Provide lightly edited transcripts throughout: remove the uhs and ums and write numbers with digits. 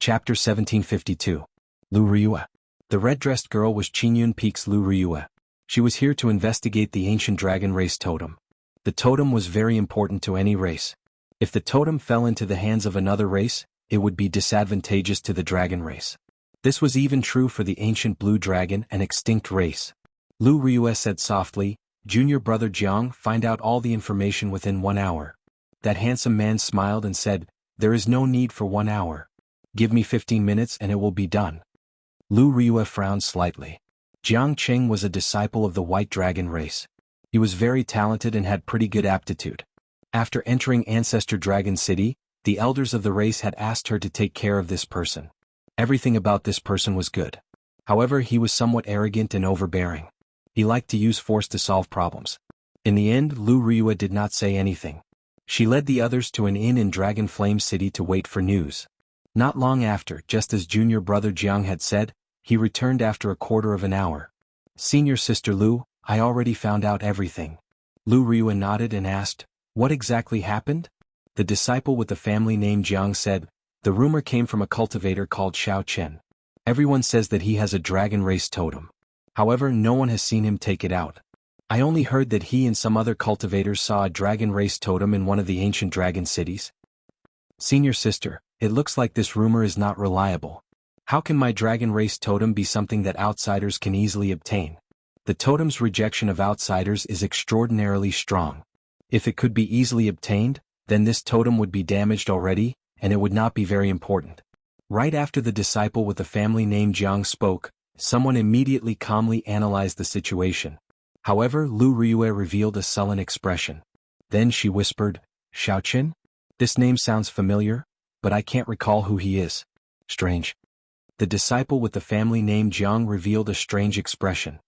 Chapter 1752. Lu Ryue. The red-dressed girl was Qingyun Peak's Lu Ryue. She was here to investigate the ancient dragon race totem. The totem was very important to any race. If the totem fell into the hands of another race, it would be disadvantageous to the dragon race. This was even true for the ancient blue dragon, an extinct race. Lu Ryue said softly, "Junior brother Jiang, find out all the information within 1 hour." That handsome man smiled and said, "There is no need for 1 hour. Give me 15 minutes and it will be done." Lu Ryue frowned slightly. Jiang Qing was a disciple of the white dragon race. He was very talented and had pretty good aptitude. After entering Ancestor Dragon City, the elders of the race had asked her to take care of this person. Everything about this person was good. However, he was somewhat arrogant and overbearing. He liked to use force to solve problems. In the end, Lu Ryue did not say anything. She led the others to an inn in Dragon Flame City to wait for news. Not long after, just as junior brother Jiang had said, he returned after a quarter of an hour. "Senior sister Lu, I already found out everything." Lu Ryue nodded and asked, "What exactly happened?" The disciple with the family name Jiang said, "The rumor came from a cultivator called Xiao Chen. Everyone says that he has a dragon race totem. However, no one has seen him take it out. I only heard that he and some other cultivators saw a dragon race totem in one of the ancient dragon cities." "Senior sister, it looks like this rumor is not reliable. How can my dragon race totem be something that outsiders can easily obtain? The totem's rejection of outsiders is extraordinarily strong. If it could be easily obtained, then this totem would be damaged already, and it would not be very important." Right after the disciple with the family name Jiang spoke, someone immediately calmly analyzed the situation. However, Lu Ryue revealed a sullen expression. Then she whispered, "Xiao Chen? This name sounds familiar, but I can't recall who he is. Strange." The disciple with the family name Jiang revealed a strange expression.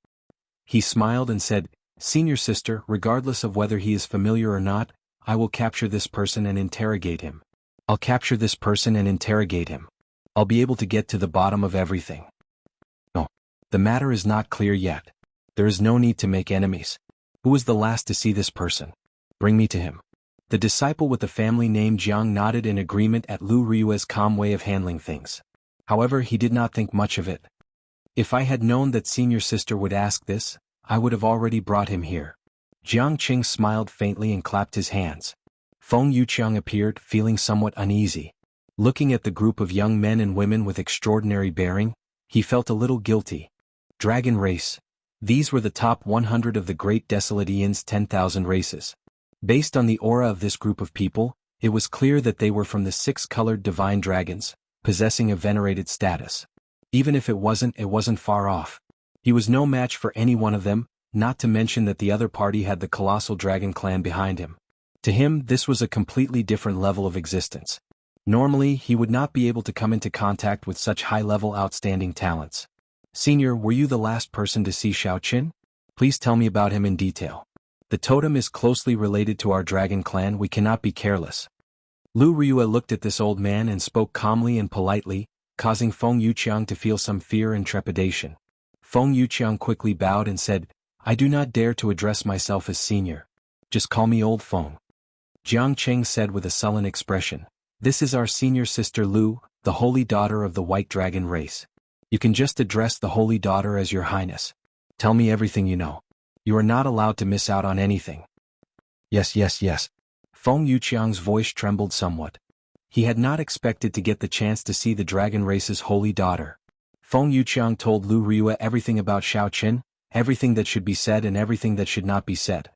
He smiled and said, "Senior sister, regardless of whether he is familiar or not, I will capture this person and interrogate him. I'll capture this person and interrogate him. I'll be able to get to the bottom of everything." No. The matter is not clear yet. There is no need to make enemies. Who was the last to see this person? Bring me to him. The disciple with the family name Jiang nodded in agreement at Lu Ryue's calm way of handling things. However, he did not think much of it. "If I had known that senior sister would ask this, I would have already brought him here." Jiang Qing smiled faintly and clapped his hands. Feng Yuqiang appeared, feeling somewhat uneasy. Looking at the group of young men and women with extraordinary bearing, he felt a little guilty. Dragon race. These were the top 100 of the Great Desolate Aeon's 10,000 races. Based on the aura of this group of people, it was clear that they were from the 6-colored divine dragons, possessing a venerated status. Even if it wasn't far off. He was no match for any one of them, not to mention that the other party had the colossal dragon clan behind him. To him, this was a completely different level of existence. Normally, he would not be able to come into contact with such high-level outstanding talents. "Senior, were you the last person to see Xiao Qin? Please tell me about him in detail. The totem is closely related to our dragon clan, we cannot be careless." Lu Ryue looked at this old man and spoke calmly and politely, causing Feng Yuqiang to feel some fear and trepidation. Feng Yuqiang quickly bowed and said, "I do not dare to address myself as senior. Just call me Old Feng." Jiang Qing said with a sullen expression, "This is our senior sister Lu, the holy daughter of the white dragon race. You can just address the holy daughter as your highness. Tell me everything you know. You are not allowed to miss out on anything." Yes. Feng Yuqiang's voice trembled somewhat. He had not expected to get the chance to see the dragon race's holy daughter. Feng Yuqiang told Lu Ryue everything about Xiao Qin, everything that should be said and everything that should not be said.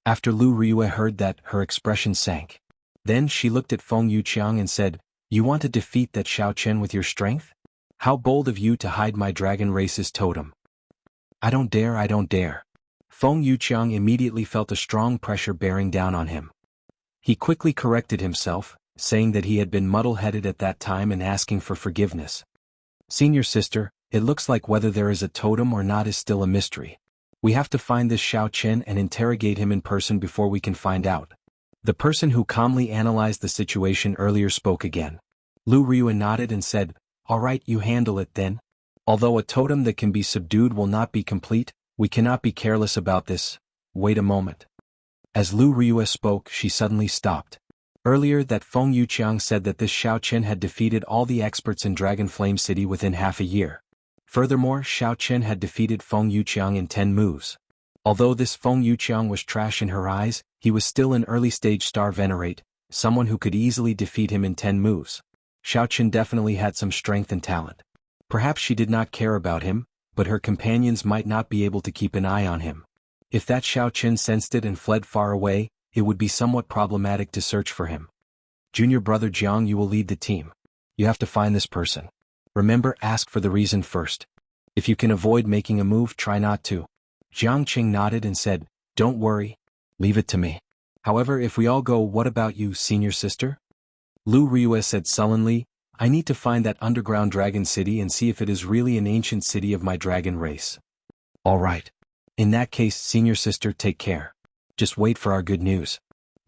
After Lu Ryue heard that, her expression sank. Then she looked at Feng Yuqiang and said, "You want to defeat that Xiao Chen with your strength? How bold of you to hide my dragon race's totem." I don't dare." Feng Yuqiang immediately felt a strong pressure bearing down on him. He quickly corrected himself, saying that he had been muddle-headed at that time and asking for forgiveness. "Senior sister, it looks like whether there is a totem or not is still a mystery. We have to find this Xiao Chen and interrogate him in person before we can find out." The person who calmly analyzed the situation earlier spoke again. Lu Ryue nodded and said, "All right, you handle it then. Although a totem that can be subdued will not be complete, we cannot be careless about this. Wait a moment." As Lu Ryue spoke, she suddenly stopped. Earlier that Feng Yuqiang said that this Xiao Qin had defeated all the experts in Dragon Flame City within half a year. Furthermore, Xiao Qin had defeated Feng Yuqiang in 10 moves. Although this Feng Yuqiang was trash in her eyes, he was still an early-stage star venerate, someone who could easily defeat him in 10 moves. Xiao Qin definitely had some strength and talent. Perhaps she did not care about him, but her companions might not be able to keep an eye on him. If that Xiao Qin sensed it and fled far away, it would be somewhat problematic to search for him. Junior brother Jiang, you will lead the team. You have to find this person. Remember, ask for the reason first. If you can avoid making a move, try not to. Jiang Qing nodded and said, don't worry. Leave it to me. However, if we all go, what about you, senior sister? Lu Ryue said sullenly, I need to find that underground dragon city and see if it is really an ancient city of my dragon race. All right. In that case, senior sister, take care. Just wait for our good news.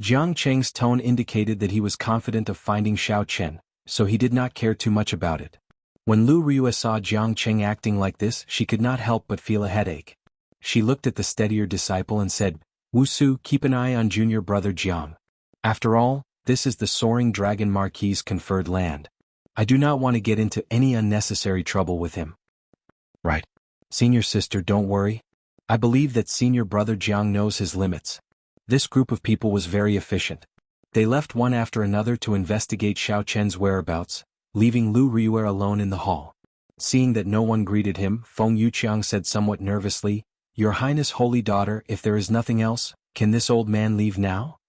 Jiang Cheng's tone indicated that he was confident of finding Xiao Chen, so he did not care too much about it. When Lu Ryue saw Jiang Cheng acting like this, she could not help but feel a headache. She looked at the steadier disciple and said, Wu Su, keep an eye on junior brother Jiang. After all, this is the Soaring Dragon Marquis's conferred land. I do not want to get into any unnecessary trouble with him. Right. Senior sister, don't worry. I believe that senior brother Jiang knows his limits. This group of people was very efficient. They left one after another to investigate Xiao Chen's whereabouts, leaving Lu Ryue alone in the hall. Seeing that no one greeted him, Feng Yuqiang said somewhat nervously, Your Highness Holy Daughter, if there is nothing else, can this old man leave now?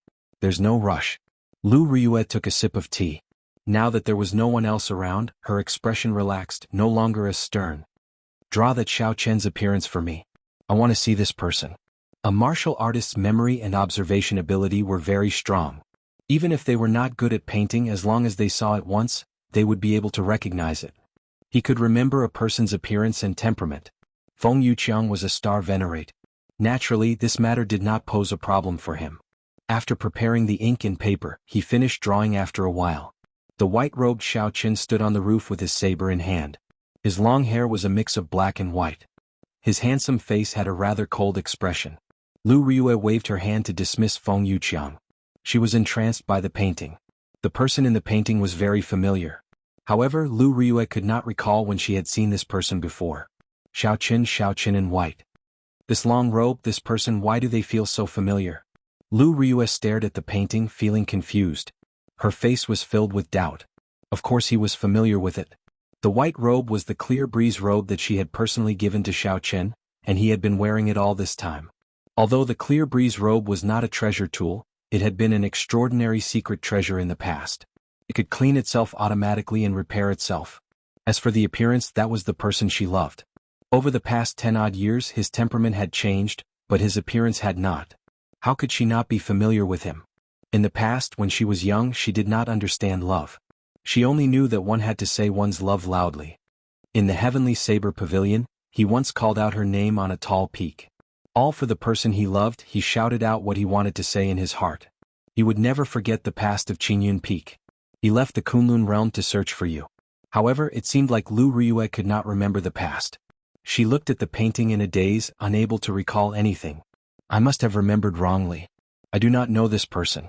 There's no rush. Lu Ryue took a sip of tea. Now that there was no one else around, her expression relaxed, no longer as stern. Draw that Xiao Chen's appearance for me. I want to see this person. A martial artist's memory and observation ability were very strong. Even if they were not good at painting, as long as they saw it once, they would be able to recognize it. He could remember a person's appearance and temperament. Feng Yuqiang was a star venerate. Naturally, this matter did not pose a problem for him. After preparing the ink and paper, he finished drawing after a while. The white-robed Xiao Qin stood on the roof with his saber in hand. His long hair was a mix of black and white. His handsome face had a rather cold expression. Lu Ryue waved her hand to dismiss Feng Yuqiang. She was entranced by the painting. The person in the painting was very familiar. However, Lu Ryue could not recall when she had seen this person before. Xiao Qin in white. This long robe, this person, why do they feel so familiar? Lu Ryue stared at the painting, feeling confused. Her face was filled with doubt. Of course he was familiar with it. The white robe was the clear breeze robe that she had personally given to Xiao Qin, and he had been wearing it all this time. Although the clear breeze robe was not a treasure tool, it had been an extraordinary secret treasure in the past. It could clean itself automatically and repair itself. As for the appearance, that was the person she loved. Over the past 10-odd years his temperament had changed, but his appearance had not. How could she not be familiar with him? In the past, when she was young, she did not understand love. She only knew that one had to say one's love loudly. In the Heavenly Saber Pavilion, he once called out her name on a tall peak. All for the person he loved, he shouted out what he wanted to say in his heart. He would never forget the past of Qingyun Peak. He left the Kunlun realm to search for you. However, it seemed like Lu Ryue could not remember the past. She looked at the painting in a daze, unable to recall anything. I must have remembered wrongly. I do not know this person.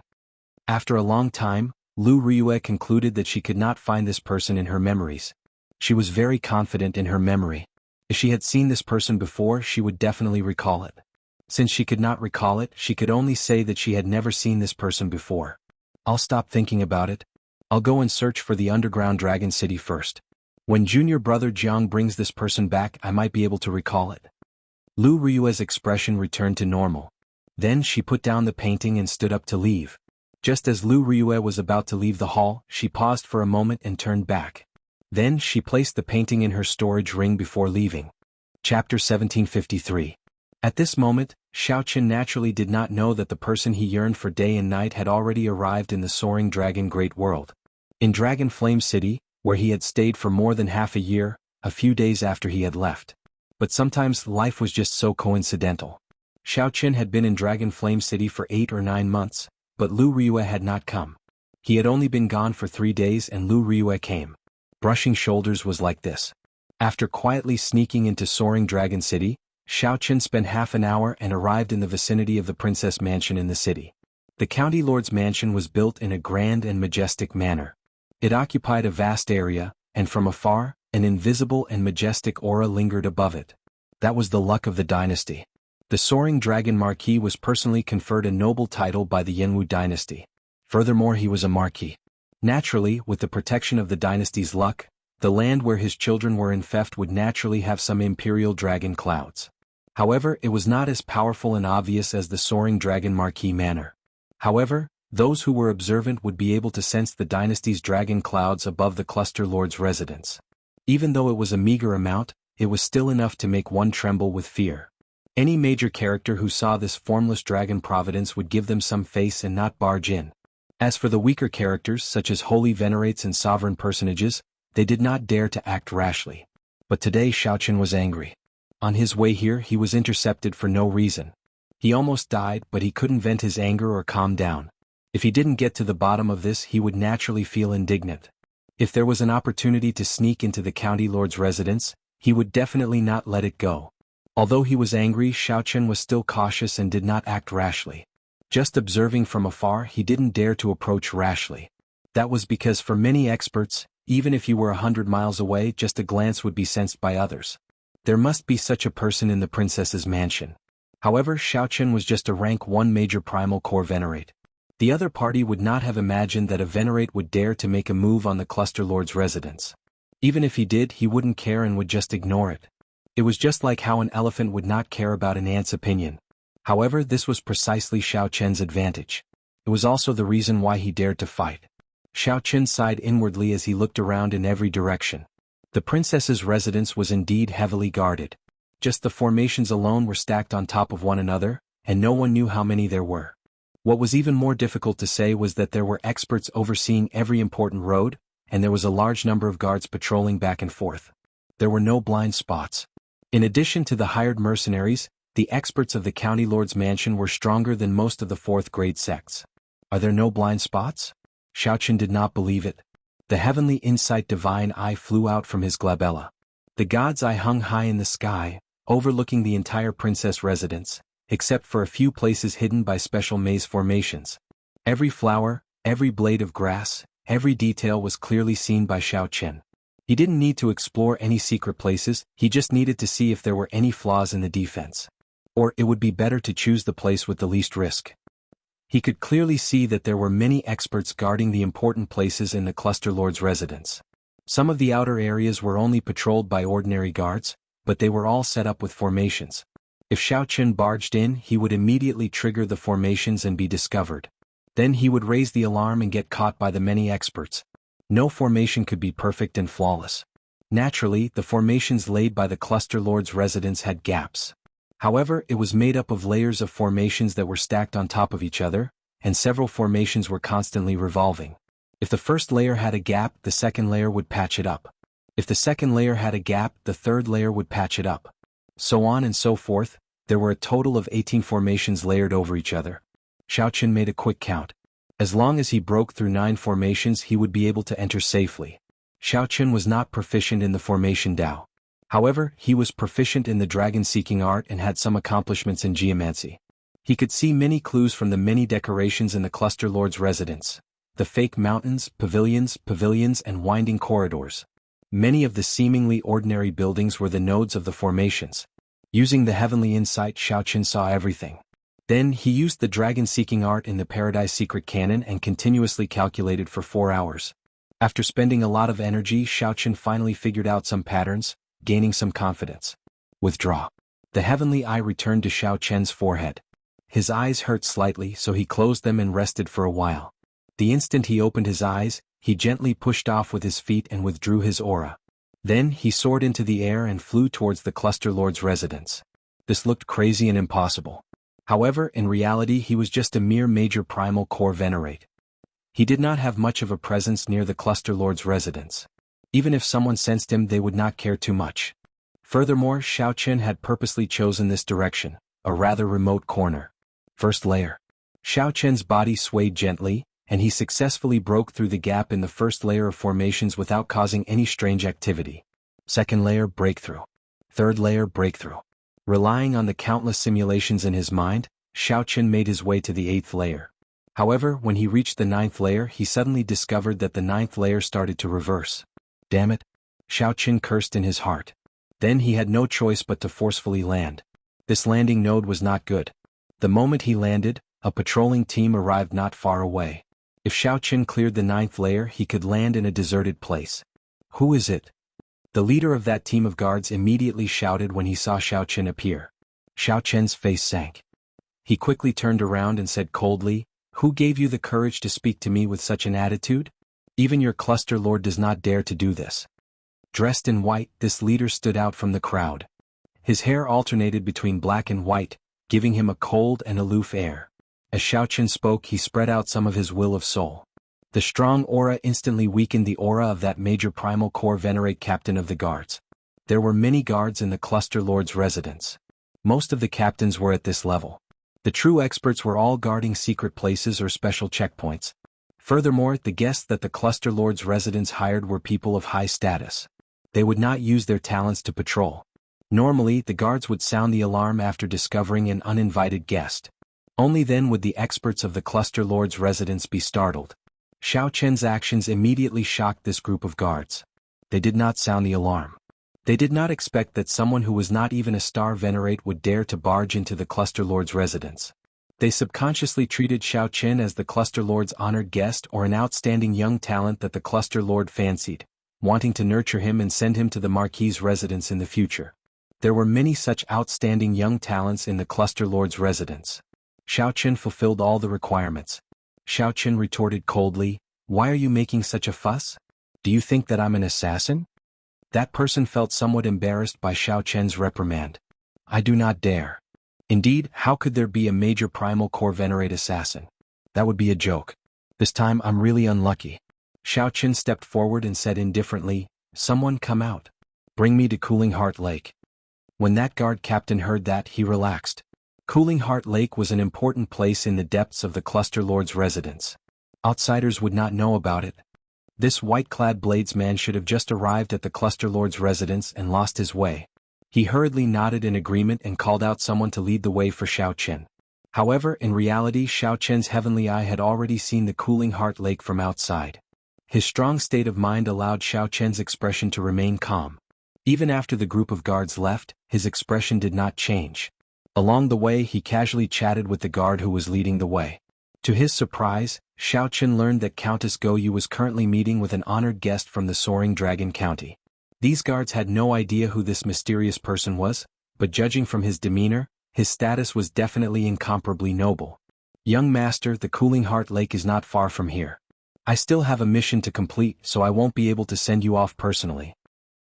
After a long time, Lu Ryue concluded that she could not find this person in her memories. She was very confident in her memory. If she had seen this person before, she would definitely recall it. Since she could not recall it, she could only say that she had never seen this person before. I'll stop thinking about it. I'll go and search for the underground dragon city first. When junior brother Jiang brings this person back, I might be able to recall it. Lu Ryue's expression returned to normal. Then she put down the painting and stood up to leave. Just as Lu Ryue was about to leave the hall, she paused for a moment and turned back. Then she placed the painting in her storage ring before leaving. Chapter 1753. At this moment, Xiao Qin naturally did not know that the person he yearned for day and night had already arrived in the Soaring Dragon Great World. In Dragon Flame City, where he had stayed for more than half a year, a few days after he had left. But sometimes life was just so coincidental. Xiao Qin had been in Dragon Flame City for 8 or 9 months, but Lu Ryue had not come. He had only been gone for 3 days and Lu Ryue came. Brushing shoulders was like this. After quietly sneaking into Soaring Dragon City, Xiao Qin spent half an hour and arrived in the vicinity of the Princess Mansion in the city. The county lord's mansion was built in a grand and majestic manner. It occupied a vast area, and from afar, an invisible and majestic aura lingered above it. That was the luck of the dynasty. The soaring dragon marquis was personally conferred a noble title by the Yenwu dynasty. Furthermore, he was a marquis. Naturally, with the protection of the dynasty's luck, the land where his children were infeft would naturally have some imperial dragon clouds. However, it was not as powerful and obvious as the soaring dragon marquis manor. However, those who were observant would be able to sense the dynasty's dragon clouds above the cluster lord's residence. Even though it was a meager amount, it was still enough to make one tremble with fear. Any major character who saw this formless dragon providence would give them some face and not barge in. As for the weaker characters such as holy venerates and sovereign personages, they did not dare to act rashly. But today Xiaochen was angry. On his way here he was intercepted for no reason. He almost died, but he couldn't vent his anger or calm down. If he didn't get to the bottom of this, he would naturally feel indignant. If there was an opportunity to sneak into the county lord's residence, he would definitely not let it go. Although he was angry, Xiaochen was still cautious and did not act rashly. Just observing from afar, he didn't dare to approach rashly. That was because for many experts, even if you were 100 miles away, just a glance would be sensed by others. There must be such a person in the princess's mansion. However, Xiaochen was just a rank 1 major primal core venerate. The other party would not have imagined that a venerate would dare to make a move on the cluster lord's residence. Even if he did, he wouldn't care and would just ignore it. It was just like how an elephant would not care about an ant's opinion. However, this was precisely Xiaochen's advantage. It was also the reason why he dared to fight. Xiaochen sighed inwardly as he looked around in every direction. The princess's residence was indeed heavily guarded. Just the formations alone were stacked on top of one another, and no one knew how many there were. What was even more difficult to say was that there were experts overseeing every important road, and there was a large number of guards patrolling back and forth. There were no blind spots. In addition to the hired mercenaries, the experts of the county lord's mansion were stronger than most of the 4th-grade sects. Are there no blind spots? Xiaochen did not believe it. The heavenly insight divine eye flew out from his glabella. The god's eye hung high in the sky, overlooking the entire princess residence, except for a few places hidden by special maze formations. Every flower, every blade of grass, every detail was clearly seen by Xiaochen. He didn't need to explore any secret places, he just needed to see if there were any flaws in the defense. Or it would be better to choose the place with the least risk. He could clearly see that there were many experts guarding the important places in the cluster lord's residence. Some of the outer areas were only patrolled by ordinary guards, but they were all set up with formations. If Xiaochen barged in, he would immediately trigger the formations and be discovered. Then he would raise the alarm and get caught by the many experts. No formation could be perfect and flawless. Naturally, the formations laid by the cluster lord's residence had gaps. However, it was made up of layers of formations that were stacked on top of each other, and several formations were constantly revolving. If the first layer had a gap, the second layer would patch it up. If the second layer had a gap, the third layer would patch it up. So on and so forth. There were a total of 18 formations layered over each other. Xiaochen made a quick count. As long as he broke through 9 formations, he would be able to enter safely. Xiaochen was not proficient in the formation Dao. However, he was proficient in the dragon-seeking art and had some accomplishments in geomancy. He could see many clues from the many decorations in the cluster lord's residence. The fake mountains, pavilions, and winding corridors. Many of the seemingly ordinary buildings were the nodes of the formations. Using the heavenly insight, Xiaochen saw everything. Then he used the dragon-seeking art in the Paradise Secret Canon and continuously calculated for 4 hours. After spending a lot of energy, Xiaochen finally figured out some patterns, gaining some confidence. Withdraw. The heavenly eye returned to Xiaochen's forehead. His eyes hurt slightly, so he closed them and rested for a while. The instant he opened his eyes, he gently pushed off with his feet and withdrew his aura. Then he soared into the air and flew towards the cluster lord's residence. This looked crazy and impossible. However, in reality he was just a mere major primal core venerate. He did not have much of a presence near the cluster lord's residence. Even if someone sensed him, they would not care too much. Furthermore, Xiaochen had purposely chosen this direction, a rather remote corner. First layer. Xiaochen's body swayed gently, and he successfully broke through the gap in the first layer of formations without causing any strange activity. Second layer, breakthrough. Third layer, breakthrough. Relying on the countless simulations in his mind, Xiaochen made his way to the 8th layer. However, when he reached the 9th layer, he suddenly discovered that the 9th layer started to reverse. Damn it! Xiao Qin cursed in his heart. Then he had no choice but to forcefully land. This landing node was not good. The moment he landed, a patrolling team arrived not far away. If Xiao Qin cleared the 9th layer, he could land in a deserted place. Who is it? The leader of that team of guards immediately shouted when he saw Xiao Qin appear. Xiao Qin's face sank. He quickly turned around and said coldly, "Who gave you the courage to speak to me with such an attitude? Even your cluster lord does not dare to do this." Dressed in white, this leader stood out from the crowd. His hair alternated between black and white, giving him a cold and aloof air. As Xiao Qin spoke, he spread out some of his will of soul. The strong aura instantly weakened the aura of that major primal core venerate captain of the guards. There were many guards in the cluster lord's residence. Most of the captains were at this level. The true experts were all guarding secret places or special checkpoints. Furthermore, the guests that the cluster lord's residence hired were people of high status. They would not use their talents to patrol. Normally, the guards would sound the alarm after discovering an uninvited guest. Only then would the experts of the cluster lord's residence be startled. Xiao Qin's actions immediately shocked this group of guards. They did not sound the alarm. They did not expect that someone who was not even a star venerate would dare to barge into the cluster lord's residence. They subconsciously treated Xiao Qin as the cluster lord's honored guest or an outstanding young talent that the cluster lord fancied, wanting to nurture him and send him to the marquis's residence in the future. There were many such outstanding young talents in the cluster lord's residence. Xiao Qin fulfilled all the requirements. Xiao Qin retorted coldly, "Why are you making such a fuss? Do you think that I'm an assassin?" That person felt somewhat embarrassed by Xiao Qin's reprimand. "I do not dare. Indeed, how could there be a major primal core venerate assassin? That would be a joke. This time I'm really unlucky." Xiao Qin stepped forward and said indifferently, "Someone come out. Bring me to Cooling Heart Lake." When that guard captain heard that, he relaxed. Cooling Heart Lake was an important place in the depths of the cluster lord's residence. Outsiders would not know about it. This white-clad bladesman should have just arrived at the cluster lord's residence and lost his way. He hurriedly nodded in agreement and called out someone to lead the way for Xiao Qin. However, in reality, Xiao Qin's heavenly eye had already seen the Cooling Heart Lake from outside. His strong state of mind allowed Xiao Qin's expression to remain calm. Even after the group of guards left, his expression did not change. Along the way, he casually chatted with the guard who was leading the way. To his surprise, Xiao Qin learned that Countess Goyu was currently meeting with an honored guest from the Soaring Dragon County. These guards had no idea who this mysterious person was, but judging from his demeanor, his status was definitely incomparably noble. "Young master, the Cooling Heart Lake is not far from here. I still have a mission to complete, so I won't be able to send you off personally,"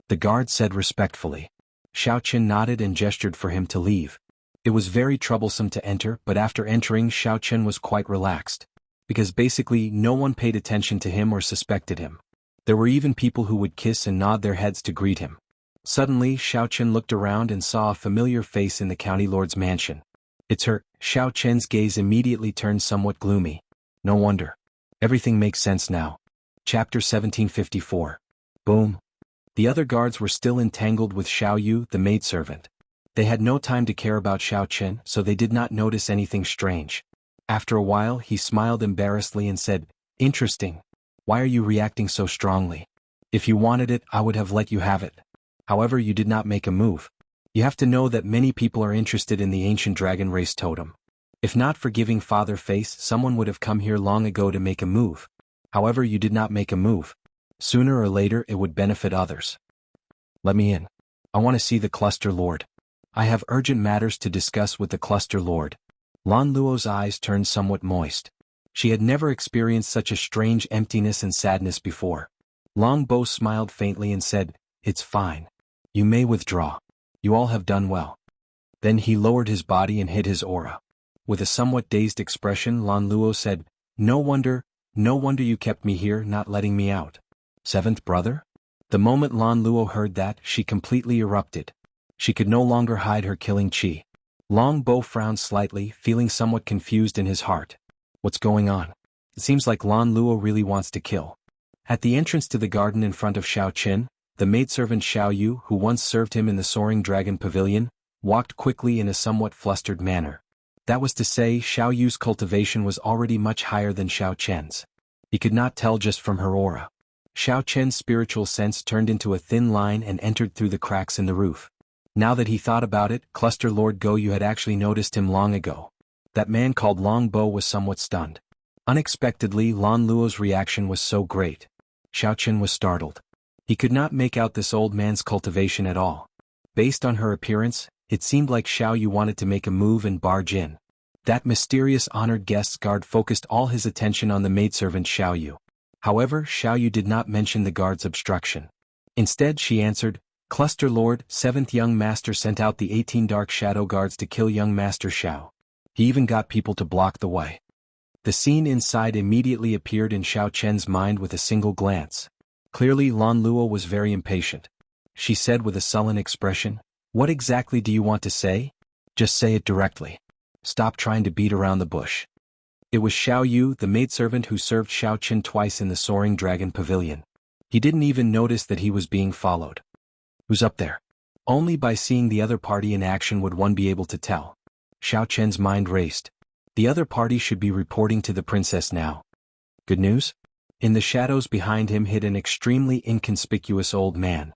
the guard said respectfully. Xiao Qin nodded and gestured for him to leave. It was very troublesome to enter, but after entering, Xiao Qin was quite relaxed. Because basically no one paid attention to him or suspected him. There were even people who would kiss and nod their heads to greet him. Suddenly, Xiao Qin looked around and saw a familiar face in the county lord's mansion. "It's her." Xiao Qin's gaze immediately turned somewhat gloomy. No wonder. Everything makes sense now. Chapter 1754. Boom. The other guards were still entangled with Xiao Yu, the maidservant. They had no time to care about Xiao Qin, so they did not notice anything strange. After a while, he smiled embarrassedly and said, "Interesting. Why are you reacting so strongly? If you wanted it, I would have let you have it. However, you did not make a move. You have to know that many people are interested in the ancient dragon race totem. If not for giving Father Face, someone would have come here long ago to make a move. However, you did not make a move. Sooner or later, it would benefit others. Let me in. I want to see the cluster lord. I have urgent matters to discuss with the cluster lord." Lan Luo's eyes turned somewhat moist. She had never experienced such a strange emptiness and sadness before. Long Bo smiled faintly and said, "It's fine. You may withdraw. You all have done well." Then he lowered his body and hid his aura. With a somewhat dazed expression, Lan Luo said, no wonder you kept me here, not letting me out. Seventh brother?" The moment Lan Luo heard that, she completely erupted. She could no longer hide her killing chi. Long Bo frowned slightly, feeling somewhat confused in his heart. What's going on? It seems like Lan Luo really wants to kill. At the entrance to the garden in front of Xiao Qin, the maidservant Xiao Yu, who once served him in the Soaring Dragon Pavilion, walked quickly in a somewhat flustered manner. That was to say, Xiao Yu's cultivation was already much higher than Xiao Chen's. He could not tell just from her aura. Xiao Chen's spiritual sense turned into a thin line and entered through the cracks in the roof. Now that he thought about it, Cluster Lord Goyu had actually noticed him long ago. That man called Long Bo was somewhat stunned. Unexpectedly, Lan Luo's reaction was so great. Xiao Chen was startled. He could not make out this old man's cultivation at all. Based on her appearance, it seemed like Xiao Yu wanted to make a move and barge in. That mysterious honored guest's guard focused all his attention on the maidservant Xiao Yu. However, Xiao Yu did not mention the guard's obstruction. Instead, she answered, "Cluster Lord, 7th Young Master sent out the 18 Dark Shadow Guards to kill Young Master Xiao. He even got people to block the way." The scene inside immediately appeared in Xiao Chen's mind with a single glance. Clearly, Lan Luo was very impatient. She said with a sullen expression, "What exactly do you want to say? Just say it directly. Stop trying to beat around the bush." It was Xiao Yu, the maidservant who served Xiao Chen twice in the Soaring Dragon Pavilion. He didn't even notice that he was being followed. Who's up there? Only by seeing the other party in action would one be able to tell. Xiao Chen's mind raced. The other party should be reporting to the princess now. Good news? In the shadows behind him hid an extremely inconspicuous old man.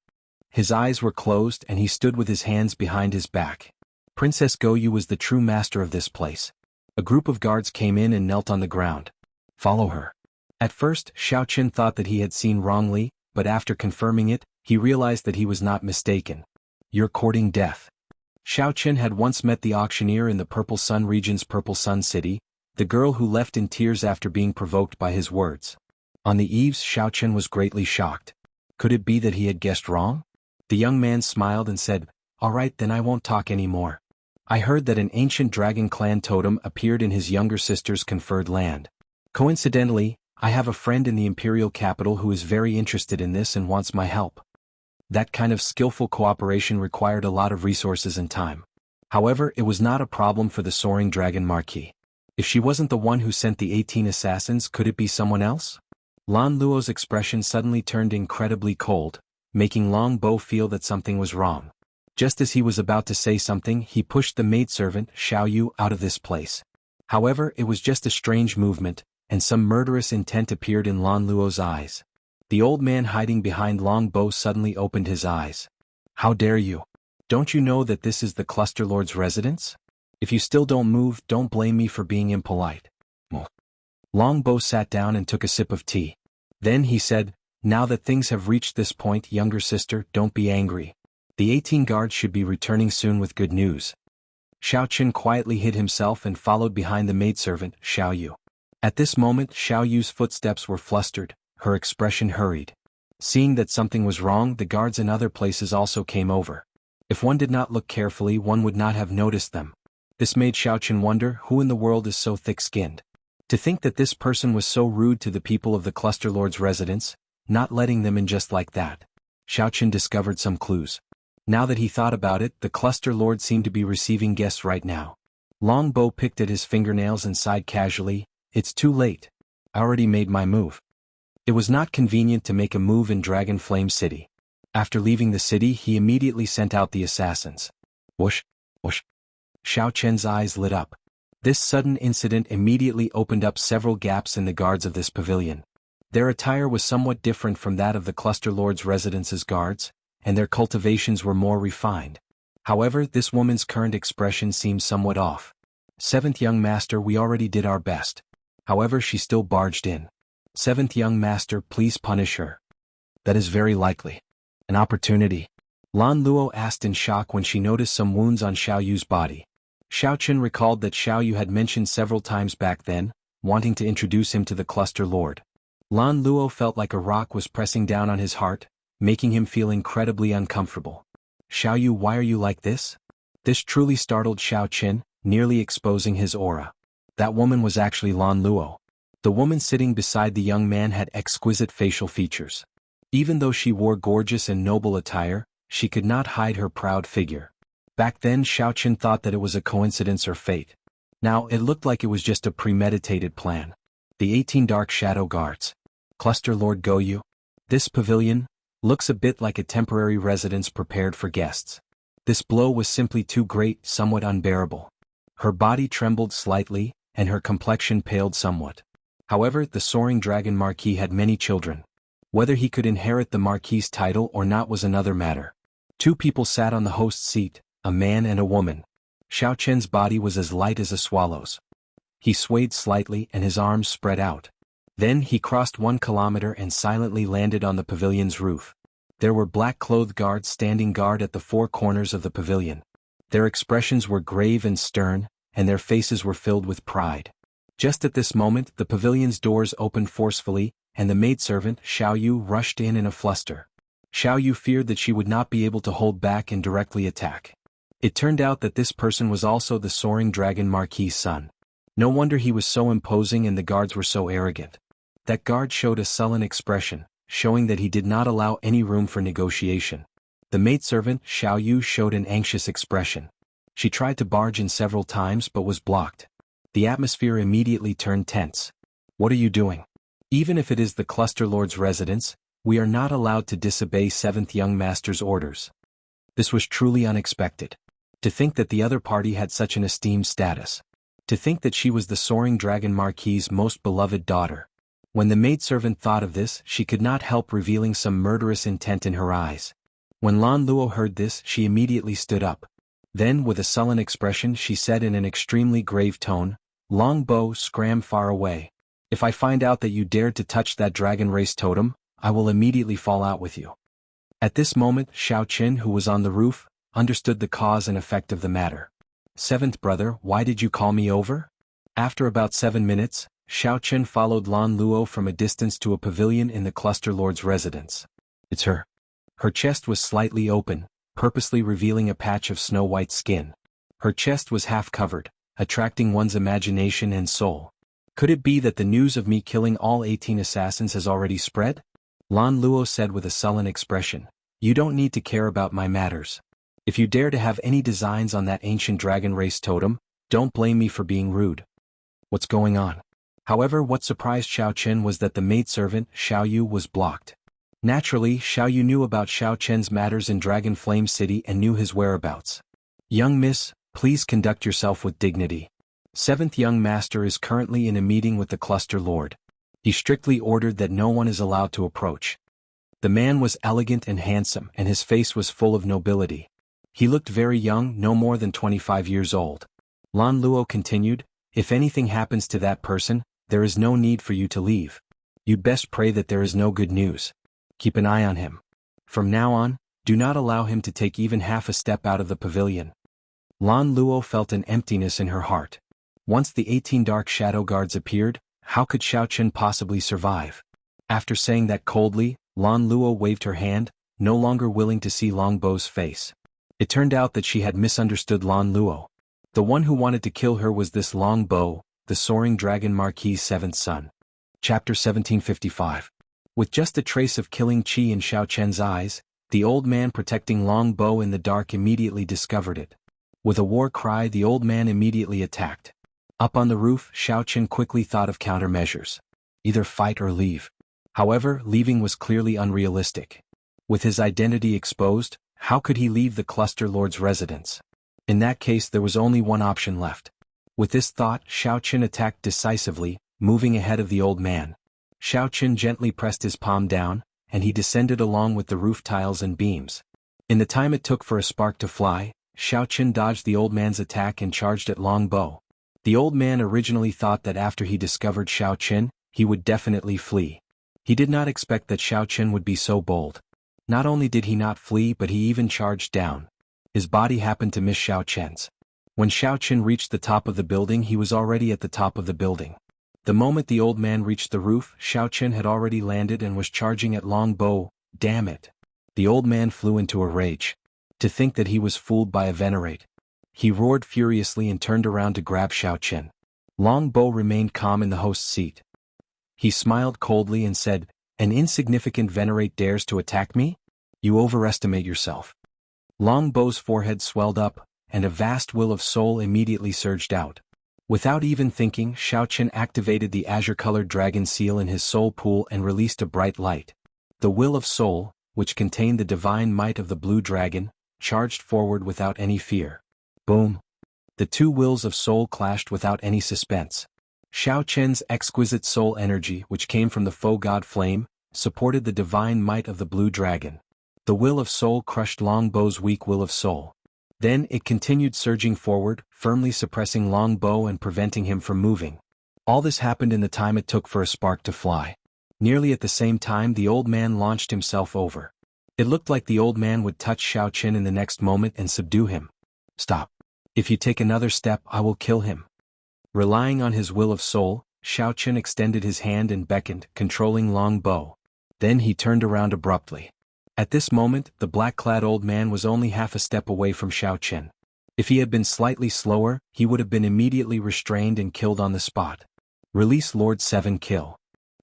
His eyes were closed and he stood with his hands behind his back. Princess Goyu was the true master of this place. A group of guards came in and knelt on the ground. Follow her. At first, Xiao Chen thought that he had seen wrongly, but after confirming it, he realized that he was not mistaken. You're courting death. Xiao Chen had once met the auctioneer in the Purple Sun region's Purple Sun City, the girl who left in tears after being provoked by his words. On the eaves, Xiao Chen was greatly shocked. Could it be that he had guessed wrong? The young man smiled and said, "All right, then I won't talk anymore. I heard that an ancient dragon clan totem appeared in his younger sister's conferred land. Coincidentally, I have a friend in the imperial capital who is very interested in this and wants my help." That kind of skillful cooperation required a lot of resources and time. However, it was not a problem for the Soaring Dragon Marquis. If she wasn't the one who sent the 18 assassins, could it be someone else? Lan Luo's expression suddenly turned incredibly cold, making Long Bo feel that something was wrong. Just as he was about to say something, he pushed the maidservant, Xiao Yu, out of this place. However, it was just a strange movement, and some murderous intent appeared in Lan Luo's eyes. The old man hiding behind Long Bo suddenly opened his eyes. "How dare you? Don't you know that this is the Cluster Lord's residence? If you still don't move, don't blame me for being impolite." Long Bo sat down and took a sip of tea. Then he said, "Now that things have reached this point, younger sister, don't be angry. The 18 guards should be returning soon with good news." Xiao Chen quietly hid himself and followed behind the maidservant, Xiao Yu. At this moment, Xiao Yu's footsteps were flustered, her expression hurried. Seeing that something was wrong, the guards in other places also came over. If one did not look carefully, one would not have noticed them. This made Xiao Chen wonder who in the world is so thick-skinned. To think that this person was so rude to the people of the Cluster Lord's residence, not letting them in just like that. Xiao Chen discovered some clues. Now that he thought about it, the Cluster Lord seemed to be receiving guests right now. Long Bo picked at his fingernails and sighed casually, "It's too late. I already made my move." It was not convenient to make a move in Dragon Flame City. After leaving the city, he immediately sent out the assassins. Whoosh, whoosh. Xiao Chen's eyes lit up. This sudden incident immediately opened up several gaps in the guards of this pavilion. Their attire was somewhat different from that of the Cluster Lord's residence's guards, and their cultivations were more refined. However, this woman's current expression seemed somewhat off. "7th Young Master, we already did our best." However, she still barged in. "7th Young Master, please punish her." "That is very likely. An opportunity?" Lan Luo asked in shock when she noticed some wounds on Xiao Yu's body. Xiao Chen recalled that Xiao Yu had mentioned several times back then, wanting to introduce him to the Cluster Lord. Lan Luo felt like a rock was pressing down on his heart, making him feel incredibly uncomfortable. "Xiao Yu, why are you like this?" This truly startled Xiao Chen, nearly exposing his aura. That woman was actually Lan Luo. The woman sitting beside the young man had exquisite facial features. Even though she wore gorgeous and noble attire, she could not hide her proud figure. Back then, Xiao Chen thought that it was a coincidence or fate. Now, it looked like it was just a premeditated plan. The 18 Dark Shadow Guards. Cluster Lord Goyu. This pavilion looks a bit like a temporary residence prepared for guests. This blow was simply too great, somewhat unbearable. Her body trembled slightly, and her complexion paled somewhat. However, the soaring dragon marquis had many children. Whether he could inherit the marquis's title or not was another matter. Two people sat on the host's seat, a man and a woman. Xiao Chen's body was as light as a swallow's. He swayed slightly and his arms spread out. Then he crossed 1 kilometer and silently landed on the pavilion's roof. There were black-clothed guards standing guard at the 4 corners of the pavilion. Their expressions were grave and stern, and their faces were filled with pride. Just at this moment the pavilion's doors opened forcefully, and the maidservant, Xiao Yu, rushed in a fluster. Xiao Yu feared that she would not be able to hold back and directly attack. It turned out that this person was also the soaring dragon marquis' son. No wonder he was so imposing and the guards were so arrogant. That guard showed a sullen expression, showing that he did not allow any room for negotiation. The maidservant, Xiao Yu, showed an anxious expression. She tried to barge in several times but was blocked. The atmosphere immediately turned tense. What are you doing? Even if it is the cluster lord's residence, we are not allowed to disobey 7th young master's orders. This was truly unexpected. To think that the other party had such an esteemed status. To think that she was the soaring dragon marquis's most beloved daughter. When the maidservant thought of this, she could not help revealing some murderous intent in her eyes. When Lan Luo heard this, she immediately stood up. Then, with a sullen expression, she said in an extremely grave tone, "Long Bo, scram far away. If I find out that you dared to touch that dragon race totem, I will immediately fall out with you." At this moment, Xiao Qin, who was on the roof, understood the cause and effect of the matter. "7th brother, why did you call me over?" After about 7 minutes, Xiao Qin followed Lan Luo from a distance to a pavilion in the cluster lord's residence. "It's her." Her chest was slightly open, purposely revealing a patch of snow-white skin. Her chest was half covered, attracting one's imagination and soul. Could it be that the news of me killing all 18 assassins has already spread? Lan Luo said with a sullen expression, "You don't need to care about my matters. If you dare to have any designs on that ancient dragon race totem, don't blame me for being rude." What's going on? However, what surprised Xiao Qin was that the maidservant, Xiao Yu, was blocked. Naturally, Xiao Yu knew about Xiao Chen's matters in Dragon Flame City and knew his whereabouts. "Young miss, please conduct yourself with dignity. 7th young master is currently in a meeting with the cluster lord. He strictly ordered that no one is allowed to approach." The man was elegant and handsome and his face was full of nobility. He looked very young, no more than 25 years old. Lan Luo continued, "If anything happens to that person, there is no need for you to leave. You'd best pray that there is no good news. Keep an eye on him. From now on, do not allow him to take even half a step out of the pavilion." Lan Luo felt an emptiness in her heart. Once the 18 dark shadow guards appeared, how could Xiao Qin possibly survive? After saying that coldly, Lan Luo waved her hand, no longer willing to see Long Bo's face. It turned out that she had misunderstood Lan Luo. The one who wanted to kill her was this Long Bo, the soaring dragon marquis' 7th son. Chapter 1755. With just a trace of killing chi in Xiao Chen's eyes, the old man protecting Long Bo in the dark immediately discovered it. With a war cry, the old man immediately attacked. Up on the roof, Xiao Chen quickly thought of countermeasures. Either fight or leave. However, leaving was clearly unrealistic. With his identity exposed, how could he leave the cluster lord's residence? In that case, there was only one option left. With this thought, Xiao Chen attacked decisively, moving ahead of the old man. Xiao Chen gently pressed his palm down, and he descended along with the roof tiles and beams. In the time it took for a spark to fly, Xiao Chen dodged the old man's attack and charged at Long Bo. The old man originally thought that after he discovered Xiao Chen, he would definitely flee. He did not expect that Xiao Chen would be so bold. Not only did he not flee but he even charged down. His body happened to miss Xiao Chen's. When Xiao Chen reached the top of the building, he was already at the top of the building. The moment the old man reached the roof, Xiao Chen had already landed and was charging at Long Bo. Damn it! The old man flew into a rage. To think that he was fooled by a venerate. He roared furiously and turned around to grab Xiao Chen. Long Bo remained calm in the host's seat. He smiled coldly and said, "An insignificant venerate dares to attack me? You overestimate yourself." Long Bo's forehead swelled up, and a vast will of soul immediately surged out. Without even thinking, Xiao Chen activated the azure-colored dragon seal in his soul pool and released a bright light. The will of soul, which contained the divine might of the blue dragon, charged forward without any fear. Boom! The two wills of soul clashed without any suspense. Xiao Chen's exquisite soul energy, which came from the foe god flame, supported the divine might of the blue dragon. The will of soul crushed Longbow's weak will of soul. Then it continued surging forward, firmly suppressing Longbow and preventing him from moving. All this happened in the time it took for a spark to fly. Nearly at the same time the old man launched himself over. It looked like the old man would touch Xiao Chen in the next moment and subdue him. Stop. If you take another step, I will kill him. Relying on his will of soul, Xiao Chen extended his hand and beckoned, controlling Longbow. Then he turned around abruptly. At this moment, the black-clad old man was only half a step away from Xiao Chen. If he had been slightly slower, he would have been immediately restrained and killed on the spot. Release Lord 7 kill.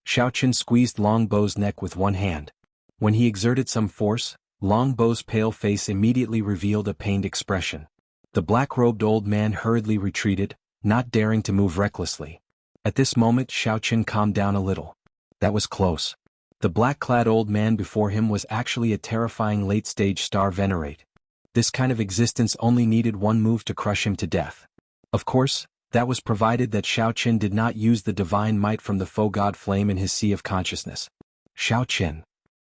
Xiao Chen squeezed Longbow's neck with one hand. When he exerted some force, Longbow's pale face immediately revealed a pained expression. The black-robed old man hurriedly retreated, not daring to move recklessly. At this moment Xiao Chen calmed down a little. That was close. The black-clad old man before him was actually a terrifying late-stage star venerate. This kind of existence only needed one move to crush him to death. Of course, that was provided that Xiao Chen did not use the divine might from the foe god flame in his sea of consciousness. Xiao Chen.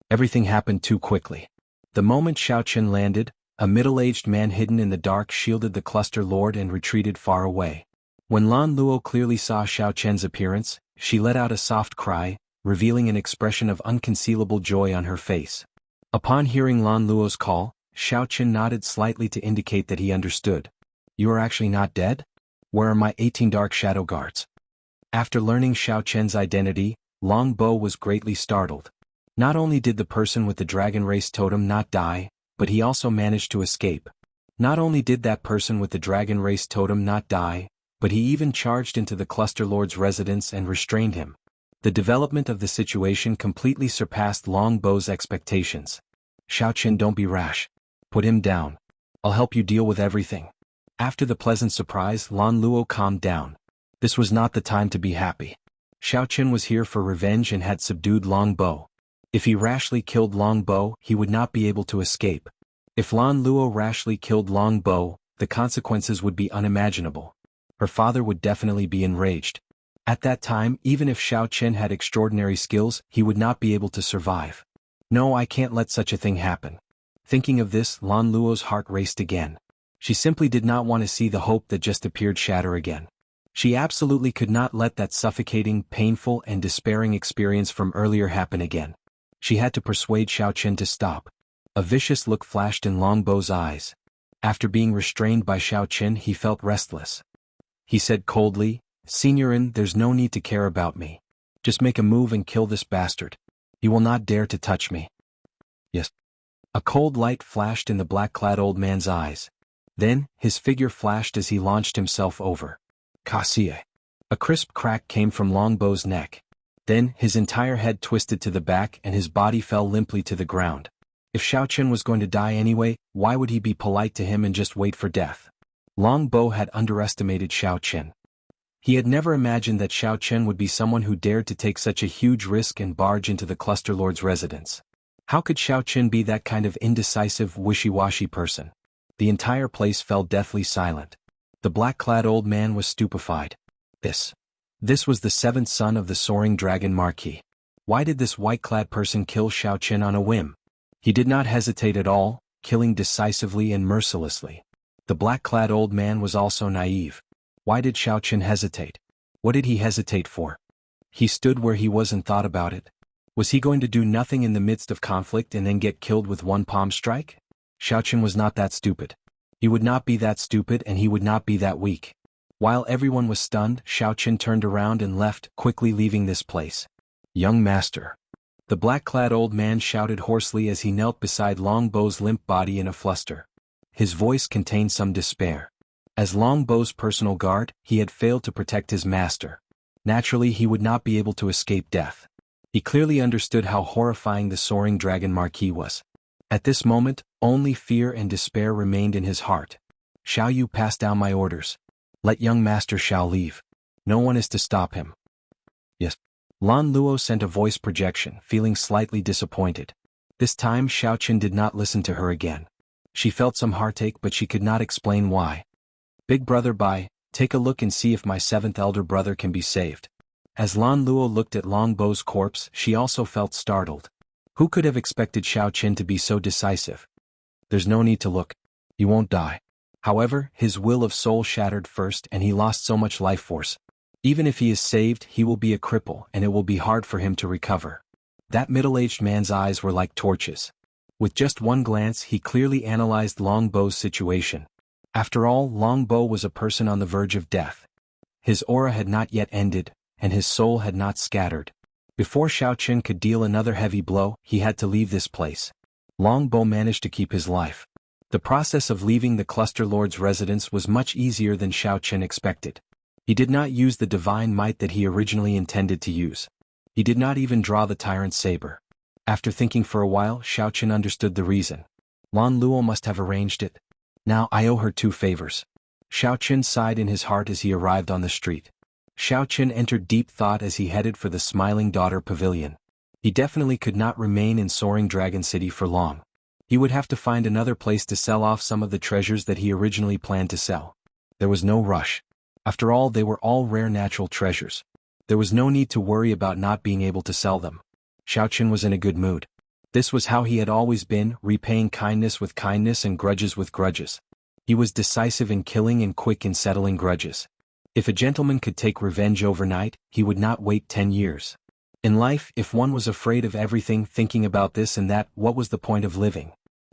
Everything happened too quickly. The moment Xiao Chen landed, a middle-aged man hidden in the dark shielded the cluster lord and retreated far away. When Lan Luo clearly saw Xiao Chen's appearance, she let out a soft cry, revealing an expression of unconcealable joy on her face. Upon hearing Lan Luo's call, Xiao Chen nodded slightly to indicate that he understood. You are actually not dead? Where are my 18 dark shadow guards? After learning Xiao Chen's identity, Longbow was greatly startled. Not only did the person with the dragon race totem not die, but he also managed to escape. Not only did that person with the dragon race totem not die, but he even charged into the cluster lord's residence and restrained him. The development of the situation completely surpassed Longbow's expectations. Xiao Chen, don't be rash. Put him down. I'll help you deal with everything. After the pleasant surprise, Lan Luo calmed down. This was not the time to be happy. Xiao Chen was here for revenge and had subdued Longbow. If he rashly killed Longbow, he would not be able to escape. If Lan Luo rashly killed Longbow, the consequences would be unimaginable. Her father would definitely be enraged. At that time, even if Xiao Chen had extraordinary skills, he would not be able to survive. No, I can't let such a thing happen. Thinking of this, Lan Luo's heart raced again. She simply did not want to see the hope that just appeared shatter again. She absolutely could not let that suffocating, painful, and despairing experience from earlier happen again. She had to persuade Xiao Chen to stop. A vicious look flashed in Longbow's eyes. After being restrained by Xiao Chen, he felt restless. He said coldly, Signorin, there's no need to care about me. Just make a move and kill this bastard. He will not dare to touch me. Yes. A cold light flashed in the black-clad old man's eyes. Then, his figure flashed as he launched himself over. Cassie. A crisp crack came from Longbow's neck. Then, his entire head twisted to the back and his body fell limply to the ground. If Xiao Chen was going to die anyway, why would he be polite to him and just wait for death? Longbow had underestimated Xiao Chen. He had never imagined that Xiao Chen would be someone who dared to take such a huge risk and barge into the cluster lord's residence. How could Xiao Chen be that kind of indecisive, wishy-washy person? The entire place fell deathly silent. The black-clad old man was stupefied. This was the seventh son of the soaring dragon Marquis. Why did this white-clad person kill Xiao Chen on a whim? He did not hesitate at all, killing decisively and mercilessly. The black-clad old man was also naive. Why did Xiao Chen hesitate? What did he hesitate for? He stood where he was and thought about it. Was he going to do nothing in the midst of conflict and then get killed with one palm strike? Xiao Chen was not that stupid. He would not be that stupid and he would not be that weak. While everyone was stunned, Xiao Chen turned around and left, quickly leaving this place. Young master. The black-clad old man shouted hoarsely as he knelt beside Longbow's limp body in a fluster. His voice contained some despair. As Longbow's personal guard, he had failed to protect his master. Naturally, he would not be able to escape death. He clearly understood how horrifying the soaring dragon Marquis was. At this moment, only fear and despair remained in his heart. Shall you pass down my orders? Let young master Xiao leave. No one is to stop him. Yes. Lan Luo sent a voice projection, feeling slightly disappointed. This time Xiao Chen did not listen to her again. She felt some heartache but she could not explain why. Big brother Bai, take a look and see if my seventh elder brother can be saved. As Lan Luo looked at Long Bo's corpse, she also felt startled. Who could have expected Xiao Qin to be so decisive? There's no need to look. He won't die. However, his will of soul shattered first and he lost so much life force. Even if he is saved, he will be a cripple and it will be hard for him to recover. That middle-aged man's eyes were like torches. With just one glance, he clearly analyzed Long Bo's situation. After all, Long Bo was a person on the verge of death. His aura had not yet ended, and his soul had not scattered. Before Xiao Qin could deal another heavy blow, he had to leave this place. Long Bo managed to keep his life. The process of leaving the Cluster Lord's residence was much easier than Xiao Qin expected. He did not use the divine might that he originally intended to use. He did not even draw the tyrant's saber. After thinking for a while, Xiao Qin understood the reason. Lan Luo must have arranged it. Now I owe her 2 favors. Xiao Qin sighed in his heart as he arrived on the street. Xiao Qin entered deep thought as he headed for the Smiling Daughter Pavilion. He definitely could not remain in Soaring Dragon City for long. He would have to find another place to sell off some of the treasures that he originally planned to sell. There was no rush. After all, they were all rare natural treasures. There was no need to worry about not being able to sell them. Xiao Qin was in a good mood. This was how he had always been, repaying kindness with kindness and grudges with grudges. He was decisive in killing and quick in settling grudges. If a gentleman could take revenge overnight, he would not wait 10 years. In life, if one was afraid of everything, thinking about this and that, what was the point of living?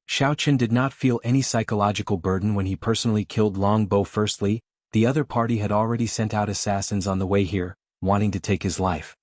Xiao Qin did not feel any psychological burden when he personally killed Long Bo. Firstly, the other party had already sent out assassins on the way here, wanting to take his life.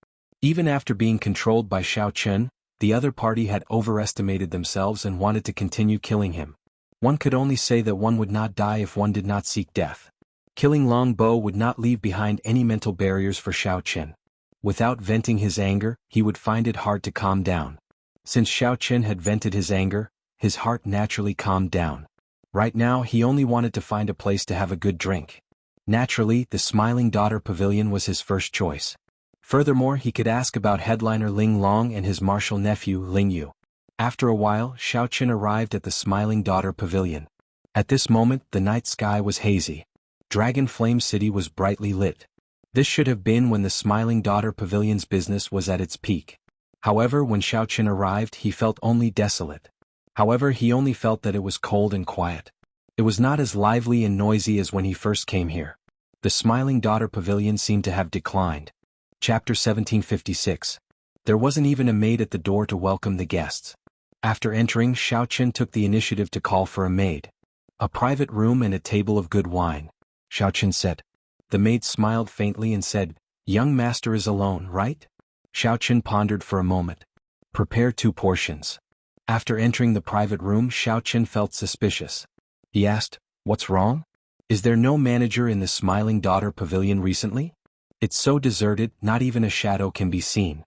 Even after being controlled by Xiao Qin, the other party had overestimated themselves and wanted to continue killing him. One could only say that one would not die if one did not seek death. Killing Long Bo would not leave behind any mental barriers for Xiao Qin. Without venting his anger, he would find it hard to calm down. Since Xiao Qin had vented his anger, his heart naturally calmed down. Right now he only wanted to find a place to have a good drink. Naturally, the Smiling Daughter Pavilion was his first choice. Furthermore, he could ask about headliner Ling Long and his martial nephew Ling Yu. After a while, Xiao Qin arrived at the Smiling Daughter Pavilion. At this moment, the night sky was hazy. Dragon Flame City was brightly lit. This should have been when the Smiling Daughter Pavilion's business was at its peak. However, when Xiao Qin arrived, he felt only desolate. However, he only felt that it was cold and quiet. It was not as lively and noisy as when he first came here. The Smiling Daughter Pavilion seemed to have declined. Chapter 1756. There wasn't even a maid at the door to welcome the guests. After entering, Xiao Qin took the initiative to call for a maid. A private room and a table of good wine. Xiao Qin said. The maid smiled faintly and said, "Young master is alone, right?" Xiao Qin pondered for a moment. "Prepare 2 portions." After entering the private room, Xiao Qin felt suspicious. He asked, "What's wrong? Is there no manager in the Smiling Daughter Pavilion recently? It's so deserted, not even a shadow can be seen."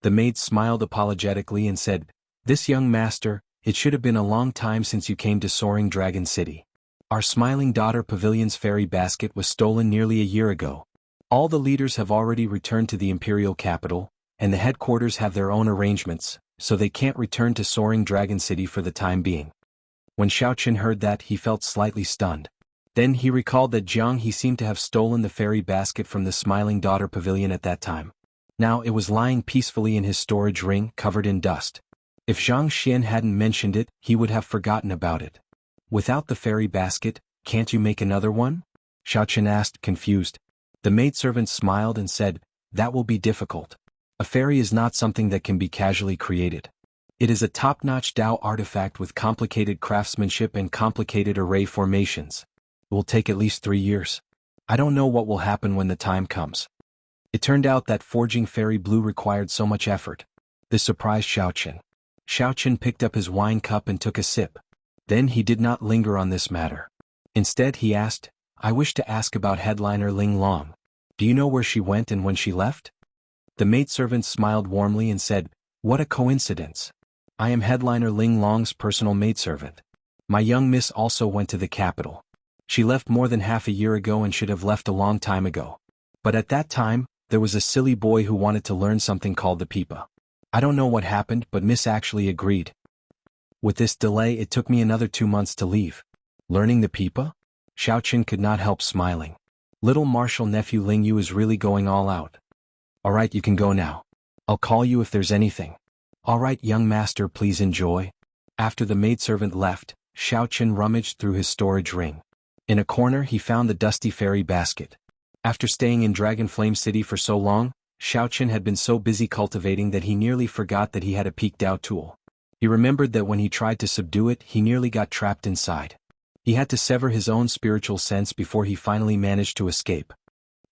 The maid smiled apologetically and said, "This young master, it should have been a long time since you came to Soaring Dragon City. Our Smiling Daughter Pavilion's fairy basket was stolen nearly a year ago. All the leaders have already returned to the imperial capital, and the headquarters have their own arrangements, so they can't return to Soaring Dragon City for the time being." When Xiao Qin heard that, he felt slightly stunned. Then he recalled that Jiang He seemed to have stolen the fairy basket from the Smiling Daughter Pavilion at that time. Now it was lying peacefully in his storage ring, covered in dust. If Zhang Xian hadn't mentioned it, he would have forgotten about it. "Without the fairy basket, can't you make another one?" Xiao Qin asked, confused. The maidservant smiled and said, "That will be difficult. A fairy is not something that can be casually created. It is a top-notch Dao artifact with complicated craftsmanship and complicated array formations. It will take at least 3 years. I don't know what will happen when the time comes." It turned out that forging fairy blue required so much effort. This surprised Xiao Qin. Xiao Qin picked up his wine cup and took a sip. Then he did not linger on this matter. Instead he asked, "I wish to ask about headliner Ling Long. Do you know where she went and when she left?" The maidservant smiled warmly and said, "What a coincidence. I am headliner Ling Long's personal maidservant. My young miss also went to the capital. She left more than half a year ago and should have left a long time ago. But at that time, there was a silly boy who wanted to learn something called the pipa. I don't know what happened, but Miss actually agreed. With this delay, it took me another 2 months to leave." "Learning the pipa?" Xiao Qin could not help smiling. Little martial nephew Ling Yu is really going all out. Alright, you can go now. I'll call you if there's anything. Alright, young master, please enjoy. After the maidservant left, Xiao Qin rummaged through his storage ring. In a corner he found the dusty fairy basket. After staying in Dragon Flame City for so long, Xiao Qin had been so busy cultivating that he nearly forgot that he had a peeked-out tool. He remembered that when he tried to subdue it, he nearly got trapped inside. He had to sever his own spiritual sense before he finally managed to escape.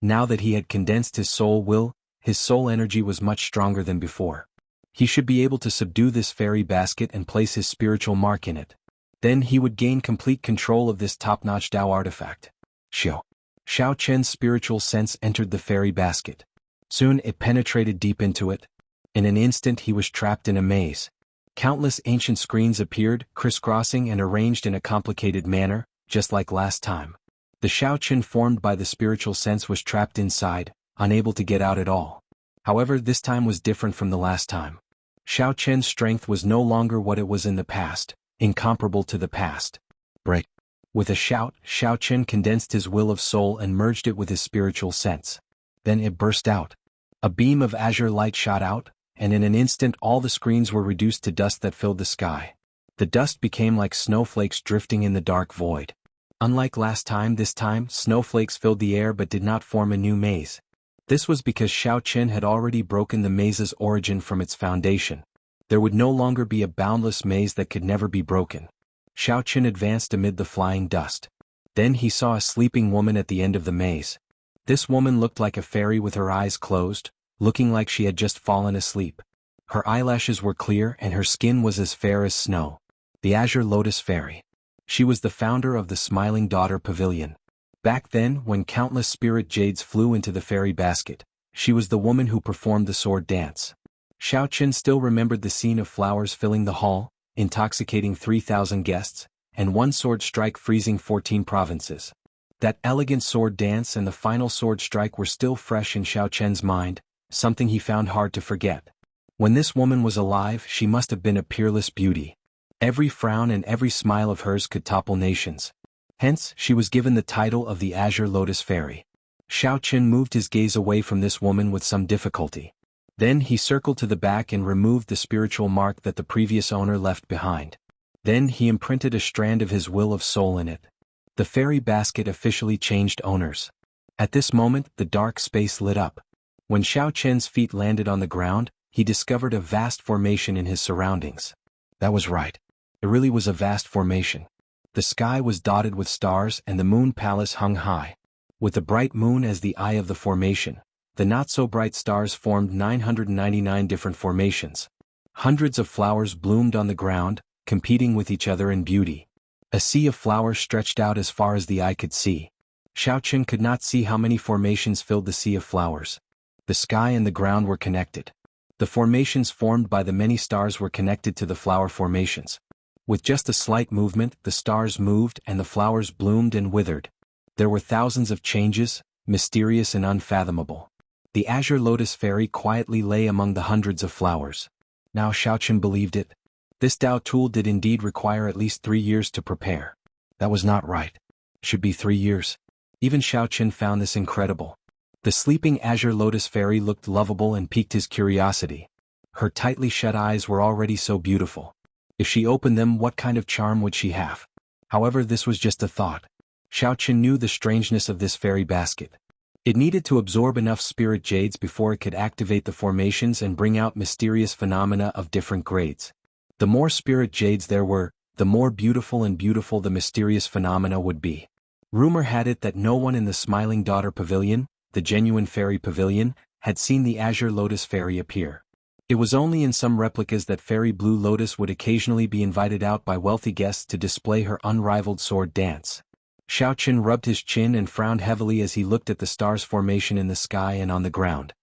Now that he had condensed his soul will, his soul energy was much stronger than before. He should be able to subdue this fairy basket and place his spiritual mark in it. Then he would gain complete control of this top-notch Dao artifact. Xiao Qian's spiritual sense entered the fairy basket. Soon it penetrated deep into it. In an instant he was trapped in a maze. Countless ancient screens appeared, crisscrossing and arranged in a complicated manner, just like last time. The Xiao Qin formed by the spiritual sense was trapped inside, unable to get out at all. However, this time was different from the last time. Xiao Qin's strength was no longer what it was in the past, incomparable to the past. Break. With a shout, Xiao Qin condensed his will of soul and merged it with his spiritual sense. Then it burst out. A beam of azure light shot out, and in an instant all the screens were reduced to dust that filled the sky. The dust became like snowflakes drifting in the dark void. Unlike last time, this time, snowflakes filled the air but did not form a new maze. This was because Xiao Qin had already broken the maze's origin from its foundation. There would no longer be a boundless maze that could never be broken. Xiao Qin advanced amid the flying dust. Then he saw a sleeping woman at the end of the maze. This woman looked like a fairy with her eyes closed, looking like she had just fallen asleep. Her eyelashes were clear and her skin was as fair as snow. The Azure Lotus Fairy. She was the founder of the Smiling Daughter Pavilion. Back then, when countless spirit jades flew into the fairy basket, she was the woman who performed the sword dance. Xiao Qin still remembered the scene of flowers filling the hall, intoxicating 3,000 guests, and one sword strike freezing 14 provinces. That elegant sword dance and the final sword strike were still fresh in Xiao Qin's mind, something he found hard to forget. When this woman was alive, she must have been a peerless beauty. Every frown and every smile of hers could topple nations. Hence, she was given the title of the Azure Lotus Fairy. Xiao Qin moved his gaze away from this woman with some difficulty. Then he circled to the back and removed the spiritual mark that the previous owner left behind. Then he imprinted a strand of his will of soul in it. The fairy basket officially changed owners. At this moment, the dark space lit up. When Xiao Qin's feet landed on the ground, he discovered a vast formation in his surroundings. That was right. It really was a vast formation. The sky was dotted with stars and the moon palace hung high. With the bright moon as the eye of the formation, the not-so-bright stars formed 999 different formations. Hundreds of flowers bloomed on the ground, competing with each other in beauty. A sea of flowers stretched out as far as the eye could see. Xiao Qin could not see how many formations filled the sea of flowers. The sky and the ground were connected. The formations formed by the many stars were connected to the flower formations. With just a slight movement, the stars moved and the flowers bloomed and withered. There were thousands of changes, mysterious and unfathomable. The Azure Lotus Fairy quietly lay among the hundreds of flowers. Now Xiao Qin believed it. This Dao tool did indeed require at least 3 years to prepare. That was not right. Should be 3 years. Even Xiao Qin found this incredible. The sleeping Azure Lotus Fairy looked lovable and piqued his curiosity. Her tightly shut eyes were already so beautiful. If she opened them, what kind of charm would she have? However, this was just a thought. Xiao Qin knew the strangeness of this fairy basket. It needed to absorb enough spirit jades before it could activate the formations and bring out mysterious phenomena of different grades. The more spirit jades there were, the more beautiful the mysterious phenomena would be. Rumor had it that no one in the Smiling Daughter Pavilion, the genuine fairy pavilion, had seen the Azure Lotus Fairy appear. It was only in some replicas that Fairy Blue Lotus would occasionally be invited out by wealthy guests to display her unrivaled sword dance. Xiao Qin rubbed his chin and frowned heavily as he looked at the stars' formation in the sky and on the ground.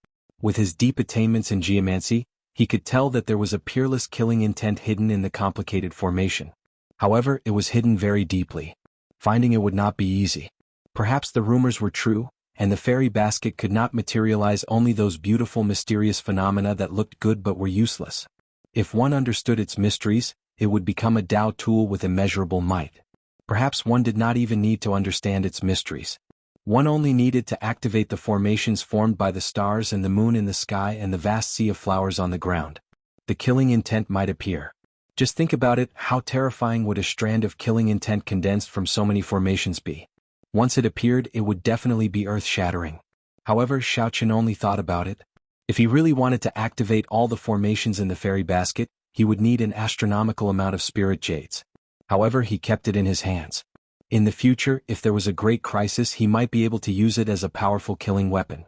With his deep attainments in geomancy, he could tell that there was a peerless killing intent hidden in the complicated formation. However, it was hidden very deeply. Finding it would not be easy. Perhaps the rumors were true, and the fairy basket could not materialize only those beautiful mysterious phenomena that looked good but were useless. If one understood its mysteries, it would become a Dao tool with immeasurable might. Perhaps one did not even need to understand its mysteries. One only needed to activate the formations formed by the stars and the moon in the sky and the vast sea of flowers on the ground. The killing intent might appear. Just think about it, how terrifying would a strand of killing intent condensed from so many formations be? Once it appeared, it would definitely be earth-shattering. However, Xiaoqin only thought about it. If he really wanted to activate all the formations in the fairy basket, he would need an astronomical amount of spirit jades. However, he kept it in his hands. In the future, if there was a great crisis, he might be able to use it as a powerful killing weapon.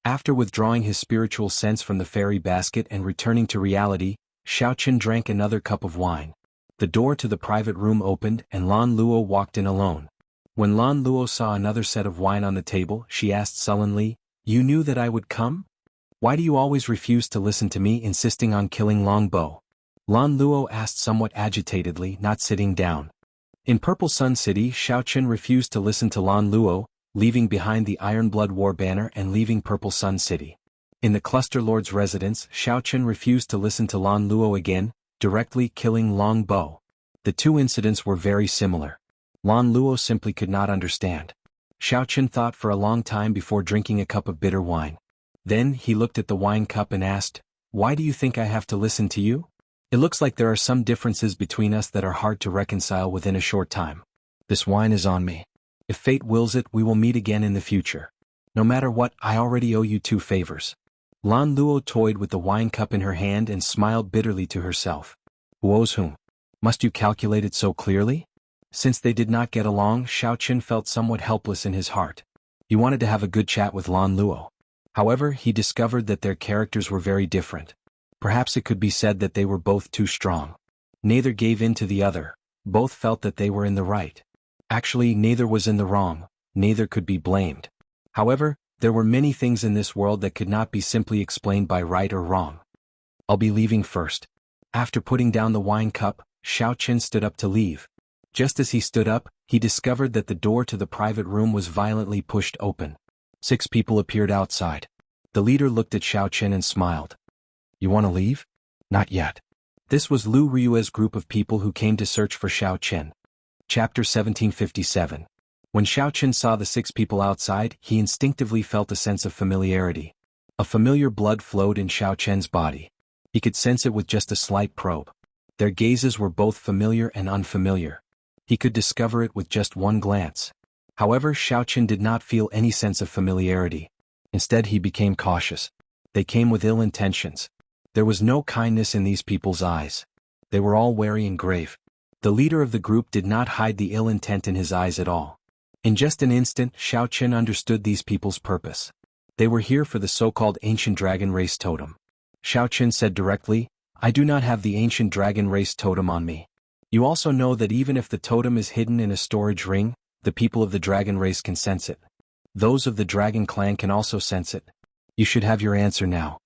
After withdrawing his spiritual sense from the fairy basket and returning to reality, Xiaoqin drank another cup of wine. The door to the private room opened and Lan Luo walked in alone. When Lan Luo saw another set of wine on the table, she asked sullenly, "You knew that I would come? Why do you always refuse to listen to me, insisting on killing Long Bo?" Lan Luo asked somewhat agitatedly, not sitting down. In Purple Sun City, Xiaoqin refused to listen to Lan Luo, leaving behind the Iron Blood War banner and leaving Purple Sun City. In the Cluster Lord's residence, Xiaoqin refused to listen to Lan Luo again, directly killing Long Bo. The two incidents were very similar. Lan Luo simply could not understand. Xiaoqin thought for a long time before drinking a cup of bitter wine. Then he looked at the wine cup and asked, "Why do you think I have to listen to you? It looks like there are some differences between us that are hard to reconcile within a short time. This wine is on me. If fate wills it, we will meet again in the future. No matter what, I already owe you 2 favors." Lan Luo toyed with the wine cup in her hand and smiled bitterly to herself. Who owes whom? Must you calculate it so clearly? Since they did not get along, Xiaoqin felt somewhat helpless in his heart. He wanted to have a good chat with Lan Luo. However, he discovered that their characters were very different. Perhaps it could be said that they were both too strong. Neither gave in to the other. Both felt that they were in the right. Actually, neither was in the wrong. Neither could be blamed. However, there were many things in this world that could not be simply explained by right or wrong. "I'll be leaving first." After putting down the wine cup, Xiaoqin stood up to leave. Just as he stood up, he discovered that the door to the private room was violently pushed open. 6 people appeared outside. The leader looked at Xiaoqin and smiled. "You want to leave?" "Not yet." This was Lu Ryue's group of people who came to search for Xiaoqin. Chapter 1757. When Xiaoqin saw the 6 people outside, he instinctively felt a sense of familiarity. A familiar blood flowed in Xiaoqin's body. He could sense it with just a slight probe. Their gazes were both familiar and unfamiliar. He could discover it with just one glance. However, Xiaoqin did not feel any sense of familiarity. Instead, he became cautious. They came with ill intentions. There was no kindness in these people's eyes. They were all wary and grave. The leader of the group did not hide the ill intent in his eyes at all. In just an instant, Xiaoqin understood these people's purpose. They were here for the so-called ancient dragon race totem. Xiaoqin said directly, "I do not have the ancient dragon race totem on me. You also know that even if the totem is hidden in a storage ring, the people of the dragon race can sense it. Those of the dragon clan can also sense it. You should have your answer now."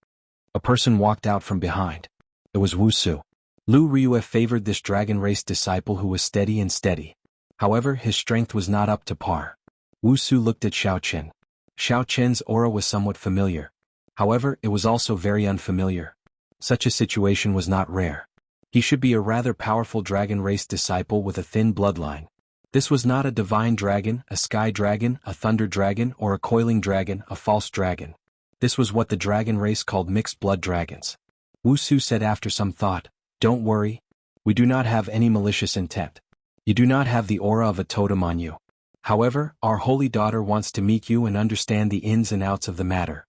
A person walked out from behind. It was Wuxia. Lu Ryue favored this dragon race disciple who was steady and steady. However, his strength was not up to par. Wuxia looked at Xiaoqin. Xiaoqin's aura was somewhat familiar. However, it was also very unfamiliar. Such a situation was not rare. He should be a rather powerful dragon race disciple with a thin bloodline. This was not a divine dragon, a sky dragon, a thunder dragon, or a coiling dragon, a false dragon. This was what the dragon race called mixed blood dragons. Wuxia said after some thought, "Don't worry. We do not have any malicious intent. You do not have the aura of a totem on you. However, our holy daughter wants to meet you and understand the ins and outs of the matter."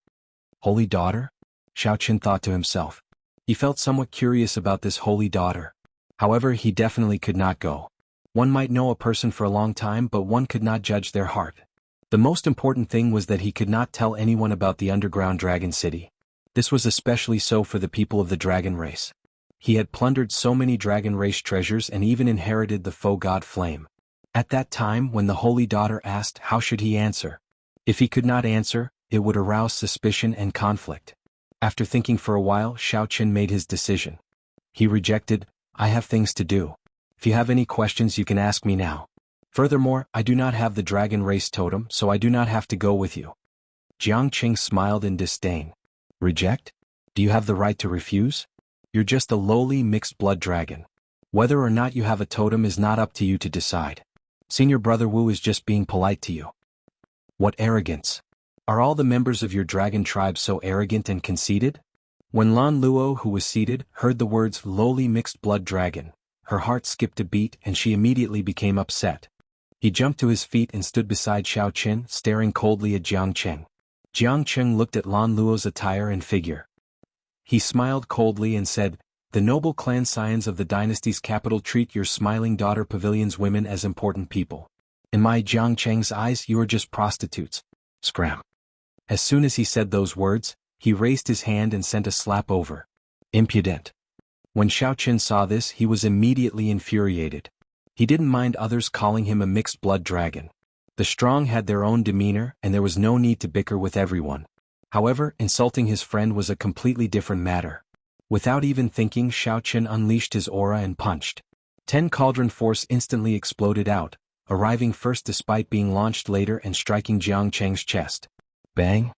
Holy daughter? Xiaoqin thought to himself. He felt somewhat curious about this holy daughter. However, he definitely could not go. One might know a person for a long time, but one could not judge their heart. The most important thing was that he could not tell anyone about the underground dragon city. This was especially so for the people of the dragon race. He had plundered so many dragon race treasures and even inherited the faux god flame. At that time, when the holy daughter asked, how should he answer? If he could not answer, it would arouse suspicion and conflict. After thinking for a while, Xiaoqin made his decision. He rejected, "I have things to do. If you have any questions, you can ask me now. Furthermore, I do not have the dragon race totem, so I do not have to go with you." Jiang Qing smiled in disdain. "Reject? Do you have the right to refuse? You're just a lowly mixed blood dragon. Whether or not you have a totem is not up to you to decide. Senior Brother Wu is just being polite to you. What arrogance! Are all the members of your dragon tribe so arrogant and conceited? When Lan Luo, who was seated, heard the words lowly mixed-blood dragon, her heart skipped a beat and she immediately became upset. He jumped to his feet and stood beside Xiao Qin, staring coldly at Jiang Cheng. Jiang Cheng looked at Lan Luo's attire and figure. He smiled coldly and said, "The noble clan scions of the dynasty's capital treat your smiling daughter pavilion's women as important people. In my Jiang Cheng's eyes you are just prostitutes." Scram. As soon as he said those words, he raised his hand and sent a slap over. Impudent. When Xiao Qin saw this, he was immediately infuriated. He didn't mind others calling him a mixed-blood dragon. The strong had their own demeanor and there was no need to bicker with everyone. However, insulting his friend was a completely different matter. Without even thinking, Xiao Qin unleashed his aura and punched. 10 cauldron force instantly exploded out, arriving first despite being launched later and striking Jiang Cheng's chest. Bang!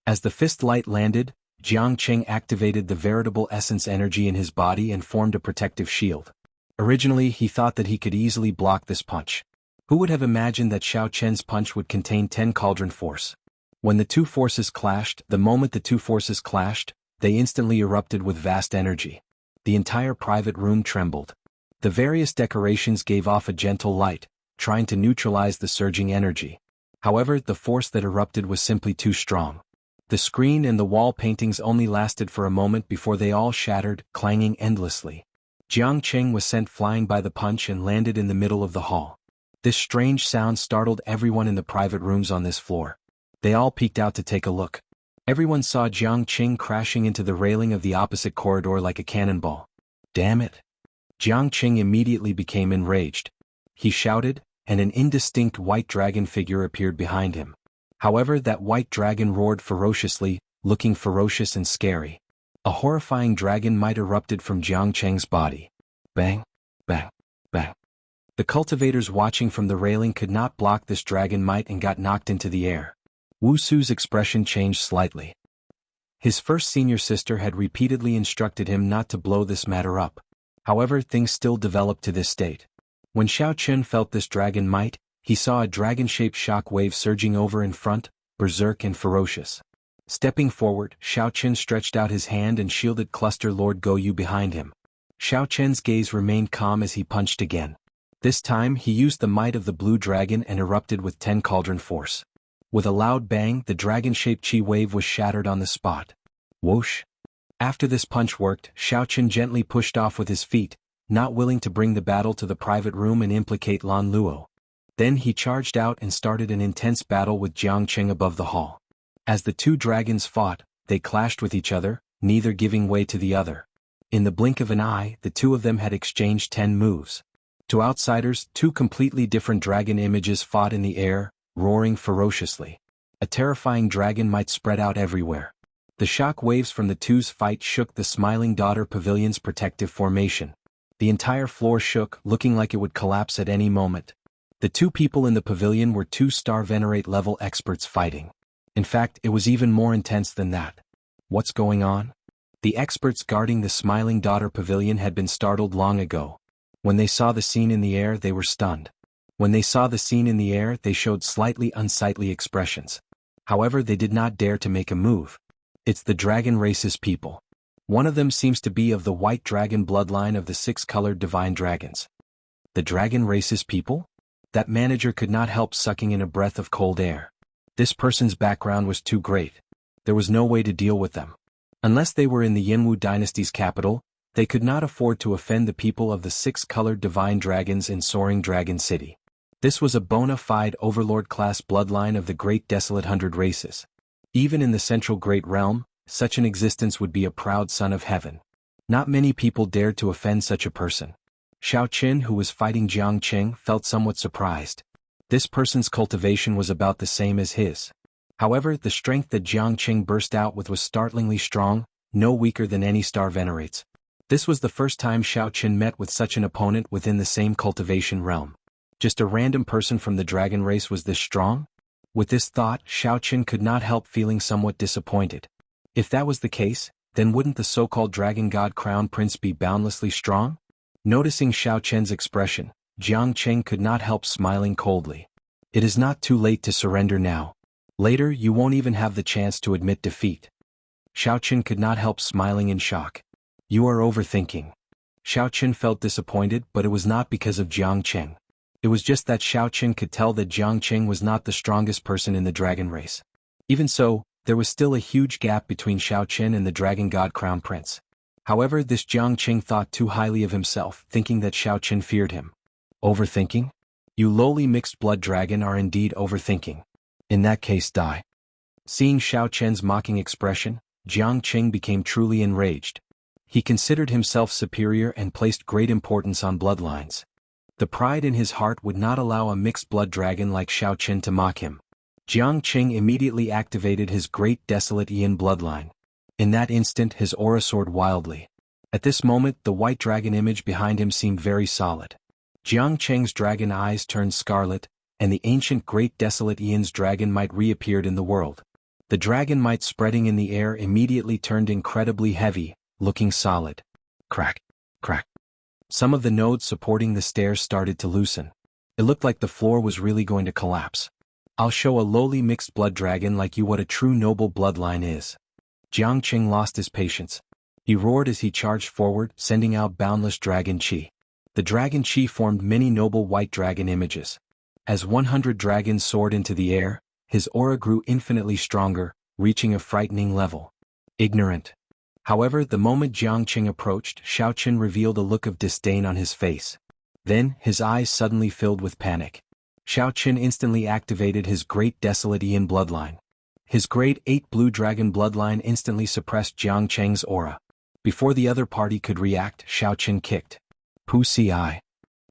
As the fist light landed, Jiang Cheng activated the veritable essence energy in his body and formed a protective shield. Originally, he thought that he could easily block this punch. Who would have imagined that Xiao Chen's punch would contain 10 cauldron force? When the two forces clashed, the moment the two forces clashed, they instantly erupted with vast energy. The entire private room trembled. The various decorations gave off a gentle light, trying to neutralize the surging energy. However, the force that erupted was simply too strong. The screen and the wall paintings only lasted for a moment before they all shattered, clanging endlessly. Jiang Cheng was sent flying by the punch and landed in the middle of the hall. This strange sound startled everyone in the private rooms on this floor. They all peeked out to take a look. Everyone saw Jiang Cheng crashing into the railing of the opposite corridor like a cannonball. Damn it! Jiang Cheng immediately became enraged. He shouted, and an indistinct white dragon figure appeared behind him. However, that white dragon roared ferociously, looking ferocious and scary. A horrifying dragon might erupted from Jiang Cheng's body. Bang! Bang! Bang! The cultivators watching from the railing could not block this dragon might and got knocked into the air. Wu Su's expression changed slightly. His first senior sister had repeatedly instructed him not to blow this matter up. However, things still developed to this state. When Xiao Qin felt this dragon might, he saw a dragon-shaped shock wave surging over in front, berserk and ferocious. Stepping forward, Xiao Qin stretched out his hand and shielded Cluster Lord Goyu behind him. Xiao Qin's gaze remained calm as he punched again. This time, he used the might of the blue dragon and erupted with 10 cauldron force. With a loud bang, the dragon-shaped chi wave was shattered on the spot. Whoosh! After this punch worked, Xiao Qin gently pushed off with his feet, not willing to bring the battle to the private room and implicate Lan Luo. Then he charged out and started an intense battle with Jiang Cheng above the hall. As the two dragons fought, they clashed with each other, neither giving way to the other. In the blink of an eye, the two of them had exchanged 10 moves. To outsiders, two completely different dragon images fought in the air, roaring ferociously. A terrifying dragon might spread out everywhere. The shock waves from the two's fight shook the Smiling Daughter Pavilion's protective formation. The entire floor shook, looking like it would collapse at any moment. The two people in the pavilion were 2-star Venerate level experts fighting. In fact, it was even more intense than that. What's going on? The experts guarding the Smiling Daughter Pavilion had been startled long ago. When they saw the scene in the air, they were stunned. When they saw the scene in the air, they showed slightly unsightly expressions. However, they did not dare to make a move. It's the dragon race's people. One of them seems to be of the white dragon bloodline of the 6-colored divine dragons. The dragon race's people? That manager could not help sucking in a breath of cold air. This person's background was too great. There was no way to deal with them. Unless they were in the Yinwu dynasty's capital, they could not afford to offend the people of the 6-colored divine dragons in Soaring Dragon City. This was a bona fide overlord-class bloodline of the Great Desolate 100 races. Even in the Central Great Realm, such an existence would be a proud son of heaven. Not many people dared to offend such a person. Xiao Qin, who was fighting Jiang Cheng, felt somewhat surprised. This person's cultivation was about the same as his. However, the strength that Jiang Cheng burst out with was startlingly strong, no weaker than any star venerates. This was the first time Xiao Qin met with such an opponent within the same cultivation realm. Just a random person from the dragon race was this strong? With this thought, Xiao Qin could not help feeling somewhat disappointed. If that was the case, then wouldn't the so-called dragon god crown prince be boundlessly strong? Noticing Xiao Qin's expression, Jiang Cheng could not help smiling coldly. It is not too late to surrender now. Later you won't even have the chance to admit defeat. Xiaoqin could not help smiling in shock. You are overthinking. Xiaoqin felt disappointed, but it was not because of Jiang Cheng. It was just that Xiaoqin could tell that Jiang Cheng was not the strongest person in the dragon race. Even so, there was still a huge gap between Xiaoqin and the Dragon God Crown Prince. However, this Jiang Cheng thought too highly of himself, thinking that Xiaoqin feared him. Overthinking? You lowly mixed blood dragon are indeed overthinking. In that case, die. Seeing Xiaoqian's mocking expression, Jiang Cheng became truly enraged. He considered himself superior and placed great importance on bloodlines. The pride in his heart would not allow a mixed blood dragon like Xiaoqin to mock him. Jiang Cheng immediately activated his great desolate Yin bloodline. In that instant his aura soared wildly. At this moment the white dragon image behind him seemed very solid. Jiang Cheng's dragon eyes turned scarlet, and the ancient great desolate Yin's dragon might reappeared in the world. The dragon might spreading in the air immediately turned incredibly heavy, looking solid. Crack, crack. Some of the nodes supporting the stairs started to loosen. It looked like the floor was really going to collapse. I'll show a lowly mixed blood dragon like you what a true noble bloodline is. Jiang Cheng lost his patience. He roared as he charged forward, sending out boundless dragon chi. The dragon chi formed many noble white dragon images. As 100 dragons soared into the air, his aura grew infinitely stronger, reaching a frightening level. Ignorant. However, the moment Jiang Cheng approached, Xiaoqin revealed a look of disdain on his face. Then, his eyes suddenly filled with panic. Xiaoqin instantly activated his great desolate Yin bloodline. His grade 8 blue dragon bloodline instantly suppressed Jiang Cheng's aura. Before the other party could react, Xiaoqin kicked. Pussy eye.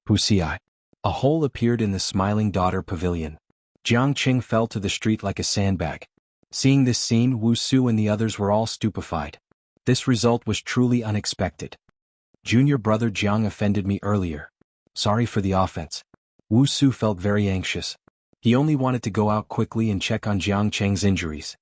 Pussy eye. A hole appeared in the Smiling Daughter Pavilion. Jiang Cheng fell to the street like a sandbag. Seeing this scene, Wu Su and the others were all stupefied. This result was truly unexpected. Junior brother Jiang offended me earlier. Sorry for the offense. Wu Su felt very anxious. He only wanted to go out quickly and check on Jiang Cheng's injuries.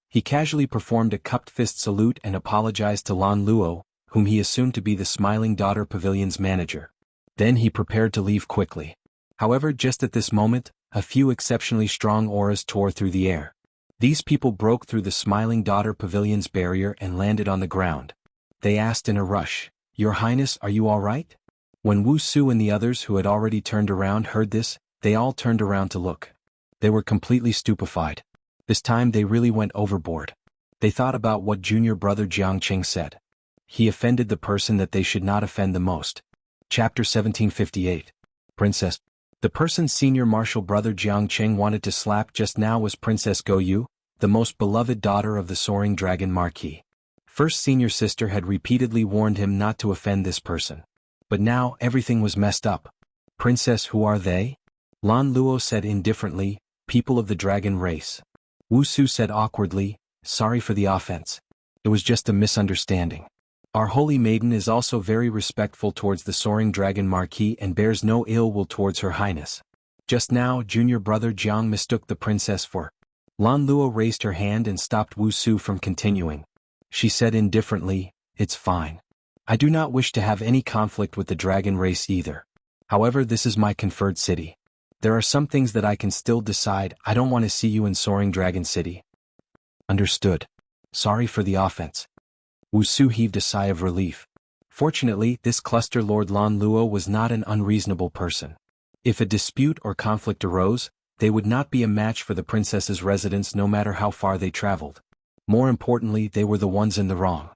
He casually performed a cupped fist salute and apologized to Lan Luo, whom he assumed to be the Smiling Daughter Pavilion's manager. Then he prepared to leave quickly. However, just at this moment, a few exceptionally strong auras tore through the air. These people broke through the Smiling Daughter Pavilion's barrier and landed on the ground. They asked in a rush, "Your Highness, are you all right?" When Wu Su and the others who had already turned around heard this, they all turned around to look. They were completely stupefied. This time they really went overboard. They thought about what junior brother Jiang Cheng said. He offended the person that they should not offend the most. Chapter 1758. Princess. The person senior martial brother Jiang Cheng wanted to slap just now was Princess Go Yu, the most beloved daughter of the Soaring Dragon Marquis. First senior sister had repeatedly warned him not to offend this person. But now everything was messed up. Princess, who are they? Lan Luo said indifferently, people of the dragon race. Wu Su said awkwardly, sorry for the offense. It was just a misunderstanding. Our holy maiden is also very respectful towards the Soaring Dragon Marquis and bears no ill will towards her highness. Just now junior brother Jiang mistook the princess for. Lan Luo raised her hand and stopped Wu Su from continuing. She said indifferently, it's fine. I do not wish to have any conflict with the dragon race either. However, this is my conferred city. There are some things that I can still decide. I don't want to see you in Soaring Dragon City. Understood. Sorry for the offense. Wu Su heaved a sigh of relief. Fortunately, this cluster Lord Lan Luo was not an unreasonable person. If a dispute or conflict arose, they would not be a match for the princess's residence no matter how far they traveled. More importantly, they were the ones in the wrong.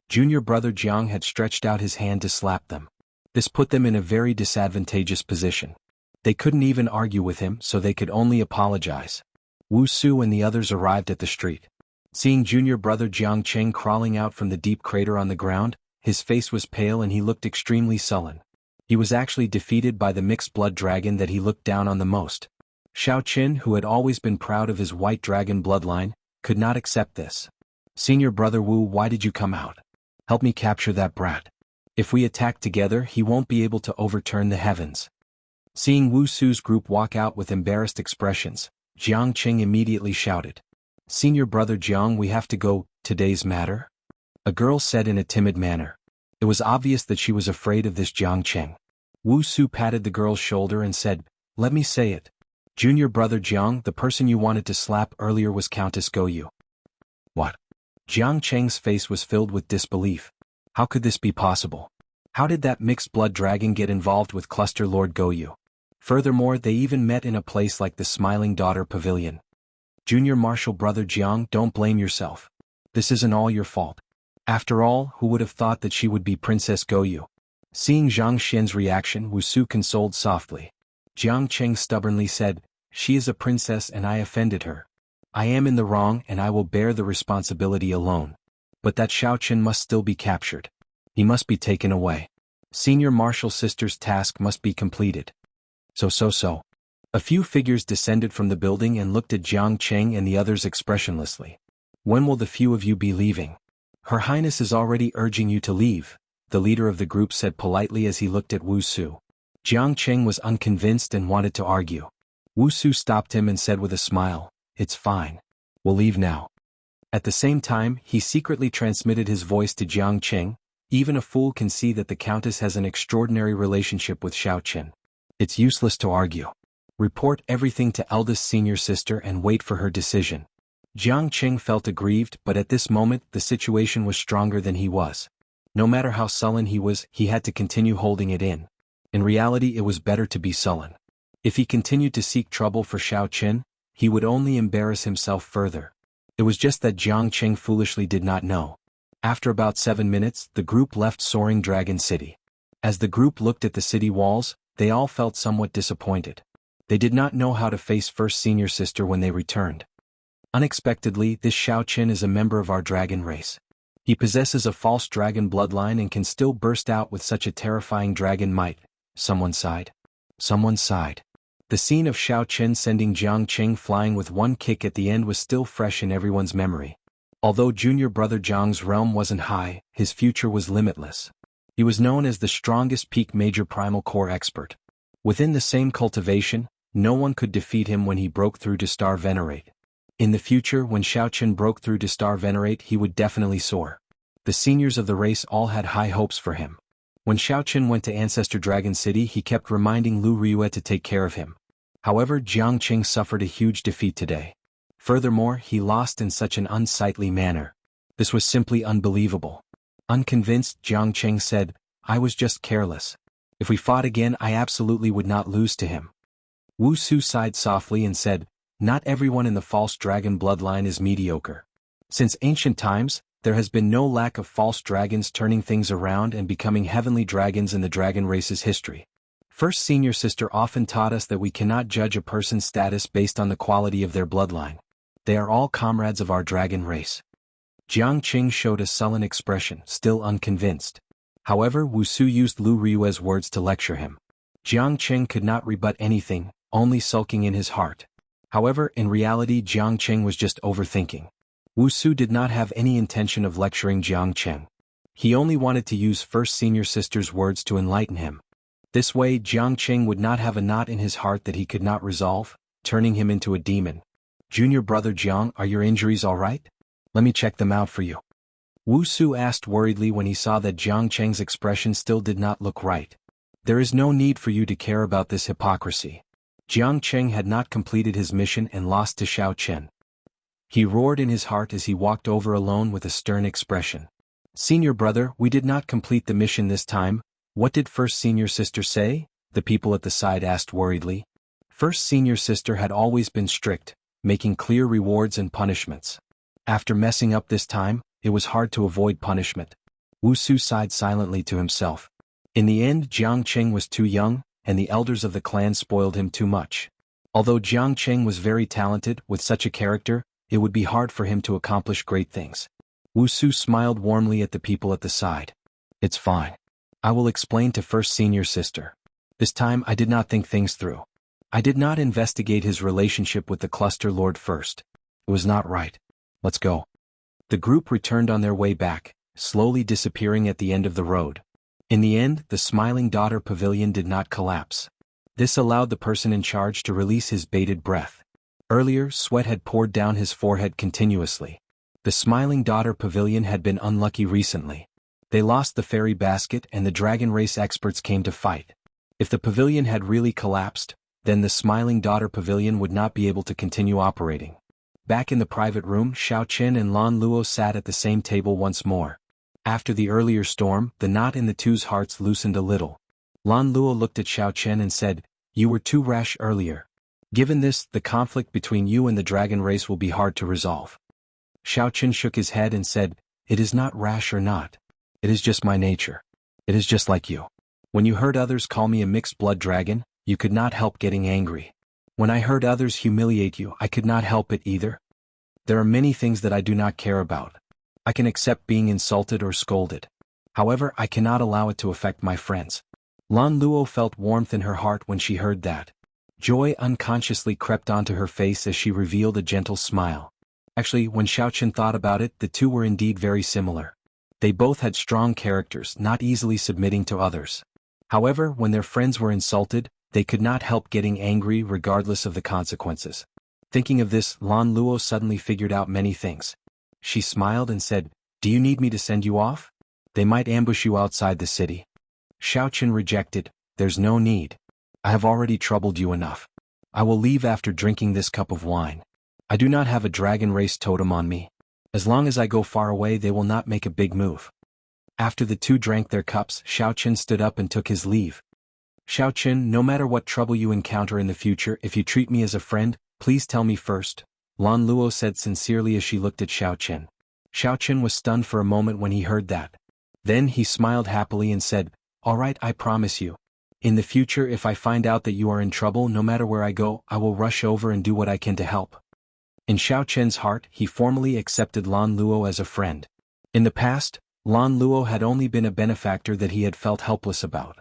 Junior brother Jiang had stretched out his hand to slap them. This put them in a very disadvantageous position. They couldn't even argue with him, so they could only apologize. Wu Su and the others arrived at the street. Seeing junior brother Jiang Cheng crawling out from the deep crater on the ground, his face was pale and he looked extremely sullen. He was actually defeated by the mixed blood dragon that he looked down on the most. Xiaoqin, who had always been proud of his white dragon bloodline, could not accept this. Senior brother Wu, why did you come out? Help me capture that brat. If we attack together, he won't be able to overturn the heavens. Seeing Wu Su's group walk out with embarrassed expressions, Jiang Cheng immediately shouted. Senior brother Jiang, we have to go, today's matter? A girl said in a timid manner. It was obvious that she was afraid of this Jiang Cheng. Wu Su patted the girl's shoulder and said, "Let me say it. Junior brother Jiang, the person you wanted to slap earlier was Countess Goyu." What? Jiang Cheng's face was filled with disbelief. How could this be possible? How did that mixed-blood dragon get involved with Cluster Lord Goyu? Furthermore, they even met in a place like the Smiling Daughter Pavilion. Junior Marshal Brother Jiang, don't blame yourself. This isn't all your fault. After all, who would have thought that she would be Princess Goyu? Seeing Zhang Xian's reaction, Wu Su consoled softly. Jiang Cheng stubbornly said, "She is a princess and I offended her. I am in the wrong and I will bear the responsibility alone. But that Xiaoqin must still be captured. He must be taken away. Senior Marshal Sister's task must be completed." So. A few figures descended from the building and looked at Jiang Cheng and the others expressionlessly. "When will the few of you be leaving?" "Her Highness is already urging you to leave," the leader of the group said politely as he looked at Wu Su. Jiang Cheng was unconvinced and wanted to argue. Wu Su stopped him and said with a smile, "It's fine. We'll leave now." At the same time, he secretly transmitted his voice to Jiang Cheng. "Even a fool can see that the Countess has an extraordinary relationship with Xiaoqin. It's useless to argue. Report everything to eldest senior sister and wait for her decision." Jiang Cheng felt aggrieved, but at this moment the situation was stronger than he was. No matter how sullen he was, he had to continue holding it in. In reality, it was better to be sullen. If he continued to seek trouble for Xiaoqin, he would only embarrass himself further. It was just that Jiang Cheng foolishly did not know. After about 7 minutes, the group left Soaring Dragon City. As the group looked at the city walls, they all felt somewhat disappointed. They did not know how to face first senior sister when they returned. Unexpectedly, this Xiaoqin is a member of our dragon race. He possesses a false dragon bloodline and can still burst out with such a terrifying dragon might. Someone sighed. Someone sighed. The scene of Xiaoqin sending Jiang Cheng flying with one kick at the end was still fresh in everyone's memory. Although junior brother Jiang's realm wasn't high, his future was limitless. He was known as the strongest peak major primal core expert. Within the same cultivation, no one could defeat him when he broke through to Star Venerate. In the future, when Xiaoqin broke through to Star Venerate, he would definitely soar. The seniors of the race all had high hopes for him. When Xiaoqin went to Ancestor Dragon City, he kept reminding Lu Ryue to take care of him. However, Jiang Cheng suffered a huge defeat today. Furthermore, he lost in such an unsightly manner. This was simply unbelievable. Unconvinced, Jiang Cheng said, "I was just careless. If we fought again, I absolutely would not lose to him." Wu Su sighed softly and said, "Not everyone in the false dragon bloodline is mediocre. Since ancient times, there has been no lack of false dragons turning things around and becoming heavenly dragons in the dragon race's history. First senior sister often taught us that we cannot judge a person's status based on the quality of their bloodline. They are all comrades of our dragon race." Jiang Cheng showed a sullen expression, still unconvinced. However, Wu Su used Lu Ryue's words to lecture him. Jiang Cheng could not rebut anything, only sulking in his heart. However, in reality, Jiang Cheng was just overthinking. Wu Su did not have any intention of lecturing Jiang Cheng. He only wanted to use first senior sister's words to enlighten him. This way, Jiang Cheng would not have a knot in his heart that he could not resolve, turning him into a demon. "Junior brother Jiang, are your injuries all right? Let me check them out for you." Wu Su asked worriedly when he saw that Jiang Cheng's expression still did not look right. "There is no need for you to care about this hypocrisy." Jiang Cheng had not completed his mission and lost to Xiaoqin. He roared in his heart as he walked over alone with a stern expression. "Senior brother, we did not complete the mission this time. What did first senior sister say?" the people at the side asked worriedly. First senior sister had always been strict, making clear rewards and punishments. After messing up this time, it was hard to avoid punishment. Wu Su sighed silently to himself. In the end, Jiang Cheng was too young, and the elders of the clan spoiled him too much. Although Jiang Cheng was very talented, with such a character, it would be hard for him to accomplish great things. Wu Su smiled warmly at the people at the side. "It's fine. I will explain to first senior sister. This time I did not think things through. I did not investigate his relationship with the Cluster Lord first. It was not right. Let's go." The group returned on their way back, slowly disappearing at the end of the road. In the end, the Smiling Daughter Pavilion did not collapse. This allowed the person in charge to release his bated breath. Earlier, sweat had poured down his forehead continuously. The Smiling Daughter Pavilion had been unlucky recently. They lost the fairy basket and the dragon race experts came to fight. If the pavilion had really collapsed, then the Smiling Daughter Pavilion would not be able to continue operating. Back in the private room, Xiao Qin and Lan Luo sat at the same table once more. After the earlier storm, the knot in the two's hearts loosened a little. Lan Luo looked at Xiao Qin and said, "You were too rash earlier. Given this, the conflict between you and the dragon race will be hard to resolve." Xiao Qin shook his head and said, "It is not rash or not. It is just my nature. It is just like you. When you heard others call me a mixed-blood dragon, you could not help getting angry. When I heard others humiliate you, I could not help it either. There are many things that I do not care about. I can accept being insulted or scolded. However, I cannot allow it to affect my friends." Lan Luo felt warmth in her heart when she heard that. Joy unconsciously crept onto her face as she revealed a gentle smile. Actually, when Xiao Qin thought about it, the two were indeed very similar. They both had strong characters, not easily submitting to others. However, when their friends were insulted, they could not help getting angry regardless of the consequences. Thinking of this, Lan Luo suddenly figured out many things. She smiled and said, "Do you need me to send you off? They might ambush you outside the city." Xiao Qin rejected, "There's no need. I have already troubled you enough. I will leave after drinking this cup of wine. I do not have a dragon race totem on me. As long as I go far away, they will not make a big move." After the two drank their cups, Xiao Qin stood up and took his leave. "Xiao Qin, no matter what trouble you encounter in the future, if you treat me as a friend, please tell me first," Lan Luo said sincerely as she looked at Xiao Qin. Xiao Qin was stunned for a moment when he heard that. Then he smiled happily and said, "All right, I promise you. In the future, if I find out that you are in trouble, no matter where I go, I will rush over and do what I can to help." In Xiao Qin's heart, he formally accepted Lan Luo as a friend. In the past, Lan Luo had only been a benefactor that he had felt helpless about.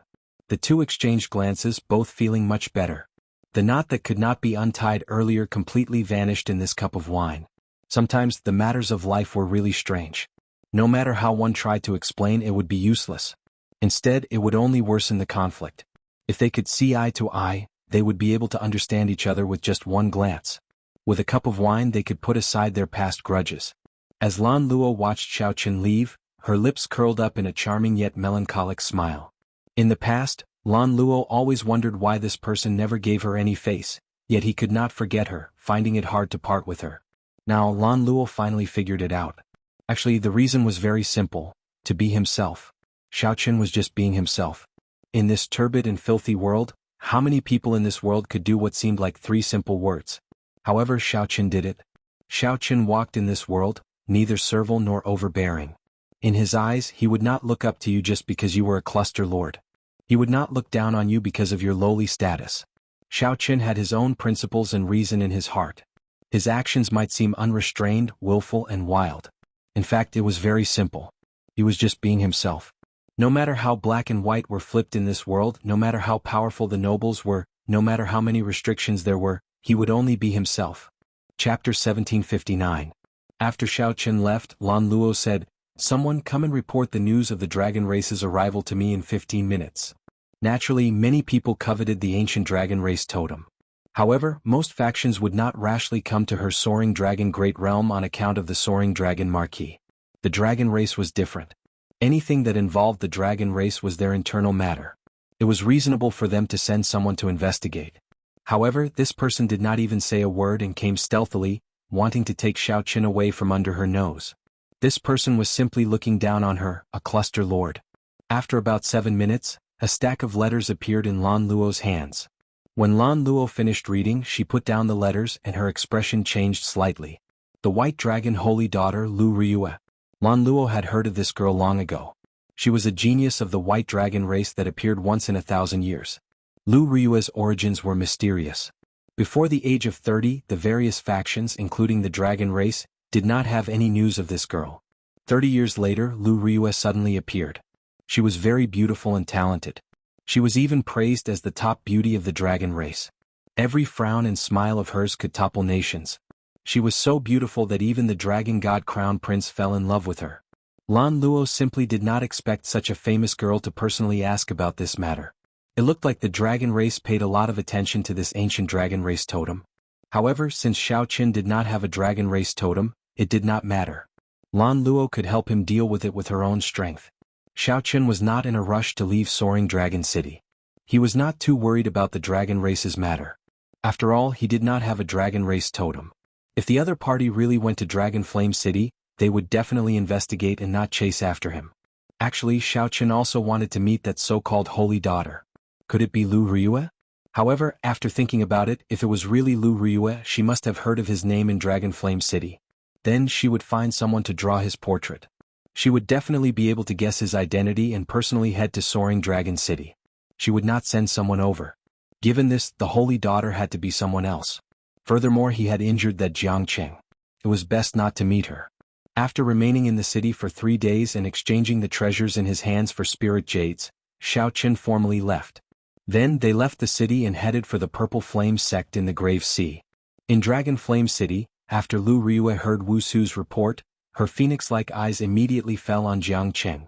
The two exchanged glances, both feeling much better. The knot that could not be untied earlier completely vanished in this cup of wine. Sometimes the matters of life were really strange. No matter how one tried to explain, it would be useless. Instead, it would only worsen the conflict. If they could see eye to eye, they would be able to understand each other with just one glance. With a cup of wine, they could put aside their past grudges. As Lan Luo watched Xiao Qin leave, her lips curled up in a charming yet melancholic smile. In the past, Lan Luo always wondered why this person never gave her any face, yet he could not forget her, finding it hard to part with her. Now Lan Luo finally figured it out. Actually, the reason was very simple: to be himself. Xiao Qin was just being himself. In this turbid and filthy world, how many people in this world could do what seemed like three simple words? However, Xiao Qin did it. Xiao Qin walked in this world, neither servile nor overbearing. In his eyes, he would not look up to you just because you were a cluster lord. He would not look down on you because of your lowly status. Xiao Qin had his own principles and reason in his heart. His actions might seem unrestrained, willful, and wild. In fact, it was very simple. He was just being himself. No matter how black and white were flipped in this world, no matter how powerful the nobles were, no matter how many restrictions there were, he would only be himself. Chapter 1759. After Xiao Qin left, Lan Luo said, "Someone come and report the news of the dragon race's arrival to me in 15 minutes. Naturally, many people coveted the ancient dragon race totem. However, most factions would not rashly come to her soaring dragon great realm on account of the soaring dragon marquee. The dragon race was different. Anything that involved the dragon race was their internal matter. It was reasonable for them to send someone to investigate. However, this person did not even say a word and came stealthily, wanting to take Xiao Qin away from under her nose. This person was simply looking down on her, a cluster lord. After about 7 minutes, a stack of letters appeared in Lan Luo's hands. When Lan Luo finished reading, she put down the letters and her expression changed slightly. The White Dragon Holy Daughter Lu Ryue. Lan Luo had heard of this girl long ago. She was a genius of the White Dragon race that appeared once in 1,000 years. Lu Ryue's origins were mysterious. Before the age of 30, the various factions, including the dragon race, did not have any news of this girl. 30 years later, Lu Ryue suddenly appeared. She was very beautiful and talented. She was even praised as the top beauty of the dragon race. Every frown and smile of hers could topple nations. She was so beautiful that even the dragon god crown prince fell in love with her. Lan Luo simply did not expect such a famous girl to personally ask about this matter. It looked like the dragon race paid a lot of attention to this ancient dragon race totem. However, since Xiao Qin did not have a dragon race totem, it did not matter. Lan Luo could help him deal with it with her own strength. Xiao Qin was not in a rush to leave Soaring Dragon City. He was not too worried about the dragon race's matter. After all, he did not have a dragon race totem. If the other party really went to Dragon Flame City, they would definitely investigate and not chase after him. Actually, Xiaoqin also wanted to meet that so-called holy daughter. Could it be Lu Ryue? However, after thinking about it, if it was really Lu Ryue, she must have heard of his name in Dragon Flame City. Then she would find someone to draw his portrait. She would definitely be able to guess his identity and personally head to Soaring Dragon City. She would not send someone over. Given this, the holy daughter had to be someone else. Furthermore, he had injured that Jiang Qing. It was best not to meet her. After remaining in the city for 3 days and exchanging the treasures in his hands for spirit jades, Xiaoqin formally left. Then they left the city and headed for the Purple Flame sect in the Grave Sea. In Dragon Flame City, after Lu Ryue heard Wusu's report, her phoenix-like eyes immediately fell on Jiang Qing.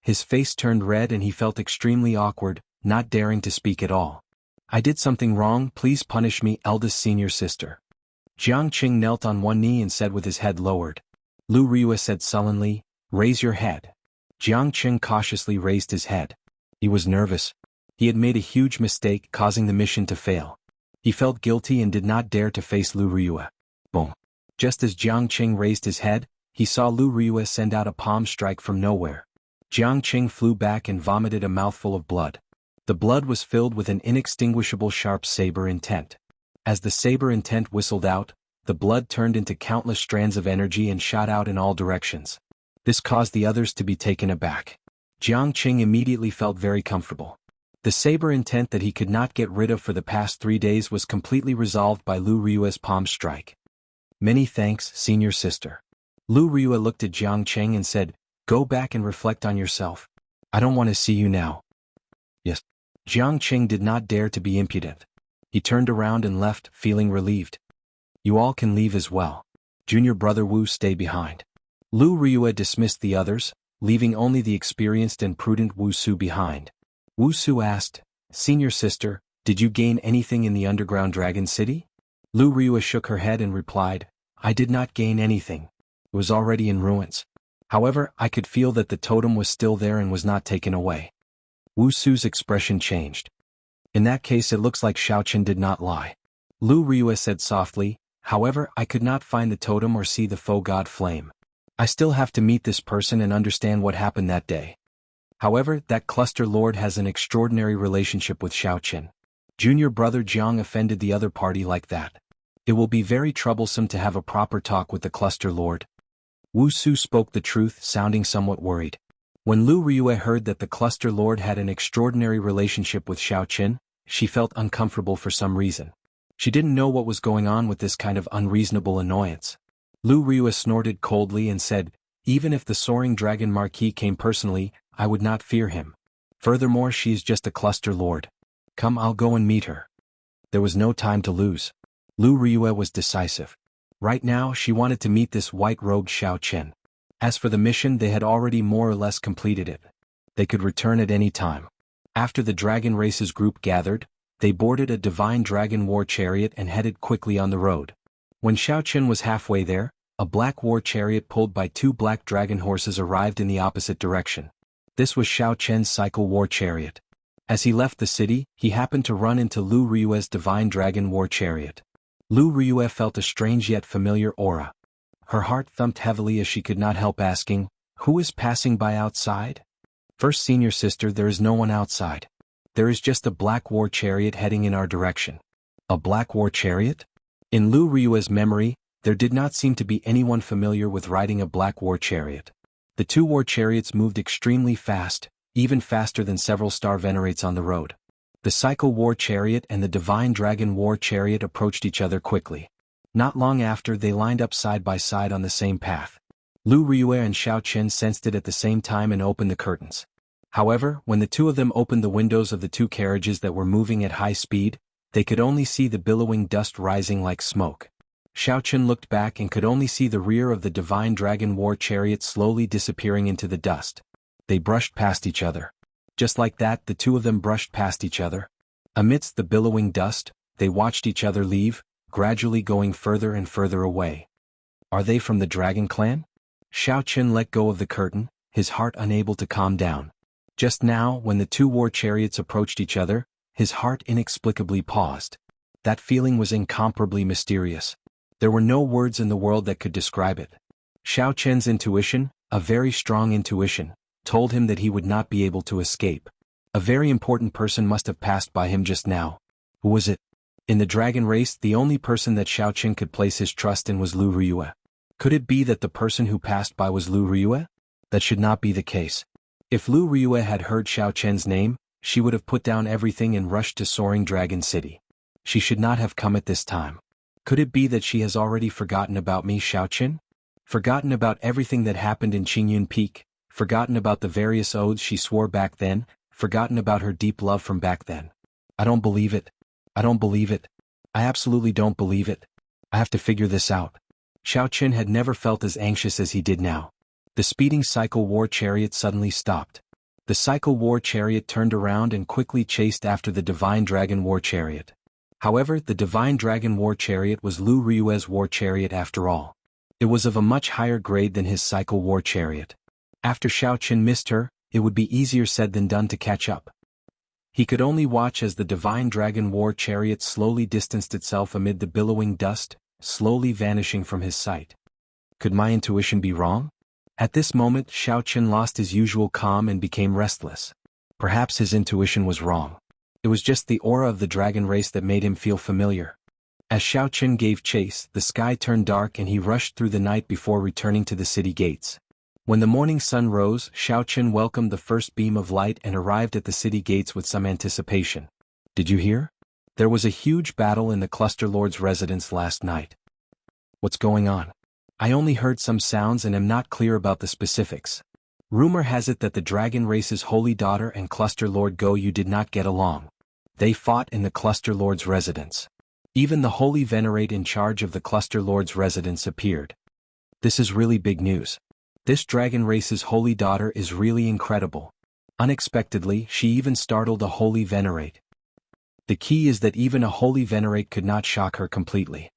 His face turned red and he felt extremely awkward, not daring to speak at all. "I did something wrong, please punish me, eldest senior sister." Jiang Qing knelt on one knee and said with his head lowered. Lu Ryue said sullenly, "Raise your head." Jiang Qing cautiously raised his head. He was nervous. He had made a huge mistake, causing the mission to fail. He felt guilty and did not dare to face Lu Ryue. Boom. Just as Jiang Qing raised his head, he saw Lu Ryue send out a palm strike from nowhere. Jiang Qing flew back and vomited a mouthful of blood. The blood was filled with an inextinguishable sharp saber intent. As the saber intent whistled out, the blood turned into countless strands of energy and shot out in all directions. This caused the others to be taken aback. Jiang Qing immediately felt very comfortable. The saber intent that he could not get rid of for the past 3 days was completely resolved by Lu Ryue's palm strike. "Many thanks, senior sister." Lu Ryue looked at Jiang Qing and said, "Go back and reflect on yourself. I don't want to see you now." "Yes." Jiang Qing did not dare to be impudent. He turned around and left, feeling relieved. "You all can leave as well. Junior brother Wu stay behind." Lu Ryue dismissed the others, leaving only the experienced and prudent Wu Su behind. Wu Su asked, "Senior sister, did you gain anything in the underground dragon city?" Lu Ryue shook her head and replied, "I did not gain anything. It was already in ruins. However, I could feel that the totem was still there and was not taken away." Wu Su's expression changed. "In that case it looks like Xiaoqin did not lie." Lu Ryue said softly, "However, I could not find the totem or see the faux god flame. I still have to meet this person and understand what happened that day. However, that cluster lord has an extraordinary relationship with Xiaoqin. Junior brother Jiang offended the other party like that. It will be very troublesome to have a proper talk with the cluster lord." Wu Su spoke the truth, sounding somewhat worried. When Lu Ryue heard that the cluster lord had an extraordinary relationship with Xiaoqin, she felt uncomfortable for some reason. She didn't know what was going on with this kind of unreasonable annoyance. Lu Ryue snorted coldly and said, "Even if the Soaring Dragon Marquis came personally, I would not fear him. Furthermore, she is just a cluster lord. Come, I'll go and meet her." There was no time to lose. Lu Ryue was decisive. Right now, she wanted to meet this white-robed Xiaoqin. As for the mission, they had already more or less completed it. They could return at any time. After the Dragon Races group gathered, they boarded a divine dragon war chariot and headed quickly on the road. When Xiaoqin was halfway there, a black war chariot pulled by 2 black dragon horses arrived in the opposite direction. This was Xiaoqin's cycle war chariot. As he left the city, he happened to run into Lu Ryue's divine dragon war chariot. Lu Ryue felt a strange yet familiar aura. Her heart thumped heavily as she could not help asking, "Who is passing by outside?" "First senior sister, there is no one outside. There is just a black war chariot heading in our direction." A black war chariot? In Lu Ryue's memory, there did not seem to be anyone familiar with riding a black war chariot. The 2 war chariots moved extremely fast, even faster than several star venerates on the road. The cycle war chariot and the divine dragon war chariot approached each other quickly. Not long after, they lined up side by side on the same path. Lu Ryue and Xiaoqin sensed it at the same time and opened the curtains. However, when the 2 of them opened the windows of the 2 carriages that were moving at high speed, they could only see the billowing dust rising like smoke. Xiaoqin looked back and could only see the rear of the divine dragon war chariot slowly disappearing into the dust. They brushed past each other. Just like that, the 2 of them brushed past each other. Amidst the billowing dust, they watched each other leave, gradually going further and further away. Are they from the Dragon Clan? Xiaoqin let go of the curtain, his heart unable to calm down. Just now, when the 2 war chariots approached each other, his heart inexplicably paused. That feeling was incomparably mysterious. There were no words in the world that could describe it. Xiao Chen's intuition, a very strong intuition, told him that he would not be able to escape. A very important person must have passed by him just now. Who was it? In the dragon race, the only person that Xiao Chen could place his trust in was Lu Riyue. Could it be that the person who passed by was Lu Riyue? That should not be the case. If Lu Riyue had heard Xiao Chen's name, she would have put down everything and rushed to Soaring Dragon City. She should not have come at this time. Could it be that she has already forgotten about me, Xiao Chen? Forgotten about everything that happened in Qingyun Peak, forgotten about the various oaths she swore back then, forgotten about her deep love from back then. I don't believe it. I don't believe it. I absolutely don't believe it. I have to figure this out. Xiao Chen had never felt as anxious as he did now. The speeding cycle war chariot suddenly stopped. The cycle war chariot turned around and quickly chased after the divine dragon war chariot. However, the divine dragon war chariot was Lu Riyue's war chariot after all. It was of a much higher grade than his cycle war chariot. After Xiao Chen missed her, it would be easier said than done to catch up. He could only watch as the divine dragon war chariot slowly distanced itself amid the billowing dust, slowly vanishing from his sight. Could my intuition be wrong? At this moment, Xiao Chen lost his usual calm and became restless. Perhaps his intuition was wrong. It was just the aura of the dragon race that made him feel familiar. As Xiao Chen gave chase, the sky turned dark and he rushed through the night before returning to the city gates. When the morning sun rose, Xiao Chen welcomed the first beam of light and arrived at the city gates with some anticipation. Did you hear? There was a huge battle in the Cluster Lord's residence last night. What's going on? I only heard some sounds and am not clear about the specifics. Rumor has it that the dragon race's holy daughter and Cluster Lord Go Yu did not get along. They fought in the Cluster Lord's residence. Even the holy venerate in charge of the Cluster Lord's residence appeared. This is really big news. This dragon race's holy daughter is really incredible. Unexpectedly, she even startled a holy venerate. The key is that even a holy venerate could not shock her completely.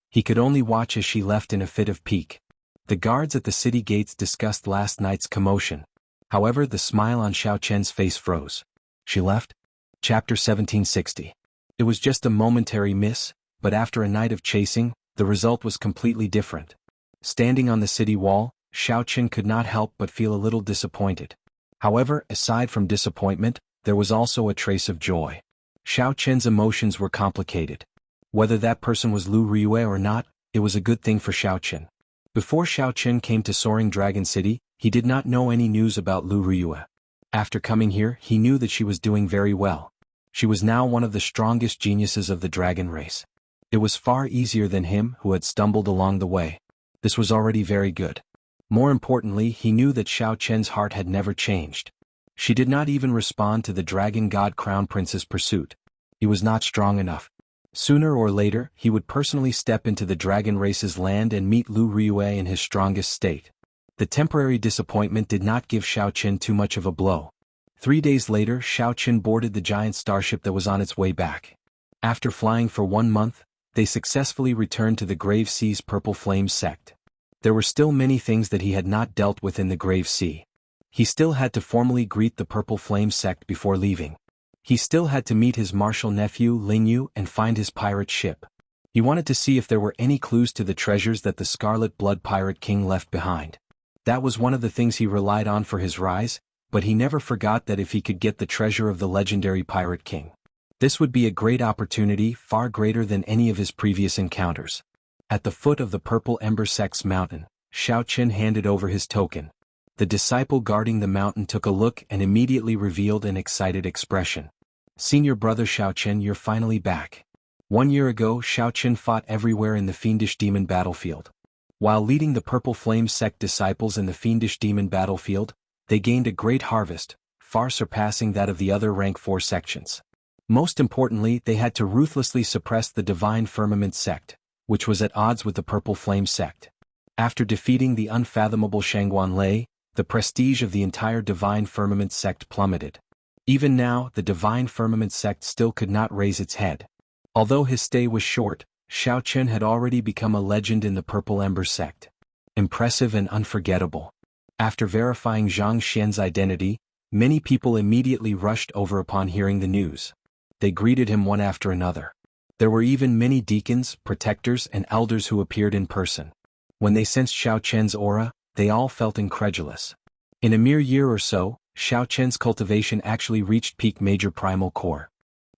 He could only watch as she left in a fit of pique. The guards at the city gates discussed last night's commotion. However, the smile on Xiao Chen's face froze. She left? Chapter 1760. It was just a momentary miss, but after a night of chasing, the result was completely different. Standing on the city wall, Xiao Chen could not help but feel a little disappointed. However, aside from disappointment, there was also a trace of joy. Xiao Chen's emotions were complicated. Whether that person was Lu Riyue or not, it was a good thing for Xiao Chen. Before Xiao Chen came to Soaring Dragon City, he did not know any news about Lu Riyue. After coming here, he knew that she was doing very well. She was now one of the strongest geniuses of the dragon race. It was far easier than him who had stumbled along the way. This was already very good. More importantly, he knew that Xiao Chen's heart had never changed. She did not even respond to the Dragon God Crown Prince's pursuit. He was not strong enough. Sooner or later, he would personally step into the dragon race's land and meet Lu Riyue in his strongest state. The temporary disappointment did not give Xiao Chen too much of a blow. 3 days later, Xiao Chen boarded the giant starship that was on its way back. After flying for 1 month, they successfully returned to the Grave Sea's Purple Flame sect. There were still many things that he had not dealt with in the Grave Sea. He still had to formally greet the Purple Flame sect before leaving. He still had to meet his martial nephew Ling Yu and find his pirate ship. He wanted to see if there were any clues to the treasures that the Scarlet Blood Pirate King left behind. That was one of the things he relied on for his rise, but he never forgot that if he could get the treasure of the legendary Pirate King, this would be a great opportunity, far greater than any of his previous encounters. At the foot of the Purple Ember Sect's mountain, Xiao Chen handed over his token. The disciple guarding the mountain took a look and immediately revealed an excited expression. "Senior brother Xiao Chen, you're finally back." 1 year ago, Xiao Chen fought everywhere in the Fiendish Demon battlefield. While leading the Purple Flame sect disciples in the Fiendish Demon battlefield, they gained a great harvest, far surpassing that of the other rank 4 sections. Most importantly, they had to ruthlessly suppress the Divine Firmament sect, which was at odds with the Purple Flame sect. After defeating the unfathomable Shangguan Lei, the prestige of the entire Divine Firmament sect plummeted. Even now, the Divine Firmament sect still could not raise its head. Although his stay was short, Xiao Chen had already become a legend in the Purple Ember sect. Impressive and unforgettable. After verifying Zhang Xian's identity, many people immediately rushed over upon hearing the news. they greeted him one after another. There were even many deacons, protectors, and elders who appeared in person. When they sensed Xiao Chen's aura, they all felt incredulous. In a mere year or so, Xiao Chen's cultivation actually reached peak major primal core.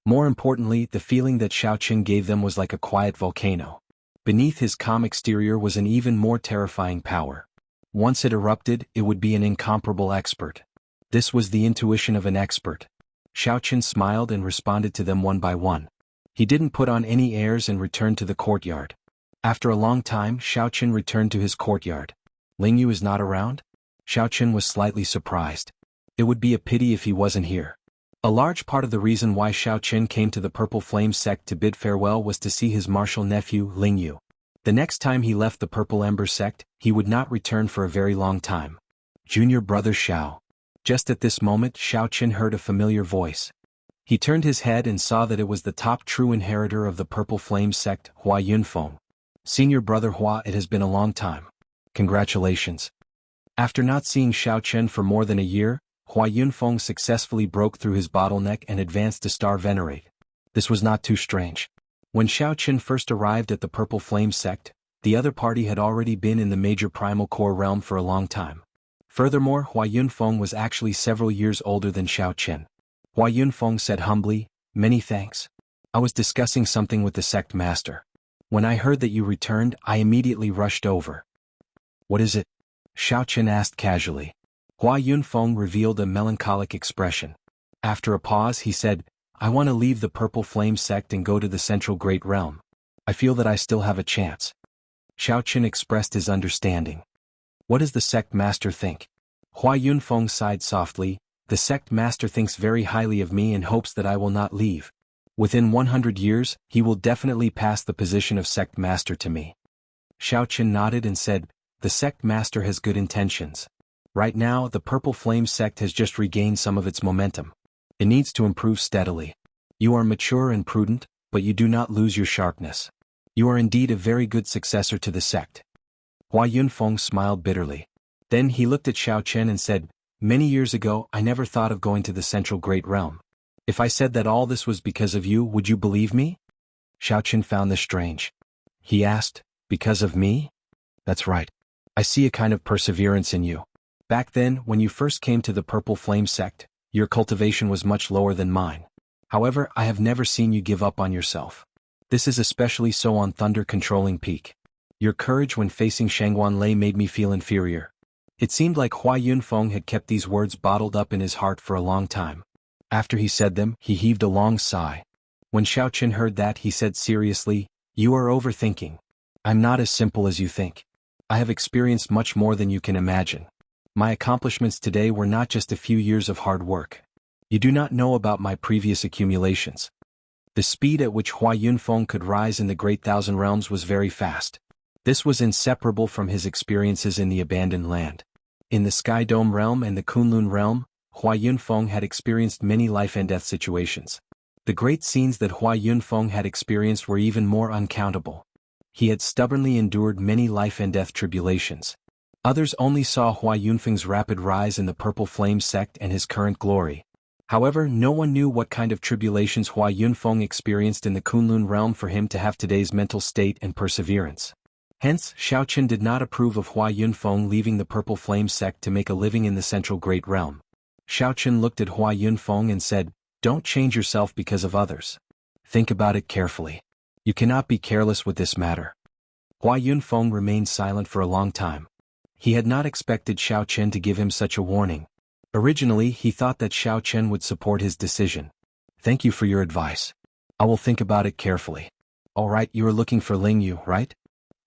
More importantly, the feeling that Xiao Chen gave them was like a quiet volcano. Beneath his calm exterior was an even more terrifying power. Once it erupted, it would be an incomparable expert. This was the intuition of an expert. Xiao Chen smiled and responded to them one by one. He didn't put on any airs and returned to the courtyard. After a long time, Xiao Chen returned to his courtyard. Lingyu is not around? Xiao Chen was slightly surprised. It would be a pity if he wasn't here. A large part of the reason why Xiao Chen came to the Purple Flame sect to bid farewell was to see his martial nephew, Lingyu. The next time he left the Purple Ember sect, he would not return for a very long time. Junior brother Xiao. Just at this moment, Xiao Chen heard a familiar voice. He turned his head and saw that it was the top true inheritor of the Purple Flame sect, Hua Yunfeng. Senior brother Hua, it has been a long time. Congratulations. After not seeing Xiao Chen for more than a year, Hua Yunfeng successfully broke through his bottleneck and advanced to Star Venerate. This was not too strange. When Xiao Chen first arrived at the Purple Flame sect, the other party had already been in the major primal core realm for a long time. Furthermore, Hua Yunfeng was actually several years older than Xiao Chen. Hua Yunfeng said humbly, "Many thanks. I was discussing something with the sect master. When I heard that you returned, I immediately rushed over." "What is it?" Xiao Chen asked casually. Hua Yunfeng revealed a melancholic expression. After a pause he said, "I want to leave the Purple Flame sect and go to the Central Great Realm. I feel that I still have a chance." Xiao Chen expressed his understanding. "What does the sect master think?" Hua Yunfeng sighed softly. "The sect master thinks very highly of me and hopes that I will not leave. Within 100 years, he will definitely pass the position of sect master to me." Xiao Chen nodded and said, "The sect master has good intentions. Right now, the Purple Flame sect has just regained some of its momentum. It needs to improve steadily. You are mature and prudent, but you do not lose your sharpness. You are indeed a very good successor to the sect." Hua Yunfeng smiled bitterly. Then he looked at Xiao Chen and said, "Many years ago, I never thought of going to the Central Great Realm. If I said that all this was because of you, would you believe me?" Xiao Chen found this strange. He asked, "Because of me?" "That's right. I see a kind of perseverance in you. Back then, when you first came to the Purple Flame sect, your cultivation was much lower than mine. However, I have never seen you give up on yourself. This is especially so on Thunder Controlling Peak. Your courage when facing Shangguan Lei made me feel inferior." It seemed like Hua Yunfeng had kept these words bottled up in his heart for a long time. After he said them, he heaved a long sigh. When Xiao Chen heard that, he said seriously, "You are overthinking. I'm not as simple as you think. I have experienced much more than you can imagine. My accomplishments today were not just a few years of hard work. You do not know about my previous accumulations." The speed at which Hua Yunfeng could rise in the Great Thousand Realms was very fast. This was inseparable from his experiences in the Abandoned Land. In the Sky Dome realm and the Kunlun realm, Hua Yunfeng had experienced many life and death situations. The great scenes that Hua Yunfeng had experienced were even more uncountable. He had stubbornly endured many life and death tribulations. Others only saw Hua Yunfeng's rapid rise in the Purple Flame sect and his current glory. However, no one knew what kind of tribulations Hua Yunfeng experienced in the Kunlun realm for him to have today's mental state and perseverance. Hence, Xiao Chen did not approve of Hua Yunfeng leaving the Purple Flame sect to make a living in the Central Great Realm. Xiao Chen looked at Hua Yunfeng and said, "Don't change yourself because of others. Think about it carefully. You cannot be careless with this matter." Hua Yunfeng remained silent for a long time. He had not expected Xiao Chen to give him such a warning. Originally, he thought that Xiao Chen would support his decision. "Thank you for your advice. I will think about it carefully." "All right, you are looking for Lingyu, right?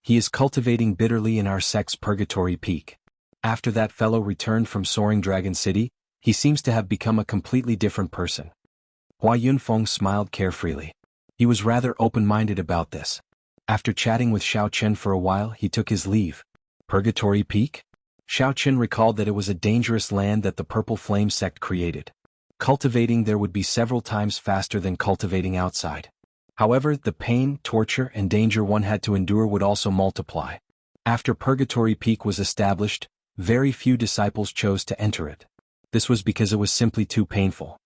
He is cultivating bitterly in our sect's Purgatory Peak. After that fellow returned from Soaring Dragon City, he seems to have become a completely different person." Hua Yunfeng smiled carefreely. He was rather open-minded about this. After chatting with Xiao Chen for a while, he took his leave. Purgatory Peak? Xiao Chen recalled that it was a dangerous land that the Purple Flame sect created. Cultivating there would be several times faster than cultivating outside. However, the pain, torture, and danger one had to endure would also multiply. After Purgatory Peak was established, very few disciples chose to enter it. This was because it was simply too painful.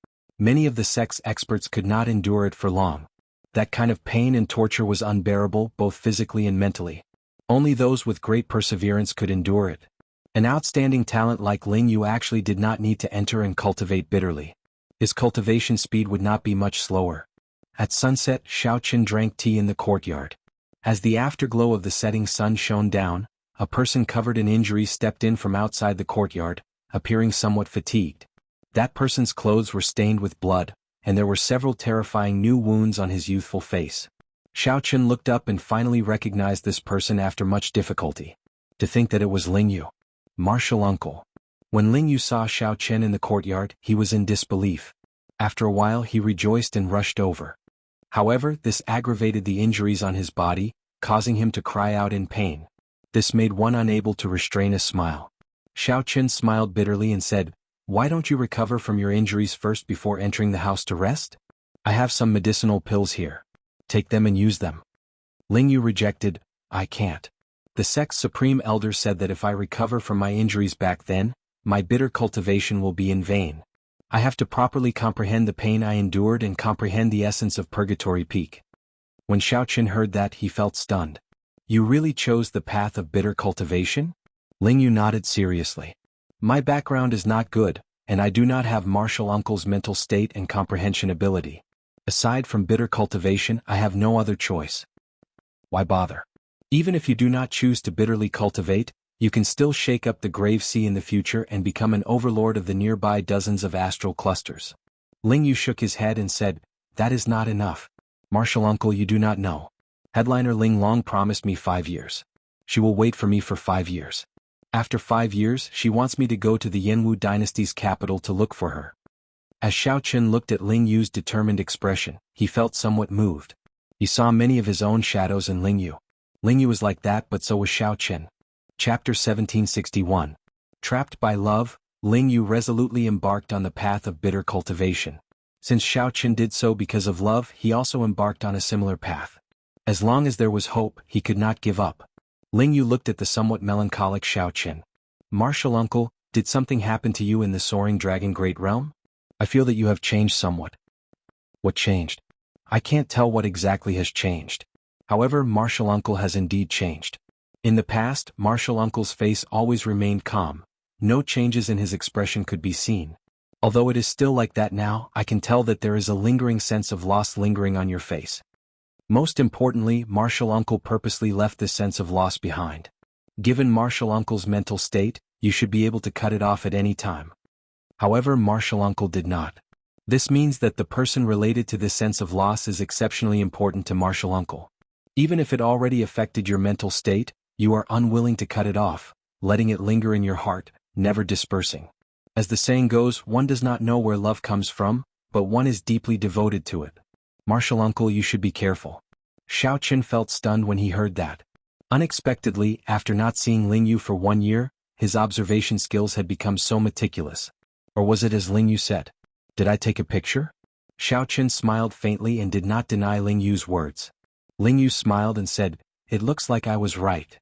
Many of the sex experts could not endure it for long. That kind of pain and torture was unbearable both physically and mentally. Only those with great perseverance could endure it. An outstanding talent like Ling Yu actually did not need to enter and cultivate bitterly. His cultivation speed would not be much slower. At sunset, Xiao Qin drank tea in the courtyard. As the afterglow of the setting sun shone down, a person covered in injuries stepped in from outside the courtyard, appearing somewhat fatigued. That person's clothes were stained with blood, and there were several terrifying new wounds on his youthful face. Xiao Qin looked up and finally recognized this person after much difficulty. To think that it was Ling Yu. Martial uncle. When Ling Yu saw Xiao Qin in the courtyard, he was in disbelief. After a while he rejoiced and rushed over. However, this aggravated the injuries on his body, causing him to cry out in pain. This made one unable to restrain a smile. Xiao Qin smiled bitterly and said, "Why don't you recover from your injuries first before entering the house to rest? I have some medicinal pills here. Take them and use them." Ling Yu rejected, "I can't. The sect's supreme elder said that if I recover from my injuries back then, my bitter cultivation will be in vain. I have to properly comprehend the pain I endured and comprehend the essence of Purgatory Peak." When Xiao Qin heard that, he felt stunned. "You really chose the path of bitter cultivation?" Ling Yu nodded seriously. "My background is not good, and I do not have Martial Uncle's mental state and comprehension ability. Aside from bitter cultivation, I have no other choice." "Why bother? Even if you do not choose to bitterly cultivate, you can still shake up the grave sea in the future and become an overlord of the nearby dozens of astral clusters." Ling Yu shook his head and said, "That is not enough. Martial uncle, you do not know. Headliner Ling Long promised me 5 years. She will wait for me for 5 years. After 5 years, she wants me to go to the Yanwu dynasty's capital to look for her." As Xiao Qin looked at Ling Yu's determined expression, he felt somewhat moved. He saw many of his own shadows in Ling Yu. Ling Yu was like that, but so was Xiao Qin. Chapter 1761. Trapped by love, Ling Yu resolutely embarked on the path of bitter cultivation. Since Xiao Qin did so because of love, he also embarked on a similar path. As long as there was hope, he could not give up. Ling Yu looked at the somewhat melancholic Xiao Qin. "Martial uncle, did something happen to you in the Soaring Dragon Great Realm? I feel that you have changed somewhat." "What changed?" "I can't tell what exactly has changed. However, Martial Uncle has indeed changed. In the past, Martial Uncle's face always remained calm. No changes in his expression could be seen. Although it is still like that now, I can tell that there is a lingering sense of loss lingering on your face. Most importantly, Martial Uncle purposely left this sense of loss behind. Given Martial Uncle's mental state, you should be able to cut it off at any time. However, Martial Uncle did not. This means that the person related to this sense of loss is exceptionally important to Martial Uncle. Even if it already affected your mental state, you are unwilling to cut it off, letting it linger in your heart, never dispersing. As the saying goes, one does not know where love comes from, but one is deeply devoted to it. Martial Uncle, you should be careful." Xiao Qin felt stunned when he heard that. Unexpectedly, after not seeing Ling Yu for 1 year, his observation skills had become so meticulous. Or was it as Ling Yu said? "Did I take a picture?" Xiao Qin smiled faintly and did not deny Ling Yu's words. Ling Yu smiled and said, "It looks like I was right."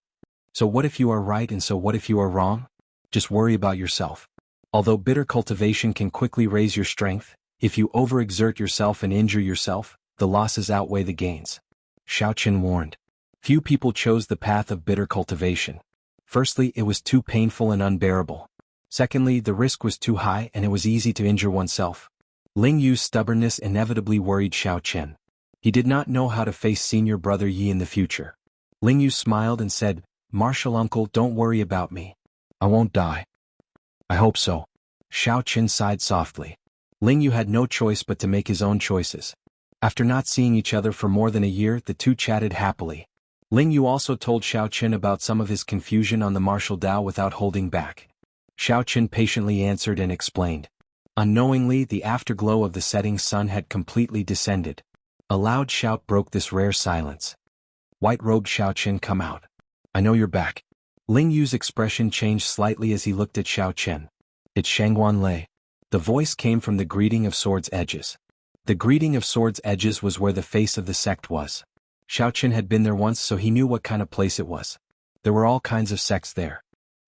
"So what if you are right and so what if you are wrong? Just worry about yourself. Although bitter cultivation can quickly raise your strength, if you overexert yourself and injure yourself, the losses outweigh the gains." Xiao Qin warned. Few people chose the path of bitter cultivation. Firstly, it was too painful and unbearable. Secondly, the risk was too high and it was easy to injure oneself. Ling Yu's stubbornness inevitably worried Xiao Qin. He did not know how to face senior brother Yi in the future. Ling Yu smiled and said, "Martial uncle, don't worry about me. I won't die." "I hope so." Xiao Qin sighed softly. Ling Yu had no choice but to make his own choices. After not seeing each other for more than a year, the two chatted happily. Ling Yu also told Xiao Qin about some of his confusion on the martial Dao without holding back. Xiao Qin patiently answered and explained. Unknowingly, the afterglow of the setting sun had completely descended. A loud shout broke this rare silence. "White-robed Xiao Qin, come out. I know you're back." Ling Yu's expression changed slightly as he looked at Xiao Qin. "It's Shangguan Lei." The voice came from the greeting of Swords Edges. The greeting of Swords Edges was where the face of the sect was. Xiao Qin had been there once, so he knew what kind of place it was. There were all kinds of sects there.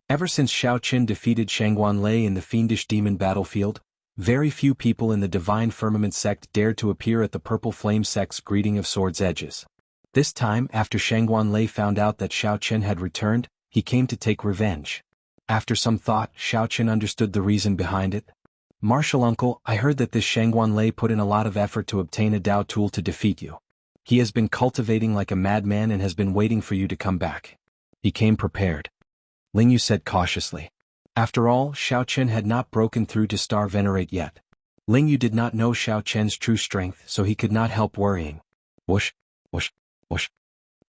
Ever since Xiao Qin defeated Shangguan Lei in the fiendish demon battlefield, Very few people in the Divine Firmament sect dared to appear at the Purple Flame sect's greeting of Swords Edges. This time, after Shangguan Lei found out that Xiao Chen had returned, he came to take revenge. After some thought, Xiao Chen understood the reason behind it. Martial uncle, I heard that this Shangguan Lei put in a lot of effort to obtain a Dao tool to defeat you. He has been cultivating like a madman and has been waiting for you to come back. He came prepared. Ling Yu said cautiously. After all, Xiao Chen had not broken through to Star Venerate yet. Ling Yu did not know Xiao Chen's true strength, so he could not help worrying. Whoosh, whoosh, whoosh.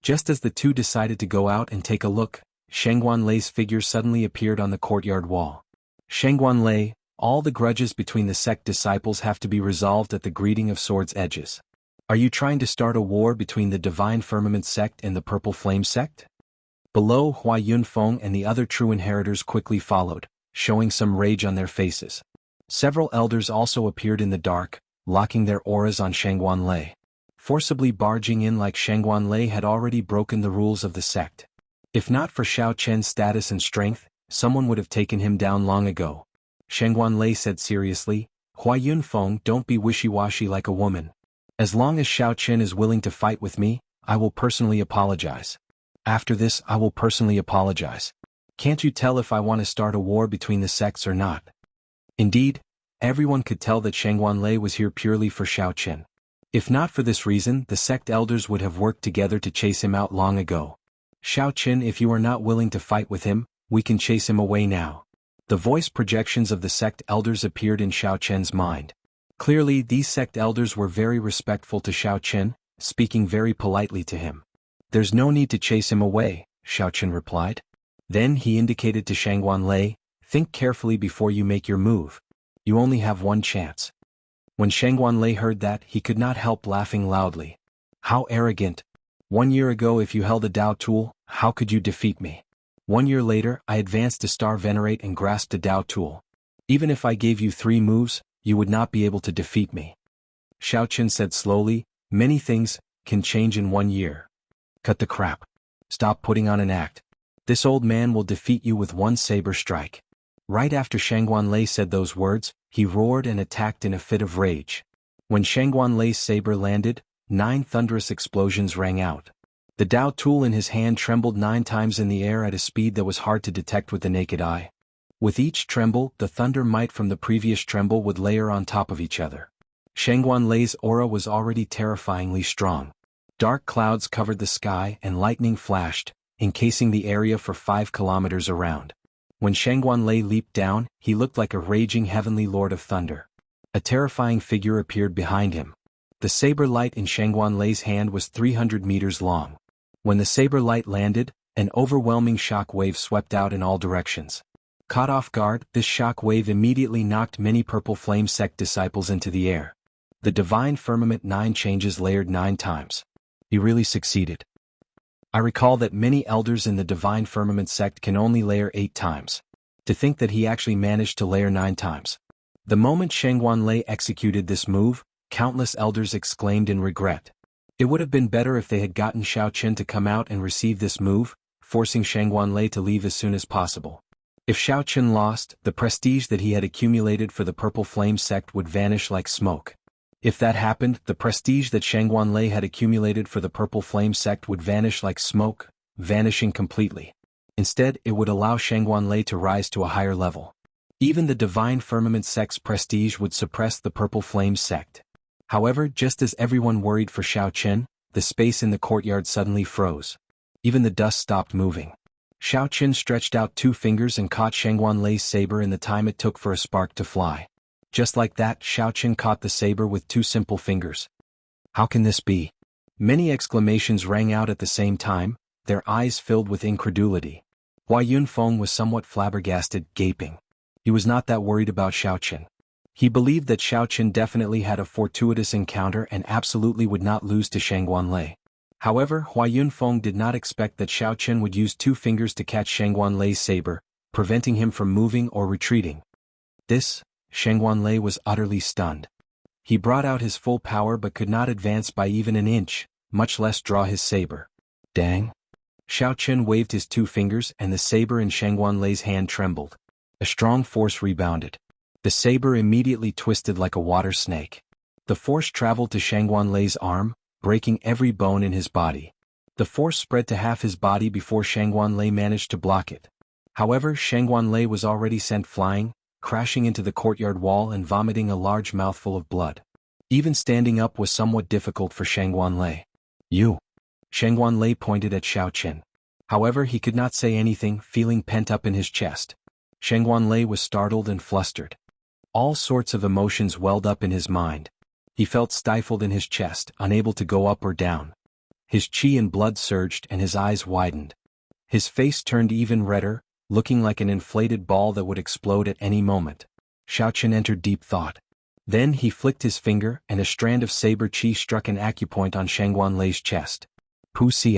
Just as the two decided to go out and take a look, Shangguan Lei's figure suddenly appeared on the courtyard wall. Shangguan Lei, all the grudges between the sect disciples have to be resolved at the greeting of Swords Edges. Are you trying to start a war between the Divine Firmament sect and the Purple Flame sect? Below, Hua Yunfeng and the other true inheritors quickly followed, showing some rage on their faces. Several elders also appeared in the dark, locking their auras on Shangguan Lei. Forcibly barging in like Shangguan Lei had already broken the rules of the sect. If not for Xiao Chen's status and strength, someone would have taken him down long ago. Shangguan Lei said seriously, Hua Yunfeng, don't be wishy-washy like a woman. As long as Xiao Chen is willing to fight with me, I will personally apologize. After this, I will personally apologize. Can't you tell if I want to start a war between the sects or not? Indeed, everyone could tell that Shangguan Lei was here purely for Xiao Chen. If not for this reason, the sect elders would have worked together to chase him out long ago. Xiao Chen, if you are not willing to fight with him, we can chase him away now. The voice projections of the sect elders appeared in Xiao Chen's mind. Clearly, these sect elders were very respectful to Xiao Chen, speaking very politely to him. There's no need to chase him away, Xiao Chen replied. Then he indicated to Shangguan Lei, think carefully before you make your move. You only have one chance. When Shangguan Lei heard that, he could not help laughing loudly. How arrogant. 1 year ago if you held a Dao tool, how could you defeat me? 1 year later, I advanced to Star Venerate and grasped a Dao tool. Even if I gave you 3 moves, you would not be able to defeat me. Xiao Chen said slowly, many things can change in 1 year. Cut the crap. Stop putting on an act. This old man will defeat you with one saber strike. Right after Shangguan Lei said those words, he roared and attacked in a fit of rage. When Shangguan Lei's saber landed, 9 thunderous explosions rang out. The Dao tool in his hand trembled 9 times in the air at a speed that was hard to detect with the naked eye. With each tremble, the thunder might from the previous tremble would layer on top of each other. Shangguan Lei's aura was already terrifyingly strong. Dark clouds covered the sky and lightning flashed, encasing the area for 5 kilometers around. When Shangguan Lei leaped down, he looked like a raging heavenly lord of thunder. A terrifying figure appeared behind him. The saber light in Shangguan Lei's hand was 300 meters long. When the saber light landed, an overwhelming shock wave swept out in all directions. Caught off guard, this shock wave immediately knocked many Purple Flame sect disciples into the air. The Divine Firmament 9 changes layered 9 times. He really succeeded. I recall that many elders in the Divine Firmament sect can only layer 8 times. To think that he actually managed to layer 9 times. The moment Shangguan Lei executed this move, countless elders exclaimed in regret. It would have been better if they had gotten Xiao Chen to come out and receive this move, forcing Shangguan Lei to leave as soon as possible. If Xiao Chen lost, the prestige that he had accumulated for the Purple Flame sect would vanish like smoke. If that happened, the prestige that Shangguan Lei had accumulated for the Purple Flame sect would vanish like smoke, vanishing completely. Instead, it would allow Shangguan Lei to rise to a higher level. Even the Divine Firmament sect's prestige would suppress the Purple Flame sect. However, just as everyone worried for Xiao Chen, the space in the courtyard suddenly froze. Even the dust stopped moving. Xiao Chen stretched out 2 fingers and caught Shangguan Lei's saber in the time it took for a spark to fly. Just like that, Xiao Chen caught the saber with 2 simple fingers. How can this be? Many exclamations rang out at the same time, their eyes filled with incredulity. Hua Yunfeng was somewhat flabbergasted, gaping. He was not that worried about Xiao Chen. He believed that Xiao Chen definitely had a fortuitous encounter and absolutely would not lose to Shangguan Lei. However, Hua Yunfeng did not expect that Xiao Chen would use 2 fingers to catch Shangguan Lei's saber, preventing him from moving or retreating. Shangguan Lei was utterly stunned. He brought out his full power but could not advance by even an inch, much less draw his saber. Dang! Xiao Chen waved his 2 fingers and the saber in Shangguan Lei's hand trembled. A strong force rebounded. The saber immediately twisted like a water snake. The force traveled to Shangguan Lei's arm, breaking every bone in his body. The force spread to half his body before Shangguan Lei managed to block it. However, Shangguan Lei was already sent flying, crashing into the courtyard wall and vomiting a large mouthful of blood. Even standing up was somewhat difficult for Shangguan Lei. "You." Shangguan Lei pointed at Xiao Qin. However, he could not say anything, feeling pent up in his chest. Shangguan Lei was startled and flustered. All sorts of emotions welled up in his mind. He felt stifled in his chest, unable to go up or down. His qi and blood surged and his eyes widened. His face turned even redder, looking like an inflated ball that would explode at any moment. Xiao Qin entered deep thought. Then he flicked his finger and a strand of saber qi struck an acupoint on Shangguan Lei's chest. Pu Si.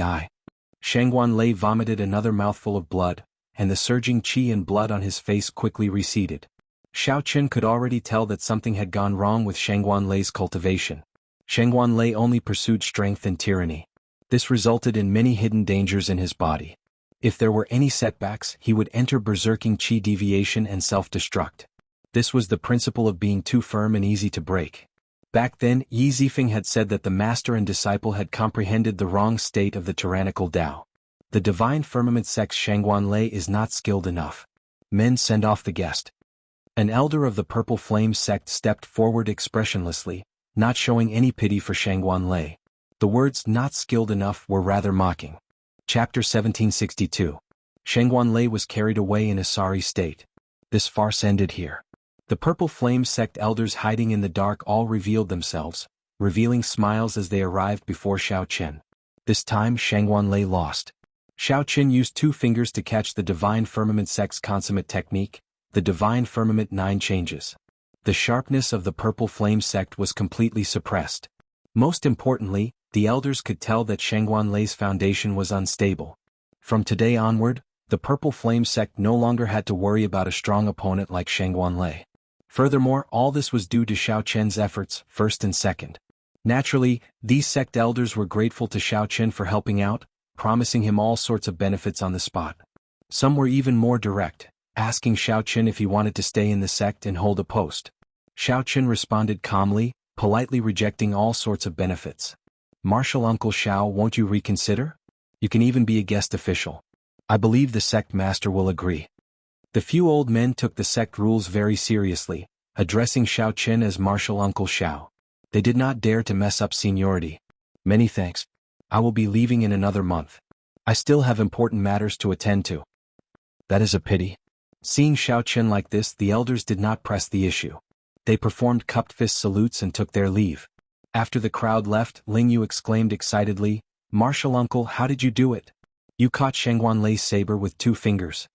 Shangguan Lei vomited another mouthful of blood, and the surging qi and blood on his face quickly receded. Xiao Qin could already tell that something had gone wrong with Shangguan Lei's cultivation. Shangguan Lei only pursued strength and tyranny. This resulted in many hidden dangers in his body. If there were any setbacks, he would enter berserking qi deviation and self-destruct. This was the principle of being too firm and easy to break. Back then, Yi Zifeng had said that the master and disciple had comprehended the wrong state of the tyrannical Tao. The divine firmament sect's Shangguan Lei is not skilled enough. Men, send off the guest. An elder of the Purple Flame sect stepped forward expressionlessly, not showing any pity for Shangguan Lei. The words "not skilled enough" were rather mocking. Chapter 1762. Shangguan Lei was carried away in a sorry state. This farce ended here. The Purple Flame sect elders hiding in the dark all revealed themselves, revealing smiles as they arrived before Xiao Qin. This time Shangguan Lei lost. Xiao Qin used 2 fingers to catch the Divine Firmament sect's consummate technique, the Divine Firmament 9 changes. The sharpness of the Purple Flame sect was completely suppressed. Most importantly, the elders could tell that Shangguan Lei's foundation was unstable. From today onward, the Purple Flame sect no longer had to worry about a strong opponent like Shangguan Lei. Furthermore, all this was due to Xiao Qin's efforts, first and second. Naturally, these sect elders were grateful to Xiao Qin for helping out, promising him all sorts of benefits on the spot. Some were even more direct, asking Xiao Qin if he wanted to stay in the sect and hold a post. Xiao Qin responded calmly, politely rejecting all sorts of benefits. "Martial Uncle Xiao, won't you reconsider? You can even be a guest official. I believe the sect master will agree." The few old men took the sect rules very seriously, addressing Xiao Qin as Martial Uncle Xiao. They did not dare to mess up seniority. "Many thanks. I will be leaving in another month. I still have important matters to attend to." "That is a pity." Seeing Xiao Qin like this, the elders did not press the issue. They performed cupped fist salutes and took their leave. After the crowd left, Ling Yu exclaimed excitedly, "Martial Uncle, how did you do it? You caught Shangguan Lei's saber with 2 fingers."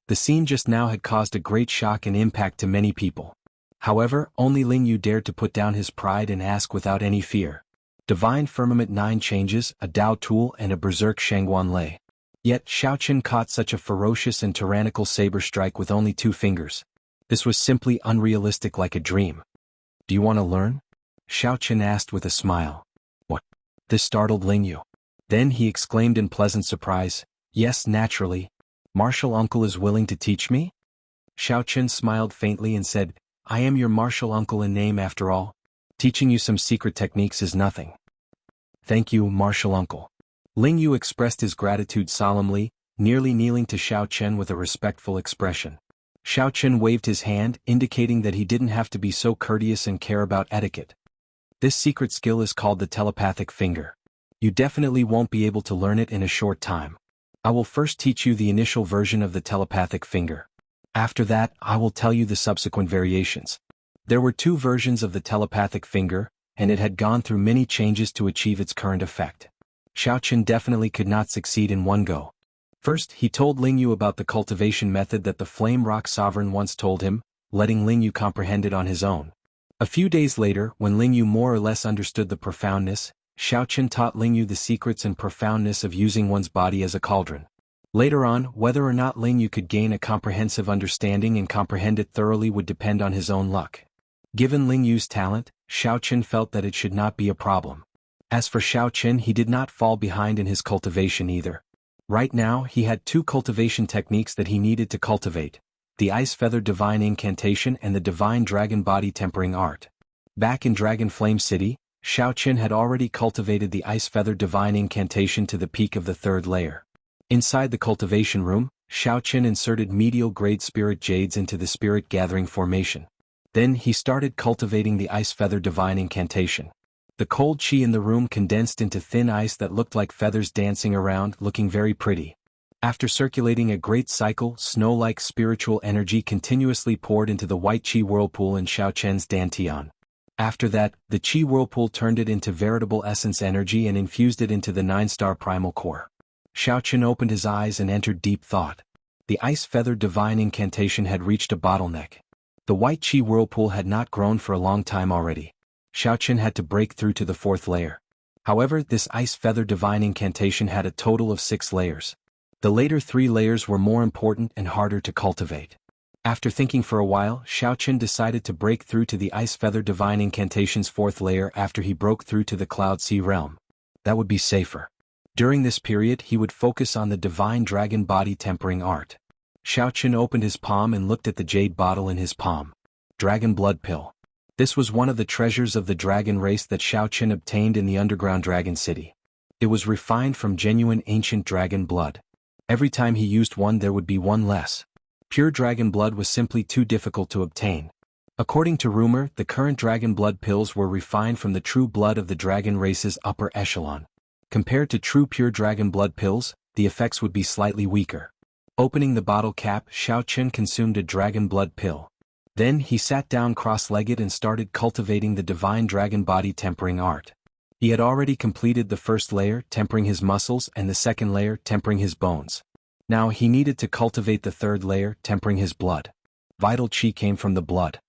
The scene just now had caused a great shock and impact to many people. However, only Ling Yu dared to put down his pride and ask without any fear. Divine Firmament 9 changes, a Dao tool and a berserk Shangguan Lei. Yet Xiao Qin caught such a ferocious and tyrannical saber strike with only 2 fingers. This was simply unrealistic, like a dream. "Do you want to learn?" Xiao Qin asked with a smile. "What?" This startled Ling Yu. Then he exclaimed in pleasant surprise, "Yes, naturally. Martial Uncle is willing to teach me?" Xiao Qin smiled faintly and said, "I am your martial uncle in name after all. Teaching you some secret techniques is nothing." "Thank you, martial uncle." Ling Yu expressed his gratitude solemnly, nearly kneeling to Xiao Qin with a respectful expression. Xiao Qin waved his hand, indicating that he didn't have to be so courteous and care about etiquette. "This secret skill is called the telepathic finger. You definitely won't be able to learn it in a short time. I will first teach you the initial version of the telepathic finger. After that, I will tell you the subsequent variations." There were 2 versions of the telepathic finger, and it had gone through many changes to achieve its current effect. Xiao Qin definitely could not succeed in one go. First, he told Ling Yu about the cultivation method that the Flame Rock Sovereign once told him, letting Ling Yu comprehend it on his own. A few days later, when Ling Yu more or less understood the profoundness, Xiao Qin taught Ling Yu the secrets and profoundness of using one's body as a cauldron. Later on, whether or not Ling Yu could gain a comprehensive understanding and comprehend it thoroughly would depend on his own luck. Given Ling Yu's talent, Xiao Qin felt that it should not be a problem. As for Xiao Qin, he did not fall behind in his cultivation either. Right now, he had 2 cultivation techniques that he needed to cultivate. the Ice Feather Divine Incantation and the Divine Dragon Body Tempering Art. Back in Dragon Flame City, Xiao Qin had already cultivated the Ice Feather Divine Incantation to the peak of the 3rd layer. Inside the cultivation room, Xiao Qin inserted medial grade spirit jades into the spirit gathering formation. Then he started cultivating the Ice Feather Divine Incantation. The cold chi in the room condensed into thin ice that looked like feathers dancing around, looking very pretty. After circulating a great cycle, snow-like spiritual energy continuously poured into the white chi whirlpool in Xiao Qian's dantian. After that, the chi whirlpool turned it into veritable essence energy and infused it into the 9-star primal core. Xiao Qin opened his eyes and entered deep thought. The Ice Feather Divine Incantation had reached a bottleneck. The white chi whirlpool had not grown for a long time already. Xiao Qin had to break through to the 4th layer. However, this Ice Feather Divine Incantation had a total of 6 layers. The later 3 layers were more important and harder to cultivate. After thinking for a while, Xiao Qin decided to break through to the Ice Feather Divine Incantation's 4th layer after he broke through to the Cloud Sea realm. That would be safer. During this period he would focus on the Divine Dragon Body Tempering Art. Xiao Qin opened his palm and looked at the jade bottle in his palm. Dragon Blood Pill. This was one of the treasures of the dragon race that Xiao Qin obtained in the underground dragon city. It was refined from genuine ancient dragon blood. Every time he used one there would be one less. Pure dragon blood was simply too difficult to obtain. According to rumor, the current dragon blood pills were refined from the true blood of the dragon race's upper echelon. Compared to true pure dragon blood pills, the effects would be slightly weaker. Opening the bottle cap, Xiao Qin consumed a dragon blood pill. Then he sat down cross-legged and started cultivating the Divine Dragon Body Tempering Art. He had already completed the 1st layer, tempering his muscles, and the 2nd layer, tempering his bones. Now he needed to cultivate the 3rd layer, tempering his blood. Vital chi came from the blood.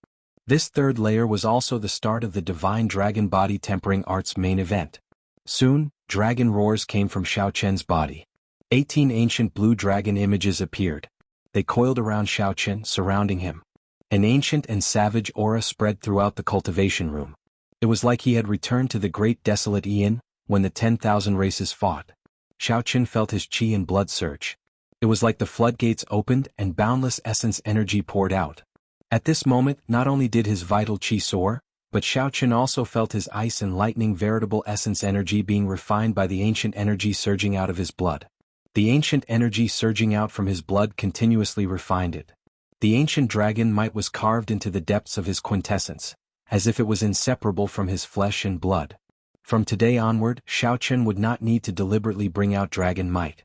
This 3rd layer was also the start of the Divine Dragon Body Tempering Art's main event. Soon, dragon roars came from Xiao Qian's body. 18 ancient blue dragon images appeared. They coiled around Xiao Qin, surrounding him. An ancient and savage aura spread throughout the cultivation room. It was like he had returned to the great desolate Aeon, when the 10,000 races fought. Xiao Qin felt his chi and blood surge. It was like the floodgates opened and boundless essence energy poured out. At this moment, not only did his vital chi soar, but Xiao Qin also felt his ice and lightning veritable essence energy being refined by the ancient energy surging out of his blood. The ancient energy surging out from his blood continuously refined it. The ancient dragon might was carved into the depths of his quintessence, as if it was inseparable from his flesh and blood. From today onward, Xiao Qin would not need to deliberately bring out dragon might.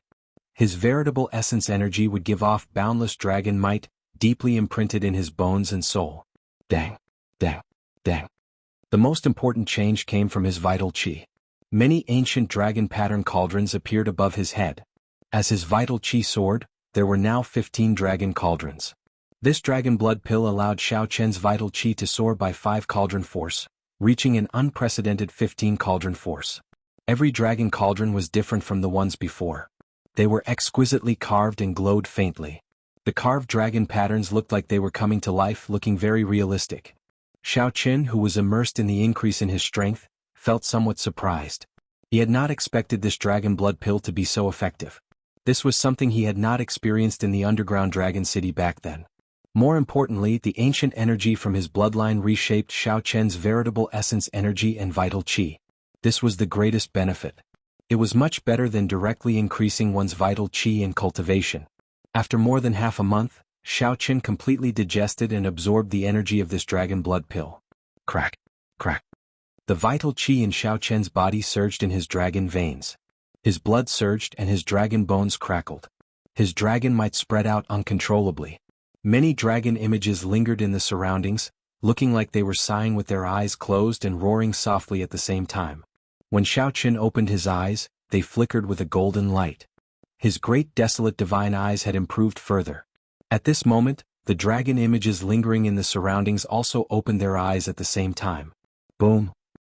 His veritable essence energy would give off boundless dragon might, deeply imprinted in his bones and soul. Dang, dang, dang. The most important change came from his vital chi. Many ancient dragon pattern cauldrons appeared above his head. As his vital chi soared, there were now 15 dragon cauldrons. This dragon blood pill allowed Xiao Qian's vital chi to soar by 5 cauldron force, reaching an unprecedented 15 cauldron force. Every dragon cauldron was different from the ones before. They were exquisitely carved and glowed faintly. The carved dragon patterns looked like they were coming to life, looking very realistic. Xiao Qin, who was immersed in the increase in his strength, felt somewhat surprised. He had not expected this dragon blood pill to be so effective. This was something he had not experienced in the underground dragon city back then. More importantly, the ancient energy from his bloodline reshaped Xiao Qian's veritable essence energy and vital chi. This was the greatest benefit. It was much better than directly increasing one's vital chi in cultivation. After more than half a month, Xiao Qin completely digested and absorbed the energy of this dragon blood pill. Crack, crack. The vital chi in Xiao Qian's body surged in his dragon veins. His blood surged and his dragon bones crackled. His dragon might spread out uncontrollably. Many dragon images lingered in the surroundings, looking like they were sighing with their eyes closed and roaring softly at the same time. When Xiao Qin opened his eyes, they flickered with a golden light. His great desolate divine eyes had improved further. At this moment, the dragon images lingering in the surroundings also opened their eyes at the same time. Boom!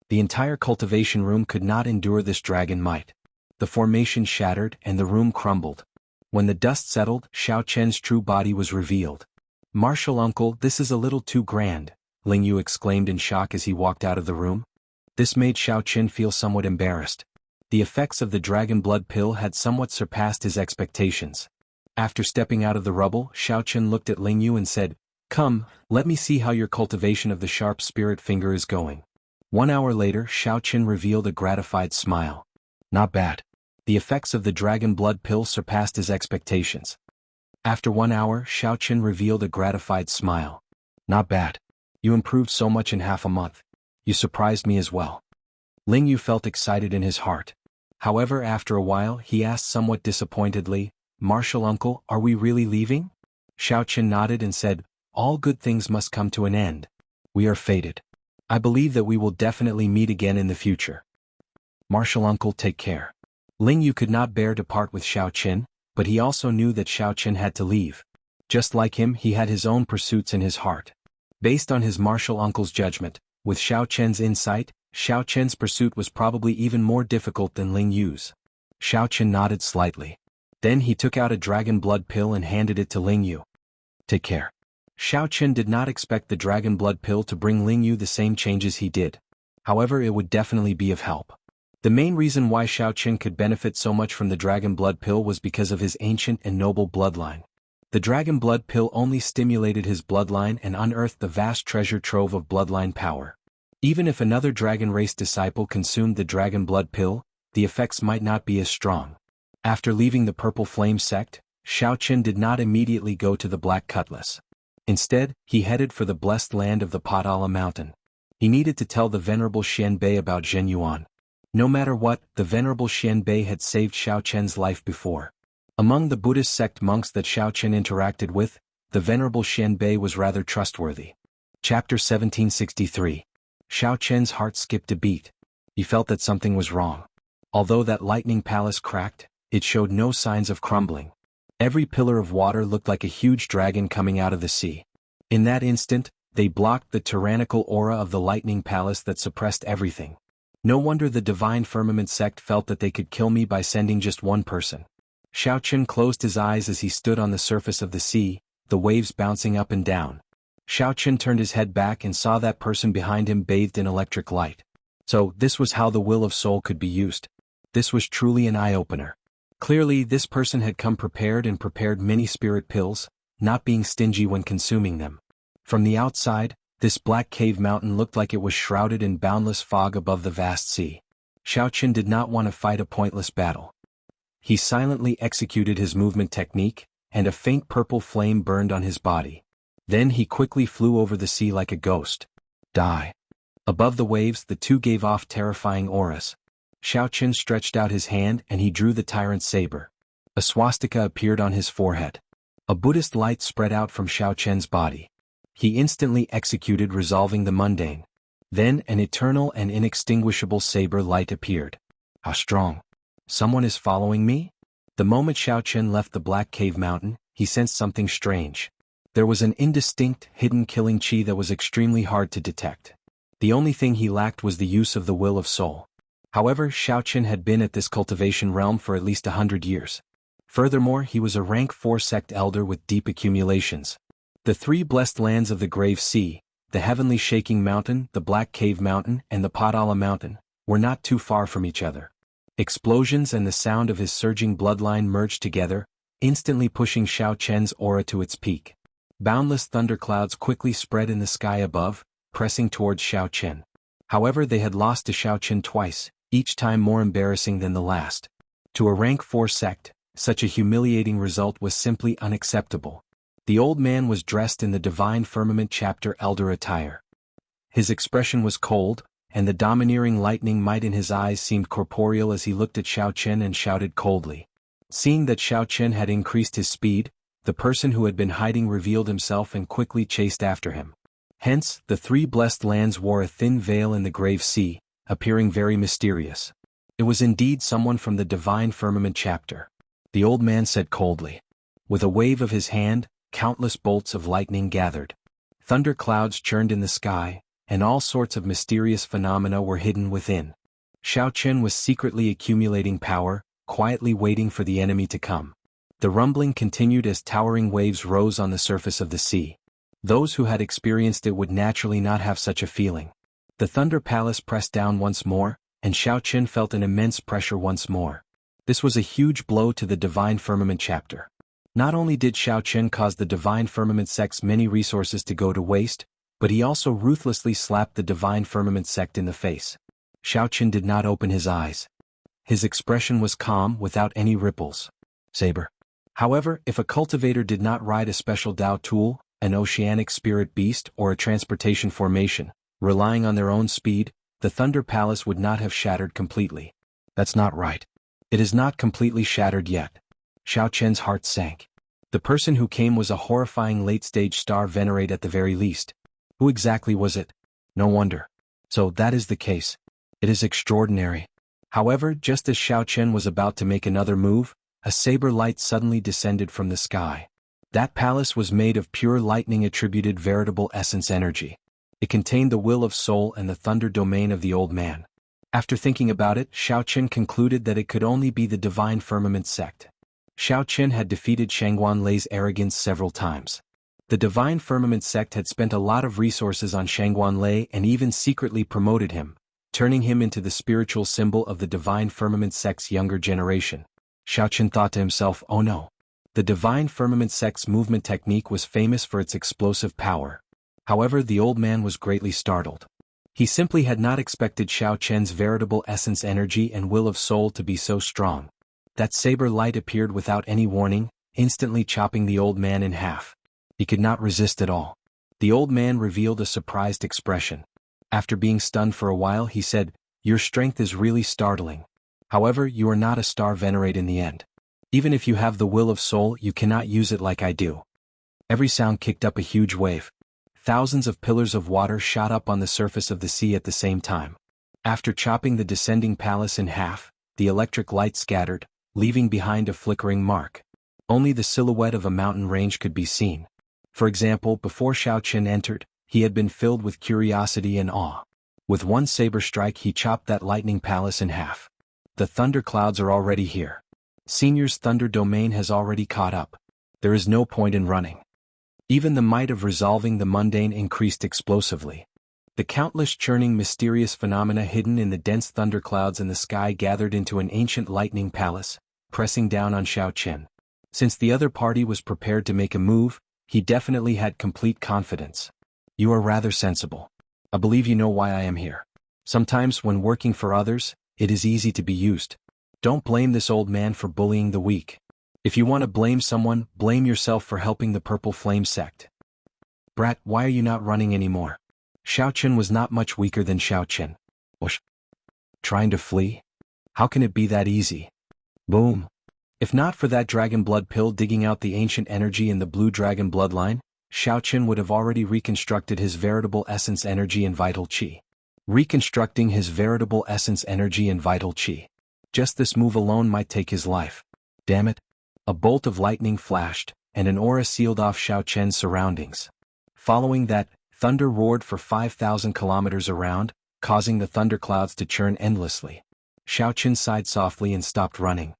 The entire cultivation room could not endure this dragon might. The formation shattered and the room crumbled. When the dust settled, Xiao Qian's true body was revealed. "Martial uncle, this is a little too grand," Ling Yu exclaimed in shock as he walked out of the room. This made Xiao Qin feel somewhat embarrassed. The effects of the dragon blood pill had somewhat surpassed his expectations. After stepping out of the rubble, Xiao Chen looked at Ling Yu and said, "Come, let me see how your cultivation of the sharp spirit finger is going." 1 hour later, Xiao Chen revealed a gratified smile. "Not bad. The effects of the dragon blood pill surpassed his expectations." After 1 hour, Xiao Chen revealed a gratified smile. "Not bad. You improved so much in half a month. You surprised me as well." Ling Yu felt excited in his heart. However, after a while, he asked somewhat disappointedly, "Martial uncle, are we really leaving?" Xiao Chen nodded and said, "All good things must come to an end. We are fated. I believe that we will definitely meet again in the future. Martial uncle, take care." Ling Yu could not bear to part with Xiao Chen, but he also knew that Xiao Chen had to leave. Just like him, he had his own pursuits in his heart. Based on his martial uncle's judgment, with Xiao Chen's insight, Xiao Chen's pursuit was probably even more difficult than Ling Yu's. Xiao Chen nodded slightly. Then he took out a dragon blood pill and handed it to Ling Yu. "Take care." Xiao Chen did not expect the dragon blood pill to bring Ling Yu the same changes he did. However, it would definitely be of help. The main reason why Xiao Chen could benefit so much from the dragon blood pill was because of his ancient and noble bloodline. The dragon blood pill only stimulated his bloodline and unearthed the vast treasure trove of bloodline power. Even if another dragon race disciple consumed the dragon blood pill, the effects might not be as strong. After leaving the Purple Flame sect, Xiao Chen did not immediately go to the Black Cutlass. Instead, he headed for the blessed land of the Potala Mountain. He needed to tell the Venerable Xianbei about Zhen Yuan. No matter what, the Venerable Xianbei had saved Xiao Chen's life before. Among the Buddhist sect monks that Xiao Chen interacted with, the Venerable Xianbei was rather trustworthy. Chapter 1763. Xiao Chen's heart skipped a beat. He felt that something was wrong. Although that lightning palace cracked, it showed no signs of crumbling. Every pillar of water looked like a huge dragon coming out of the sea. In that instant, they blocked the tyrannical aura of the lightning palace that suppressed everything. No wonder the Divine Firmament sect felt that they could kill me by sending just one person. Xiao Chen closed his eyes as he stood on the surface of the sea, the waves bouncing up and down. Xiao Chen turned his head back and saw that person behind him bathed in electric light. So, this was how the will of soul could be used. This was truly an eye-opener. Clearly, this person had come prepared and prepared many spirit pills, not being stingy when consuming them. From the outside, this black cave mountain looked like it was shrouded in boundless fog above the vast sea. Xiao Chen did not want to fight a pointless battle. He silently executed his movement technique, and a faint purple flame burned on his body. Then he quickly flew over the sea like a ghost. Die. Above the waves, the two gave off terrifying auras. Xiao Chen stretched out his hand and he drew the tyrant's saber. A swastika appeared on his forehead. A Buddhist light spread out from Xiao Chen's body. He instantly executed, resolving the mundane. Then an eternal and inextinguishable saber light appeared. How strong! Someone is following me? The moment Xiao Chen left the black cave mountain, he sensed something strange. There was an indistinct, hidden killing chi that was extremely hard to detect. The only thing he lacked was the use of the will of soul. However, Xiao Chen had been at this cultivation realm for at least 100 years. Furthermore, he was a rank 4 sect elder with deep accumulations. The 3 blessed lands of the Grave Sea, the Heavenly Shaking Mountain, the Black Cave Mountain, and the Potala Mountain, were not too far from each other. Explosions and the sound of his surging bloodline merged together, instantly pushing Xiao Chen's aura to its peak. Boundless thunderclouds quickly spread in the sky above, pressing towards Xiao Chen. However, they had lost to Xiao Chen twice, each time more embarrassing than the last. To a rank 4 sect, such a humiliating result was simply unacceptable. The old man was dressed in the Divine Firmament chapter elder attire. His expression was cold, and the domineering lightning might in his eyes seemed corporeal as he looked at Xiao Chen and shouted coldly. Seeing that Xiao Chen had increased his speed, the person who had been hiding revealed himself and quickly chased after him. Hence, the 3 blessed lands wore a thin veil in the Grave Sea, appearing very mysterious. It was indeed someone from the Divine Firmament chapter. The old man said coldly. With a wave of his hand, countless bolts of lightning gathered. Thunder clouds churned in the sky, and all sorts of mysterious phenomena were hidden within. Xiao Chen was secretly accumulating power, quietly waiting for the enemy to come. The rumbling continued as towering waves rose on the surface of the sea. Those who had experienced it would naturally not have such a feeling. The Thunder Palace pressed down once more, and Xiao Chen felt an immense pressure once more. This was a huge blow to the Divine Firmament chapter. Not only did Xiao Chen cause the Divine Firmament sect's many resources to go to waste, but he also ruthlessly slapped the Divine Firmament sect in the face. Xiao Chen did not open his eyes. His expression was calm without any ripples. Saber. However, if a cultivator did not ride a special Dao tool, an oceanic spirit beast or a transportation formation, relying on their own speed, the Thunder Palace would not have shattered completely. That's not right. It is not completely shattered yet. Xiao Chen's heart sank. The person who came was a horrifying late-stage star venerate at the very least. Who exactly was it? No wonder. So that is the case. It is extraordinary. However, just as Xiao Chen was about to make another move, a saber light suddenly descended from the sky. That palace was made of pure lightning attributed veritable essence energy. It contained the will of soul and the thunder domain of the old man. After thinking about it, Xiao Chen concluded that it could only be the Divine Firmament sect. Xiao Chen had defeated Shangguan Lei's arrogance several times. The Divine Firmament sect had spent a lot of resources on Shangguan Lei and even secretly promoted him, turning him into the spiritual symbol of the Divine Firmament sect's younger generation. Xiao Chen thought to himself, oh no. The Divine Firmament sect's movement technique was famous for its explosive power. However, the old man was greatly startled. He simply had not expected Xiao Chen's veritable essence energy and will of soul to be so strong. That saber light appeared without any warning, instantly chopping the old man in half. He could not resist at all. The old man revealed a surprised expression. After being stunned for a while, he said, "Your strength is really startling. However, you are not a star venerate in the end. Even if you have the will of soul, you cannot use it like I do." Every sound kicked up a huge wave. Thousands of pillars of water shot up on the surface of the sea at the same time. After chopping the descending palace in half, the electric light scattered, leaving behind a flickering mark. Only the silhouette of a mountain range could be seen. For example, before Xiao Chen entered, he had been filled with curiosity and awe. With one saber strike he chopped that lightning palace in half. The thunder clouds are already here. Senior's thunder domain has already caught up. There is no point in running. Even the might of resolving the mundane increased explosively. The countless churning mysterious phenomena hidden in the dense thunderclouds in the sky gathered into an ancient lightning palace, pressing down on Xiao Chen. Since the other party was prepared to make a move, he definitely had complete confidence. You are rather sensible. I believe you know why I am here. Sometimes when working for others, it is easy to be used. Don't blame this old man for bullying the weak. If you want to blame someone, blame yourself for helping the Purple Flame sect. Brat, why are you not running anymore? Xiao Chen was not much weaker than Xiao Chen. Whoosh. Trying to flee? How can it be that easy? Boom. If not for that dragon blood pill digging out the ancient energy in the blue dragon bloodline, Xiao Chen would have already reconstructed his veritable essence energy and vital qi. Reconstructing his veritable essence energy and vital qi. Just this move alone might take his life. Damn it. A bolt of lightning flashed, and an aura sealed off Xiao Chen's surroundings. Following that, thunder roared for 5,000 kilometers around, causing the thunderclouds to churn endlessly. Xiao Chen sighed softly and stopped running.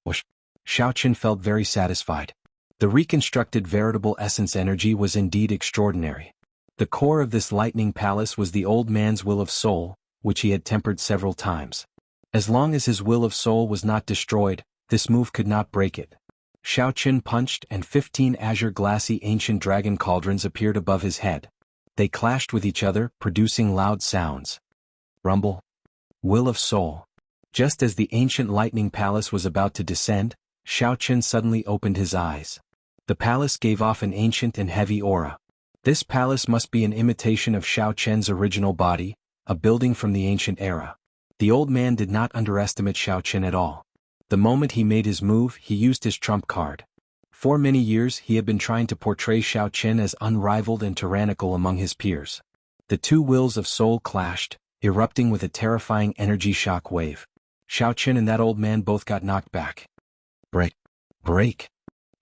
Whoosh. Xiao Chen felt very satisfied. The reconstructed veritable essence energy was indeed extraordinary. The core of this lightning palace was the old man's will of soul, which he had tempered several times. As long as his will of soul was not destroyed, this move could not break it. Xiao Chen punched and 15 azure glassy ancient dragon cauldrons appeared above his head. They clashed with each other, producing loud sounds. Rumble. Will of soul. Just as the ancient lightning palace was about to descend, Xiao Chen suddenly opened his eyes. The palace gave off an ancient and heavy aura. This palace must be an imitation of Xiao Chen's original body, a building from the ancient era. The old man did not underestimate Xiao Chen at all. The moment he made his move, he used his trump card. For many years he had been trying to portray Xiao Chen as unrivaled and tyrannical among his peers. The two wills of soul clashed, erupting with a terrifying energy shock wave. Xiao Chen and that old man both got knocked back. Break. Break.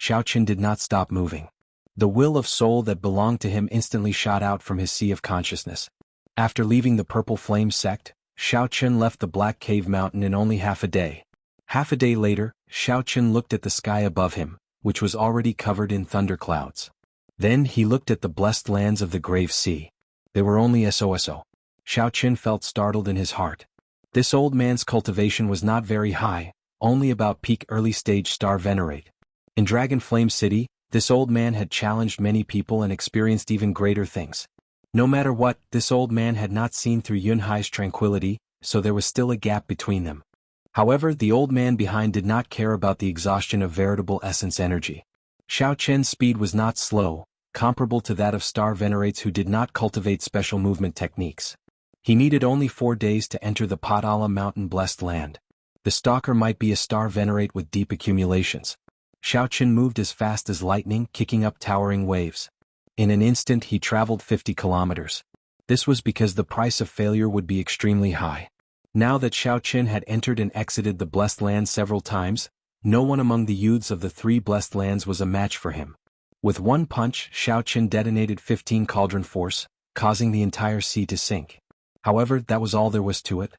Xiao Chen did not stop moving. The will of soul that belonged to him instantly shot out from his sea of consciousness. After leaving the Purple Flame sect, Xiao Chen left the Black Cave Mountain in only half a day. Half a day later, Xiao Chen looked at the sky above him, which was already covered in thunderclouds. Then he looked at the blessed lands of the Grave Sea. They were only SOSO. Xiao Chen felt startled in his heart. This old man's cultivation was not very high, only about peak early-stage star venerate. In Dragon Flame City, this old man had challenged many people and experienced even greater things. No matter what, this old man had not seen through Yunhai's tranquility, so there was still a gap between them. However, the old man behind did not care about the exhaustion of veritable essence energy. Xiao Chen's speed was not slow, comparable to that of star venerates who did not cultivate special movement techniques. He needed only 4 days to enter the Padala Mountain blessed land. The stalker might be a star venerate with deep accumulations. Xiao Chen moved as fast as lightning, kicking up towering waves. In an instant he traveled 50 kilometers. This was because the price of failure would be extremely high. Now that Xiao Chen had entered and exited the blessed land several times, no one among the youths of the 3 blessed lands was a match for him. With one punch, Xiao Chen detonated 15 cauldron force, causing the entire sea to sink. However, that was all there was to it.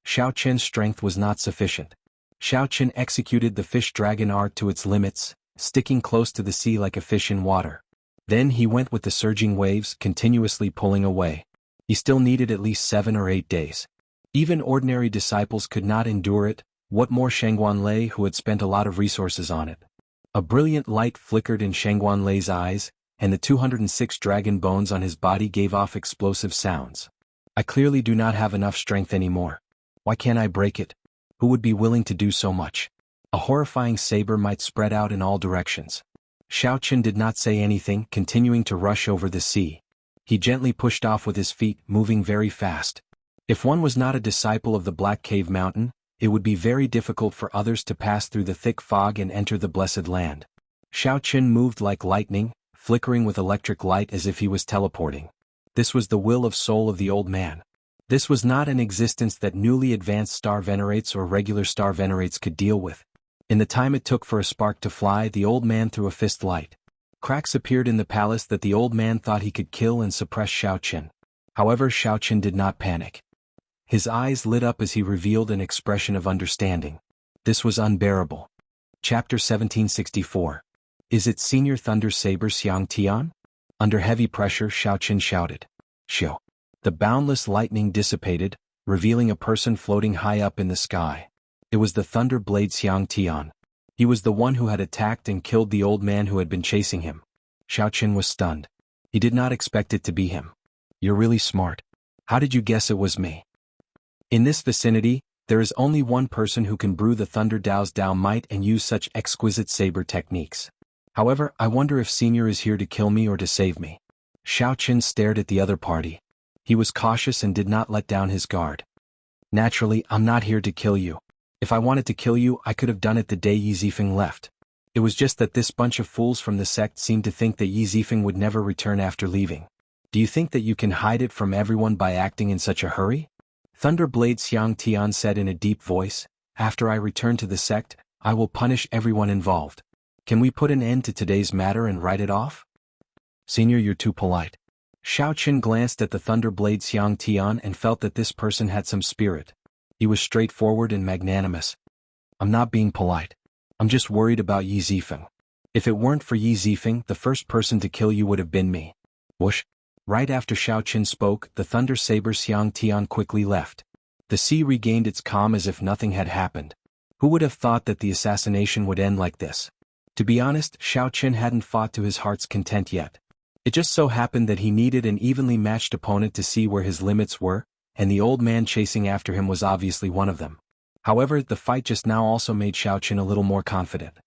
Xiao Chen's strength was not sufficient. Xiao Chen executed the fish dragon art to its limits, sticking close to the sea like a fish in water. Then he went with the surging waves, continuously pulling away. He still needed at least 7 or 8 days. Even ordinary disciples could not endure it, what more Shangguan Lei who had spent a lot of resources on it. A brilliant light flickered in Shangguan Lei's eyes, and the 206 dragon bones on his body gave off explosive sounds. I clearly do not have enough strength anymore. Why can't I break it? Who would be willing to do so much? A horrifying saber might spread out in all directions. Xiao Chen did not say anything, continuing to rush over the sea. He gently pushed off with his feet, moving very fast. If one was not a disciple of the Black Cave Mountain, it would be very difficult for others to pass through the thick fog and enter the blessed land. Xiao Chen moved like lightning, flickering with electric light as if he was teleporting. This was the will of soul of the old man. This was not an existence that newly advanced star venerates or regular star venerates could deal with. In the time it took for a spark to fly, the old man threw a fist light. Cracks appeared in the palace that the old man thought he could kill and suppress Xiao Chen. However, Xiao Chen did not panic. His eyes lit up as he revealed an expression of understanding. This was unbearable. Chapter 1764. Is it Senior Thunder Saber Xiang Tian? Under heavy pressure, Xiao Chen shouted. Xiao. The boundless lightning dissipated, revealing a person floating high up in the sky. It was the Thunder Blade Xiang Tian. He was the one who had attacked and killed the old man who had been chasing him. Xiao Chen was stunned. He did not expect it to be him. You're really smart. How did you guess it was me? In this vicinity, there is only one person who can brew the Thunder Dao's Dao might and use such exquisite saber techniques. However, I wonder if Senior is here to kill me or to save me. Xiao Chen stared at the other party. He was cautious and did not let down his guard. Naturally, I'm not here to kill you. If I wanted to kill you, I could have done it the day Yi Zifeng left. It was just that this bunch of fools from the sect seemed to think that Yi Zifeng would never return after leaving. Do you think that you can hide it from everyone by acting in such a hurry? Thunderblade Xiang Tian said in a deep voice, after I return to the sect, I will punish everyone involved. Can we put an end to today's matter and write it off? Senior, you're too polite. Xiao Chen glanced at the Thunderblade Xiang Tian and felt that this person had some spirit. He was straightforward and magnanimous. I'm not being polite. I'm just worried about Yi Zifeng. If it weren't for Yi Zifeng, the first person to kill you would have been me. Whoosh. Right after Xiao Chen spoke, the Thunder Saber Xiang Tian quickly left. The sea regained its calm as if nothing had happened. Who would have thought that the assassination would end like this? To be honest, Xiao Chen hadn't fought to his heart's content yet. It just so happened that he needed an evenly matched opponent to see where his limits were, and the old man chasing after him was obviously one of them. However, the fight just now also made Xiao Chen a little more confident.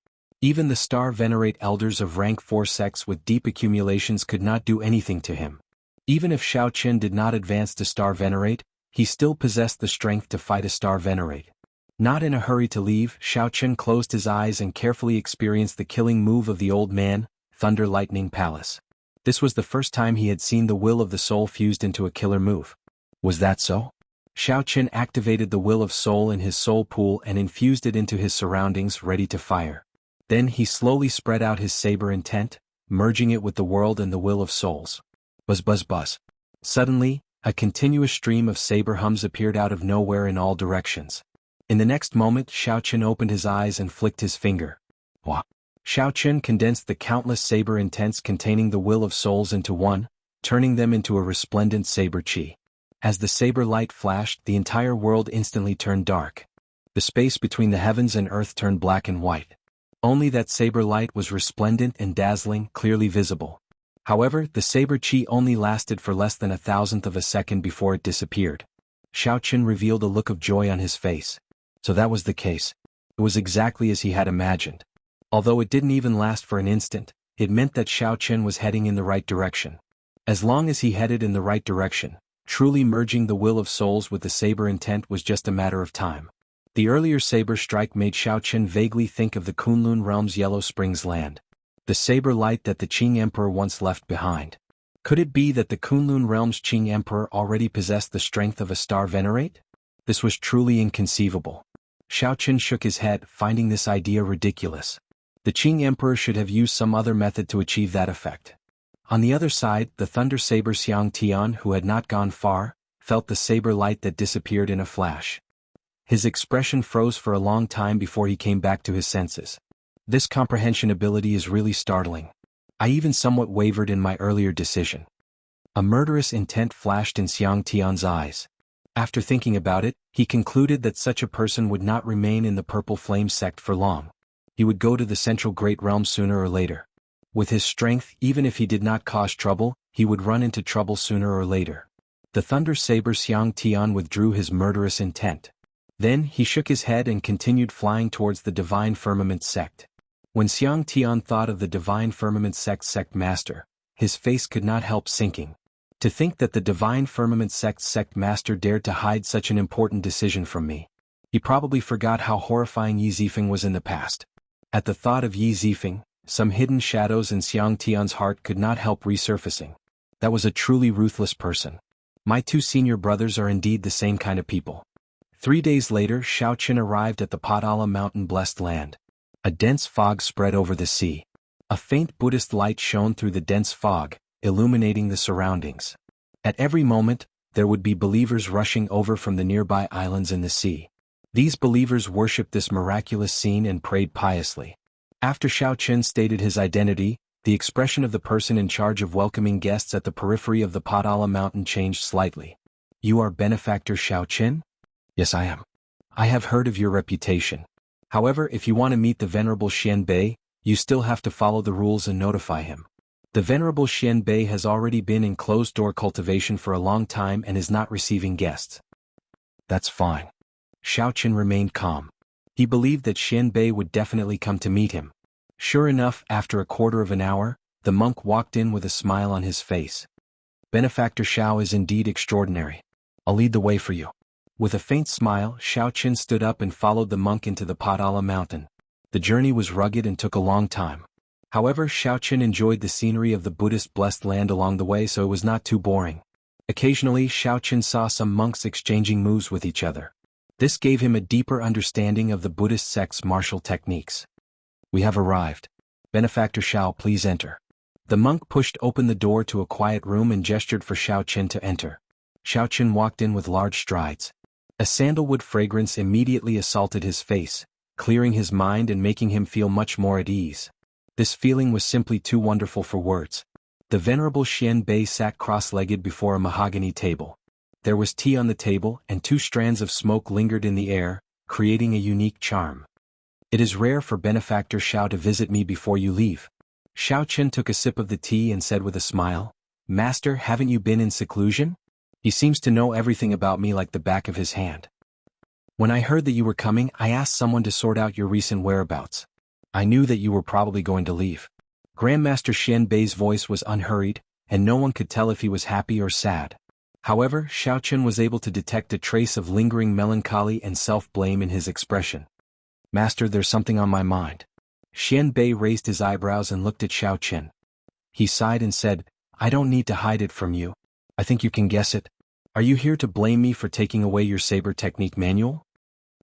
Even the Star Venerate elders of rank 4 sects with deep accumulations could not do anything to him. Even if Xiao Chen did not advance to Star Venerate, he still possessed the strength to fight a Star Venerate. Not in a hurry to leave, Xiao Chen closed his eyes and carefully experienced the killing move of the old man, Thunder Lightning Palace. This was the first time he had seen the will of the soul fused into a killer move. Was that so? Xiao Chen activated the will of soul in his soul pool and infused it into his surroundings, ready to fire. Then he slowly spread out his saber intent, merging it with the world and the will of souls. Buzz buzz buzz. Suddenly, a continuous stream of saber hums appeared out of nowhere in all directions. In the next moment, Xiao Chen opened his eyes and flicked his finger. Wah! Xiao Chen condensed the countless saber intents containing the will of souls into one, turning them into a resplendent saber chi. As the saber light flashed, the entire world instantly turned dark. The space between the heavens and earth turned black and white. Only that saber light was resplendent and dazzling, clearly visible. However, the saber chi only lasted for less than 1,000th of a second before it disappeared. Xiao Qin revealed a look of joy on his face. So that was the case. It was exactly as he had imagined. Although it didn't even last for an instant, it meant that Xiao Qin was heading in the right direction. As long as he headed in the right direction, truly merging the will of souls with the saber intent was just a matter of time. The earlier saber strike made Xiao Qin vaguely think of the Kunlun realm's Yellow Springs land. The saber light that the Qing Emperor once left behind. Could it be that the Kunlun realm's Qing Emperor already possessed the strength of a star venerate? This was truly inconceivable. Xiao Qin shook his head, finding this idea ridiculous. The Qing Emperor should have used some other method to achieve that effect. On the other side, the Thunder Saber Xiang Tian, who had not gone far, felt the saber light that disappeared in a flash. His expression froze for a long time before he came back to his senses. This comprehension ability is really startling. I even somewhat wavered in my earlier decision. A murderous intent flashed in Xiang Tian's eyes. After thinking about it, he concluded that such a person would not remain in the Purple Flame sect for long. He would go to the Central Great Realm sooner or later. With his strength, even if he did not cause trouble, he would run into trouble sooner or later. The Thunder Saber Xiang Tian withdrew his murderous intent. Then he shook his head and continued flying towards the Divine Firmament sect. When Xiang Tian thought of the Divine Firmament sect master, his face could not help sinking. To think that the Divine Firmament sect master dared to hide such an important decision from me. He probably forgot how horrifying Yi Zifeng was in the past. At the thought of Yi Zifeng, some hidden shadows in Xiang Tian's heart could not help resurfacing. That was a truly ruthless person. My two senior brothers are indeed the same kind of people. 3 days later, Xiao Qin arrived at the Padala Mountain blessed land. A dense fog spread over the sea. A faint Buddhist light shone through the dense fog, illuminating the surroundings. At every moment, there would be believers rushing over from the nearby islands in the sea. These believers worshipped this miraculous scene and prayed piously. After Xiao Qin stated his identity, the expression of the person in charge of welcoming guests at the periphery of the Padala Mountain changed slightly. You are Benefactor Xiao Qin? Yes, I am. I have heard of your reputation. However, if you want to meet the Venerable Xian Bei, you still have to follow the rules and notify him. The Venerable Xian Bei has already been in closed-door cultivation for a long time and is not receiving guests. That's fine. Xiao Qin remained calm. He believed that Xian Bei would definitely come to meet him. Sure enough, after a quarter of an hour, the monk walked in with a smile on his face. Benefactor Xiao is indeed extraordinary. I'll lead the way for you. With a faint smile, Xiao Qin stood up and followed the monk into the Padala mountain. The journey was rugged and took a long time. However, Xiao Qin enjoyed the scenery of the Buddhist blessed land along the way, so it was not too boring. Occasionally, Xiao Qin saw some monks exchanging moves with each other. This gave him a deeper understanding of the Buddhist sect's martial techniques. We have arrived. Benefactor Xiao, please enter. The monk pushed open the door to a quiet room and gestured for Xiao Qin to enter. Xiao Qin walked in with large strides. A sandalwood fragrance immediately assaulted his face, clearing his mind and making him feel much more at ease. This feeling was simply too wonderful for words. The Venerable Xian Bei sat cross-legged before a mahogany table. There was tea on the table and 2 strands of smoke lingered in the air, creating a unique charm. It is rare for Benefactor Xiao to visit me before you leave. Xiao Qin took a sip of the tea and said with a smile, Master, haven't you been in seclusion? He seems to know everything about me like the back of his hand. When I heard that you were coming, I asked someone to sort out your recent whereabouts. I knew that you were probably going to leave. Grandmaster Xian Bei's voice was unhurried, and no one could tell if he was happy or sad. However, Xiao Qin was able to detect a trace of lingering melancholy and self-blame in his expression. Master, there's something on my mind. Xian Bei raised his eyebrows and looked at Xiao Qin. He sighed and said, I don't need to hide it from you. I think you can guess it. Are you here to blame me for taking away your saber technique manual?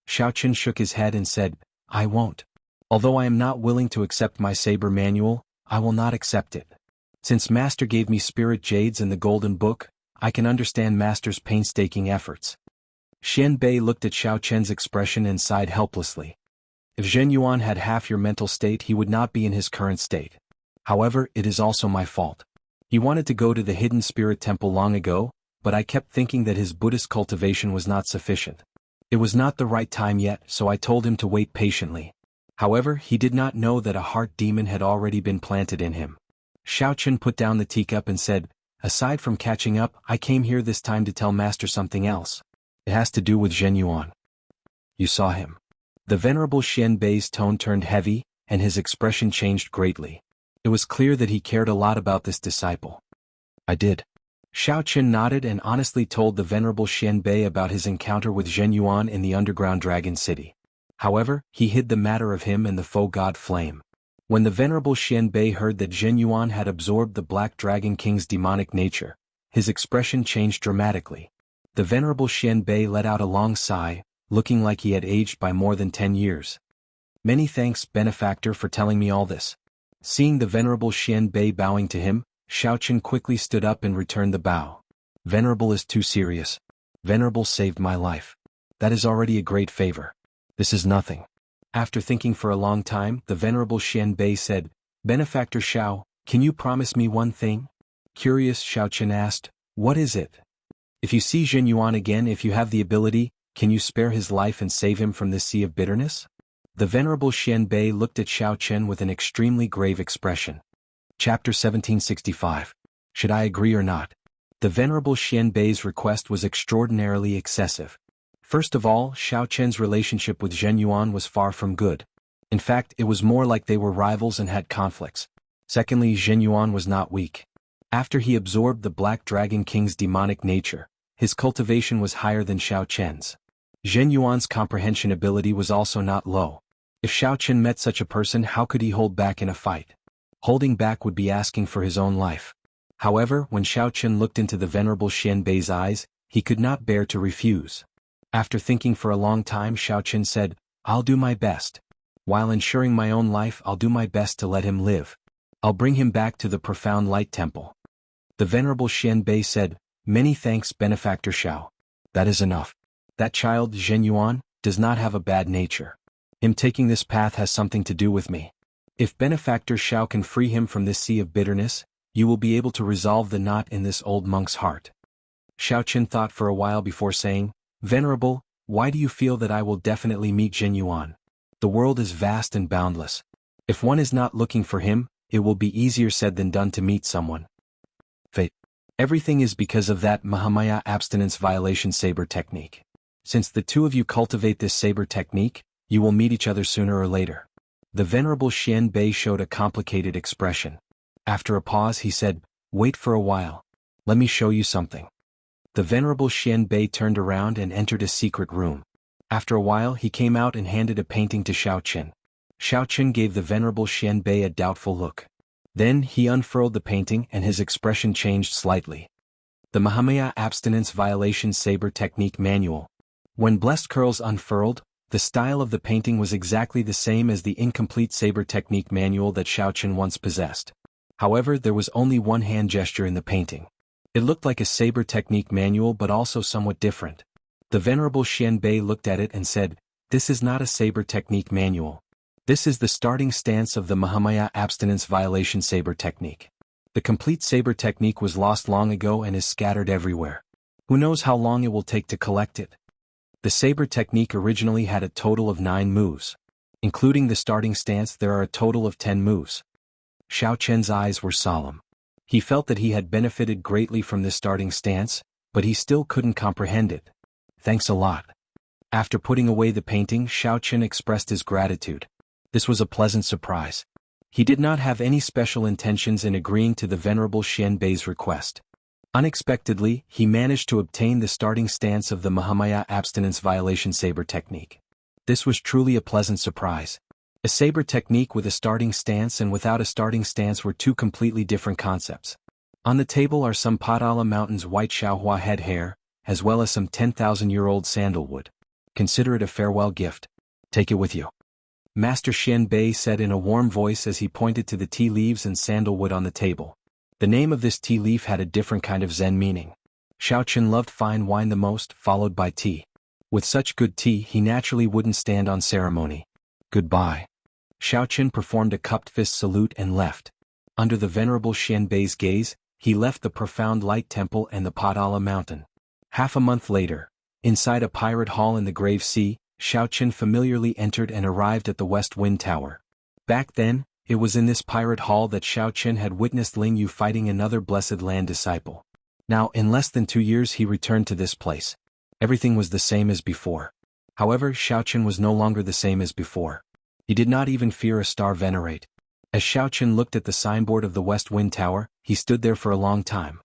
Xiao Qin shook his head and said, I won't. Although I am not willing to accept my saber manual, I will not accept it. Since Master gave me spirit jades and the golden book, I can understand Master's painstaking efforts. Xian Bei looked at Xiao Qin's expression and sighed helplessly. If Zhen Yuan had half your mental state, he would not be in his current state. However, it is also my fault. He wanted to go to the hidden spirit temple long ago, but I kept thinking that his Buddhist cultivation was not sufficient. It was not the right time yet, so I told him to wait patiently. However, he did not know that a heart demon had already been planted in him. Xiaochen put down the teacup and said, "Aside from catching up, I came here this time to tell Master something else. It has to do with Zhen Yuan." "You saw him?" The Venerable Xian Bei's tone turned heavy, and his expression changed greatly. It was clear that he cared a lot about this disciple. "I did." Xiaochen nodded and honestly told the Venerable Xian Bei about his encounter with Zhen Yuan in the underground dragon city. However, he hid the matter of him and the foe god Flame. When the Venerable Xian Bei heard that Zhen Yuan had absorbed the Black Dragon King's demonic nature, his expression changed dramatically. The Venerable Xian Bei let out a long sigh, looking like he had aged by more than 10 years. "Many thanks, benefactor, for telling me all this." Seeing the Venerable Xian Bei bowing to him, Xiaochen quickly stood up and returned the bow. "Venerable is too serious. Venerable saved my life. That is already a great favor. This is nothing." After thinking for a long time, the Venerable Xian Bei said, "Benefactor Xiao, can you promise me one thing?" Curious, Xiaochen asked, "What is it?" "If you see Zhen Yuan again, if you have the ability, can you spare his life and save him from this sea of bitterness?" The Venerable Xian Bei looked at Xiaochen with an extremely grave expression. Chapter 1765. Should I agree or not? The Venerable Xian Bei's request was extraordinarily excessive. First of all, Xiaochen's relationship with Zhen Yuan was far from good. In fact, it was more like they were rivals and had conflicts. Secondly, Zhen Yuan was not weak. After he absorbed the Black Dragon King's demonic nature, his cultivation was higher than Xiaochen's. Zhen Yuan's comprehension ability was also not low. If Xiaochen met such a person, how could he hold back in a fight? Holding back would be asking for his own life. However, when Xiaochen looked into the Venerable Xian Bei's eyes, he could not bear to refuse. After thinking for a long time, Xiaochen said, "I'll do my best. While ensuring my own life, I'll do my best to let him live. I'll bring him back to the Profound Light Temple." The Venerable Xian Bei said, "Many thanks, Benefactor Xiao. That is enough. That child, Zhen Yuan, does not have a bad nature. Him taking this path has something to do with me. If Benefactor Xiao can free him from this sea of bitterness, you will be able to resolve the knot in this old monk's heart." Xiaochen thought for a while before saying, "Venerable, why do you feel that I will definitely meet Zhen Yuan? The world is vast and boundless. If one is not looking for him, it will be easier said than done to meet someone. Fate. Everything is because of that Mahamaya abstinence violation saber technique. Since the two of you cultivate this saber technique, you will meet each other sooner or later." The Venerable Xian Bei showed a complicated expression. After a pause he said, "Wait for a while. Let me show you something." The Venerable Xian Bei turned around and entered a secret room. After a while he came out and handed a painting to Xiaochen. Xiaochen gave the Venerable Xian Bei a doubtful look. Then he unfurled the painting and his expression changed slightly. The Mahamaya Abstinence Violation Saber Technique Manual. When Blessed Curls unfurled, the style of the painting was exactly the same as the incomplete saber technique manual that Xiaochen once possessed. However, there was only one hand gesture in the painting. It looked like a saber technique manual but also somewhat different. The Venerable Xian Bei looked at it and said, "This is not a saber technique manual. This is the starting stance of the Mahamaya Abstinence Violation Saber Technique. The complete saber technique was lost long ago and is scattered everywhere. Who knows how long it will take to collect it?" The saber technique originally had a total of 9 moves. Including the starting stance, there are a total of 10 moves. Xiaochen's eyes were solemn. He felt that he had benefited greatly from this starting stance, but he still couldn't comprehend it. "Thanks a lot." After putting away the painting, Xiaochen expressed his gratitude. This was a pleasant surprise. He did not have any special intentions in agreeing to the Venerable Xian Bei's request. Unexpectedly, he managed to obtain the starting stance of the Mahamaya Abstinence Violation Saber Technique. This was truly a pleasant surprise. A saber technique with a starting stance and without a starting stance were two completely different concepts. On the table are some Padala Mountain's white Xiaohua head hair, as well as some 10,000-year-old sandalwood. Consider it a farewell gift. Take it with you. Master Xian Bei said in a warm voice as he pointed to the tea leaves and sandalwood on the table. The name of this tea leaf had a different kind of Zen meaning. Xiaochen loved fine wine the most, followed by tea. With such good tea, he naturally wouldn't stand on ceremony. "Goodbye." Xiaochen performed a cupped fist salute and left. Under the Venerable Xian Bei's gaze, he left the Profound Light Temple and the Padala Mountain. Half a month later, inside a pirate hall in the Grave Sea, Xiao Qian familiarly entered and arrived at the West Wind Tower. Back then, it was in this pirate hall that Xiao Qian had witnessed Ling Yu fighting another Blessed Land disciple. Now, in less than 2 years he returned to this place. Everything was the same as before. However, Xiao Qian was no longer the same as before. He did not even fear a star venerate. As Xiao Qian looked at the signboard of the West Wind Tower, he stood there for a long time.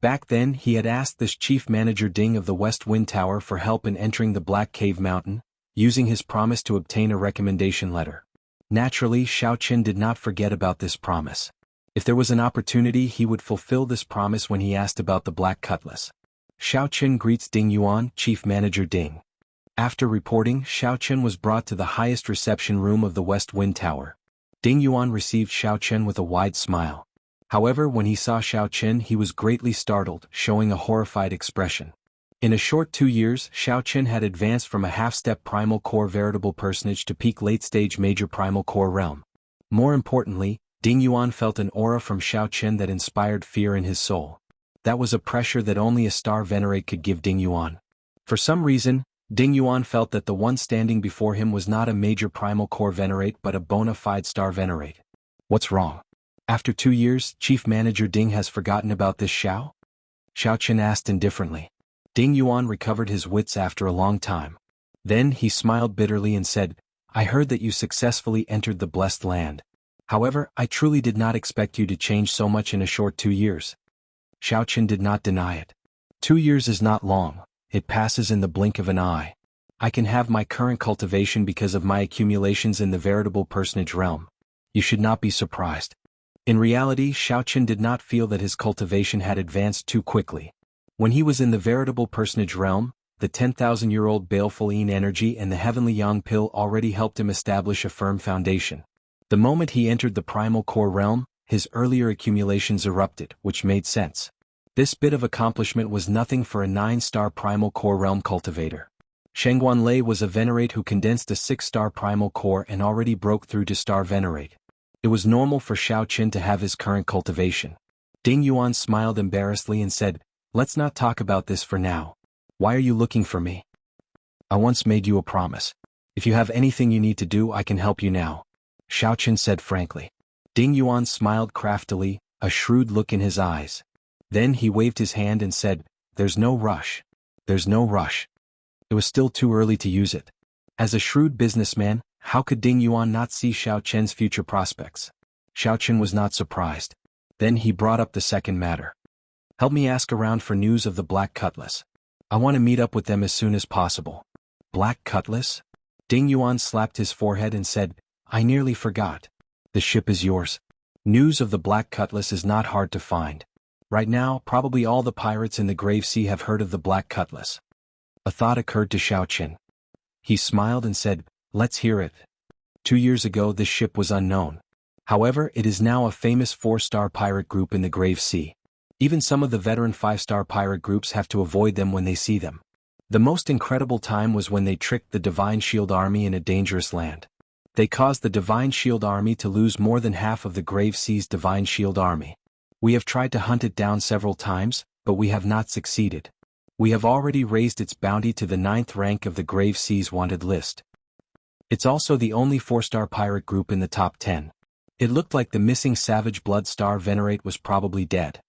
Back then he had asked this chief manager Ding of the West Wind Tower for help in entering the Black Cave Mountain, using his promise to obtain a recommendation letter. Naturally, Xiao Qian did not forget about this promise. If there was an opportunity he would fulfill this promise when he asked about the Black Cutlass. Xiao Qian greets Ding Yuan, chief manager Ding. After reporting, Xiao Qian was brought to the highest reception room of the West Wind Tower. Ding Yuan received Xiao Qian with a wide smile. However, when he saw Xiao Qian he was greatly startled, showing a horrified expression. In a short 2 years, Xiao Qian had advanced from a half-step primal core veritable personage to peak late-stage major primal core realm. More importantly, Ding Yuan felt an aura from Xiao Qian that inspired fear in his soul. That was a pressure that only a star venerate could give Ding Yuan. For some reason, Ding Yuan felt that the one standing before him was not a major primal core venerate but a bona fide star venerate. What's wrong? After 2 years, Chief Manager Ding has forgotten about this Xiao? Xiao Qian asked indifferently. Ding Yuan recovered his wits after a long time. Then he smiled bitterly and said, I heard that you successfully entered the Blessed Land. However, I truly did not expect you to change so much in a short 2 years. Xiao Qian did not deny it. 2 years is not long. It passes in the blink of an eye. I can have my current cultivation because of my accumulations in the veritable personage realm. You should not be surprised. In reality, Xiao Qian did not feel that his cultivation had advanced too quickly. When he was in the veritable personage realm, the 10,000-year-old baleful Yin energy and the heavenly Yang pill already helped him establish a firm foundation. The moment he entered the primal core realm, his earlier accumulations erupted, which made sense. This bit of accomplishment was nothing for a 9-star primal core realm cultivator. Shengguan Lei was a venerate who condensed a 6-star primal core and already broke through to star venerate. It was normal for Xiao Qian to have his current cultivation. Ding Yuan smiled embarrassedly and said, Let's not talk about this for now. Why are you looking for me? I once made you a promise. If you have anything you need to do, I can help you now. Xiao Qian said frankly. Ding Yuan smiled craftily, a shrewd look in his eyes. Then he waved his hand and said, There's no rush. There's no rush. It was still too early to use it. As a shrewd businessman, how could Ding Yuan not see Xiao Qian's future prospects? Xiao Qian was not surprised. Then he brought up the second matter. Help me ask around for news of the Black Cutlass. I want to meet up with them as soon as possible. Black Cutlass? Ding Yuan slapped his forehead and said, I nearly forgot. The ship is yours. News of the Black Cutlass is not hard to find. Right now, probably all the pirates in the Grave Sea have heard of the Black Cutlass. A thought occurred to Xiao Qian. He smiled and said, Let's hear it. 2 years ago this ship was unknown. However, it is now a famous 4-star pirate group in the Grave Sea. Even some of the veteran 5-star pirate groups have to avoid them when they see them. The most incredible time was when they tricked the Divine Shield Army in a dangerous land. They caused the Divine Shield Army to lose more than half of the Grave Sea's Divine Shield Army. We have tried to hunt it down several times, but we have not succeeded. We have already raised its bounty to the 9th rank of the Grave Sea's wanted list. It's also the only 4-star pirate group in the top 10. It looked like the missing Savage Blood Star Venerate was probably dead.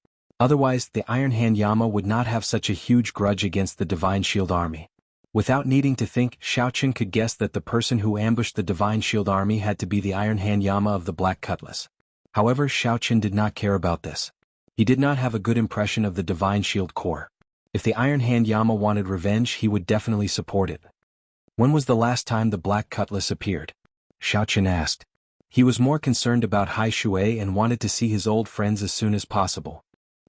Otherwise, the Iron Hand Yama would not have such a huge grudge against the Divine Shield Army. Without needing to think, Xiao Qian could guess that the person who ambushed the Divine Shield Army had to be the Iron Hand Yama of the Black Cutlass. However, Xiao Qian did not care about this. He did not have a good impression of the Divine Shield Corps. If the Iron Hand Yama wanted revenge, he would definitely support it. When was the last time the Black Cutlass appeared? Xiao Qian asked. He was more concerned about Hai Shui and wanted to see his old friends as soon as possible.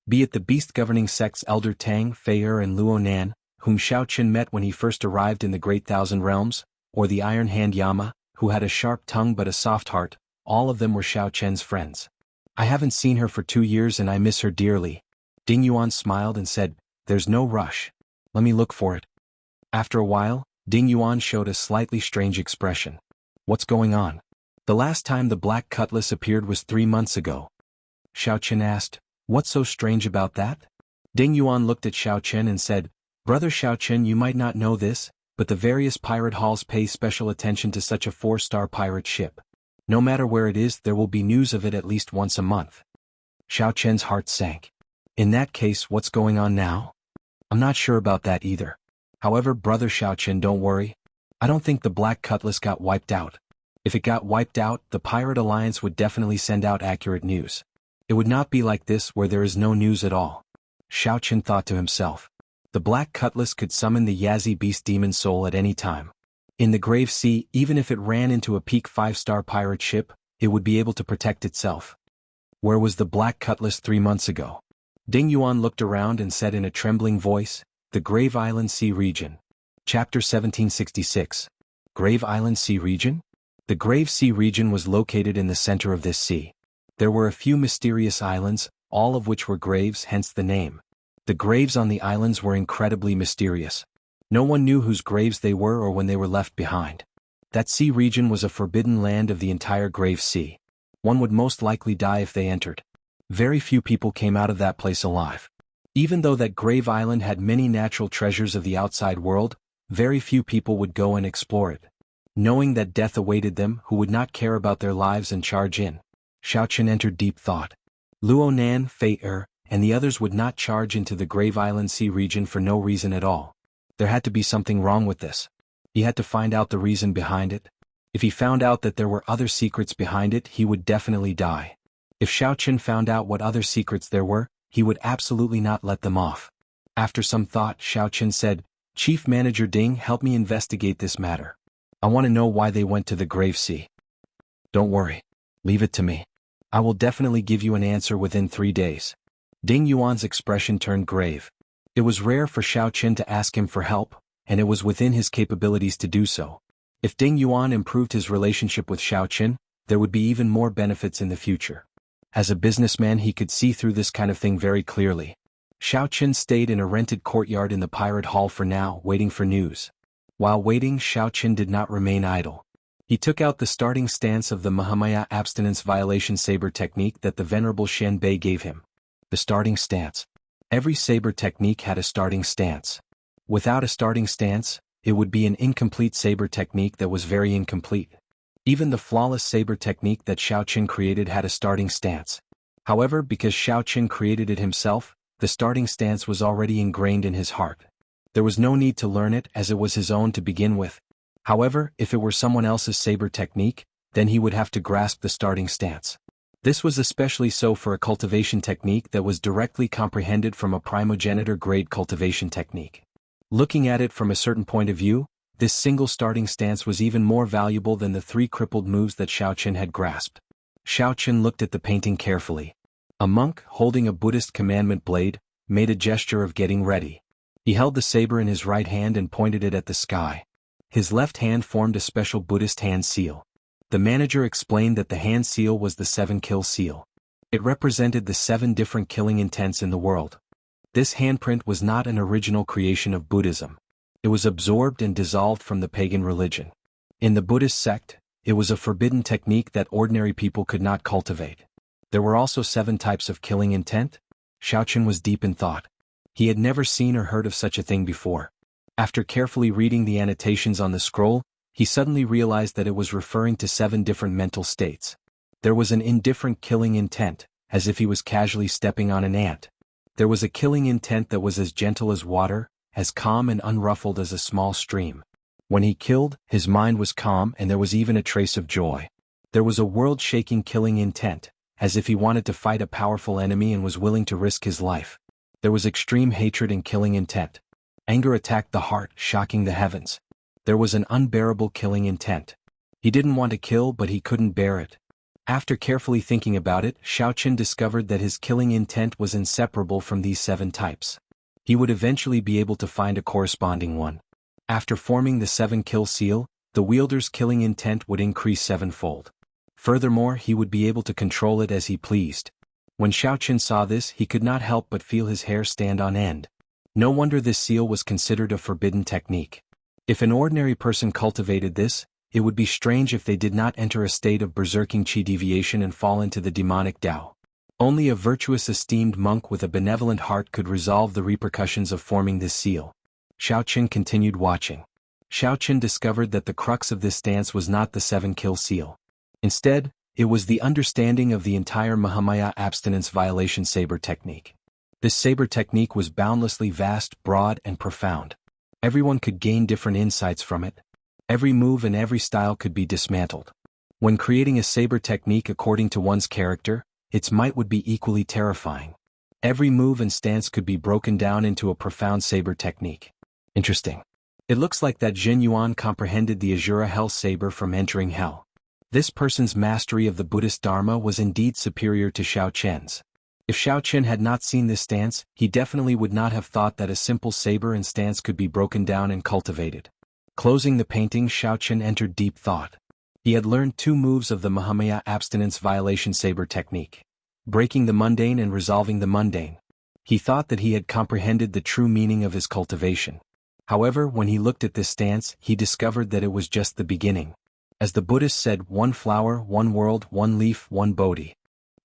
Be it the beast-governing sects Elder Tang, Fei and Luo Nan, whom Xiao Qian met when he first arrived in the Great Thousand Realms, or the Iron Hand Yama, who had a sharp tongue but a soft heart, all of them were Xiao Qian's friends. I haven't seen her for 2 years and I miss her dearly. Ding Yuan smiled and said, There's no rush. Let me look for it. After a while, Ding Yuan showed a slightly strange expression. What's going on? The last time the Black Cutlass appeared was 3 months ago. Xiao Qian asked, What's so strange about that? Ding Yuan looked at Xiao Qian and said, Brother Xiao Qian, you might not know this, but the various pirate halls pay special attention to such a 4-star pirate ship. No matter where it is, there will be news of it at least once a month. Xiao Chen's heart sank. In that case, what's going on now? I'm not sure about that either. However, brother Xiao Chen, don't worry. I don't think the Black Cutlass got wiped out. If it got wiped out, the Pirate Alliance would definitely send out accurate news. It would not be like this where there is no news at all. Xiao Chen thought to himself. The Black Cutlass could summon the Yazi Beast Demon Soul at any time. In the Grave Sea, even if it ran into a peak 5-star pirate ship, it would be able to protect itself. Where was the Black Cutlass 3 months ago? Ding Yuan looked around and said in a trembling voice, "The Grave Island Sea Region." Chapter 1766. Grave Island Sea Region? The Grave Sea Region was located in the center of this sea. There were a few mysterious islands, all of which were graves, hence the name. The graves on the islands were incredibly mysterious. No one knew whose graves they were or when they were left behind. That sea region was a forbidden land of the entire Grave Sea. One would most likely die if they entered. Very few people came out of that place alive. Even though that Grave Island had many natural treasures of the outside world, very few people would go and explore it. Knowing that death awaited them who would not care about their lives and charge in, Xiao Chen entered deep thought. Luo Nan, Fei Er, and the others would not charge into the Grave Island Sea region for no reason at all. There had to be something wrong with this. He had to find out the reason behind it. If he found out that there were other secrets behind it, he would definitely die. If Xiao Chen found out what other secrets there were, he would absolutely not let them off. After some thought, Xiao Chen said, "Chief Manager Ding, help me investigate this matter. I want to know why they went to the Grave Sea." "Don't worry. Leave it to me. I will definitely give you an answer within 3 days." Ding Yuan's expression turned grave. It was rare for Xiao Chen to ask him for help, and it was within his capabilities to do so. If Ding Yuan improved his relationship with Xiao Chen, there would be even more benefits in the future. As a businessman, he could see through this kind of thing very clearly. Xiao Chen stayed in a rented courtyard in the pirate hall for now, waiting for news. While waiting, Xiao Chen did not remain idle. He took out the starting stance of the Mahamaya abstinence violation saber technique that the Venerable Shen Bei gave him. The starting stance. Every saber technique had a starting stance. Without a starting stance, it would be an incomplete saber technique that was very incomplete. Even the flawless saber technique that Xiao Chen created had a starting stance. However, because Xiao Chen created it himself, the starting stance was already ingrained in his heart. There was no need to learn it as it was his own to begin with. However, if it were someone else's saber technique, then he would have to grasp the starting stance. This was especially so for a cultivation technique that was directly comprehended from a primogenitor grade cultivation technique. Looking at it from a certain point of view, this single starting stance was even more valuable than the 3 crippled moves that Xiao Chen had grasped. Xiao Chen looked at the painting carefully. A monk, holding a Buddhist commandment blade, made a gesture of getting ready. He held the saber in his right hand and pointed it at the sky. His left hand formed a special Buddhist hand seal. The manager explained that the hand seal was the 7-kill seal. It represented the 7 different killing intents in the world. This handprint was not an original creation of Buddhism. It was absorbed and dissolved from the pagan religion. In the Buddhist sect, it was a forbidden technique that ordinary people could not cultivate. There were also 7 types of killing intent. Xiao Chen was deep in thought. He had never seen or heard of such a thing before. After carefully reading the annotations on the scroll, he suddenly realized that it was referring to 7 different mental states. There was an indifferent killing intent, as if he was casually stepping on an ant. There was a killing intent that was as gentle as water, as calm and unruffled as a small stream. When he killed, his mind was calm and there was even a trace of joy. There was a world-shaking killing intent, as if he wanted to fight a powerful enemy and was willing to risk his life. There was extreme hatred and killing intent. Anger attacked the heart, shocking the heavens. There was an unbearable killing intent. He didn't want to kill, but he couldn't bear it. After carefully thinking about it, Xiao Chen discovered that his killing intent was inseparable from these 7 types. He would eventually be able to find a corresponding one. After forming the 7-kill seal, the wielder's killing intent would increase 7-fold. Furthermore, he would be able to control it as he pleased. When Xiao Chen saw this, he could not help but feel his hair stand on end. No wonder this seal was considered a forbidden technique. If an ordinary person cultivated this, it would be strange if they did not enter a state of berserking qi deviation and fall into the demonic Tao. Only a virtuous esteemed monk with a benevolent heart could resolve the repercussions of forming this seal. Xiao Chen continued watching. Xiaoqian discovered that the crux of this stance was not the 7-kill seal. Instead, it was the understanding of the entire Mahamaya abstinence violation saber technique. This saber technique was boundlessly vast, broad, and profound. Everyone could gain different insights from it. Every move and every style could be dismantled. When creating a saber technique according to one's character, its might would be equally terrifying. Every move and stance could be broken down into a profound saber technique. Interesting. It looks like that Jin Yuan comprehended the Azura Hell Saber from entering hell. This person's mastery of the Buddhist Dharma was indeed superior to Xiaoqian's. If Xiaoqian had not seen this stance, he definitely would not have thought that a simple saber and stance could be broken down and cultivated. Closing the painting, Xiaoqian entered deep thought. He had learned 2 moves of the Mahamaya abstinence violation saber technique: breaking the mundane and resolving the mundane. He thought that he had comprehended the true meaning of his cultivation. However, when he looked at this stance, he discovered that it was just the beginning. As the Buddhist said, 1 flower, 1 world, 1 leaf, 1 Bodhi.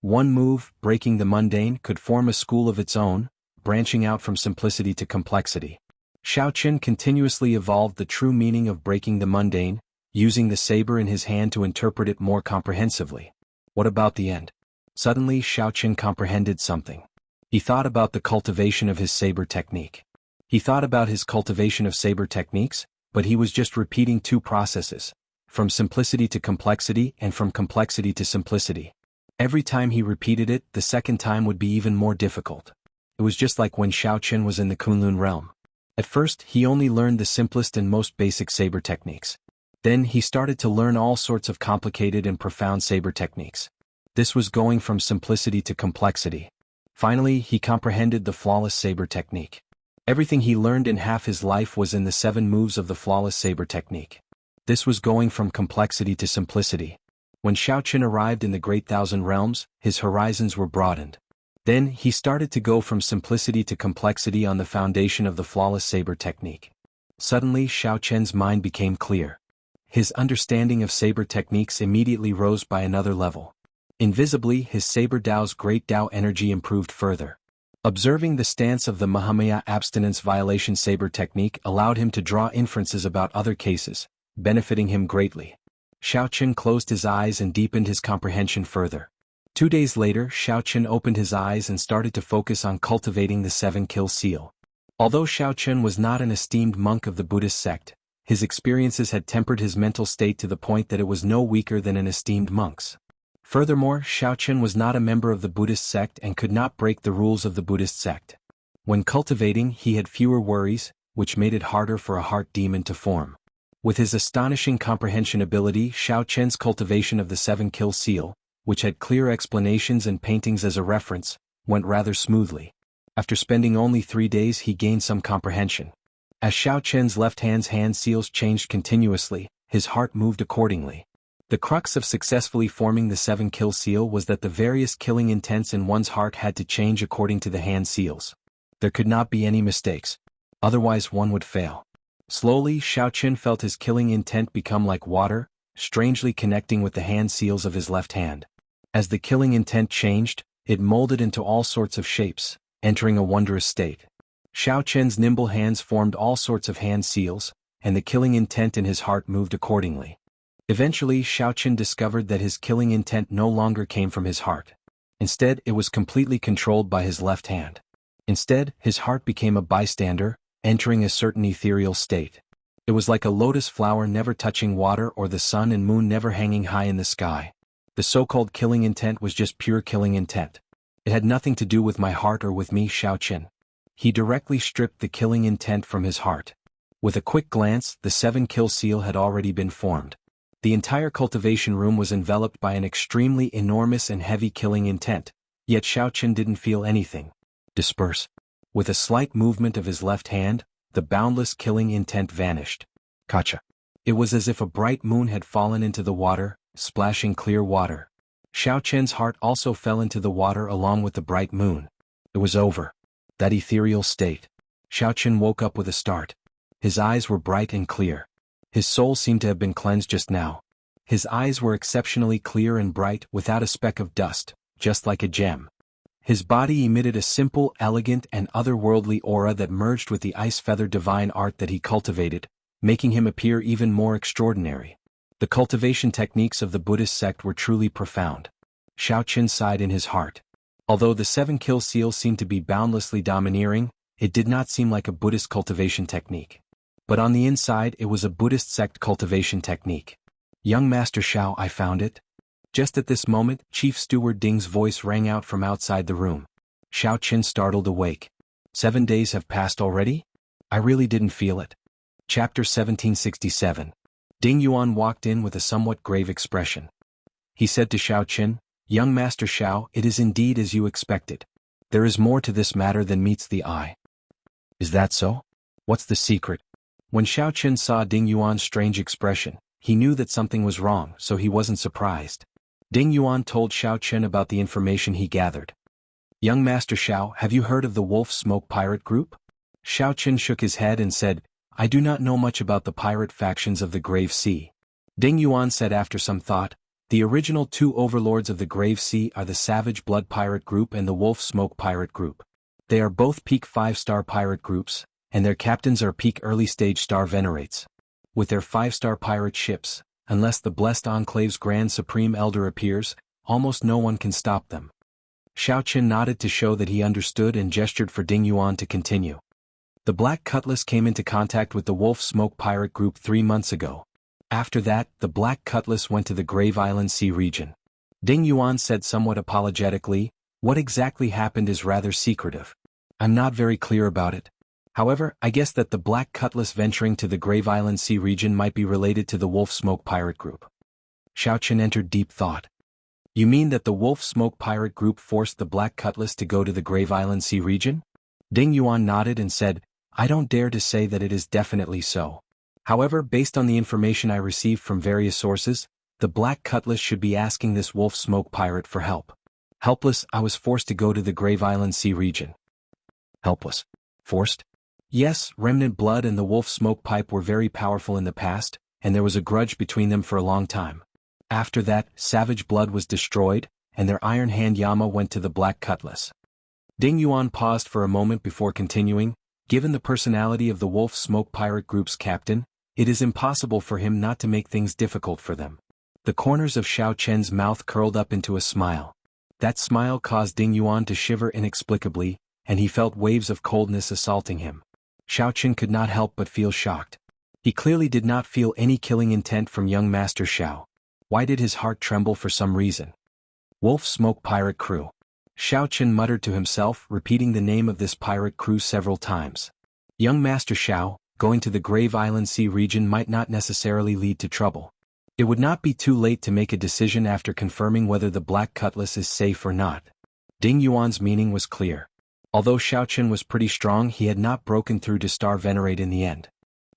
One move, breaking the mundane, could form a school of its own, branching out from simplicity to complexity. Xiaoqian continuously evolved the true meaning of breaking the mundane, using the saber in his hand to interpret it more comprehensively. What about the end? Suddenly, Xiaoqian comprehended something. He thought about the cultivation of his saber technique. He thought about his cultivation of saber techniques, but he was just repeating 2 processes, from simplicity to complexity and from complexity to simplicity. Every time he repeated it, the second time would be even more difficult. It was just like when Xiaoqian was in the Kunlun realm. At first, he only learned the simplest and most basic saber techniques. Then he started to learn all sorts of complicated and profound saber techniques. This was going from simplicity to complexity. Finally, he comprehended the flawless saber technique. Everything he learned in half his life was in the 7 moves of the flawless saber technique. This was going from complexity to simplicity. When Xiaoqian arrived in the Great Thousand Realms, his horizons were broadened. Then he started to go from simplicity to complexity on the foundation of the flawless saber technique. Suddenly, Xiaoqian's mind became clear. His understanding of saber techniques immediately rose by another level. Invisibly, his saber Dao's great Dao energy improved further. Observing the stance of the Mahamaya abstinence violation saber technique allowed him to draw inferences about other cases, benefiting him greatly. Xiaoqian closed his eyes and deepened his comprehension further. 2 days later, Xiaoqian opened his eyes and started to focus on cultivating the 7-kill seal. Although Xiaoqian was not an esteemed monk of the Buddhist sect, his experiences had tempered his mental state to the point that it was no weaker than an esteemed monk's. Furthermore, Xiaoqian was not a member of the Buddhist sect and could not break the rules of the Buddhist sect. When cultivating, he had fewer worries, which made it harder for a heart demon to form. With his astonishing comprehension ability, Xiaoqian's cultivation of the 7-kill seal, which had clear explanations and paintings as a reference, went rather smoothly. After spending only 3 days, he gained some comprehension. As Xiaoqian's left hand's hand seals changed continuously, his heart moved accordingly. The crux of successfully forming the 7-kill seal was that the various killing intents in one's heart had to change according to the hand seals. There could not be any mistakes. Otherwise one would fail. Slowly, Xiaoqian felt his killing intent become like water, strangely connecting with the hand seals of his left hand. As the killing intent changed, it molded into all sorts of shapes, entering a wondrous state. Xiaoqian's nimble hands formed all sorts of hand seals, and the killing intent in his heart moved accordingly. Eventually, Xiaoqian discovered that his killing intent no longer came from his heart. Instead, it was completely controlled by his left hand. Instead, his heart became a bystander, entering a certain ethereal state. It was like a lotus flower never touching water or the sun and moon never hanging high in the sky. The so-called killing intent was just pure killing intent. It had nothing to do with my heart or with me, Xiaoqian. He directly stripped the killing intent from his heart. With a quick glance, the 7-kill seal had already been formed. The entire cultivation room was enveloped by an extremely enormous and heavy killing intent, yet Xiaoqian didn't feel anything. Disperse. With a slight movement of his left hand, the boundless killing intent vanished. Kacha. It was as if a bright moon had fallen into the water, splashing clear water. Xiaoqian's heart also fell into the water along with the bright moon. It was over. That ethereal state. Xiaoqian woke up with a start. His eyes were bright and clear. His soul seemed to have been cleansed just now. His eyes were exceptionally clear and bright without a speck of dust, just like a gem. His body emitted a simple, elegant, and otherworldly aura that merged with the ice-feather divine art that he cultivated, making him appear even more extraordinary. The cultivation techniques of the Buddhist sect were truly profound. Xiao Qin sighed in his heart. Although the 7-kill seal seemed to be boundlessly domineering, it did not seem like a Buddhist cultivation technique. But on the inside it was a Buddhist sect cultivation technique. Young Master Xiao, I found it. Just at this moment, Chief Steward Ding's voice rang out from outside the room. Xiao Qin startled awake. 7 days have passed already? I really didn't feel it. Chapter 1767. Ding Yuan walked in with a somewhat grave expression. He said to Xiao Qin, "Young Master Xiao, it is indeed as you expected. There is more to this matter than meets the eye." "Is that so? What's the secret?" When Xiao Qin saw Ding Yuan's strange expression, he knew that something was wrong, so he wasn't surprised. Ding Yuan told Xiao Qin about the information he gathered. "Young Master Xiao, have you heard of the Wolf Smoke Pirate Group?" Xiao Qin shook his head and said, "I do not know much about the pirate factions of the Grave Sea." Ding Yuan said after some thought, "The original 2 overlords of the Grave Sea are the Savage Blood Pirate Group and the Wolf Smoke Pirate Group. They are both peak 5-star pirate groups, and their captains are peak early-stage star venerates. With their 5-star pirate ships, unless the Blessed Enclave's Grand Supreme Elder appears, almost no one can stop them." Xiao Qin nodded to show that he understood and gestured for Ding Yuan to continue. "The Black Cutlass came into contact with the Wolf Smoke Pirate Group 3 months ago. After that, the Black Cutlass went to the Grave Island Sea region." Ding Yuan said somewhat apologetically, "What exactly happened is rather secretive. I'm not very clear about it. However, I guess that the Black Cutlass venturing to the Grave Island Sea region might be related to the Wolf Smoke Pirate Group." Xiao Qin entered deep thought. "You mean that the Wolf Smoke Pirate Group forced the Black Cutlass to go to the Grave Island Sea region?" Ding Yuan nodded and said, "I don't dare to say that it is definitely so. However, based on the information I received from various sources, the Black Cutlass should be asking this Wolf Smoke Pirate for help. Helpless, I was forced to go to the Grave Island Sea region." "Helpless? Forced?" "Yes, Remnant Blood and the Wolf Smoke Pipe were very powerful in the past, and there was a grudge between them for a long time. After that, Savage Blood was destroyed, and their Iron Hand Yama went to the Black Cutlass." Ding Yuan paused for a moment before continuing, "Given the personality of the Wolf Smoke Pirate Group's captain, it is impossible for him not to make things difficult for them." The corners of Xiao Chen's mouth curled up into a smile. That smile caused Ding Yuan to shiver inexplicably, and he felt waves of coldness assaulting him. Xiao Chen could not help but feel shocked. He clearly did not feel any killing intent from young Master Xiao. Why did his heart tremble for some reason? Wolf Smoke Pirate Crew. Xiao Chen muttered to himself, repeating the name of this pirate crew several times. Young Master Xiao, going to the Grave Island Sea region might not necessarily lead to trouble. It would not be too late to make a decision after confirming whether the Black Cutlass is safe or not. Ding Yuan's meaning was clear. Although Xiao Chen was pretty strong, he had not broken through to Star Venerate in the end.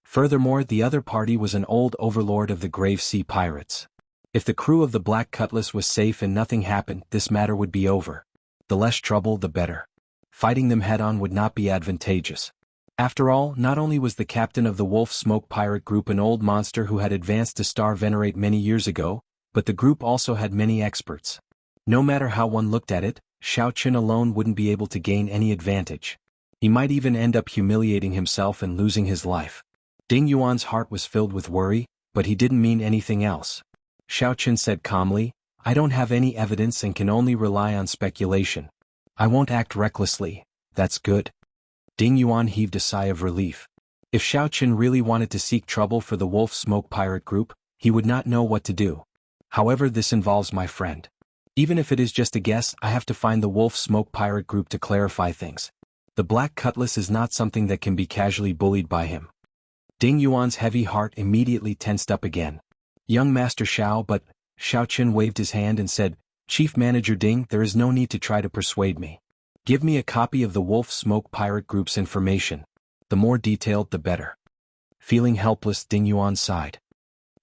Furthermore, the other party was an old overlord of the Grave Sea Pirates. If the crew of the Black Cutlass was safe and nothing happened, this matter would be over. The less trouble, the better. Fighting them head-on would not be advantageous. After all, not only was the captain of the Wolf Smoke Pirate Group an old monster who had advanced to Star Venerate many years ago, but the group also had many experts. No matter how one looked at it, Xiao Chen alone wouldn't be able to gain any advantage. He might even end up humiliating himself and losing his life. Ding Yuan's heart was filled with worry, but he didn't mean anything else. Xiao Chen said calmly, "I don't have any evidence and can only rely on speculation. I won't act recklessly, that's good." Ding Yuan heaved a sigh of relief. If Xiao Chen really wanted to seek trouble for the Wolf Smoke Pirate Group, he would not know what to do. However, this involves my friend. Even if it is just a guess, I have to find the Wolf Smoke Pirate Group to clarify things. The Black Cutlass is not something that can be casually bullied by him. Ding Yuan's heavy heart immediately tensed up again. Young Master Xiao, but... Xiao Chen waved his hand and said, "Chief Manager Ding, there is no need to try to persuade me. Give me a copy of the Wolf Smoke Pirate Group's information. The more detailed, the better." Feeling helpless, Ding Yuan sighed.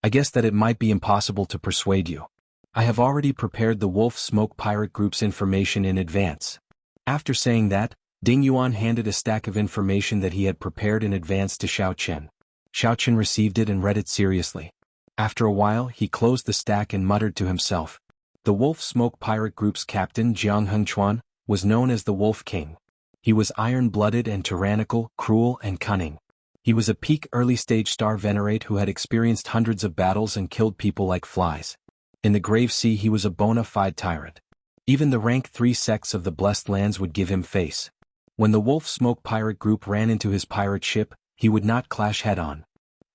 "I guess that it might be impossible to persuade you. I have already prepared the Wolf Smoke Pirate Group's information in advance." After saying that, Ding Yuan handed a stack of information that he had prepared in advance to Xiao Chen. Xiao Chen received it and read it seriously. After a while, he closed the stack and muttered to himself. The Wolf Smoke Pirate Group's captain, Jiang Hengchuan, was known as the Wolf King. He was iron-blooded and tyrannical, cruel and cunning. He He was a peak early-stage star venerate who had experienced hundreds of battles and killed people like flies. In the Grave Sea he was a bona fide tyrant. Even the rank 3 sects of the Blessed Lands would give him face. When the Wolf Smoke pirate group ran into his pirate ship, he would not clash head-on.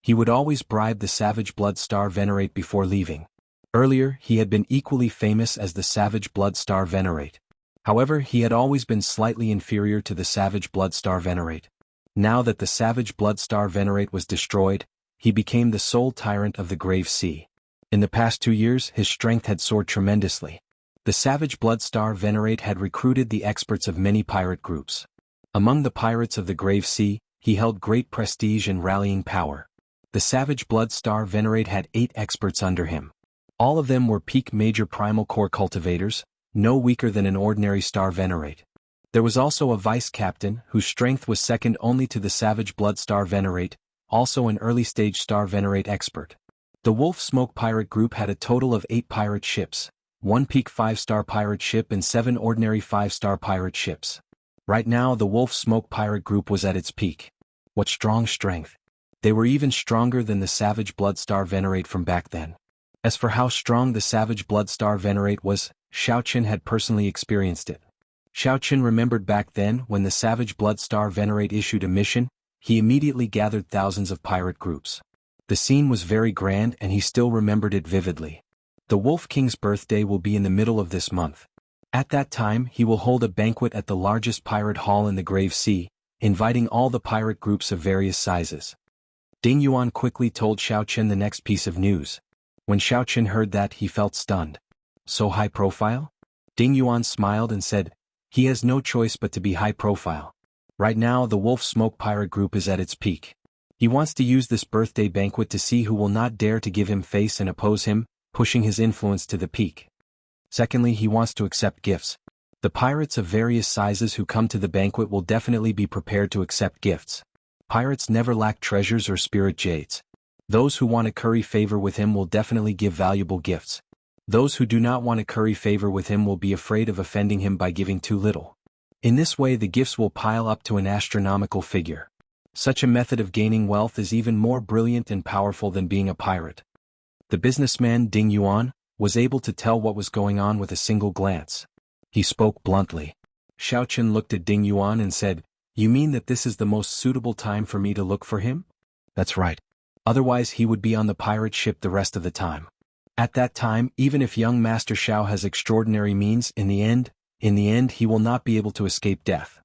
He would always bribe the Savage Blood Star Venerate before leaving. Earlier, he had been equally famous as the Savage Blood Star Venerate. However, he had always been slightly inferior to the Savage Blood Star Venerate. Now that the Savage Blood Star Venerate was destroyed, he became the sole tyrant of the Grave Sea. In the past 2 years, his strength had soared tremendously. The Savage Blood Star Venerate had recruited the experts of many pirate groups. Among the pirates of the Grave Sea, he held great prestige and rallying power. The Savage Blood Star Venerate had 8 experts under him. All of them were peak major primal core cultivators, no weaker than an ordinary Star Venerate. There was also a vice captain, whose strength was second only to the Savage Blood Star Venerate, also an early-stage Star Venerate expert. The Wolf Smoke pirate group had a total of 8 pirate ships, 1 peak 5-star pirate ship and 7 ordinary 5-star pirate ships. Right now the Wolf Smoke pirate group was at its peak. What strong strength! They were even stronger than the Savage Blood Star Venerate from back then. As for how strong the Savage Blood Star Venerate was, Xiao Qin had personally experienced it. Xiao Qin remembered back then when the Savage Blood Star Venerate issued a mission, he immediately gathered thousands of pirate groups. The scene was very grand and he still remembered it vividly. The Wolf King's birthday will be in the middle of this month. At that time he will hold a banquet at the largest pirate hall in the Grave Sea, inviting all the pirate groups of various sizes. Ding Yuan quickly told Xiao Qin the next piece of news. When Xiao Qin heard that he felt stunned. So high profile? Ding Yuan smiled and said, he has no choice but to be high profile. Right now the Wolf Smoke pirate group is at its peak. He wants to use this birthday banquet to see who will not dare to give him face and oppose him, pushing his influence to the peak. Secondly, he wants to accept gifts. The pirates of various sizes who come to the banquet will definitely be prepared to accept gifts. Pirates never lack treasures or spirit jades. Those who want to curry favor with him will definitely give valuable gifts. Those who do not want to curry favor with him will be afraid of offending him by giving too little. In this way the gifts will pile up to an astronomical figure. Such a method of gaining wealth is even more brilliant and powerful than being a pirate. The businessman Ding Yuan was able to tell what was going on with a single glance. He spoke bluntly. Xiao Qin looked at Ding Yuan and said, you mean that this is the most suitable time for me to look for him? That's right. Otherwise he would be on the pirate ship the rest of the time. At that time, even if young Master Xiao has extraordinary means, in the end he will not be able to escape death.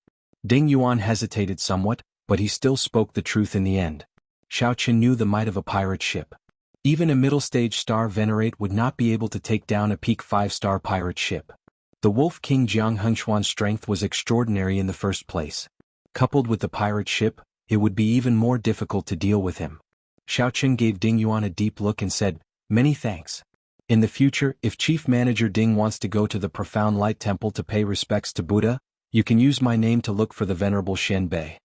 Ding Yuan hesitated somewhat, but he still spoke the truth in the end. Xiao Qin knew the might of a pirate ship. Even a middle-stage Star Venerate would not be able to take down a peak 5-star pirate ship. The Wolf King Jiang Hengxuan's strength was extraordinary in the first place. Coupled with the pirate ship, it would be even more difficult to deal with him. Xiao Qin gave Ding Yuan a deep look and said, many thanks. In the future, if Chief Manager Ding wants to go to the Profound Light Temple to pay respects to Buddha, you can use my name to look for the Venerable Xianbei.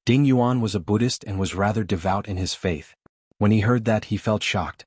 Ding Yuan was a Buddhist and was rather devout in his faith. When he heard that he felt shocked.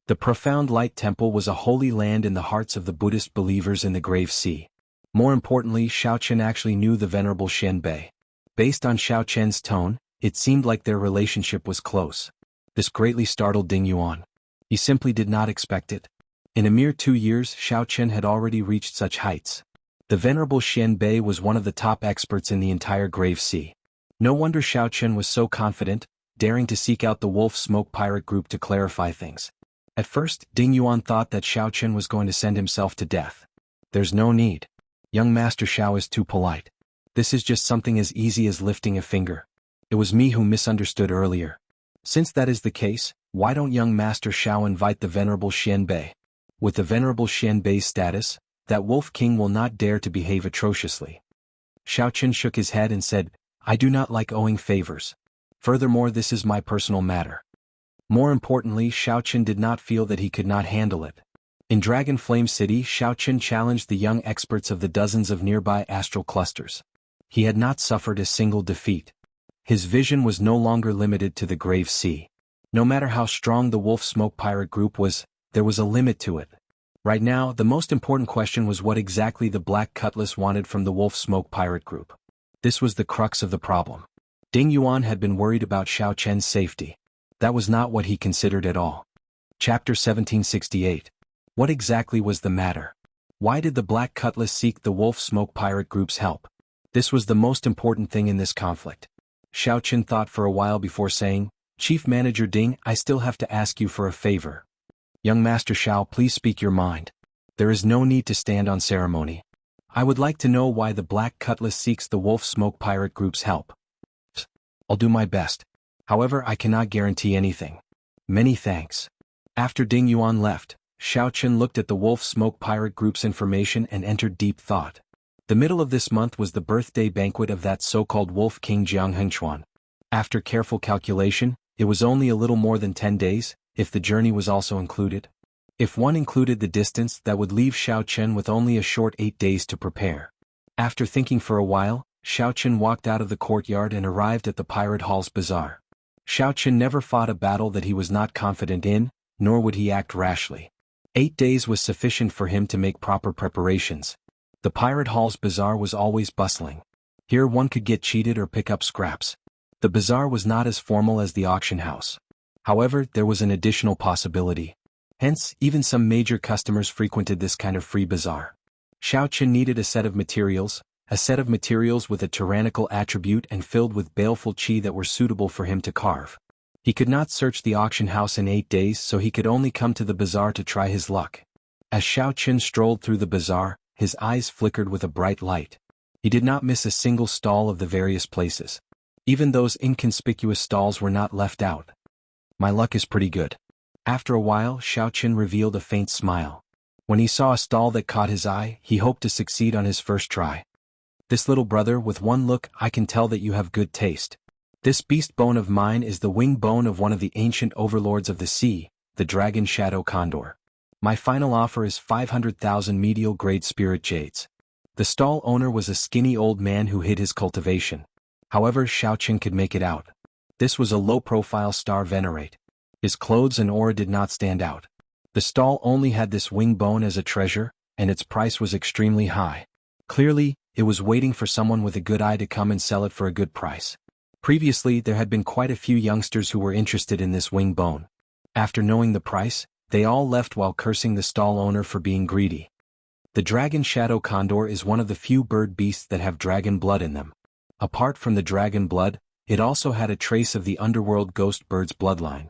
The Profound Light Temple was a holy land in the hearts of the Buddhist believers in the Grave Sea. More importantly, Xiao Qin actually knew the Venerable Xianbei. Based on Xiao Qin's tone, it seemed like their relationship was close. This greatly startled Ding Yuan. He simply did not expect it. In a mere 2 years Xiao Qin had already reached such heights. The Venerable Xianbei was one of the top experts in the entire Grave Sea. No wonder Xiao Qin was so confident, daring to seek out the Wolf Smoke pirate group to clarify things. At first, Ding Yuan thought that Xiao Qin was going to send himself to death. There's no need. Young Master Xiao is too polite. This is just something as easy as lifting a finger. It was me who misunderstood earlier. Since that is the case, why don't young Master Xiao invite the Venerable Xianbei? With the Venerable Xianbei's status, that Wolf King will not dare to behave atrociously. Xiao Qin shook his head and said, I do not like owing favors. Furthermore, this is my personal matter. More importantly, Xiao Qin did not feel that he could not handle it. In Dragon Flame City, Xiao Qin challenged the young experts of the dozens of nearby astral clusters. He had not suffered a single defeat. His vision was no longer limited to the Grave Sea. No matter how strong the Wolf Smoke pirate group was, there was a limit to it. Right now, the most important question was what exactly the Black Cutlass wanted from the Wolf Smoke pirate group. This was the crux of the problem. Ding Yuan had been worried about Xiao Chen's safety. That was not what he considered at all. Chapter 1768. What exactly was the matter? Why did the Black Cutlass seek the Wolf Smoke pirate group's help? This was the most important thing in this conflict. Xiao Chen thought for a while before saying, "Chief Manager Ding, I still have to ask you for a favor." "Young Master Xiao, please speak your mind. There is no need to stand on ceremony. I would like to know why the Black Cutlass seeks the Wolf Smoke pirate group's help." "I'll do my best. However, I cannot guarantee anything. Many thanks." After Ding Yuan left, Xiao Chen looked at the Wolf Smoke pirate group's information and entered deep thought. The middle of this month was the birthday banquet of that so-called Wolf King Jiang Hengchuan. After careful calculation, it was only a little more than 10 days, if the journey was also included. If one included the distance, that would leave Xiao Chen with only a short 8 days to prepare. After thinking for a while, Xiao Chen walked out of the courtyard and arrived at the Pirate Hall's bazaar. Xiao Chen never fought a battle that he was not confident in, nor would he act rashly. 8 days was sufficient for him to make proper preparations. The Pirate Hall's bazaar was always bustling. Here one could get cheated or pick up scraps. The bazaar was not as formal as the auction house. However, there was an additional possibility. Hence, even some major customers frequented this kind of free bazaar. Xiao Chen needed a set of materials with a tyrannical attribute and filled with baleful qi that were suitable for him to carve. He could not search the auction house in 8 days, so he could only come to the bazaar to try his luck. As Xiao Chen strolled through the bazaar, his eyes flickered with a bright light. He did not miss a single stall of the various places. Even those inconspicuous stalls were not left out. "My luck is pretty good." After a while, Xiao Chen revealed a faint smile. When he saw a stall that caught his eye, he hoped to succeed on his first try. "This little brother, with one look, I can tell that you have good taste. This beast bone of mine is the wing bone of one of the ancient overlords of the sea, the Dragon Shadow Condor. My final offer is 500,000 medial-grade spirit jades." The stall owner was a skinny old man who hid his cultivation. However, Xiao Chen could make it out. This was a low-profile star venerate. His clothes and aura did not stand out. The stall only had this wing bone as a treasure, and its price was extremely high. Clearly, it was waiting for someone with a good eye to come and sell it for a good price. Previously, there had been quite a few youngsters who were interested in this wing bone. After knowing the price, they all left while cursing the stall owner for being greedy. The Dragon Shadow Condor is one of the few bird beasts that have dragon blood in them. Apart from the dragon blood, it also had a trace of the underworld ghost bird's bloodline.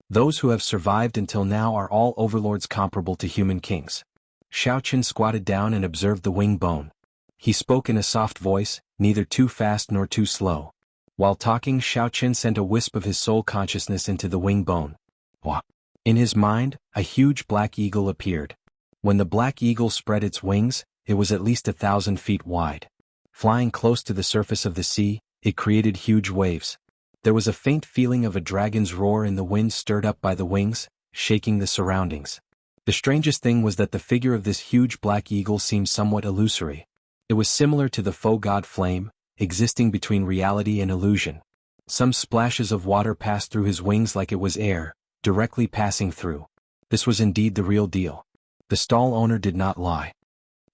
Those who have survived until now are all overlords comparable to human kings. Xiao Chen squatted down and observed the wing bone. He spoke in a soft voice, neither too fast nor too slow. While talking, Xiao Chen sent a wisp of his soul consciousness into the wing bone. Wah! In his mind, a huge black eagle appeared. When the black eagle spread its wings, it was at least 1,000 feet wide. Flying close to the surface of the sea, it created huge waves. There was a faint feeling of a dragon's roar in the wind stirred up by the wings, shaking the surroundings. The strangest thing was that the figure of this huge black eagle seemed somewhat illusory. It was similar to the faux god Flame, existing between reality and illusion. Some splashes of water passed through his wings like it was air, directly passing through. This was indeed the real deal. The stall owner did not lie.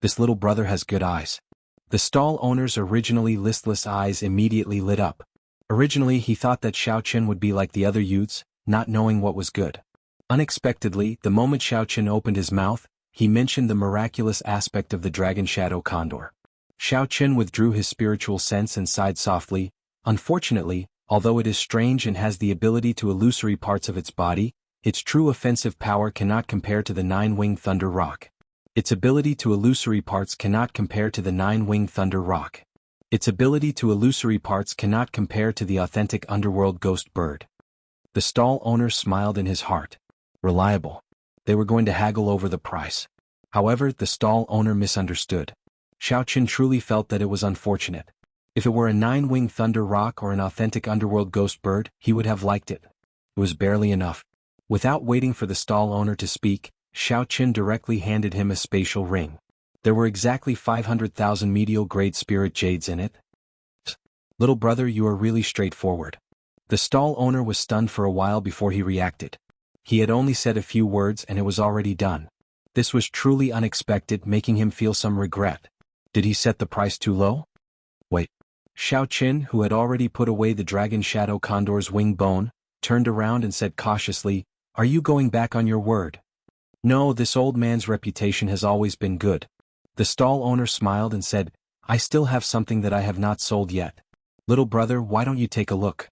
"This little brother has good eyes." The stall owner's originally listless eyes immediately lit up. Originally he thought that Xiao Chen would be like the other youths, not knowing what was good. Unexpectedly, the moment Xiao Chen opened his mouth, he mentioned the miraculous aspect of the Dragon Shadow Condor. Xiao Chen withdrew his spiritual sense and sighed softly. Unfortunately, although it is strange and has the ability to illusory parts of its body, its true offensive power cannot compare to the nine-winged thunder rock. Its ability to illusory parts cannot compare to the nine-winged thunder rock. Its ability to illusory parts cannot compare to the authentic underworld ghost bird. The stall owner smiled in his heart. Reliable. They were going to haggle over the price. However, the stall owner misunderstood. Xiao Chen truly felt that it was unfortunate. If it were a nine-winged thunder rock or an authentic underworld ghost bird, he would have liked it. It was barely enough. Without waiting for the stall owner to speak, Xiao Chen directly handed him a spatial ring. There were exactly 500,000 medial-grade spirit jades in it. "Little brother, you are really straightforward." The stall owner was stunned for a while before he reacted. He had only said a few words and it was already done. This was truly unexpected, making him feel some regret. Did he set the price too low? Wait. Xiao Qin, who had already put away the dragon shadow condor's wing bone, turned around and said cautiously, "Are you going back on your word?" "No, this old man's reputation has always been good." The stall owner smiled and said, "I still have something that I have not sold yet. Little brother, why don't you take a look?"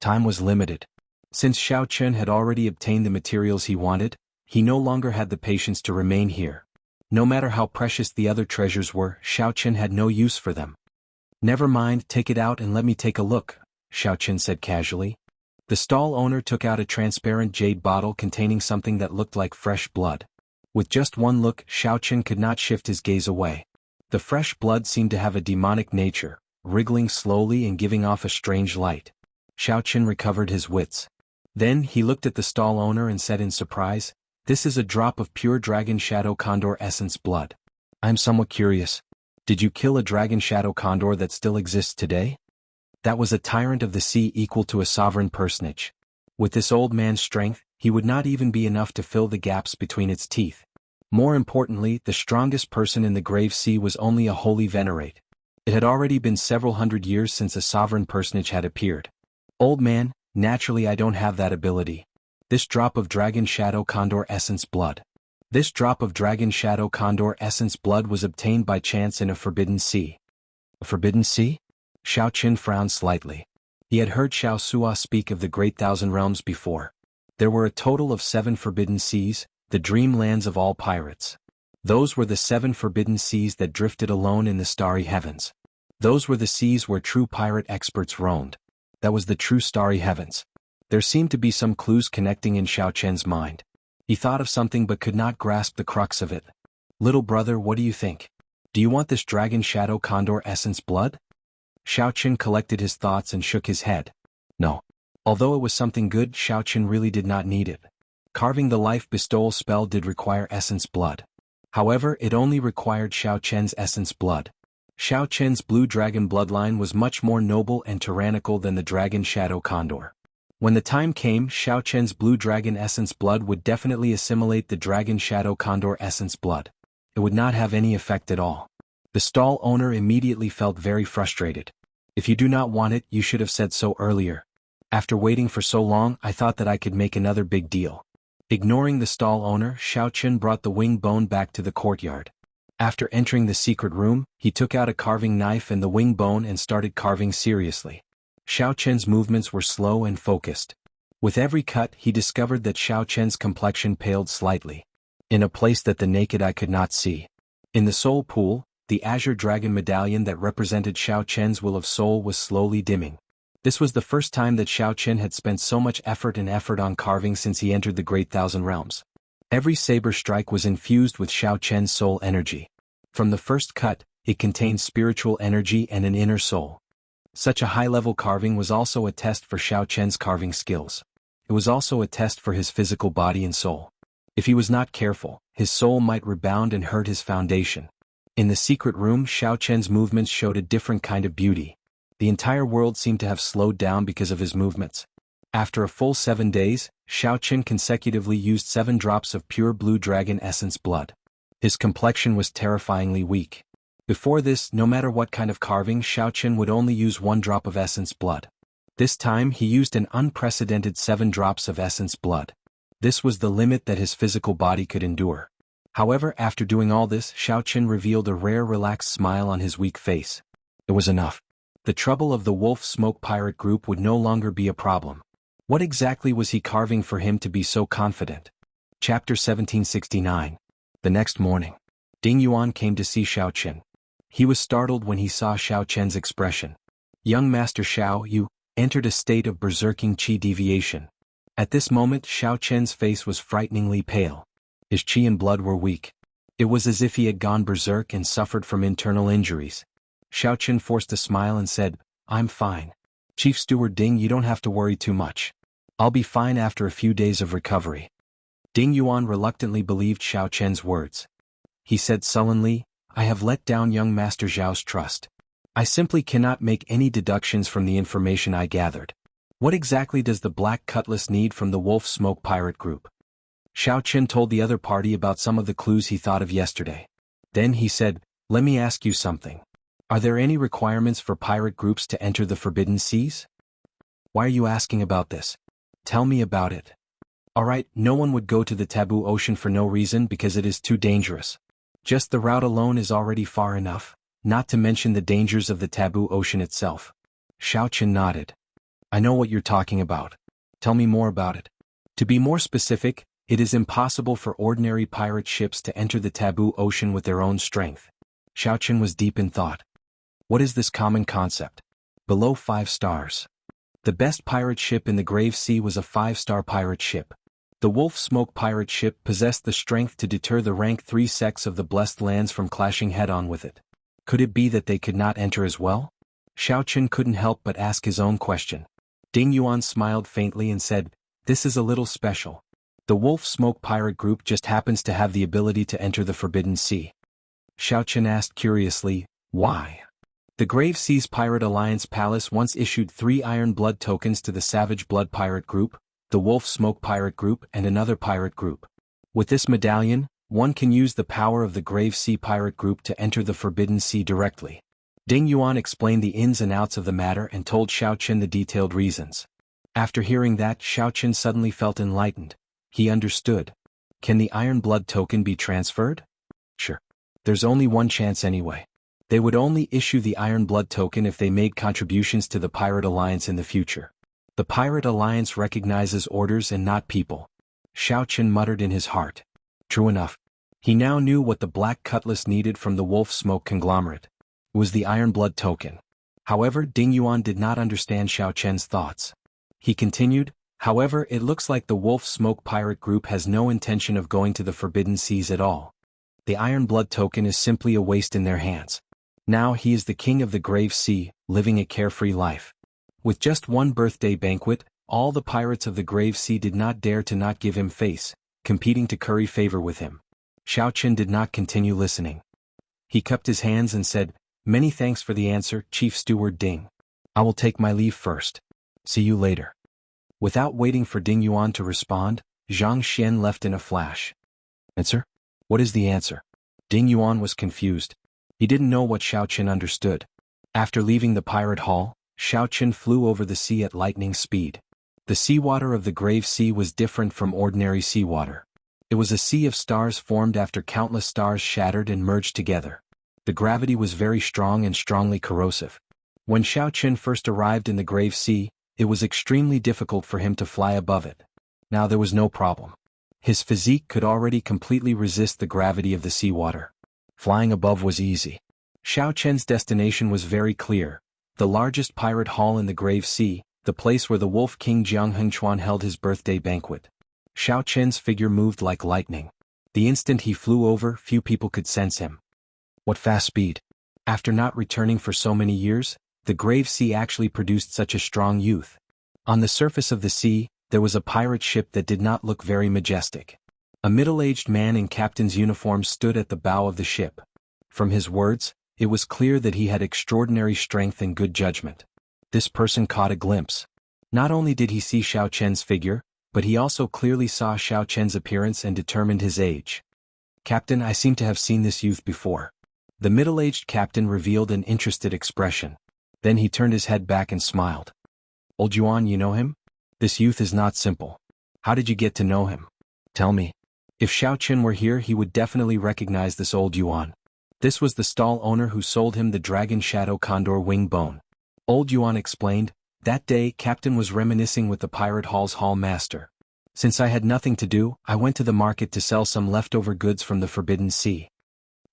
Time was limited. Since Xiao Qin had already obtained the materials he wanted, he no longer had the patience to remain here. No matter how precious the other treasures were, Xiao Qin had no use for them. "Never mind, take it out and let me take a look," Xiao Qin said casually. The stall owner took out a transparent jade bottle containing something that looked like fresh blood. With just one look, Xiao Qin could not shift his gaze away. The fresh blood seemed to have a demonic nature, wriggling slowly and giving off a strange light. Xiao Qin recovered his wits. Then he looked at the stall owner and said in surprise, "This is a drop of pure dragon shadow condor essence blood. I'm somewhat curious. Did you kill a dragon shadow condor that still exists today?" That was a tyrant of the sea equal to a sovereign personage. With this old man's strength, he would not even be enough to fill the gaps between its teeth. More importantly, the strongest person in the grave sea was only a holy venerate. It had already been several hundred years since a sovereign personage had appeared. "Old man, naturally I don't have that ability. This drop of dragon shadow condor essence blood. This drop of dragon shadow condor essence blood was obtained by chance in a forbidden sea." "A forbidden sea?" Xiao Qin frowned slightly. He had heard Xiao Sua speak of the Great Thousand Realms before. There were a total of 7 forbidden seas, the dream lands of all pirates. Those were the 7 forbidden seas that drifted alone in the starry heavens. Those were the seas where true pirate experts roamed. That was the true starry heavens. There seemed to be some clues connecting in Xiao Qian's mind. He thought of something but could not grasp the crux of it. "Little brother, what do you think? Do you want this dragon shadow condor essence blood?" Xiao Qin collected his thoughts and shook his head. No. Although it was something good, Xiao Qin really did not need it. Carving the life bestowal spell did require essence blood. However, it only required Xiao Qian's essence blood. Xiao Qian's blue dragon bloodline was much more noble and tyrannical than the dragon shadow condor. When the time came, Xiao Qian's blue dragon essence blood would definitely assimilate the dragon shadow condor essence blood. It would not have any effect at all. The stall owner immediately felt very frustrated. "If you do not want it, you should have said so earlier. After waiting for so long, I thought that I could make another big deal." Ignoring the stall owner, Xiao Qin brought the wing bone back to the courtyard. After entering the secret room, he took out a carving knife and the wing bone and started carving seriously. Xiao Qian's movements were slow and focused. With every cut, he discovered that Xiao Qian's complexion paled slightly, in a place that the naked eye could not see. In the soul pool, the azure dragon medallion that represented Xiao Qian's will of soul was slowly dimming. This was the first time that Xiao Qin had spent so much effort on carving since he entered the Great Thousand Realms. Every saber strike was infused with Xiao Qian's soul energy. From the first cut, it contained spiritual energy and an inner soul. Such a high-level carving was also a test for Xiao Qian's carving skills. It was also a test for his physical body and soul. If he was not careful, his soul might rebound and hurt his foundation. In the secret room, Xiao Qian's movements showed a different kind of beauty. The entire world seemed to have slowed down because of his movements. After a full 7 days, Xiao Qin consecutively used 7 drops of pure blue dragon essence blood. His complexion was terrifyingly weak. Before this, no matter what kind of carving, Xiao Qin would only use 1 drop of essence blood. This time he used an unprecedented 7 drops of essence blood. This was the limit that his physical body could endure. However, after doing all this, Xiao Qin revealed a rare relaxed smile on his weak face. It was enough. The trouble of the Wolf Smoke Pirate Group would no longer be a problem. What exactly was he carving for him to be so confident? Chapter 1769. The next morning, Ding Yuan came to see Xiao Qin. He was startled when he saw Xiao Qian's expression. "Young Master Xiao, you entered a state of berserking qi deviation." At this moment, Xiao Qian's face was frighteningly pale. His qi and blood were weak. It was as if he had gone berserk and suffered from internal injuries. Xiao Qin forced a smile and said, "I'm fine. Chief Steward Ding, you don't have to worry too much. I'll be fine after a few days of recovery." Ding Yuan reluctantly believed Xiao Qian's words. He said sullenly, "I have let down young Master Zhao's trust. I simply cannot make any deductions from the information I gathered. What exactly does the Black Cutlass need from the Wolf Smoke Pirate Group?" Xiao Qin told the other party about some of the clues he thought of yesterday. Then he said, "Let me ask you something. Are there any requirements for pirate groups to enter the Forbidden Seas? Why are you asking about this? Tell me about it. Alright, no one would go to the taboo ocean for no reason because it is too dangerous. Just the route alone is already far enough, not to mention the dangers of the taboo ocean itself. Xiao Chen nodded. I know what you're talking about. Tell me more about it. To be more specific, it is impossible for ordinary pirate ships to enter the taboo ocean with their own strength. Xiao Chen was deep in thought. What is this common concept? Below 5 stars. The best pirate ship in the Grave Sea was a 5-star pirate ship. The Wolf Smoke pirate ship possessed the strength to deter the rank 3 sects of the Blessed Lands from clashing head-on with it. Could it be that they could not enter as well? Xiao Chen couldn't help but ask his own question. Ding Yuan smiled faintly and said, This is a little special. The Wolf Smoke pirate group just happens to have the ability to enter the Forbidden Sea. Xiao Chen asked curiously, Why? The Grave Seas Pirate Alliance Palace once issued 3 Iron Blood tokens to the Savage Blood pirate group, the Wolf Smoke pirate group and another pirate group. With this medallion, one can use the power of the Grave Sea pirate group to enter the Forbidden Sea directly. Ding Yuan explained the ins and outs of the matter and told Xiao Chen the detailed reasons. After hearing that, Xiao Chen suddenly felt enlightened. He understood. Can the Iron Blood token be transferred? Sure. There's only one chance anyway. They would only issue the Iron Blood token if they made contributions to the Pirate Alliance in the future. The Pirate Alliance recognizes orders and not people. Xiao Chen muttered in his heart. True enough. He now knew what the Black Cutlass needed from the Wolf Smoke conglomerate. It was the Iron Blood token. However, Ding Yuan did not understand Xiao Chen's thoughts. He continued, However, it looks like the Wolf Smoke pirate group has no intention of going to the Forbidden Seas at all. The Iron Blood token is simply a waste in their hands. Now he is the king of the Grave Sea, living a carefree life. With just one birthday banquet, all the pirates of the Grave Sea did not dare to not give him face, competing to curry favor with him. Xiao Chen did not continue listening. He cupped his hands and said, Many thanks for the answer, Chief Steward Ding. I will take my leave first. See you later. Without waiting for Ding Yuan to respond, Zhang Xian left in a flash. Answer? What is the answer? Ding Yuan was confused. He didn't know what Xiao Chen understood. After leaving the pirate hall, Xiao Chen flew over the sea at lightning speed. The seawater of the Grave Sea was different from ordinary seawater. It was a sea of stars formed after countless stars shattered and merged together. The gravity was very strong and strongly corrosive. When Xiao Chen first arrived in the Grave Sea, it was extremely difficult for him to fly above it. Now there was no problem. His physique could already completely resist the gravity of the seawater. Flying above was easy. Xiao Chen's destination was very clear. The largest pirate hall in the Grave Sea, the place where the Wolf King Jiang Hengchuan held his birthday banquet. Xiao Chen's figure moved like lightning. The instant he flew over, few people could sense him. What fast speed! After not returning for so many years, the Grave Sea actually produced such a strong youth. On the surface of the sea, there was a pirate ship that did not look very majestic. A middle-aged man in captain's uniform stood at the bow of the ship. From his words, it was clear that he had extraordinary strength and good judgment. This person caught a glimpse. Not only did he see Xiao Chen's figure, but he also clearly saw Xiao Chen's appearance and determined his age. Captain, I seem to have seen this youth before. The middle-aged captain revealed an interested expression. Then he turned his head back and smiled. Old Yuan, you know him? This youth is not simple. How did you get to know him? Tell me. If Xiao Chen were here, he would definitely recognize this old Yuan. This was the stall owner who sold him the Dragon Shadow Condor wing bone. Old Yuan explained, that day Captain was reminiscing with the pirate hall's hall master. Since I had nothing to do, I went to the market to sell some leftover goods from the Forbidden Sea.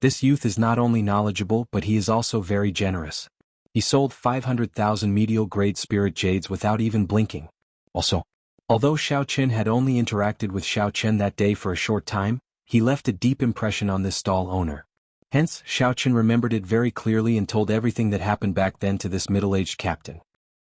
This youth is not only knowledgeable but he is also very generous. He sold 500,000 medial-grade spirit jades without even blinking. Also, although Xiao Chen had only interacted with Xiao Chen that day for a short time, he left a deep impression on this stall owner. Hence, Xiao Chen remembered it very clearly and told everything that happened back then to this middle-aged captain.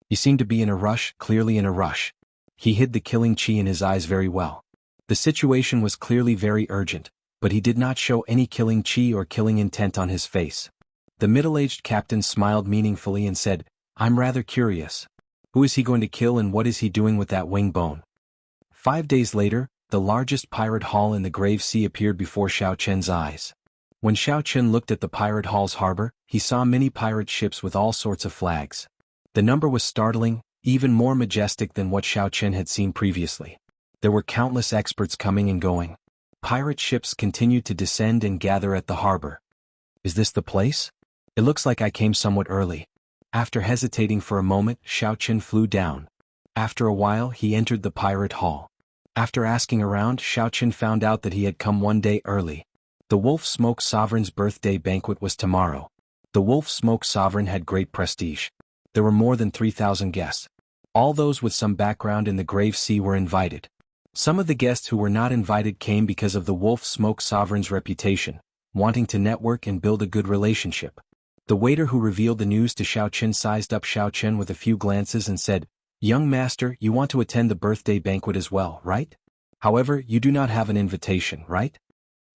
He seemed to be in a rush, clearly in a rush. He hid the killing chi in his eyes very well. The situation was clearly very urgent, but he did not show any killing chi or killing intent on his face. The middle-aged captain smiled meaningfully and said, I'm rather curious. Who is he going to kill and what is he doing with that wing bone? 5 days later, the largest pirate hall in the Grave Sea appeared before Xiao Chen's eyes. When Xiao Chen looked at the pirate hall's harbor, he saw many pirate ships with all sorts of flags. The number was startling, even more majestic than what Xiao Chen had seen previously. There were countless experts coming and going. Pirate ships continued to descend and gather at the harbor. Is this the place? It looks like I came somewhat early. After hesitating for a moment, Xiao Chen flew down. After a while, he entered the pirate hall. After asking around, Xiao Chen found out that he had come one day early. The Wolf Smoke Sovereign's birthday banquet was tomorrow. The Wolf Smoke Sovereign had great prestige. There were more than 3,000 guests. All those with some background in the Grave Sea were invited. Some of the guests who were not invited came because of the Wolf Smoke Sovereign's reputation, wanting to network and build a good relationship. The waiter who revealed the news to Xiao Chen sized up Xiao Chen with a few glances and said, "Young master, you want to attend the birthday banquet as well, right? However, you do not have an invitation, right?"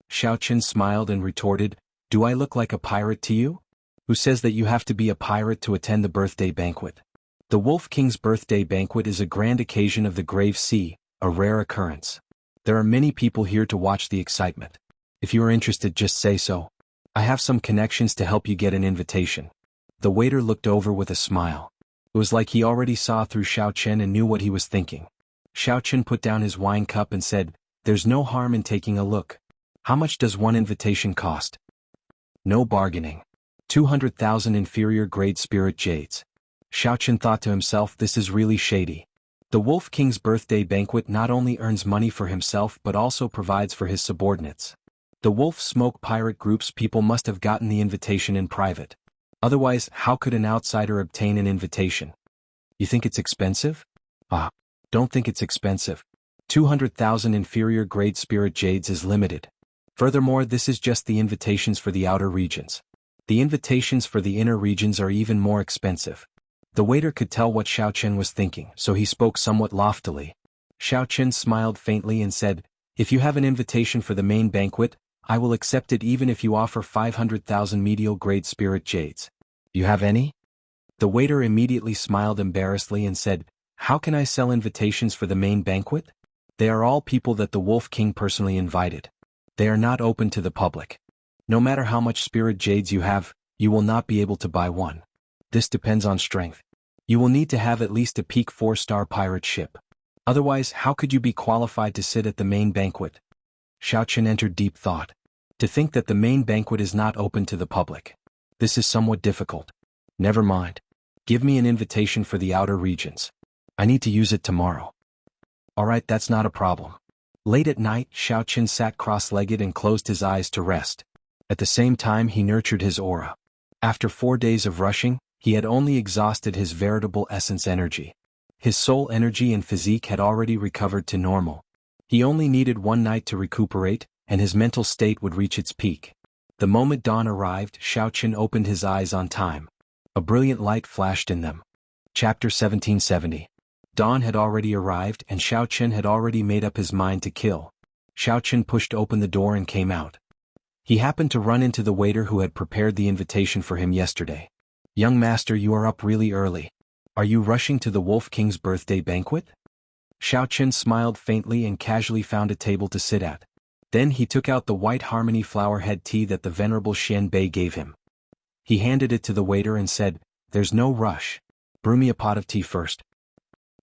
Xiao Chen smiled and retorted, "Do I look like a pirate to you? Who says that you have to be a pirate to attend the birthday banquet? The Wolf King's birthday banquet is a grand occasion of the Grave Sea, a rare occurrence. There are many people here to watch the excitement. If you are interested, just say so. I have some connections to help you get an invitation." The waiter looked over with a smile. It was like he already saw through Xiao Chen and knew what he was thinking. Xiao Chen put down his wine cup and said, "There's no harm in taking a look. How much does one invitation cost?" No bargaining. 200,000 inferior grade spirit jades. Xiao Chen thought to himself, this is really shady. The Wolf King's birthday banquet not only earns money for himself but also provides for his subordinates. The Wolf Smoke pirate group's people must have gotten the invitation in private. Otherwise, how could an outsider obtain an invitation? You think it's expensive? Don't think it's expensive. 200,000 inferior grade spirit jades is limited. Furthermore, this is just the invitations for the outer regions. The invitations for the inner regions are even more expensive. The waiter could tell what Xiao Chen was thinking, so he spoke somewhat loftily. Xiao Chen smiled faintly and said, "If you have an invitation for the main banquet, I will accept it even if you offer 500,000 medial grade spirit jades. You have any?" The waiter immediately smiled embarrassedly and said, "How can I sell invitations for the main banquet? They are all people that the Wolf King personally invited. They are not open to the public. No matter how much spirit jades you have, you will not be able to buy one. This depends on strength. You will need to have at least a peak 4-star pirate ship. Otherwise, how could you be qualified to sit at the main banquet?" Xiao Chen entered deep thought. To think that the main banquet is not open to the public. This is somewhat difficult. Never mind. Give me an invitation for the outer regions. I need to use it tomorrow. Alright, that's not a problem. Late at night, Xiao Chen sat cross-legged and closed his eyes to rest. At the same time, he nurtured his aura. After 4 days of rushing, he had only exhausted his veritable essence energy. His soul energy and physique had already recovered to normal. He only needed 1 night to recuperate, and his mental state would reach its peak. The moment dawn arrived, Xiao Chen opened his eyes on time. A brilliant light flashed in them. Chapter 1770. Dawn had already arrived and Xiao Chen had already made up his mind to kill. Xiao Chen pushed open the door and came out. He happened to run into the waiter who had prepared the invitation for him yesterday. "Young master, you are up really early. Are you rushing to the Wolf King's birthday banquet?" Xiao Chen smiled faintly and casually found a table to sit at. Then he took out the white harmony flower head tea that the venerable Xian Bei gave him. He handed it to the waiter and said, "There's no rush. Brew me a pot of tea first."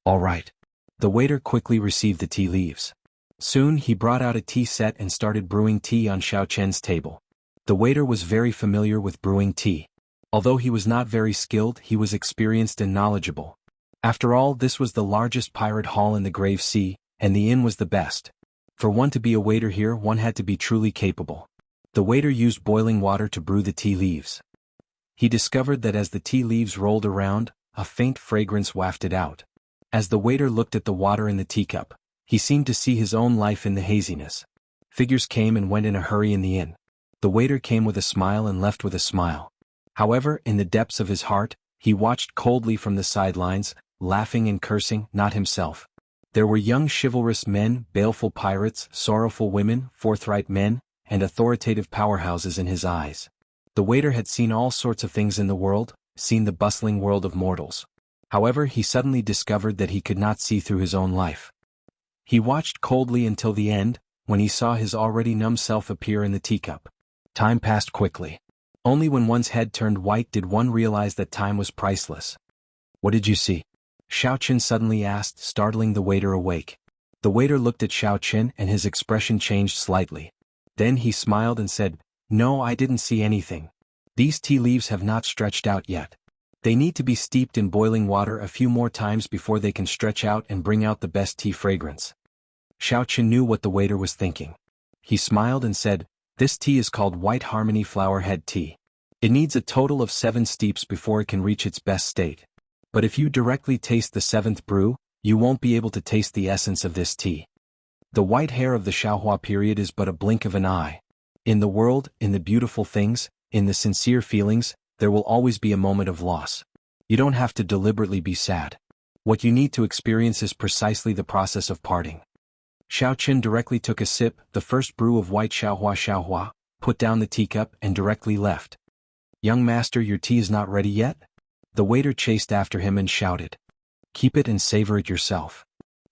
"All right." The waiter quickly received the tea leaves. Soon he brought out a tea set and started brewing tea on Xiao Chen's table. The waiter was very familiar with brewing tea. Although he was not very skilled, he was experienced and knowledgeable. After all, this was the largest pirate hall in the Grave Sea, and the inn was the best. For one to be a waiter here, one had to be truly capable. The waiter used boiling water to brew the tea leaves. He discovered that as the tea leaves rolled around, a faint fragrance wafted out. As the waiter looked at the water in the teacup, he seemed to see his own life in the haziness. Figures came and went in a hurry in the inn. The waiter came with a smile and left with a smile. However, in the depths of his heart, he watched coldly from the sidelines, laughing and cursing, not himself. There were young chivalrous men, baleful pirates, sorrowful women, forthright men, and authoritative powerhouses in his eyes. The waiter had seen all sorts of things in the world, seen the bustling world of mortals. However, he suddenly discovered that he could not see through his own life. He watched coldly until the end, when he saw his already numb self appear in the teacup. Time passed quickly. Only when one's head turned white did one realize that time was priceless. What did you see? Xiao Qin suddenly asked, startling the waiter awake. The waiter looked at Xiao Qin and his expression changed slightly. Then he smiled and said, "No, I didn't see anything. These tea leaves have not stretched out yet. They need to be steeped in boiling water a few more times before they can stretch out and bring out the best tea fragrance." Xiao Qin knew what the waiter was thinking. He smiled and said, "This tea is called White Harmony Flower Head Tea. It needs a total of 7 steeps before it can reach its best state. But if you directly taste the 7th brew, you won't be able to taste the essence of this tea. The white hair of the Xiaohua period is but a blink of an eye. In the world, in the beautiful things, in the sincere feelings, there will always be a moment of loss. You don't have to deliberately be sad. What you need to experience is precisely the process of parting." Xiao Qin directly took a sip, the first brew of white Xiaohua, put down the teacup and directly left. "Young master, your tea is not ready yet?" The waiter chased after him and shouted. "Keep it and savor it yourself."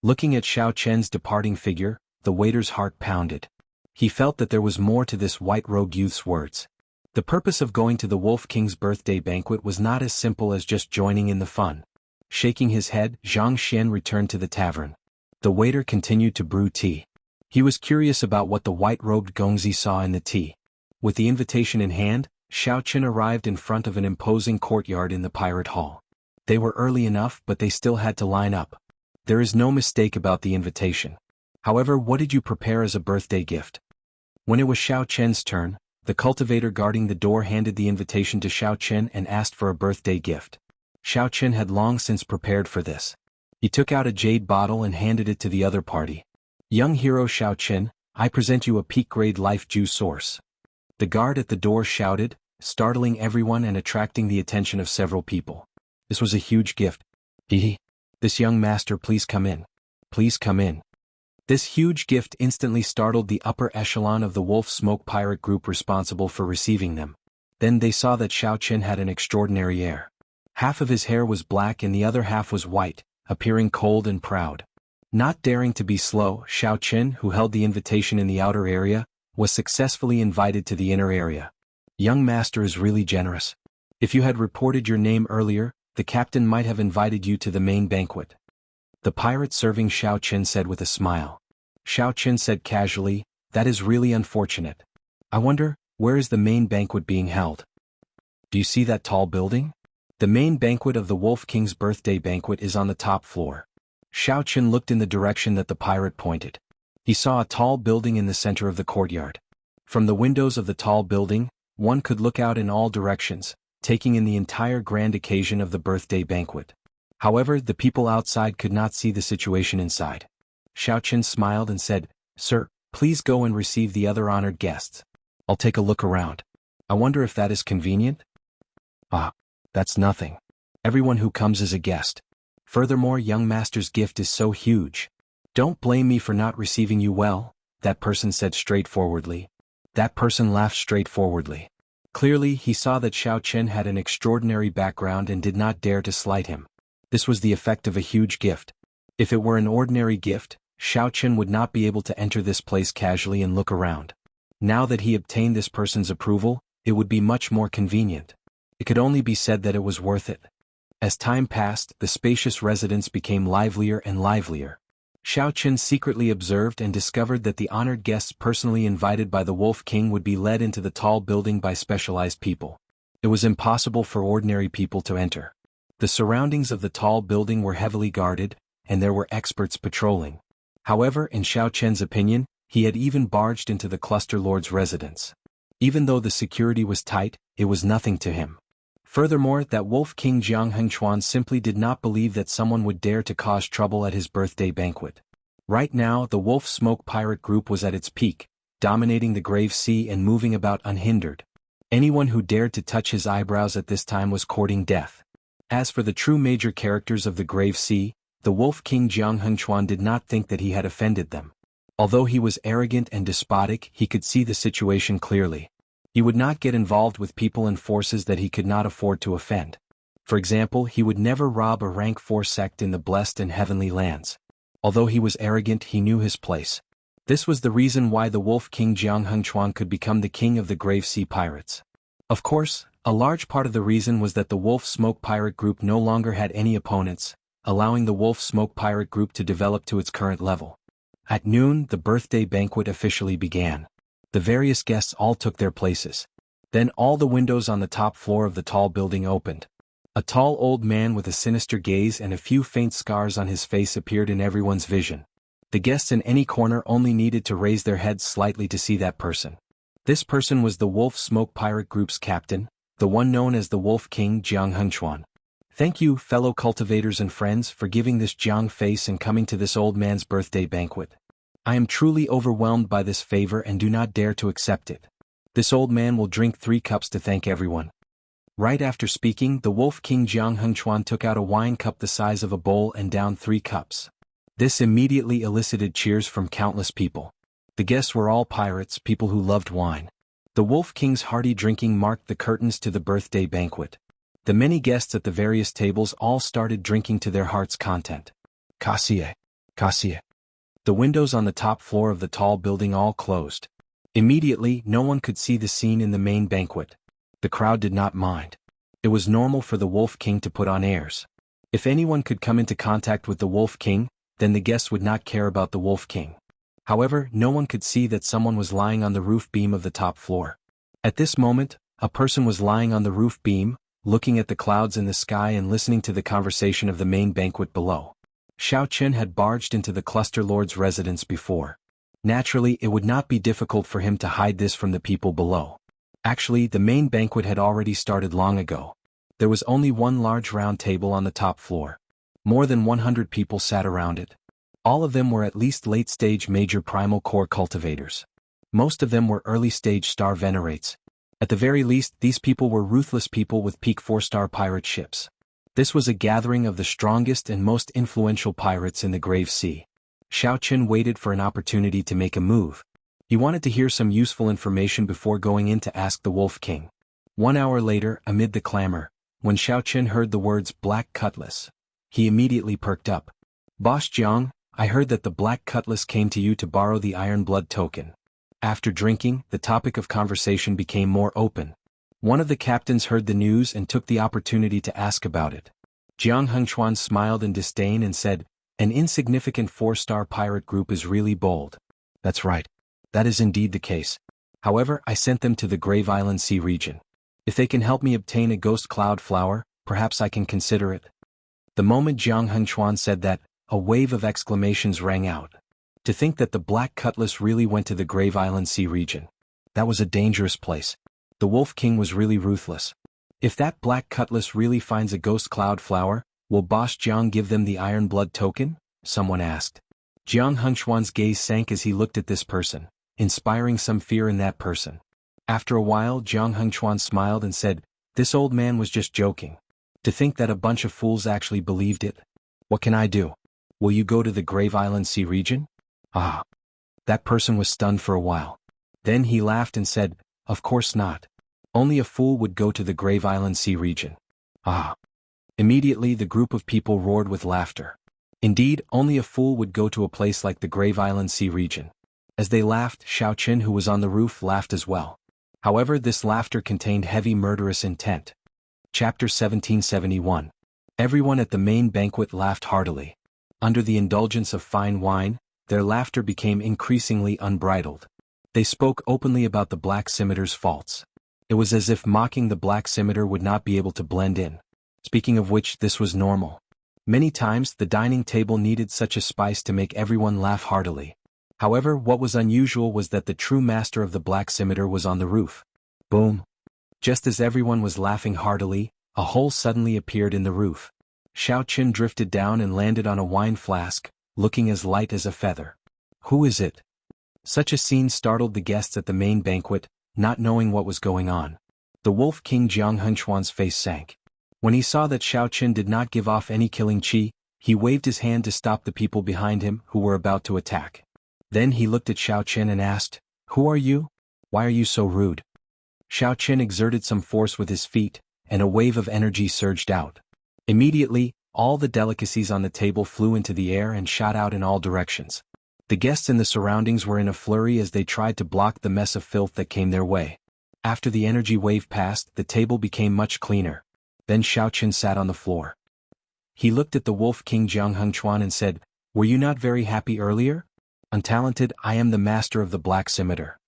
Looking at Xiao Qian's departing figure, the waiter's heart pounded. He felt that there was more to this white-robed youth's words. The purpose of going to the Wolf King's birthday banquet was not as simple as just joining in the fun. Shaking his head, Zhang Xian returned to the tavern. The waiter continued to brew tea. He was curious about what the white-robed Gongzi saw in the tea. With the invitation in hand, Xiao Qin arrived in front of an imposing courtyard in the pirate hall. They were early enough, but they still had to line up. There is no mistake about the invitation. However, what did you prepare as a birthday gift? When it was Xiao Qian's turn, the cultivator guarding the door handed the invitation to Xiao Qin and asked for a birthday gift. Xiao Qin had long since prepared for this. He took out a jade bottle and handed it to the other party. "Young hero Xiao Qin, I present you a peak-grade life juice source." The guard at the door shouted, startling everyone and attracting the attention of several people. This was a huge gift. "This young master, please come in. Please come in." This huge gift instantly startled the upper echelon of the Wolf Smoke pirate group responsible for receiving them. Then they saw that Xiao Qin had an extraordinary air. Half of his hair was black and the other half was white, appearing cold and proud. Not daring to be slow, Xiao Qin, who held the invitation in the outer area, was successfully invited to the inner area. "Young master is really generous. If you had reported your name earlier, the captain might have invited you to the main banquet." The pirate serving Xiao Qin said with a smile. Xiao Qin said casually, "That is really unfortunate. I wonder, where is the main banquet being held? Do you see that tall building? The main banquet of the Wolf King's birthday banquet is on the top floor." Xiao Qin looked in the direction that the pirate pointed. He saw a tall building in the center of the courtyard. From the windows of the tall building, one could look out in all directions, taking in the entire grand occasion of the birthday banquet. However, the people outside could not see the situation inside. Xiao Qin smiled and said, "Sir, please go and receive the other honored guests. I'll take a look around. I wonder if that is convenient?" "Ah, that's nothing. Everyone who comes is a guest. Furthermore, young master's gift is so huge. Don't blame me for not receiving you well," that person said straightforwardly. That person laughed straightforwardly. Clearly, he saw that Xiao Qin had an extraordinary background and did not dare to slight him. This was the effect of a huge gift. If it were an ordinary gift, Xiao Qin would not be able to enter this place casually and look around. Now that he obtained this person's approval, it would be much more convenient. It could only be said that it was worth it. As time passed, the spacious residence became livelier and livelier. Xiao Qin secretly observed and discovered that the honored guests personally invited by the Wolf King would be led into the tall building by specialized people. It was impossible for ordinary people to enter. The surroundings of the tall building were heavily guarded, and there were experts patrolling. However, in Xiao Qian's opinion, he had even barged into the cluster lord's residence. Even though the security was tight, it was nothing to him. Furthermore, that Wolf King Jiang Hengchuan simply did not believe that someone would dare to cause trouble at his birthday banquet. Right now, the Wolf Smoke pirate group was at its peak, dominating the Grave Sea and moving about unhindered. Anyone who dared to touch his eyebrows at this time was courting death. As for the true major characters of the Grave Sea, the Wolf King Jiang Hengchuan did not think that he had offended them. Although he was arrogant and despotic, he could see the situation clearly. He would not get involved with people and forces that he could not afford to offend. For example, he would never rob a rank 4 sect in the blessed and heavenly lands. Although he was arrogant, he knew his place. This was the reason why the Wolf King Jiang Hengchuan could become the king of the Grave Sea Pirates. Of course, a large part of the reason was that the Wolf Smoke Pirate Group no longer had any opponents, allowing the Wolf Smoke Pirate Group to develop to its current level. At noon, the birthday banquet officially began. The various guests all took their places. Then all the windows on the top floor of the tall building opened. A tall old man with a sinister gaze and a few faint scars on his face appeared in everyone's vision. The guests in any corner only needed to raise their heads slightly to see that person. This person was the Wolf Smoke Pirate Group's captain, the one known as the Wolf King Jiang Hengchuan. Thank you, fellow cultivators and friends, for giving this Jiang face and coming to this old man's birthday banquet. I am truly overwhelmed by this favor and do not dare to accept it. This old man will drink 3 cups to thank everyone. Right after speaking, the Wolf King Jiang Hengchuan took out a wine cup the size of a bowl and downed 3 cups. This immediately elicited cheers from countless people. The guests were all pirates, people who loved wine. The Wolf King's hearty drinking marked the curtains to the birthday banquet. The many guests at the various tables all started drinking to their heart's content. Kasie, Kasie. The windows on the top floor of the tall building all closed. Immediately, no one could see the scene in the main banquet. The crowd did not mind. It was normal for the Wolf King to put on airs. If anyone could come into contact with the Wolf King, then the guests would not care about the Wolf King. However, no one could see that someone was lying on the roof beam of the top floor. At this moment, a person was lying on the roof beam, looking at the clouds in the sky and listening to the conversation of the main banquet below. Xiao Qin had barged into the Cluster Lord's residence before. Naturally, it would not be difficult for him to hide this from the people below. Actually, the main banquet had already started long ago. There was only one large round table on the top floor. More than 100 people sat around it. All of them were at least late-stage major primal core cultivators. Most of them were early-stage star venerates. At the very least, these people were ruthless people with peak 4-star pirate ships. This was a gathering of the strongest and most influential pirates in the Grave Sea. Xiao Qin waited for an opportunity to make a move. He wanted to hear some useful information before going in to ask the Wolf King. 1 hour later, amid the clamor, when Xiao Qin heard the words Black Cutlass, he immediately perked up. Boss Jiang, I heard that the Black Cutlass came to you to borrow the Iron Blood token. After drinking, the topic of conversation became more open. One of the captains heard the news and took the opportunity to ask about it. Jiang Hengchuan smiled in disdain and said, an insignificant 4-star pirate group is really bold. That's right. That is indeed the case. However, I sent them to the Grave Island Sea region. If they can help me obtain a ghost cloud flower, perhaps I can consider it. The moment Jiang Hengchuan said that, a wave of exclamations rang out. To think that the Black Cutlass really went to the Grave Island Sea region. That was a dangerous place. The Wolf King was really ruthless. If that Black Cutlass really finds a ghost cloud flower, will Boss Jiang give them the Iron Blood token? Someone asked. Jiang Hengchuan's gaze sank as he looked at this person, inspiring some fear in that person. After a while, Jiang Hengchuan smiled and said, this old man was just joking. To think that a bunch of fools actually believed it. What can I do? Will you go to the Grave Island Sea region? Ah. That person was stunned for a while. Then he laughed and said, of course not. Only a fool would go to the Grave Island Sea region. Ah. Immediately the group of people roared with laughter. Indeed, only a fool would go to a place like the Grave Island Sea region. As they laughed, Xiao Qin, who was on the roof, laughed as well. However, this laughter contained heavy murderous intent. Chapter 1771. Everyone at the main banquet laughed heartily. Under the indulgence of fine wine, their laughter became increasingly unbridled. They spoke openly about the Black Scimitar's faults. It was as if mocking the Black Scimitar would not be able to blend in. Speaking of which, this was normal. Many times, the dining table needed such a spice to make everyone laugh heartily. However, what was unusual was that the true master of the Black Scimitar was on the roof. Boom! Just as everyone was laughing heartily, a hole suddenly appeared in the roof. Xiao Qin drifted down and landed on a wine flask, looking as light as a feather. Who is it? Such a scene startled the guests at the main banquet, not knowing what was going on. The Wolf King Jiang Hengchuan's face sank. When he saw that Xiao Qin did not give off any killing chi, he waved his hand to stop the people behind him who were about to attack. Then he looked at Xiao Qin and asked, who are you? Why are you so rude? Xiao Qin exerted some force with his feet, and a wave of energy surged out. Immediately, all the delicacies on the table flew into the air and shot out in all directions. The guests in the surroundings were in a flurry as they tried to block the mess of filth that came their way. After the energy wave passed, the table became much cleaner. Then Xiao Qin sat on the floor. He looked at the Wolf King Jiang Hengchuan and said, "Were you not very happy earlier? Untalented, I am the master of the black scimitar."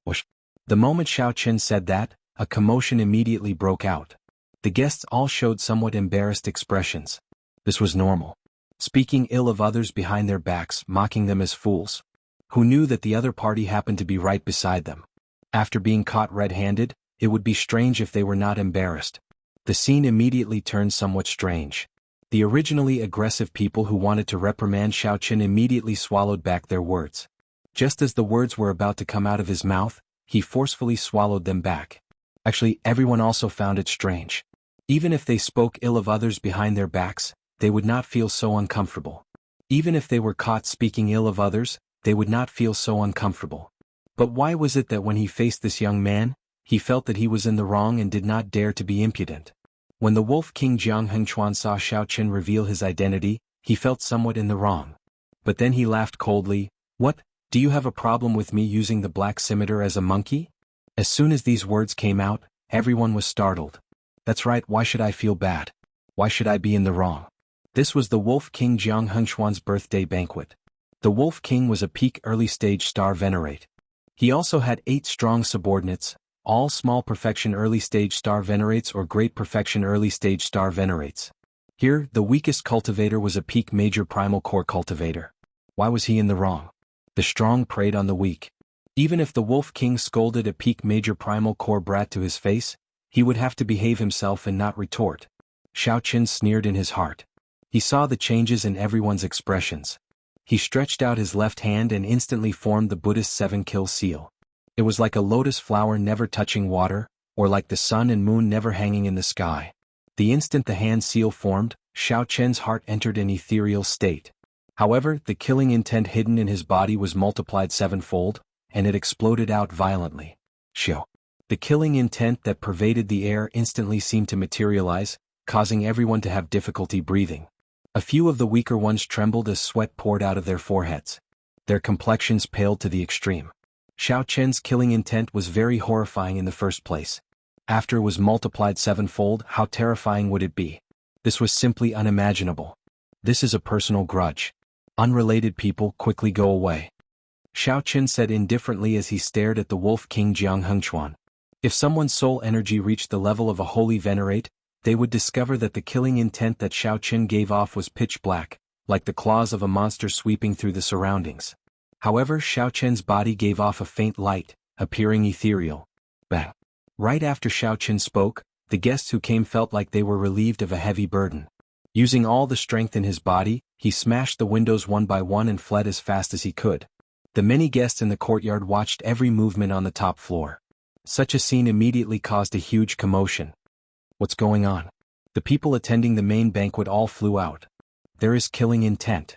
Whoosh. The moment Xiao Qin said that, a commotion immediately broke out. The guests all showed somewhat embarrassed expressions. This was normal. Speaking ill of others behind their backs, mocking them as fools. Who knew that the other party happened to be right beside them? After being caught red-handed, it would be strange if they were not embarrassed. The scene immediately turned somewhat strange. The originally aggressive people who wanted to reprimand Xiao Qin immediately swallowed back their words. Just as the words were about to come out of his mouth, he forcefully swallowed them back. Actually, everyone also found it strange. Even if they spoke ill of others behind their backs, they would not feel so uncomfortable. Even if they were caught speaking ill of others, they would not feel so uncomfortable. But why was it that when he faced this young man, he felt that he was in the wrong and did not dare to be impudent? When the Wolf King Jiang Hengchuan saw Xiao Qin reveal his identity, he felt somewhat in the wrong. But then he laughed coldly. "What, do you have a problem with me using the black scimitar as a monkey?" As soon as these words came out, everyone was startled. That's right, why should I feel bad? Why should I be in the wrong? This was the Wolf King Jiang Hengchuan's birthday banquet. The Wolf King was a peak early-stage star venerate. He also had 8 strong subordinates, all small perfection early-stage star venerates or great perfection early-stage star venerates. Here, the weakest cultivator was a peak major primal core cultivator. Why was he in the wrong? The strong preyed on the weak. Even if the Wolf King scolded a peak major primal core brat to his face, he would have to behave himself and not retort. Xiao Qin sneered in his heart. He saw the changes in everyone's expressions. He stretched out his left hand and instantly formed the Buddhist 7-kill seal. It was like a lotus flower never touching water, or like the sun and moon never hanging in the sky. The instant the hand seal formed, Xiao Qin's heart entered an ethereal state. However, the killing intent hidden in his body was multiplied 7-fold, and it exploded out violently. Xiao. The killing intent that pervaded the air instantly seemed to materialize, causing everyone to have difficulty breathing. A few of the weaker ones trembled as sweat poured out of their foreheads. Their complexions paled to the extreme. Xiao Qin's killing intent was very horrifying in the first place. After it was multiplied 7-fold, how terrifying would it be? This was simply unimaginable. This is a personal grudge. Unrelated people, quickly go away. Xiao Qin said indifferently as he stared at the Wolf King Jiang Hengchuan. If someone's soul energy reached the level of a holy venerate, they would discover that the killing intent that Xiao Qin gave off was pitch black, like the claws of a monster sweeping through the surroundings. However, Xiao Qin's body gave off a faint light, appearing ethereal. Bang! Right after Xiao Qin spoke, the guests who came felt like they were relieved of a heavy burden. Using all the strength in his body, he smashed the windows one by one and fled as fast as he could. The many guests in the courtyard watched every movement on the top floor. Such a scene immediately caused a huge commotion. What's going on? The people attending the main banquet all flew out. There is killing intent.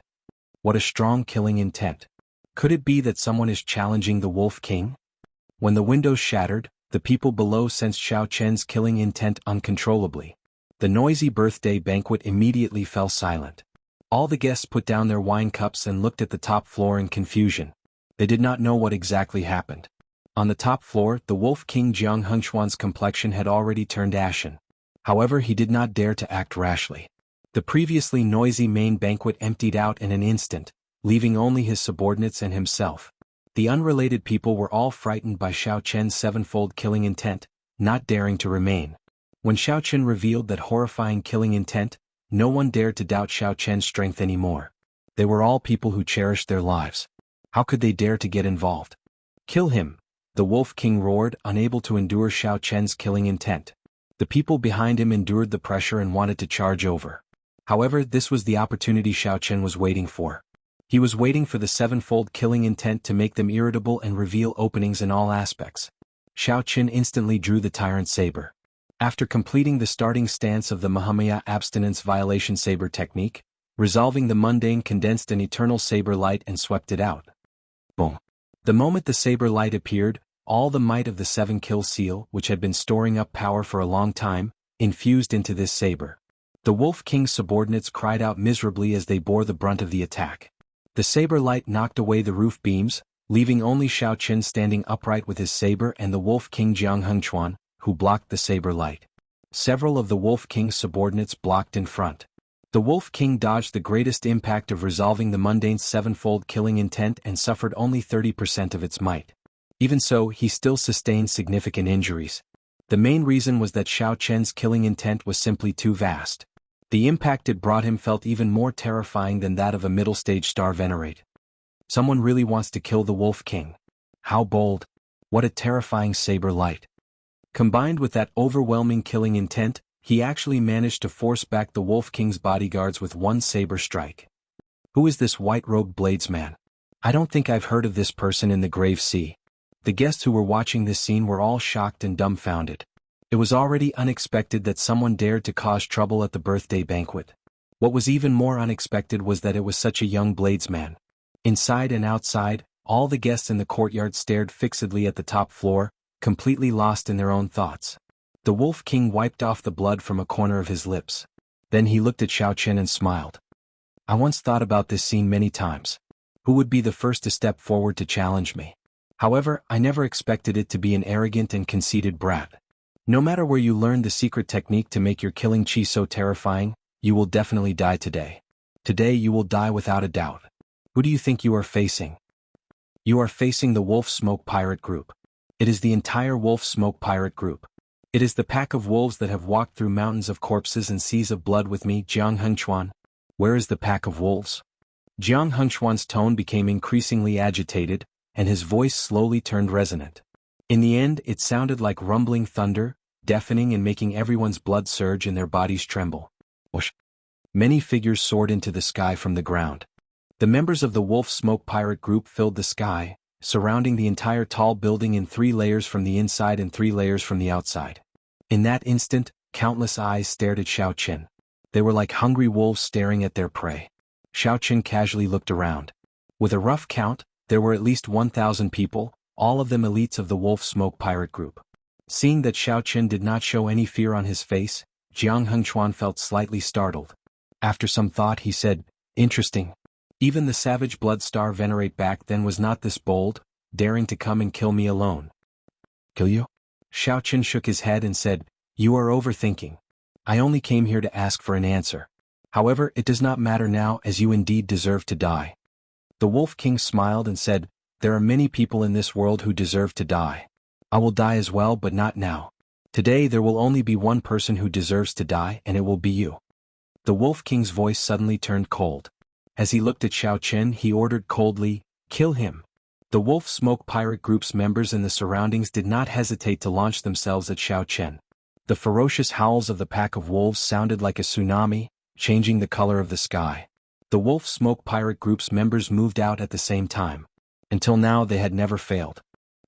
What a strong killing intent. Could it be that someone is challenging the Wolf King? When the windows shattered, the people below sensed Xiao Qin's killing intent uncontrollably. The noisy birthday banquet immediately fell silent. All the guests put down their wine cups and looked at the top floor in confusion. They did not know what exactly happened. On the top floor, the Wolf King Jiang Hengchuan's complexion had already turned ashen. However, he did not dare to act rashly. The previously noisy main banquet emptied out in an instant, leaving only his subordinates and himself. The unrelated people were all frightened by Xiao Qin's 7-fold killing intent, not daring to remain. When Xiao Qin revealed that horrifying killing intent, no one dared to doubt Xiao Qin's strength anymore. They were all people who cherished their lives. How could they dare to get involved? Kill him! The Wolf King roared, unable to endure Xiao Qin's killing intent. The people behind him endured the pressure and wanted to charge over. However, this was the opportunity Xiao Qin was waiting for. He was waiting for the 7-fold killing intent to make them irritable and reveal openings in all aspects. Xiao Qin instantly drew the tyrant saber. After completing the starting stance of the Mahamaya abstinence violation saber technique, resolving the mundane condensed an eternal saber light and swept it out. Boom. The moment the saber light appeared, all the might of the 7-kill seal, which had been storing up power for a long time, infused into this saber. The Wolf King's subordinates cried out miserably as they bore the brunt of the attack. The saber light knocked away the roof beams, leaving only Xiao Qin standing upright with his saber and the Wolf King Jiang Hengchuan, who blocked the saber light. Several of the Wolf King's subordinates blocked in front. The Wolf King dodged the greatest impact of resolving the mundane's sevenfold killing intent and suffered only 30% of its might. Even so, he still sustained significant injuries. The main reason was that Xiao Qian's killing intent was simply too vast. The impact it brought him felt even more terrifying than that of a middle-stage star venerate. Someone really wants to kill the Wolf King. How bold! What a terrifying saber light! Combined with that overwhelming killing intent, he actually managed to force back the Wolf King's bodyguards with one saber strike. Who is this white-robed bladesman? I don't think I've heard of this person in the Grave Sea. The guests who were watching this scene were all shocked and dumbfounded. It was already unexpected that someone dared to cause trouble at the birthday banquet. What was even more unexpected was that it was such a young bladesman. Inside and outside, all the guests in the courtyard stared fixedly at the top floor, completely lost in their own thoughts. The Wolf King wiped off the blood from a corner of his lips. Then he looked at Xiao Qin and smiled. I once thought about this scene many times. Who would be the first to step forward to challenge me? However, I never expected it to be an arrogant and conceited brat. No matter where you learned the secret technique to make your killing chi so terrifying, you will definitely die today. Today you will die without a doubt. Who do you think you are facing? You are facing the Wolf Smoke Pirate Group. It is the entire Wolf Smoke Pirate Group. It is the pack of wolves that have walked through mountains of corpses and seas of blood with me, Jiang Hengchuan. Where is the pack of wolves? Jiang Hengchuan's tone became increasingly agitated, and his voice slowly turned resonant. In the end, it sounded like rumbling thunder, deafening and making everyone's blood surge and their bodies tremble. Whoosh! Many figures soared into the sky from the ground. The members of the Wolf Smoke Pirate Group filled the sky, surrounding the entire tall building in 3 layers from the inside and 3 layers from the outside. In that instant, countless eyes stared at Xiao Qin. They were like hungry wolves staring at their prey. Xiao Qin casually looked around. With a rough count, there were at least 1,000 people, all of them elites of the Wolf Smoke Pirate Group. Seeing that Xiao Qin did not show any fear on his face, Jiang Hengchuan felt slightly startled. After some thought he said, "Interesting. Even the savage blood star venerate back then was not this bold, daring to come and kill me alone." "Kill you?" Xiao Qin shook his head and said, "You are overthinking. I only came here to ask for an answer. However, it does not matter now as you indeed deserve to die." The Wolf King smiled and said, "There are many people in this world who deserve to die. I will die as well, but not now. Today there will only be one person who deserves to die, and it will be you." The Wolf King's voice suddenly turned cold. As he looked at Xiao Qin, he ordered coldly, "Kill him." The Wolf Smoke Pirate Group's members in the surroundings did not hesitate to launch themselves at Xiao Qin. The ferocious howls of the pack of wolves sounded like a tsunami, changing the color of the sky. The Wolf Smoke Pirate Group's members moved out at the same time. Until now they had never failed.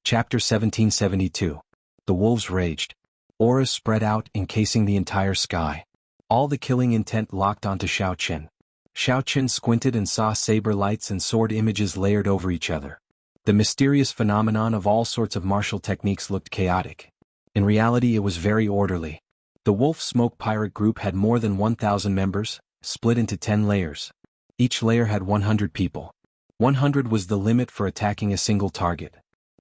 Chapter 1772. The wolves raged. Auras spread out, encasing the entire sky. All the killing intent locked onto Xiao Qin. Xiao Qin squinted and saw saber lights and sword images layered over each other. The mysterious phenomenon of all sorts of martial techniques looked chaotic. In reality it was very orderly. The Wolf Smoke Pirate Group had more than 1,000 members, split into 10 layers. Each layer had 100 people. 100 was the limit for attacking a single target.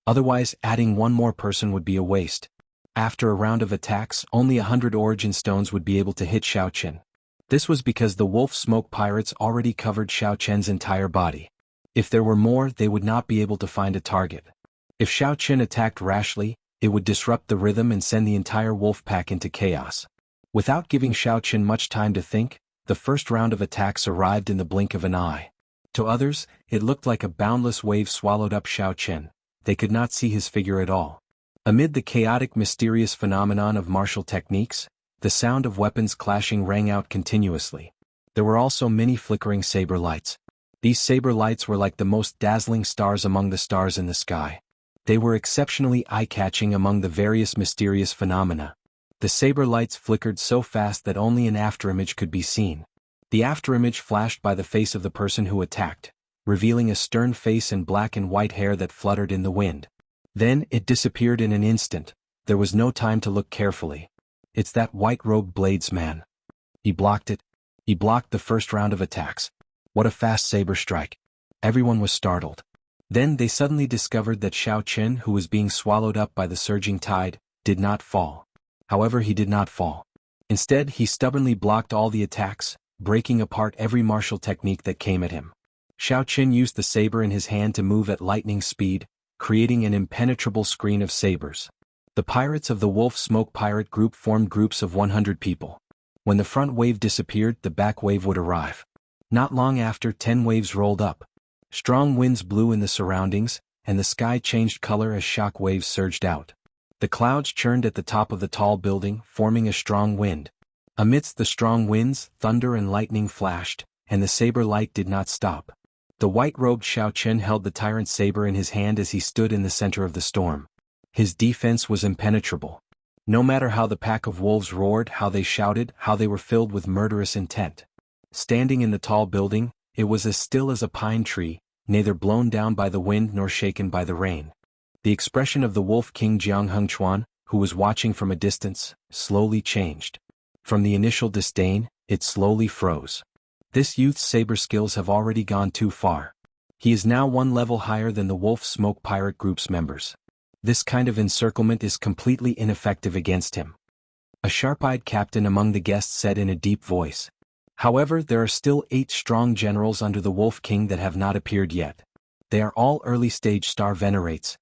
Otherwise, adding one more person would be a waste. After a round of attacks, only 100 origin stones would be able to hit Xiao Qin. This was because the Wolf Smoke Pirates already covered Xiao Qin's entire body. If there were more, they would not be able to find a target. If Xiao Qin attacked rashly, it would disrupt the rhythm and send the entire wolf pack into chaos. Without giving Xiao Qin much time to think, the first round of attacks arrived in the blink of an eye. To others, it looked like a boundless wave swallowed up Xiao Qin. They could not see his figure at all. Amid the chaotic, mysterious phenomenon of martial techniques, the sound of weapons clashing rang out continuously. There were also many flickering saber lights. These saber lights were like the most dazzling stars among the stars in the sky. They were exceptionally eye-catching among the various mysterious phenomena. The saber lights flickered so fast that only an afterimage could be seen. The afterimage flashed by the face of the person who attacked, revealing a stern face and black and white hair that fluttered in the wind. Then it disappeared in an instant. There was no time to look carefully. "It's that white-robed bladesman. He blocked it. He blocked the first round of attacks. What a fast saber strike. Everyone was startled. Then they suddenly discovered that Xiao Chen, who was being swallowed up by the surging tide, did not fall. However, he did not fall. Instead, he stubbornly blocked all the attacks, breaking apart every martial technique that came at him. Xiao Chen used the saber in his hand to move at lightning speed, creating an impenetrable screen of sabers. The pirates of the Wolf Smoke Pirate Group formed groups of 100 people. When the front wave disappeared, the back wave would arrive. Not long after, 10 waves rolled up. Strong winds blew in the surroundings, and the sky changed color as shock waves surged out. The clouds churned at the top of the tall building, forming a strong wind. Amidst the strong winds, thunder and lightning flashed, and the saber light did not stop. The white-robed Xiao Chen held the tyrant's saber in his hand as he stood in the center of the storm. His defense was impenetrable. No matter how the pack of wolves roared, how they shouted, how they were filled with murderous intent. Standing in the tall building, it was as still as a pine tree, neither blown down by the wind nor shaken by the rain. The expression of the Wolf King Jiang Hengchuan, who was watching from a distance, slowly changed. From the initial disdain, it slowly froze. This youth's saber skills have already gone too far. He is now one level higher than the Wolf Smoke Pirate Group's members. This kind of encirclement is completely ineffective against him. A sharp-eyed captain among the guests said in a deep voice. However, there are still 8 strong generals under the Wolf King that have not appeared yet. They are all early-stage star venerates.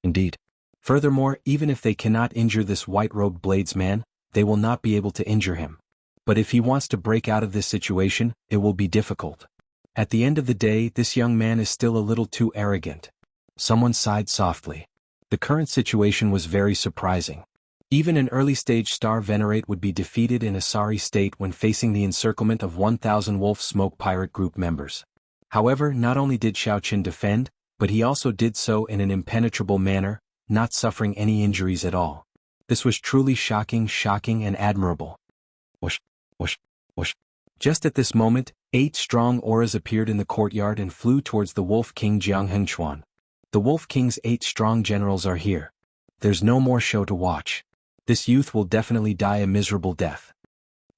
Indeed. Furthermore, even if they cannot injure this white-robed bladesman, they will not be able to injure him. But if he wants to break out of this situation, it will be difficult. At the end of the day, this young man is still a little too arrogant. Someone sighed softly. The current situation was very surprising. Even an early-stage star venerate would be defeated in a sorry state when facing the encirclement of 1,000 Wolf Smoke Pirate Group members. However, not only did Xiao Chen defend, but he also did so in an impenetrable manner, not suffering any injuries at all. This was truly shocking, and admirable. Whoosh, whoosh, whoosh. Just at this moment, 8 strong auras appeared in the courtyard and flew towards the Wolf King Jiang Hengchuan. The Wolf King's 8 strong generals are here. There's no more show to watch. This youth will definitely die a miserable death.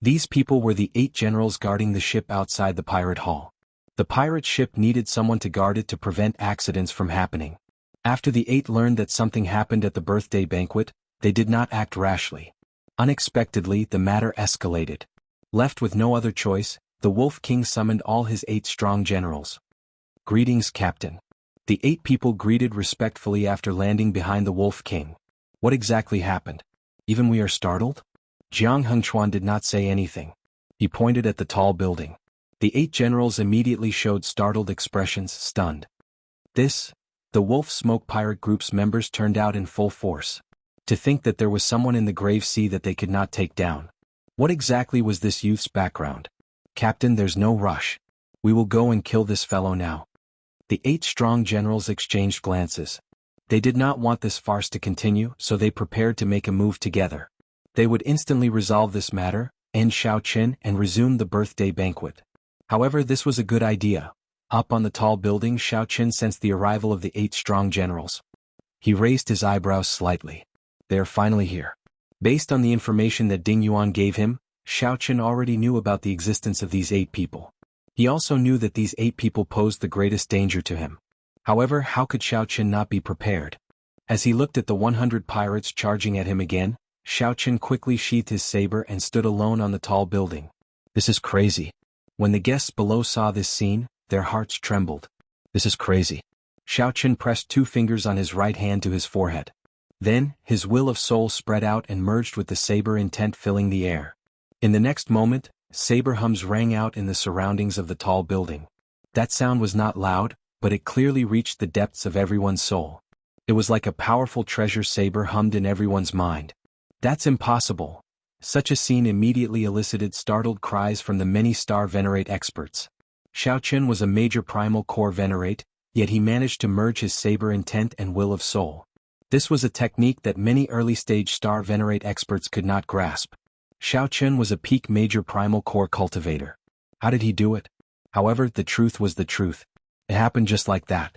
These people were the 8 generals guarding the ship outside the pirate hall. The pirate ship needed someone to guard it to prevent accidents from happening. After the 8 learned that something happened at the birthday banquet, they did not act rashly. Unexpectedly, the matter escalated. Left with no other choice, the Wolf King summoned all his 8 strong generals. Greetings, Captain. The 8 people greeted respectfully after landing behind the Wolf King. What exactly happened? Even we are startled? Jiang Hengchuan did not say anything. He pointed at the tall building. The 8 generals immediately showed startled expressions, stunned. The Wolf Smoke Pirate Group's members turned out in full force. To think that there was someone in the grave sea that they could not take down. What exactly was this youth's background? Captain, there's no rush. We will go and kill this fellow now. The 8 strong generals exchanged glances. They did not want this farce to continue, so they prepared to make a move together. They would instantly resolve this matter, end Xiao Chen, and resume the birthday banquet. However, this was a good idea. Up on the tall building, Xiao Chen sensed the arrival of the 8 strong generals. He raised his eyebrows slightly. They are finally here. Based on the information that Ding Yuan gave him, Xiao Chen already knew about the existence of these 8 people. He also knew that these 8 people posed the greatest danger to him. However, how could Xiao Chen not be prepared? As he looked at the 100 pirates charging at him again, Xiao Chen quickly sheathed his saber and stood alone on the tall building. This is crazy. When the guests below saw this scene, their hearts trembled. This is crazy. Xiao Chen pressed 2 fingers on his right hand to his forehead. Then, his will of soul spread out and merged with the saber intent filling the air. In the next moment, saber hums rang out in the surroundings of the tall building. That sound was not loud, but it clearly reached the depths of everyone's soul. It was like a powerful treasure saber hummed in everyone's mind. That's impossible. Such a scene immediately elicited startled cries from the many star venerate experts. Xiao Chen was a major primal core venerate, yet he managed to merge his saber intent and will of soul. This was a technique that many early-stage star venerate experts could not grasp. Xiao Chen was a peak major primal core cultivator. How did he do it? However, the truth was the truth. It happened just like that.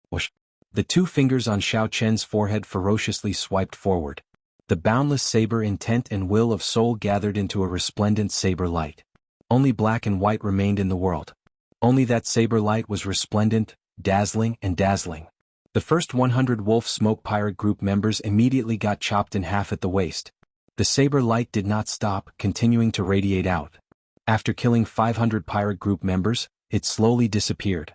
Whoosh. The 2 fingers on Xiao Chen's forehead ferociously swiped forward. The boundless saber intent and will of soul gathered into a resplendent saber light. Only black and white remained in the world. Only that saber light was resplendent, dazzling and dazzling. The first 100 Wolf Smoke Pirate Group members immediately got chopped in half at the waist. The saber light did not stop, continuing to radiate out. After killing 500 Pirate Group members, it slowly disappeared.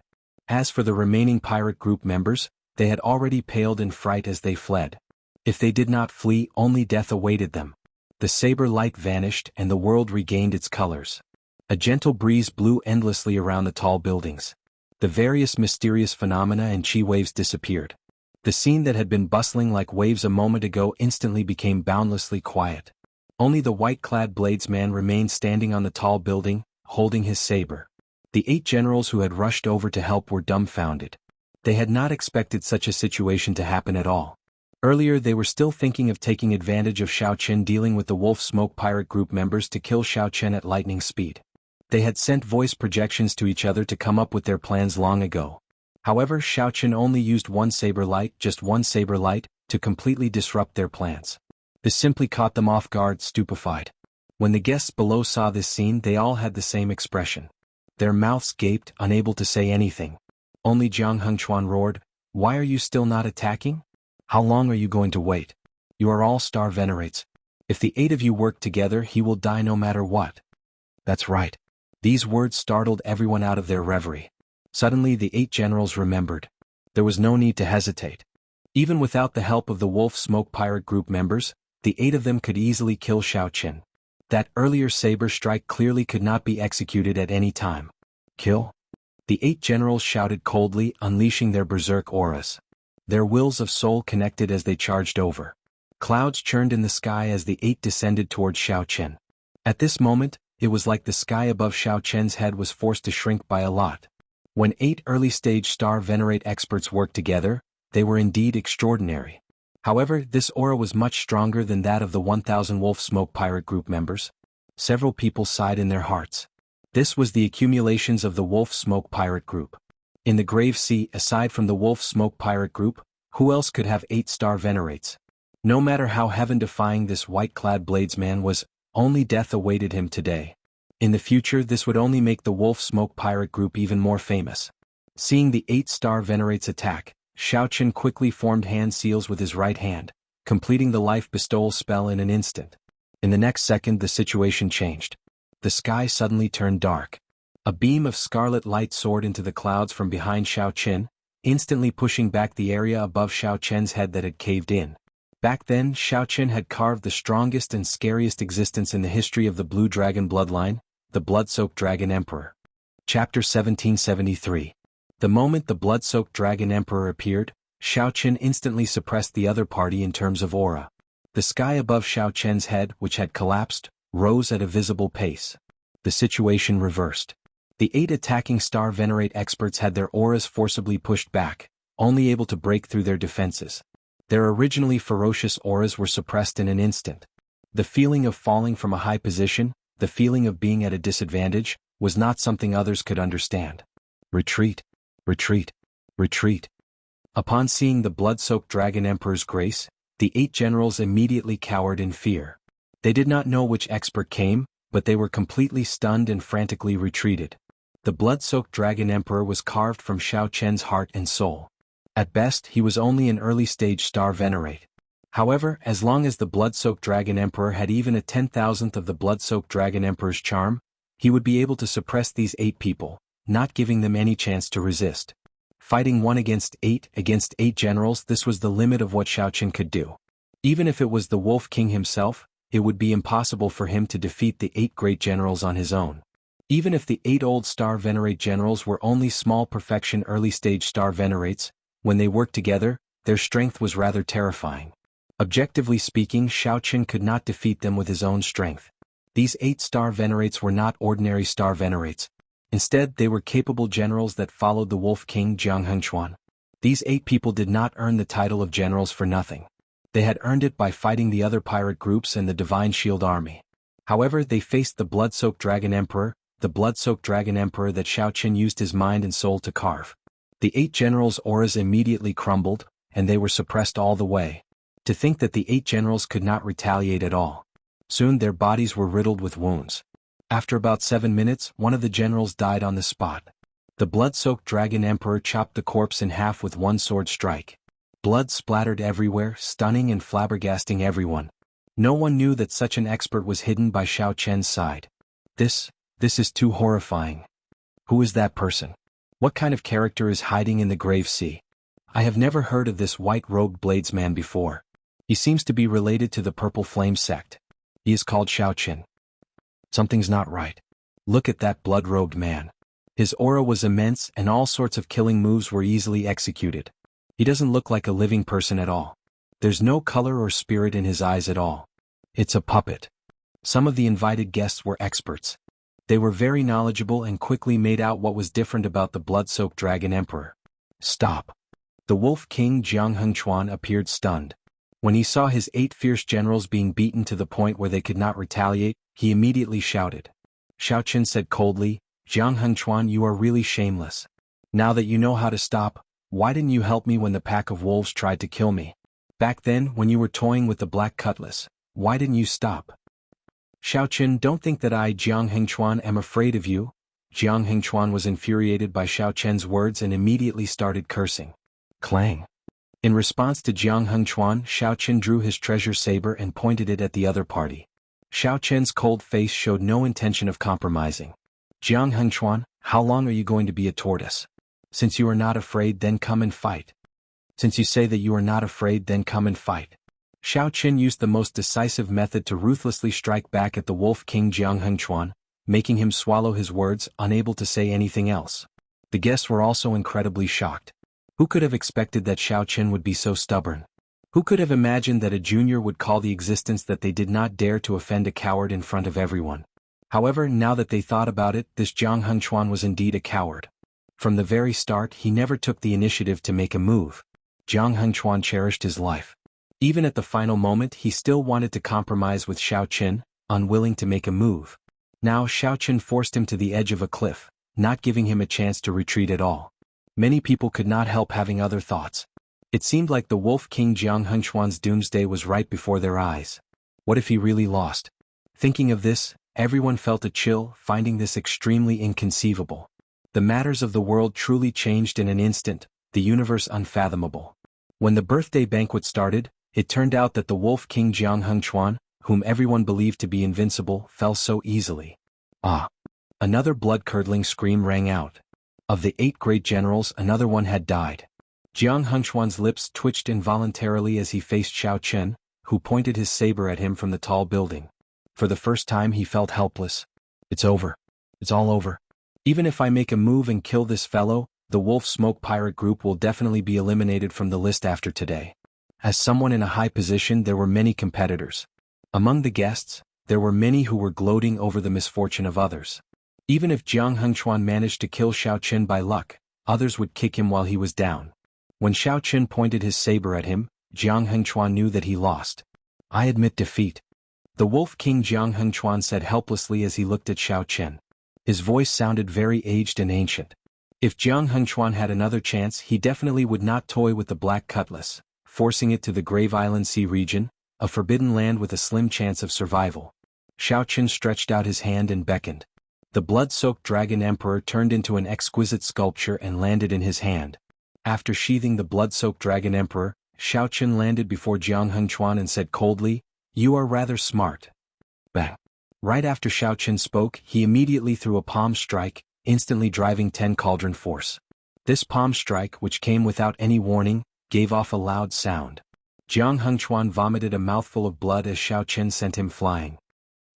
As for the remaining Pirate Group members, they had already paled in fright as they fled. If they did not flee, only death awaited them. The saber light vanished and the world regained its colors. A gentle breeze blew endlessly around the tall buildings. The various mysterious phenomena and chi waves disappeared. The scene that had been bustling like waves a moment ago instantly became boundlessly quiet. Only the white-clad bladesman remained standing on the tall building, holding his saber. The 8 generals who had rushed over to help were dumbfounded. They had not expected such a situation to happen at all. Earlier they were still thinking of taking advantage of Xiao Chen dealing with the Wolf Smoke Pirate Group members to kill Xiao Chen at lightning speed. They had sent voice projections to each other to come up with their plans long ago. However, Xiao Chen only used one saber light, just one saber light, to completely disrupt their plans. This simply caught them off guard, stupefied. When the guests below saw this scene, they all had the same expression. Their mouths gaped, unable to say anything. Only Jiang Hengchuan roared, "Why are you still not attacking? How long are you going to wait? You are all star venerates. If the 8 of you work together, he will die no matter what." That's right. These words startled everyone out of their reverie. Suddenly the 8 generals remembered. There was no need to hesitate. Even without the help of the Wolf Smoke Pirate Group members, the 8 of them could easily kill Xiao Chen. That earlier saber strike clearly could not be executed at any time. Kill? The 8 generals shouted coldly, unleashing their berserk auras. Their wills of soul connected as they charged over. Clouds churned in the sky as the 8 descended towards Xiao Chen. At this moment, it was like the sky above Xiao Chen's head was forced to shrink by a lot. When 8 early-stage star venerate experts worked together, they were indeed extraordinary. However, this aura was much stronger than that of the 1,000 Wolf Smoke Pirate Group members. Several people sighed in their hearts. This was the accumulations of the Wolf Smoke Pirate Group. In the Grave Sea, aside from the Wolf Smoke Pirate Group, who else could have 8 star venerates? No matter how heaven-defying this white-clad bladesman was, only death awaited him today. In the future, this would only make the Wolf Smoke Pirate Group even more famous. Seeing the 8 star venerates attack, Xiao Chen quickly formed hand seals with his right hand, completing the life bestowal spell in an instant. In the next second, the situation changed. The sky suddenly turned dark. A beam of scarlet light soared into the clouds from behind Xiao Chen, instantly pushing back the area above Xiao Chen's head that had caved in. Back then, Xiao Chen had carved the strongest and scariest existence in the history of the Blue Dragon bloodline, the Blood-Soaked Dragon Emperor. Chapter 1773. The moment the Blood-Soaked Dragon Emperor appeared, Xiao Chen instantly suppressed the other party in terms of aura. The sky above Xiao Chen's head, which had collapsed, rose at a visible pace. The situation reversed. The 8 attacking star venerate experts had their auras forcibly pushed back, only able to break through their defenses. Their originally ferocious auras were suppressed in an instant. The feeling of falling from a high position, the feeling of being at a disadvantage, was not something others could understand. Retreat. Retreat. Retreat. Upon seeing the blood-soaked Dragon Emperor's grace, the 8 generals immediately cowered in fear. They did not know which expert came, but they were completely stunned and frantically retreated. The blood-soaked Dragon Emperor was carved from Xiao Chen's heart and soul. At best, he was only an early-stage star venerate. However, as long as the blood-soaked Dragon Emperor had even a 10,000th of the blood-soaked Dragon Emperor's charm, he would be able to suppress these 8 people, not giving them any chance to resist. Fighting 1 against 8 generals, this was the limit of what Xiao Chen could do. Even if it was the Wolf King himself, it would be impossible for him to defeat the 8 great generals on his own. Even if the 8 old star venerate generals were only small perfection early-stage star venerates, when they worked together, their strength was rather terrifying. Objectively speaking, Xiao Chen could not defeat them with his own strength. These 8 star venerates were not ordinary star venerates. Instead, they were capable generals that followed the Wolf King Jiang Hengchuan. These 8 people did not earn the title of generals for nothing. They had earned it by fighting the other pirate groups and the Divine Shield Army. However, they faced the blood-soaked Dragon Emperor, the blood-soaked Dragon Emperor that Xiao Chen used his mind and soul to carve. The 8 generals' auras immediately crumbled, and they were suppressed all the way. To think that the 8 generals could not retaliate at all. Soon their bodies were riddled with wounds. After about 7 minutes, one of the generals died on the spot. The blood-soaked dragon emperor chopped the corpse in half with one sword strike. Blood splattered everywhere, stunning and flabbergasting everyone. No one knew that such an expert was hidden by Xiao Chen's side. This is too horrifying. Who is that person? What kind of character is hiding in the grave sea? I have never heard of this white-robed bladesman before. He seems to be related to the Purple Flame sect. He is called Xiao Chen. Something's not right. Look at that blood-robed man. His aura was immense and all sorts of killing moves were easily executed. He doesn't look like a living person at all. There's no color or spirit in his eyes at all. It's a puppet. Some of the invited guests were experts. They were very knowledgeable and quickly made out what was different about the blood-soaked dragon emperor. Stop. The Wolf King Jiang Hengchuan appeared stunned. When he saw his 8 fierce generals being beaten to the point where they could not retaliate, he immediately shouted. Xiao Chen said coldly, Jiang Hengchuan, you are really shameless. Now that you know how to stop, why didn't you help me when the pack of wolves tried to kill me? Back then, when you were toying with the black cutlass, why didn't you stop? Xiao Chen, don't think that I, Jiang Hengchuan, am afraid of you. Jiang Hengchuan was infuriated by Xiao Chen's words and immediately started cursing. Clang. In response to Jiang Hengchuan, Xiao Chen drew his treasure saber and pointed it at the other party. Xiao Chen's cold face showed no intention of compromising. Jiang Hengchuan, how long are you going to be a tortoise? Since you are not afraid, then come and fight. Since you say that you are not afraid, then come and fight. Xiao Chen used the most decisive method to ruthlessly strike back at the Wolf King Jiang Hengchuan, making him swallow his words, unable to say anything else. The guests were also incredibly shocked. Who could have expected that Xiao Chen would be so stubborn? Who could have imagined that a junior would call the existence that they did not dare to offend a coward in front of everyone? However, now that they thought about it, this Jiang Hengchuan was indeed a coward. From the very start, he never took the initiative to make a move. Jiang Hengchuan cherished his life. Even at the final moment, he still wanted to compromise with Xiao Chen, unwilling to make a move. Now Xiao Chen forced him to the edge of a cliff, not giving him a chance to retreat at all. Many people could not help having other thoughts. It seemed like the Wolf King Jiang Hengchuan's doomsday was right before their eyes. What if he really lost? Thinking of this, everyone felt a chill, finding this extremely inconceivable. The matters of the world truly changed in an instant, the universe unfathomable. When the birthday banquet started, it turned out that the Wolf King Jiang Hengchuan, whom everyone believed to be invincible, fell so easily. Ah! Another blood-curdling scream rang out. Of the 8 great generals, another one had died. Jiang Hengchuan's lips twitched involuntarily as he faced Xiao Chen, who pointed his saber at him from the tall building. For the first time he felt helpless. It's over. It's all over. Even if I make a move and kill this fellow, the Wolf Smoke Pirate group will definitely be eliminated from the list after today. As someone in a high position, there were many competitors. Among the guests, there were many who were gloating over the misfortune of others. Even if Jiang Hengchuan managed to kill Xiao Chen by luck, others would kick him while he was down. When Xiao Chen pointed his saber at him, Jiang Hengchuan knew that he lost. I admit defeat. The Wolf King Jiang Hengchuan said helplessly as he looked at Xiao Chen. His voice sounded very aged and ancient. If Jiang Hengchuan had another chance, he definitely would not toy with the Black Cutlass, forcing it to the Grave Island Sea region, a forbidden land with a slim chance of survival. Xiao Chen stretched out his hand and beckoned. The blood-soaked dragon emperor turned into an exquisite sculpture and landed in his hand. After sheathing the blood-soaked dragon emperor, Xiao Chen landed before Jiang Hengchuan and said coldly, "You are rather smart." Bang. Right after Xiao Chen spoke, he immediately threw a palm strike, instantly driving 10 cauldron force. This palm strike, which came without any warning, gave off a loud sound. Jiang Hengchuan vomited a mouthful of blood as Xiao Chen sent him flying.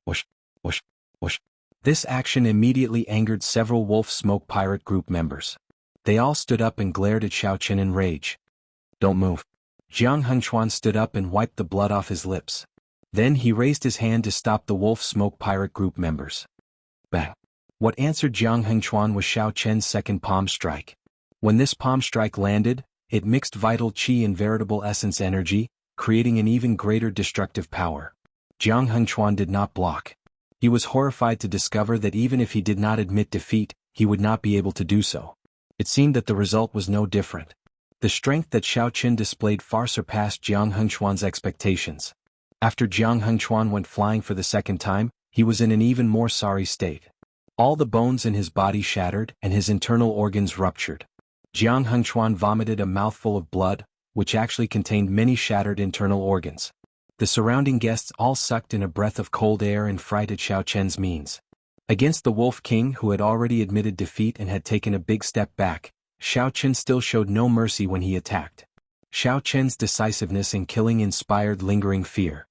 Whoosh, whoosh, whoosh. This action immediately angered several Wolf Smoke Pirate group members. They all stood up and glared at Xiao Chen in rage. Don't move. Jiang Hengchuan stood up and wiped the blood off his lips. Then he raised his hand to stop the Wolf Smoke Pirate group members. Bang. What answered Jiang Hengchuan was Xiao Chen's second palm strike. When this palm strike landed, it mixed vital qi and veritable essence energy, creating an even greater destructive power. Jiang Hengchuan did not block. He was horrified to discover that even if he did not admit defeat, he would not be able to do so. It seemed that the result was no different. The strength that Xiao Chen displayed far surpassed Jiang Hengchuan's expectations. After Jiang Hengchuan went flying for the second time, he was in an even more sorry state. All the bones in his body shattered and his internal organs ruptured. Jiang Hengchuan vomited a mouthful of blood, which actually contained many shattered internal organs. The surrounding guests all sucked in a breath of cold air in fright at Xiao Chen's means. Against the Wolf King, who had already admitted defeat and had taken a big step back, Xiao Chen still showed no mercy when he attacked. Xiao Chen's decisiveness in killing inspired lingering fear.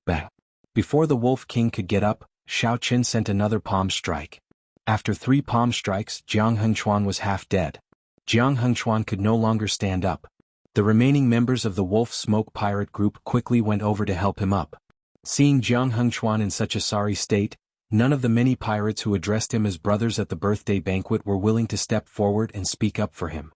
Bang! Before the Wolf King could get up, Xiao Chen sent another palm strike. After 3 palm strikes, Jiang Hengchuan was half dead. Jiang Hengchuan could no longer stand up. The remaining members of the Wolf Smoke pirate group quickly went over to help him up. Seeing Jiang Hengchuan in such a sorry state, none of the many pirates who addressed him as brothers at the birthday banquet were willing to step forward and speak up for him.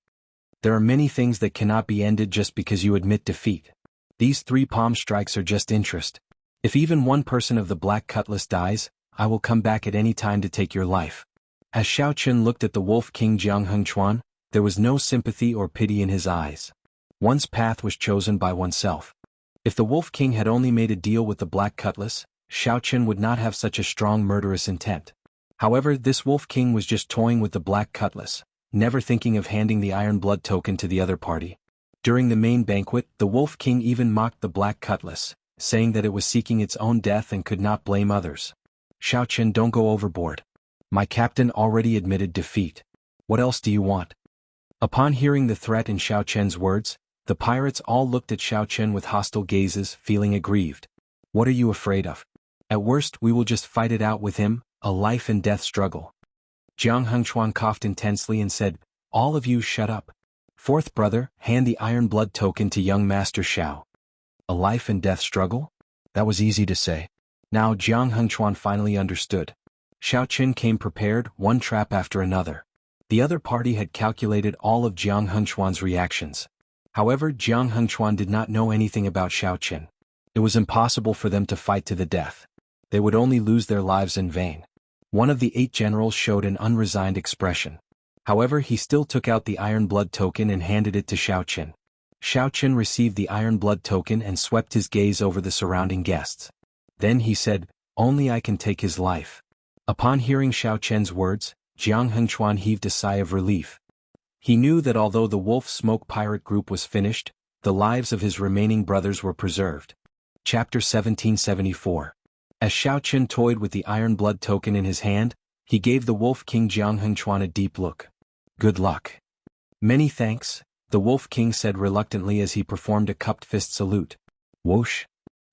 There are many things that cannot be ended just because you admit defeat. These 3 palm strikes are just interest. If even one person of the Black Cutlass dies, I will come back at any time to take your life. As Xiao Chen looked at the Wolf King Jiang Hengchuan, there was no sympathy or pity in his eyes. One's path was chosen by oneself. If the Wolf King had only made a deal with the Black Cutlass, Xiao Chen would not have such a strong murderous intent. However, this Wolf King was just toying with the Black Cutlass, never thinking of handing the Iron Blood token to the other party. During the main banquet, the Wolf King even mocked the Black Cutlass, saying that it was seeking its own death and could not blame others. Xiao Chen, don't go overboard. My captain already admitted defeat. What else do you want? Upon hearing the threat in Xiao Chen's words, the pirates all looked at Xiao Chen with hostile gazes, feeling aggrieved. What are you afraid of? At worst, we will just fight it out with him, a life and death struggle. Jiang Hengchuan coughed intensely and said, all of you shut up. 4th brother, hand the Iron Blood token to young Master Xiao. A life and death struggle? That was easy to say. Now Jiang Hengchuan finally understood. Xiao Chen came prepared, one trap after another. The other party had calculated all of Jiang Hengchuan's reactions. However, Jiang Hengchuan did not know anything about Xiao Chen. It was impossible for them to fight to the death. They would only lose their lives in vain. One of the 8 generals showed an unresigned expression. However, he still took out the Iron Blood token and handed it to Xiao Chen. Xiao Chen received the Iron Blood token and swept his gaze over the surrounding guests. Then he said, only I can take his life. Upon hearing Xiao Chen's words, Jiang Hengchuan heaved a sigh of relief. He knew that although the Wolf Smoke pirate group was finished, the lives of his remaining brothers were preserved. Chapter 1774. As Xiao Chen toyed with the Iron Blood token in his hand, he gave the Wolf King Jiang Hengchuan a deep look. Good luck. Many thanks, the Wolf King said reluctantly as he performed a cupped fist salute. Whoosh.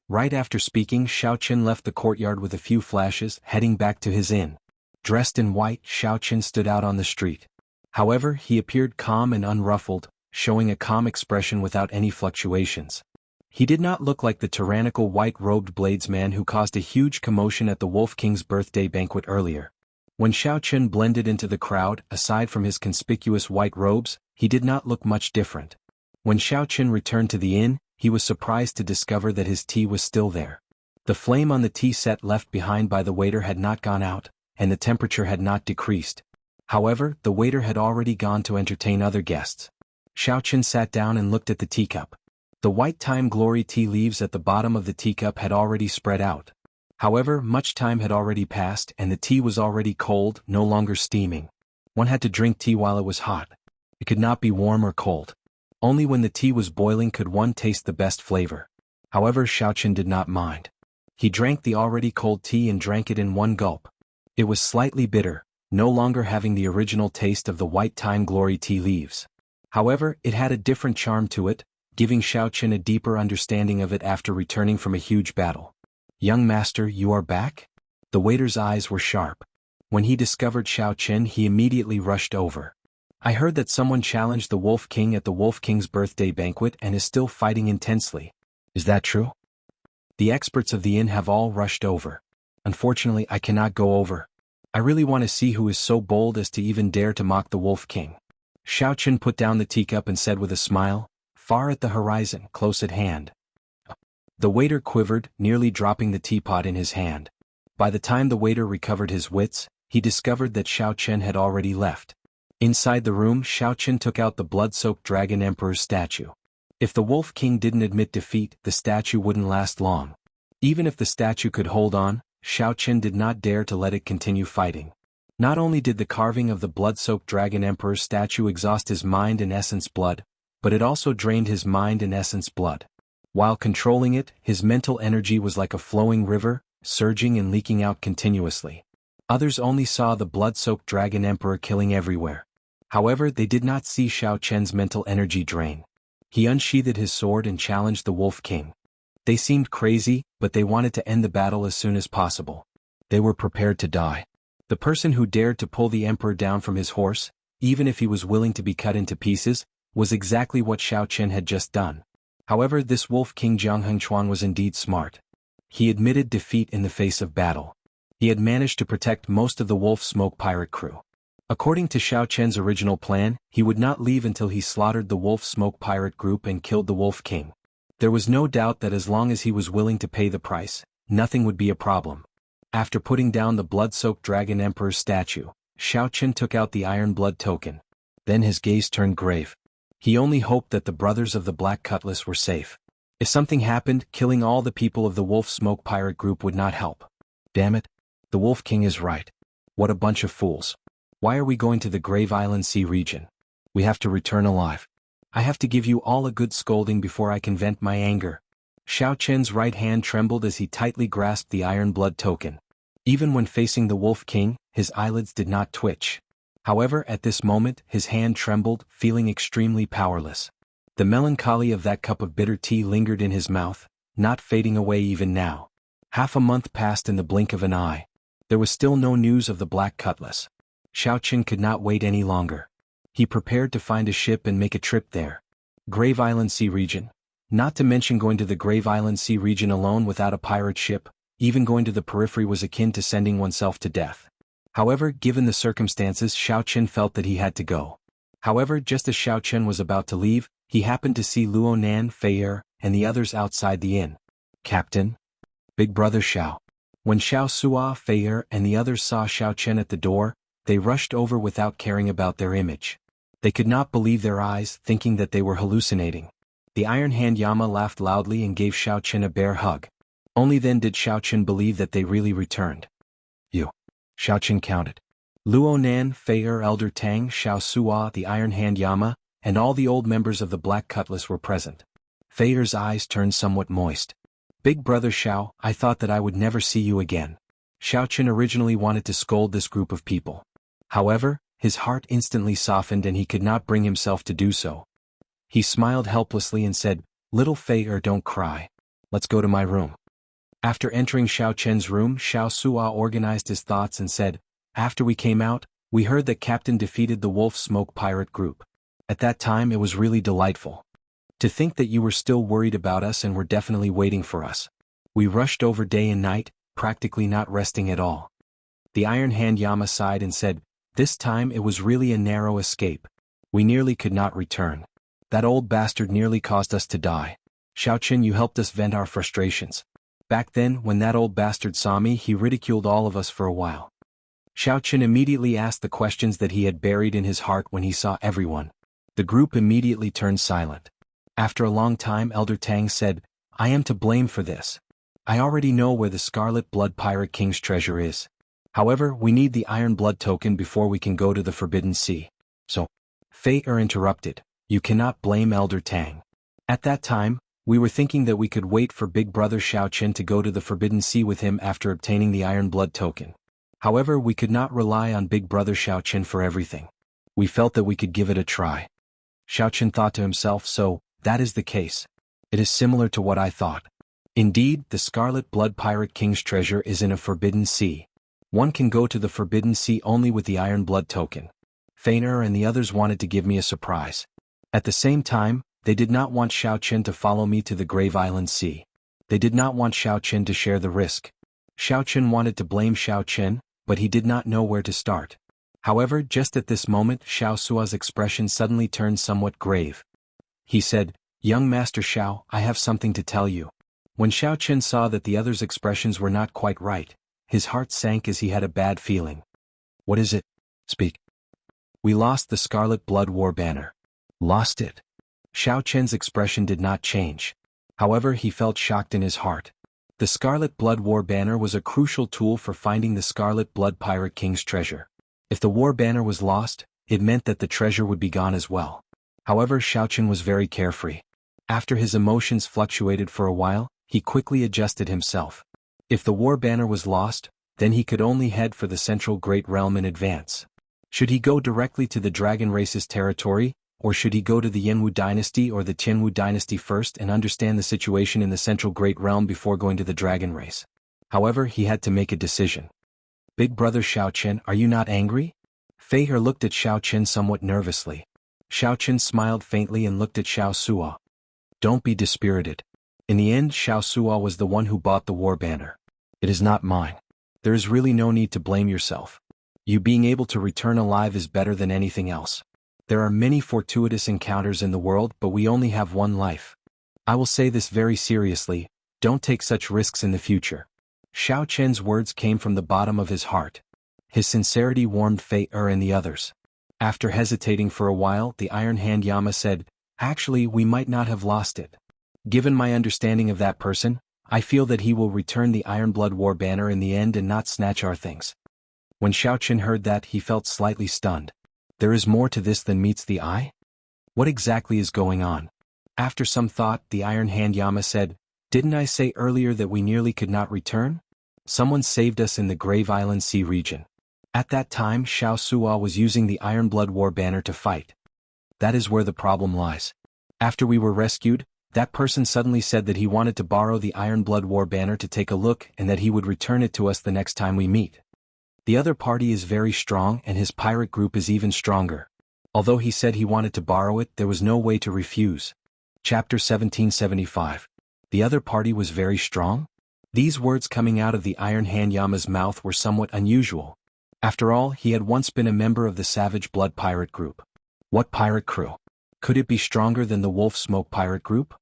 Right after speaking, Xiao Chen left the courtyard with a few flashes, heading back to his inn. Dressed in white, Xiao Chen stood out on the street. However, he appeared calm and unruffled, showing a calm expression without any fluctuations. He did not look like the tyrannical white-robed bladesman who caused a huge commotion at the Wolf King's birthday banquet earlier. When Xiao Chen blended into the crowd, aside from his conspicuous white robes, he did not look much different. When Xiao Chen returned to the inn, he was surprised to discover that his tea was still there. The flame on the tea set left behind by the waiter had not gone out, and the temperature had not decreased. However, the waiter had already gone to entertain other guests. Xiao Chen sat down and looked at the teacup. The white thyme glory tea leaves at the bottom of the teacup had already spread out. However, much time had already passed and the tea was already cold, no longer steaming. One had to drink tea while it was hot. It could not be warm or cold. Only when the tea was boiling could one taste the best flavor. However, Xiao Chen did not mind. He drank the already cold tea and drank it in one gulp. It was slightly bitter, no longer having the original taste of the white thyme glory tea leaves. However, it had a different charm to it, giving Xiao Chen a deeper understanding of it after returning from a huge battle. Young master, you are back? The waiter's eyes were sharp. When he discovered Xiao Chen, he immediately rushed over. I heard that someone challenged the Wolf King at the Wolf King's birthday banquet and is still fighting intensely. Is that true? The experts of the inn have all rushed over. Unfortunately, I cannot go over. I really want to see who is so bold as to even dare to mock the Wolf King. Xiao Chen put down the teacup and said with a smile, far at the horizon, close at hand. The waiter quivered, nearly dropping the teapot in his hand. By the time the waiter recovered his wits, he discovered that Xiao Chen had already left. Inside the room, Xiao Chen took out the blood-soaked Dragon Emperor's statue. If the Wolf King didn't admit defeat, the statue wouldn't last long. Even if the statue could hold on, Xiao Chen did not dare to let it continue fighting. Not only did the carving of the blood-soaked Dragon Emperor's statue exhaust his mind and essence blood, but it also drained his mind and essence blood. While controlling it, his mental energy was like a flowing river, surging and leaking out continuously. Others only saw the blood-soaked Dragon Emperor killing everywhere. However, they did not see Xiao Chen's mental energy drain. He unsheathed his sword and challenged the Wolf King. They seemed crazy, but they wanted to end the battle as soon as possible. They were prepared to die. The person who dared to pull the emperor down from his horse, even if he was willing to be cut into pieces, was exactly what Xiao Chen had just done. However, this Wolf King Jiang Hengchuan was indeed smart. He admitted defeat in the face of battle. He had managed to protect most of the Wolf Smoke pirate crew. According to Xiao Chen's original plan, he would not leave until he slaughtered the Wolf Smoke pirate group and killed the Wolf King. There was no doubt that as long as he was willing to pay the price, nothing would be a problem. After putting down the blood-soaked Dragon Emperor's statue, Xiao Chen took out the Iron Blood token. Then his gaze turned grave. He only hoped that the brothers of the Black Cutlass were safe. If something happened, killing all the people of the Wolf Smoke pirate group would not help. Damn it. The Wolf King is right. What a bunch of fools. Why are we going to the Grave Island Sea region? We have to return alive. I have to give you all a good scolding before I can vent my anger. Xiao Chen's right hand trembled as he tightly grasped the Iron Blood token. Even when facing the Wolf King, his eyelids did not twitch. However, at this moment, his hand trembled, feeling extremely powerless. The melancholy of that cup of bitter tea lingered in his mouth, not fading away even now. Half a month passed in the blink of an eye. There was still no news of the Black Cutlass. Xiao Chen could not wait any longer. He prepared to find a ship and make a trip there. Grave Island Sea region. Not to mention going to the Grave Island Sea region alone without a pirate ship, even going to the periphery was akin to sending oneself to death. However, given the circumstances, Xiao Chen felt that he had to go. However, just as Xiao Chen was about to leave, he happened to see Luo Nan, Fei Er, and the others outside the inn. Captain? Big brother Xiao. When Xiao Sua, Fei Er, and the others saw Xiao Chen at the door, they rushed over without caring about their image. They could not believe their eyes, thinking that they were hallucinating. The Iron Hand Yama laughed loudly and gave Xiao Chen a bear hug. Only then did Xiao Chen believe that they really returned. You. Xiao Chen counted. Luo Nan, Fei Er, Elder Tang, Xiao Sua, the Iron Hand Yama, and all the old members of the Black Cutlass were present. Fei Er's eyes turned somewhat moist. Big brother Xiao, I thought that I would never see you again. Xiao Chen originally wanted to scold this group of people. However, his heart instantly softened and he could not bring himself to do so. He smiled helplessly and said, Little Fei Er, don't cry. Let's go to my room. After entering Xiao Chen's room, Xiao Sua organized his thoughts and said, After we came out, we heard that Captain defeated the Wolf Smoke pirate group. At that time it was really delightful. To think that you were still worried about us and were definitely waiting for us. We rushed over day and night, practically not resting at all. The Iron Hand Yama sighed and said, This time it was really a narrow escape. We nearly could not return. That old bastard nearly caused us to die. Xiao Chen, you helped us vent our frustrations. Back then, when that old bastard saw me, he ridiculed all of us for a while. Xiao Chen immediately asked the questions that he had buried in his heart when he saw everyone. The group immediately turned silent. After a long time, Elder Tang said, I am to blame for this. I already know where the Scarlet Blood Pirate King's treasure is. However, we need the Iron Blood token before we can go to the Forbidden Sea. So, Fei Er interrupted, You cannot blame Elder Tang. At that time, we were thinking that we could wait for Big Brother Xiao Chen to go to the Forbidden Sea with him after obtaining the Iron Blood token. However, we could not rely on Big Brother Xiao Chen for everything. We felt that we could give it a try. Xiao Chen thought to himself, so, that is the case. It is similar to what I thought. Indeed, the Scarlet Blood Pirate King's treasure is in a Forbidden Sea. One can go to the Forbidden Sea only with the Iron Blood token. Fei Er and the others wanted to give me a surprise. At the same time, they did not want Xiao Chen to follow me to the Grave Island Sea. They did not want Xiao Chen to share the risk. Xiao Chen wanted to blame Xiao Chen, but he did not know where to start. However, just at this moment, Xiao Sua's expression suddenly turned somewhat grave. He said, Young Master Xiao, I have something to tell you. When Xiao Chen saw that the others' expressions were not quite right, his heart sank as he had a bad feeling. What is it? Speak. We lost the Scarlet Blood War banner. Lost it? Xiao Chen's expression did not change. However, he felt shocked in his heart. The Scarlet Blood War banner was a crucial tool for finding the Scarlet Blood Pirate King's treasure. If the war banner was lost, it meant that the treasure would be gone as well. However, Xiaochen was very carefree. After his emotions fluctuated for a while, he quickly adjusted himself. If the war banner was lost, then he could only head for the central Great Realm in advance. Should he go directly to the dragon race's territory, or should he go to the Yanwu dynasty or the Tianwu dynasty first and understand the situation in the central Great Realm before going to the dragon race? However, he had to make a decision. Big brother Xiaochen, are you not angry? Fei He looked at Xiaochen somewhat nervously. Xiaochen smiled faintly and looked at Xiao Suo. Don't be dispirited. In the end, Xiao Suo was the one who bought the war banner. It is not mine. There is really no need to blame yourself. You being able to return alive is better than anything else. There are many fortuitous encounters in the world, but we only have one life. I will say this very seriously, don't take such risks in the future. Xiaochen's words came from the bottom of his heart. His sincerity warmed Fei Er and the others. After hesitating for a while, the Iron Hand Yama said, actually, we might not have lost it. Given my understanding of that person, I feel that he will return the Iron Blood War banner in the end and not snatch our things. When Xiaochen heard that, he felt slightly stunned. There is more to this than meets the eye? What exactly is going on? After some thought, the Iron Hand Yama said, didn't I say earlier that we nearly could not return? Someone saved us in the Grave Island Sea region. At that time, Xiao Suo was using the Iron Blood War banner to fight. That is where the problem lies. After we were rescued, that person suddenly said that he wanted to borrow the Iron Blood War banner to take a look and that he would return it to us the next time we meet. The other party is very strong and his pirate group is even stronger. Although he said he wanted to borrow it, there was no way to refuse. Chapter 1775. The other party was very strong? These words coming out of the Iron Hand Yama's mouth were somewhat unusual. After all, he had once been a member of the Savage Blood Pirate Group. What pirate crew? Could it be stronger than the Wolf Smoke Pirate Group?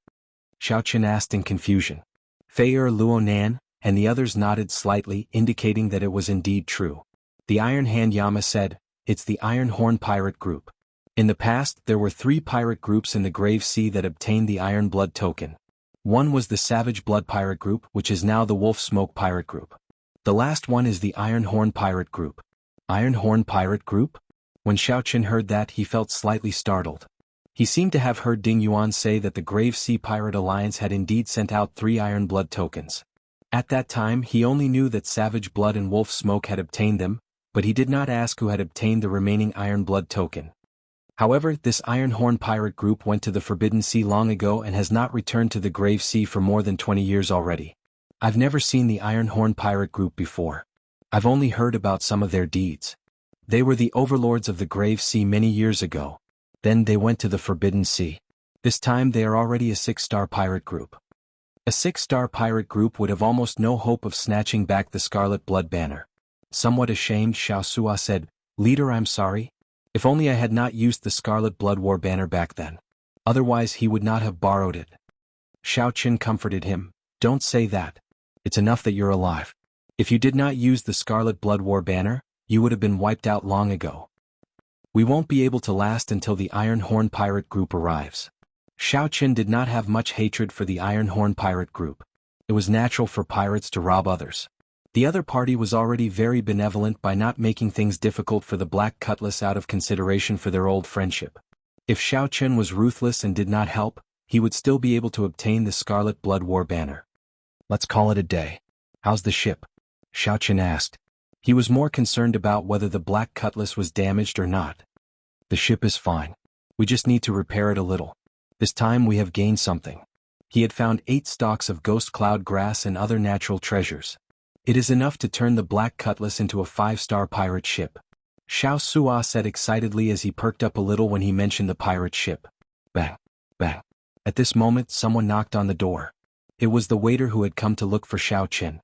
Xiaochen asked in confusion. Fei Er, Luo Nan, and the others nodded slightly, indicating that it was indeed true. The Iron Hand Yama said, it's the Iron Horn Pirate Group. In the past, there were 3 pirate groups in the Grave Sea that obtained the Iron Blood token. One was the Savage Blood Pirate Group, which is now the Wolf Smoke Pirate Group. The last one is the Iron Horn Pirate Group. Iron Horn Pirate Group? When Xiaochen heard that, he felt slightly startled. He seemed to have heard Ding Yuan say that the Grave Sea Pirate Alliance had indeed sent out 3 Iron Blood tokens. At that time, he only knew that Savage Blood and Wolf Smoke had obtained them, but he did not ask who had obtained the remaining Iron Blood token. However, this Iron Horn Pirate Group went to the Forbidden Sea long ago and has not returned to the Grave Sea for more than 20 years already. I've never seen the Iron Horn Pirate Group before. I've only heard about some of their deeds. They were the overlords of the Grave Sea many years ago. Then they went to the Forbidden Sea. This time they are already a 6-star pirate group. A 6-star pirate group would have almost no hope of snatching back the Scarlet Blood banner. Somewhat ashamed, Xiao Suo said, Leader, I'm sorry. If only I had not used the Scarlet Blood War banner back then. Otherwise he would not have borrowed it. Xiaochen comforted him, don't say that. It's enough that you're alive. If you did not use the Scarlet Blood War banner, you would have been wiped out long ago. We won't be able to last until the Iron Horn Pirate Group arrives. Xiaochen did not have much hatred for the Iron Horn Pirate Group. It was natural for pirates to rob others. The other party was already very benevolent by not making things difficult for the Black Cutlass out of consideration for their old friendship. If Xiaochen was ruthless and did not help, he would still be able to obtain the Scarlet Blood War banner. Let's call it a day. How's the ship? Xiaochen asked. He was more concerned about whether the Black Cutlass was damaged or not. The ship is fine. We just need to repair it a little. This time we have gained something. He had found 8 stalks of ghost cloud grass and other natural treasures. It is enough to turn the Black Cutlass into a 5-star pirate ship. Xiao Suo said excitedly as he perked up a little when he mentioned the pirate ship. Bang, bang. At this moment someone knocked on the door. It was the waiter who had come to look for Xiaochen.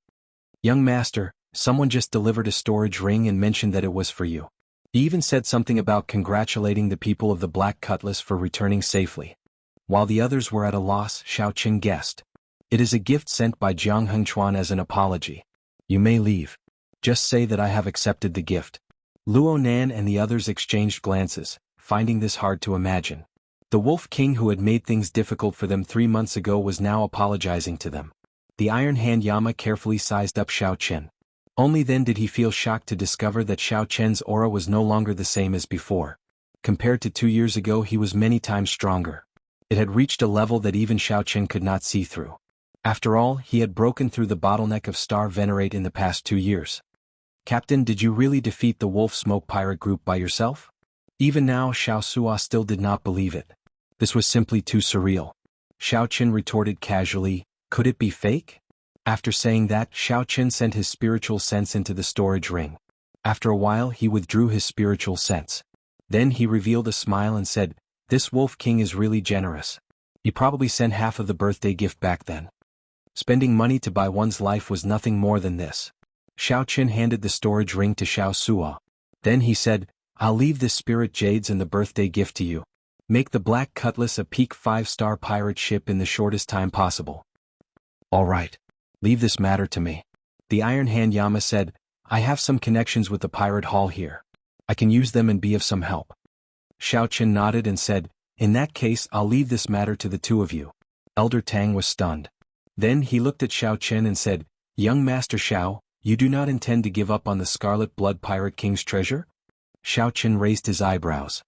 Young master, someone just delivered a storage ring and mentioned that it was for you. He even said something about congratulating the people of the Black Cutlass for returning safely. While the others were at a loss, Xiaochen guessed. It is a gift sent by Jiang Hengchuan as an apology. You may leave. Just say that I have accepted the gift. Luo Nan and the others exchanged glances, finding this hard to imagine. The Wolf King who had made things difficult for them 3 months ago was now apologizing to them. The Iron Hand Yama carefully sized up Xiaochen. Only then did he feel shocked to discover that Xiao Chen's aura was no longer the same as before. Compared to 2 years ago, he was many times stronger. It had reached a level that even Xiao Chen could not see through. After all, he had broken through the bottleneck of Star Venerate in the past 2 years. Captain, did you really defeat the Wolf Smoke Pirate group by yourself? Even now, Xiao Sua still did not believe it. This was simply too surreal. Xiao Chen retorted casually, could it be fake? After saying that, Xiao Chen sent his spiritual sense into the storage ring. After a while, he withdrew his spiritual sense. Then he revealed a smile and said, this Wolf King is really generous. He probably sent half of the birthday gift back then. Spending money to buy one's life was nothing more than this. Xiao Chen handed the storage ring to Xiao Sua. Then he said, I'll leave this spirit jades and the birthday gift to you. Make the Black Cutlass a peak 5-star pirate ship in the shortest time possible. All right. Leave this matter to me. The Iron Hand Yama said, I have some connections with the pirate hall here. I can use them and be of some help. Xiao Chen nodded and said, in that case I'll leave this matter to the two of you. Elder Tang was stunned. Then he looked at Xiao Chen and said, young Master Xiao, you do not intend to give up on the Scarlet Blood Pirate King's treasure? Xiao Chen raised his eyebrows.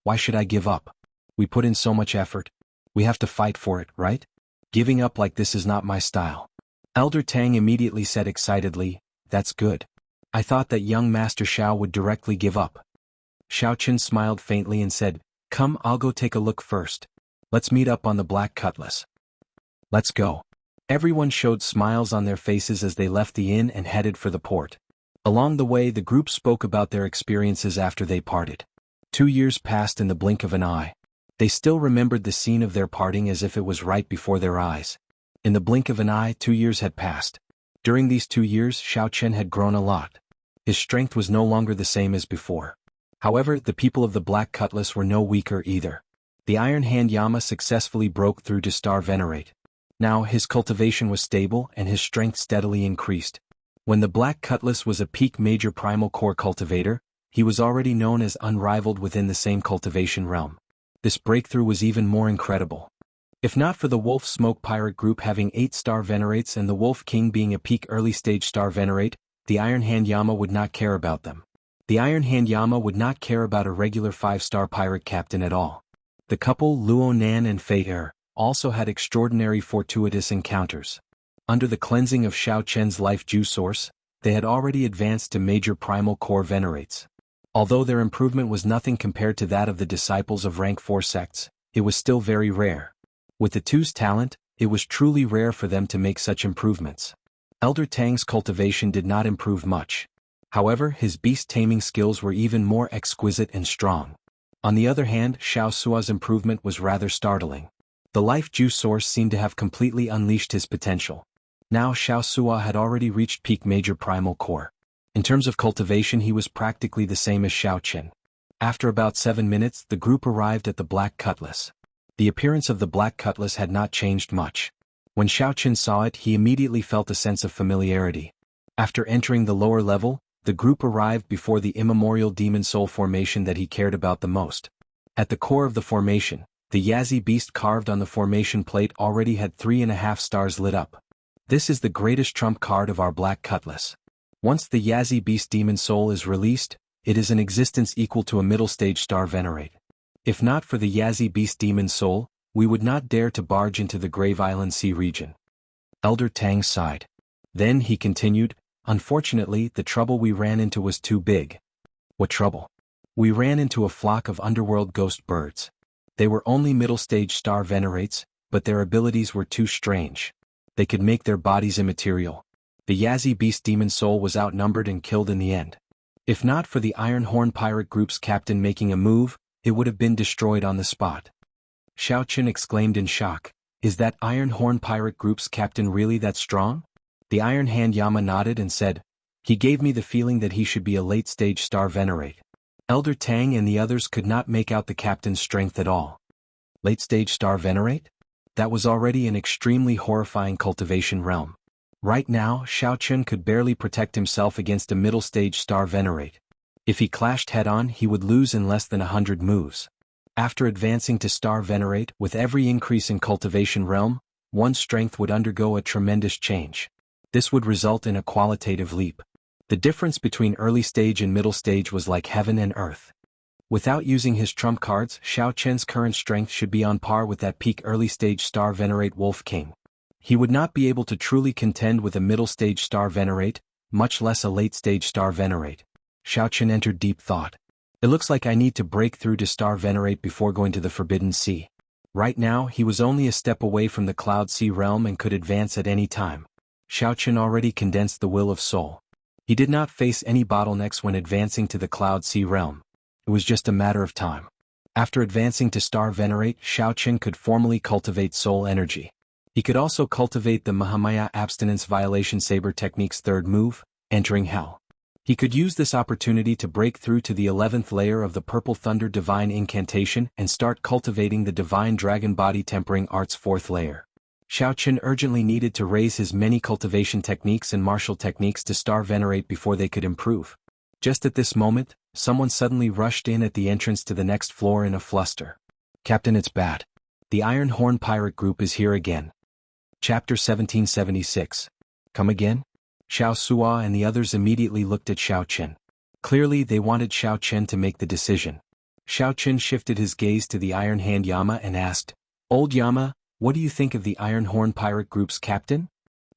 Why should I give up? We put in so much effort. We have to fight for it, right? Giving up like this is not my style. Elder Tang immediately said excitedly, that's good. I thought that young Master Xiao would directly give up. Xiao Chen smiled faintly and said, come, I'll go take a look first. Let's meet up on the Black Cutlass. Let's go. Everyone showed smiles on their faces as they left the inn and headed for the port. Along the way, the group spoke about their experiences after they parted. 2 years passed in the blink of an eye. They still remembered the scene of their parting as if it was right before their eyes. In the blink of an eye, 2 years had passed. During these 2 years, Xiao Chen had grown a lot. His strength was no longer the same as before. However, the people of the Black Cutlass were no weaker either. The Iron Hand Yama successfully broke through to Star Venerate. Now his cultivation was stable and his strength steadily increased. When the Black Cutlass was a peak major primal core cultivator, he was already known as unrivaled within the same cultivation realm. This breakthrough was even more incredible. If not for the Wolf Smoke Pirate group having 8 Star Venerates and the Wolf King being a peak early stage Star Venerate, the Iron Hand Yama would not care about them. The Iron Hand Yama would not care about a regular 5-star pirate captain at all. The couple Luo Nan and Fei Er also had extraordinary fortuitous encounters. Under the cleansing of Xiao Chen's life juice source, they had already advanced to major primal core venerates. Although their improvement was nothing compared to that of the disciples of rank 4 sects, it was still very rare. With the two's talent, it was truly rare for them to make such improvements. Elder Tang's cultivation did not improve much. However, his beast taming skills were even more exquisite and strong. On the other hand, Xiao Sua's improvement was rather startling. The life juice source seemed to have completely unleashed his potential. Now Xiao Sua had already reached peak major primal core. In terms of cultivation, he was practically the same as Xiao Chen. After about 7 minutes, the group arrived at the Black Cutlass. The appearance of the Black Cutlass had not changed much. When Xiao Chen saw it, he immediately felt a sense of familiarity. After entering the lower level, the group arrived before the immemorial demon soul formation that he cared about the most. At the core of the formation, the Yazi beast carved on the formation plate already had 3.5 stars lit up. This is the greatest trump card of our Black Cutlass. Once the Yazi beast demon soul is released, it is an existence equal to a middle stage Star Venerate. If not for the Yazi beast demon soul, we would not dare to barge into the Grave Island Sea region. Elder Tang sighed. Then he continued, unfortunately, the trouble we ran into was too big. What trouble? We ran into a flock of underworld ghost birds. They were only middle-stage Star Venerates, but their abilities were too strange. They could make their bodies immaterial. The Yazi beast demon soul was outnumbered and killed in the end. If not for the Iron Horn Pirate Group's captain making a move, it would have been destroyed on the spot. Xiao Chen exclaimed in shock, is that Iron Horn Pirate Group's captain really that strong? The Iron Hand Yama nodded and said, he gave me the feeling that he should be a late-stage Star Venerate. Elder Tang and the others could not make out the captain's strength at all. Late-stage Star Venerate? That was already an extremely horrifying cultivation realm. Right now, Xiao Chen could barely protect himself against a middle-stage Star Venerate. If he clashed head-on, he would lose in less than 100 moves. After advancing to Star Venerate, with every increase in cultivation realm, one's strength would undergo a tremendous change. This would result in a qualitative leap. The difference between early stage and middle stage was like heaven and earth. Without using his trump cards, Xiao Chen's current strength should be on par with that peak early stage Star Venerate Wolf King. He would not be able to truly contend with a middle stage Star Venerate, much less a late stage Star Venerate. Xiao Chen entered deep thought. It looks like I need to break through to Star Venerate before going to the Forbidden Sea. Right now, he was only a step away from the Cloud Sea realm and could advance at any time. Xiao Chen already condensed the will of soul. He did not face any bottlenecks when advancing to the Cloud Sea realm. It was just a matter of time. After advancing to Star Venerate, Xiao Chen could formally cultivate soul energy. He could also cultivate the Mahamaya Abstinence Violation Saber Technique's third move, Entering Hell. He could use this opportunity to break through to the 11th layer of the Purple Thunder Divine Incantation and start cultivating the Divine Dragon Body Tempering Art's 4th layer. Xiao Chen urgently needed to raise his many cultivation techniques and martial techniques to Star Venerate before they could improve. Just at this moment, someone suddenly rushed in at the entrance to the next floor in a fluster. Captain, it's bad. The Iron Horn Pirate Group is here again. Chapter 1776. Come again? Xiao Sua and the others immediately looked at Xiao Chen. Clearly they wanted Xiao Chen to make the decision. Xiao Chen shifted his gaze to the Iron Hand Yama and asked, Old Yama, what do you think of the Iron Horn Pirate Group's captain?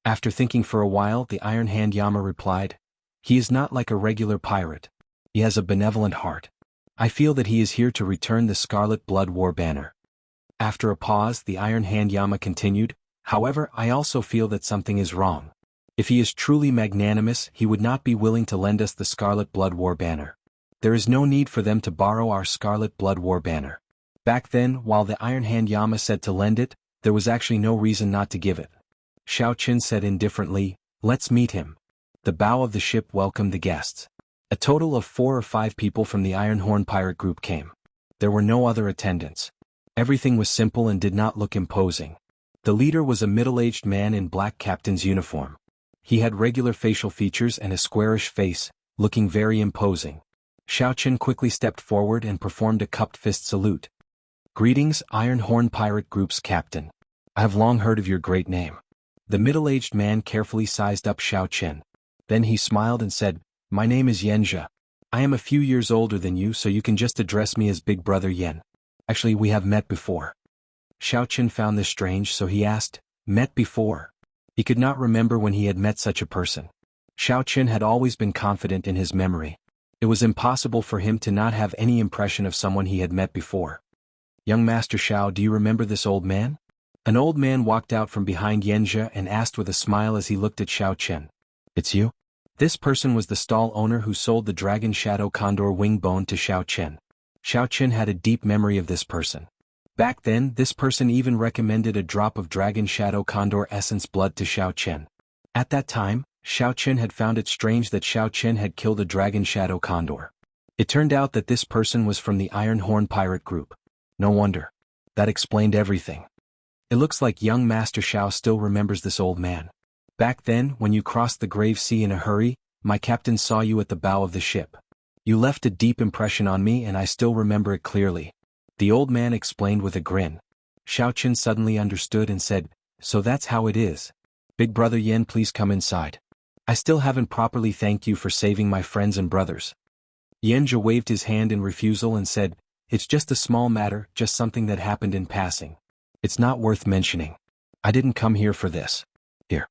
After thinking for a while, the Iron Hand Yama replied, He is not like a regular pirate. He has a benevolent heart. I feel that he is here to return the Scarlet Blood War banner. After a pause, the Iron Hand Yama continued, However, I also feel that something is wrong. If he is truly magnanimous, he would not be willing to lend us the Scarlet Blood War banner. There is no need for them to borrow our Scarlet Blood War banner. Back then, while the Iron Hand Yama said to lend it, there was actually no reason not to give it. Xiao Chen said indifferently, Let's meet him. The bow of the ship welcomed the guests. A total of 4 or 5 people from the Iron Horn Pirate Group came. There were no other attendants. Everything was simple and did not look imposing. The leader was a middle-aged man in black captain's uniform. He had regular facial features and a squarish face, looking very imposing. Xiao Chen quickly stepped forward and performed a cupped fist salute. Greetings, Iron Horn Pirate Group's captain. I have long heard of your great name. The middle-aged man carefully sized up Xiao Chen. Then he smiled and said, My name is Yenja. I am a few years older than you, so you can just address me as Big Brother Yen. Actually, we have met before. Xiao Chen found this strange, so he asked, Met before? He could not remember when he had met such a person. Xiao Chen had always been confident in his memory. It was impossible for him to not have any impression of someone he had met before. Young Master Xiao, do you remember this old man? An old man walked out from behind Yenja and asked with a smile as he looked at Xiao Chen. It's you? This person was the stall owner who sold the Dragon Shadow Condor wing bone to Xiao Chen. Xiao Chen had a deep memory of this person. Back then, this person even recommended a drop of Dragon Shadow Condor essence blood to Xiao Chen. At that time, Xiao Chen had found it strange that Xiao Chen had killed a Dragon Shadow Condor. It turned out that this person was from the Iron Horn Pirate Group. No wonder. That explained everything. It looks like young Master Xiao still remembers this old man. Back then, when you crossed the Grave Sea in a hurry, my captain saw you at the bow of the ship. You left a deep impression on me and I still remember it clearly. The old man explained with a grin. Xiao Chen suddenly understood and said, So that's how it is. Big Brother Yen, please come inside. I still haven't properly thanked you for saving my friends and brothers. Yenja waved his hand in refusal and said, It's just a small matter, just something that happened in passing. It's not worth mentioning. I didn't come here for this. Here.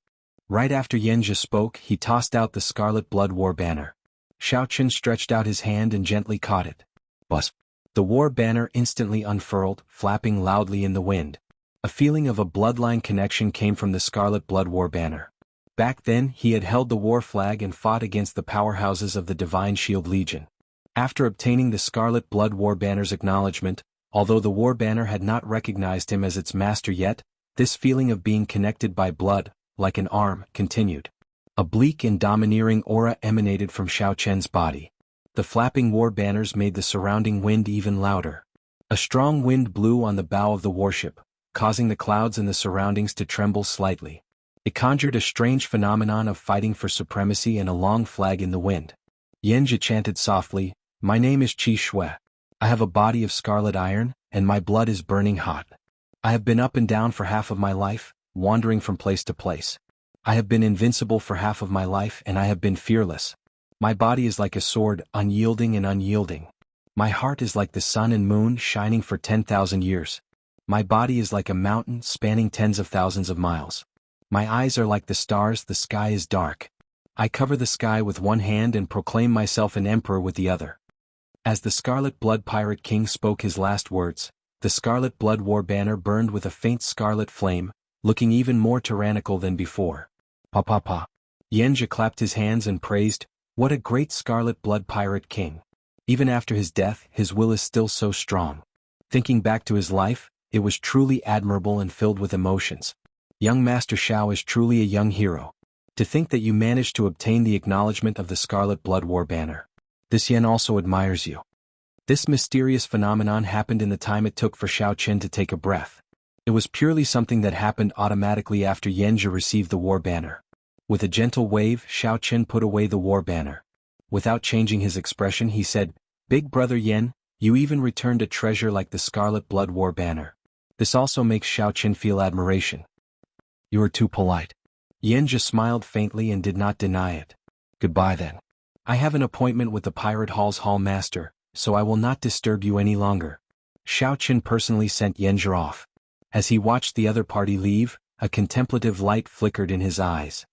Right after Yenja spoke, he tossed out the Scarlet Blood War banner. Xiao Chen stretched out his hand and gently caught it. Buzz. The war banner instantly unfurled, flapping loudly in the wind. A feeling of a bloodline connection came from the Scarlet Blood War banner. Back then, he had held the war flag and fought against the powerhouses of the Divine Shield Legion. After obtaining the Scarlet Blood War banner's acknowledgement, although the war banner had not recognized him as its master yet, this feeling of being connected by blood, like an arm, continued. A bleak and domineering aura emanated from Xiao Chen's body. The flapping war banners made the surrounding wind even louder. A strong wind blew on the bow of the warship, causing the clouds in the surroundings to tremble slightly. It conjured a strange phenomenon of fighting for supremacy and a long flag in the wind. Yenja chanted softly, My name is Qi Shui. I have a body of scarlet iron, and my blood is burning hot. I have been up and down for half of my life, wandering from place to place. I have been invincible for half of my life and I have been fearless. My body is like a sword, unyielding and unyielding. My heart is like the sun and moon shining for 10,000 years. My body is like a mountain spanning tens of thousands of miles. My eyes are like the stars, the sky is dark. I cover the sky with one hand and proclaim myself an emperor with the other. As the Scarlet Blood Pirate King spoke his last words, the Scarlet Blood War banner burned with a faint scarlet flame, looking even more tyrannical than before. Pa pa pa. Yenja clapped his hands and praised, "What a great Scarlet Blood Pirate King. Even after his death, his will is still so strong." Thinking back to his life, it was truly admirable and filled with emotions. Young Master Shao is truly a young hero. To think that you managed to obtain the acknowledgement of the Scarlet Blood War banner. This Yen also admires you. This mysterious phenomenon happened in the time it took for Shao Chen to take a breath. It was purely something that happened automatically after Yenja received the war banner. With a gentle wave, Shao Chen put away the war banner. Without changing his expression, he said, "Big brother Yen, you even returned a treasure like the Scarlet Blood War banner." This also makes Shao Chen feel admiration. "You are too polite." Yen just smiled faintly and did not deny it. "Goodbye then. I have an appointment with the Pirate Hall's Hall Master, so I will not disturb you any longer." Shao Chen personally sent Yenja off. As he watched the other party leave, a contemplative light flickered in his eyes.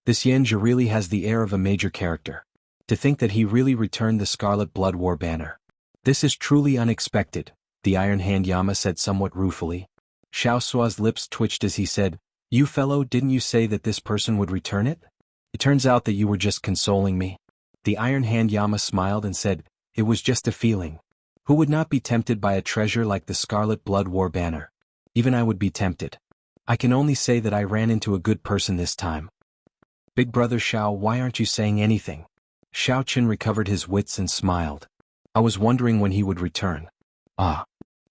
This Yenja really has the air of a major character. To think that he really returned the Scarlet Blood War banner. This is truly unexpected, the Iron Hand Yama said somewhat ruefully. Shao Sua's lips twitched as he said, "You fellow, didn't you say that this person would return it? It turns out that you were just consoling me." The Iron Hand Yama smiled and said, "It was just a feeling. Who would not be tempted by a treasure like the Scarlet Blood War banner? Even I would be tempted. I can only say that I ran into a good person this time." "Big brother Shao, why aren't you saying anything?" Shao Chen recovered his wits and smiled. "I was wondering when he would return." "Ah."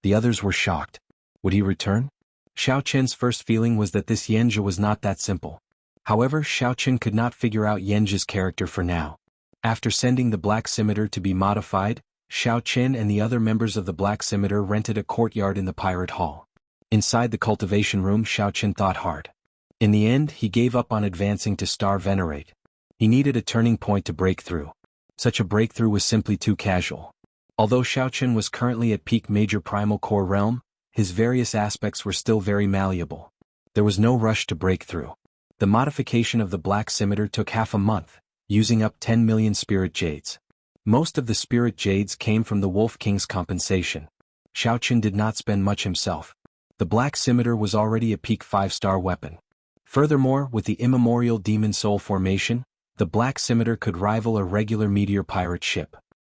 The others were shocked. Would he return? Shao Chen's first feeling was that this Yenja was not that simple. However, Shao Chen could not figure out Yenja's character for now. After sending the Black Scimitar to be modified, Shao Chen and the other members of the Black Scimitar rented a courtyard in the Pirate Hall. Inside the cultivation room, Shao Chen thought hard. In the end, he gave up on advancing to Star Venerate. He needed a turning point to break through. Such a breakthrough was simply too casual. Although Shao Chen was currently at peak Major Primal Core realm, his various aspects were still very malleable. There was no rush to break through. The modification of the Black Scimitar took half a month, using up 10 million Spirit Jades. Most of the Spirit Jades came from the Wolf King's compensation. Shao Chen did not spend much himself. The Black Scimitar was already a peak 5-star weapon. Furthermore, with the immemorial Demon Soul formation, the Black Scimitar could rival a regular meteor pirate ship.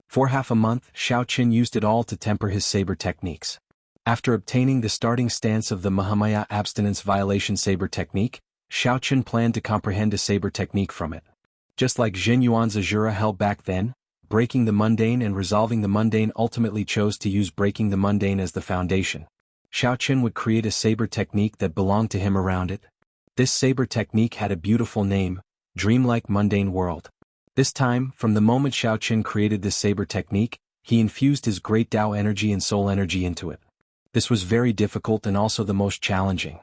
For half a month, Shao Chen used it all to temper his saber techniques. After obtaining the starting stance of the Mahamaya Abstinence Violation Saber Technique, Shao Chen planned to comprehend a saber technique from it. Just like Zhen Yuan's Azura held back then, breaking the mundane and resolving the mundane ultimately chose to use breaking the mundane as the foundation. Shao Chen would create a saber technique that belonged to him around it. This saber technique had a beautiful name, Dreamlike Mundane World. This time, from the moment Shao Chen created this saber technique, he infused his great Tao energy and soul energy into it. This was very difficult and also the most challenging.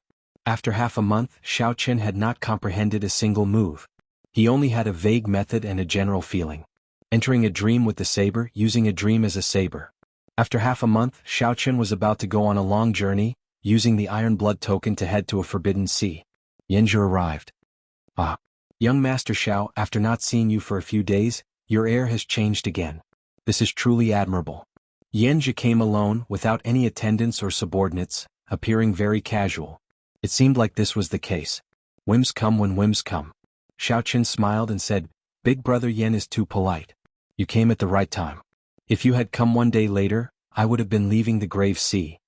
After half a month, Shao Chen had not comprehended a single move. He only had a vague method and a general feeling. Entering a dream with the saber, using a dream as a saber. After half a month, Shao Chen was about to go on a long journey, using the Iron Blood token to head to a forbidden sea. Yenja arrived. "Ah. Young Master Shao, after not seeing you for a few days, your air has changed again. This is truly admirable." Yenja came alone, without any attendants or subordinates, appearing very casual. It seemed like this was the case. Whims come when whims come. Shao Chen smiled and said, "Big brother Yen is too polite. You came at the right time. If you had come one day later, I would have been leaving the Grave Sea."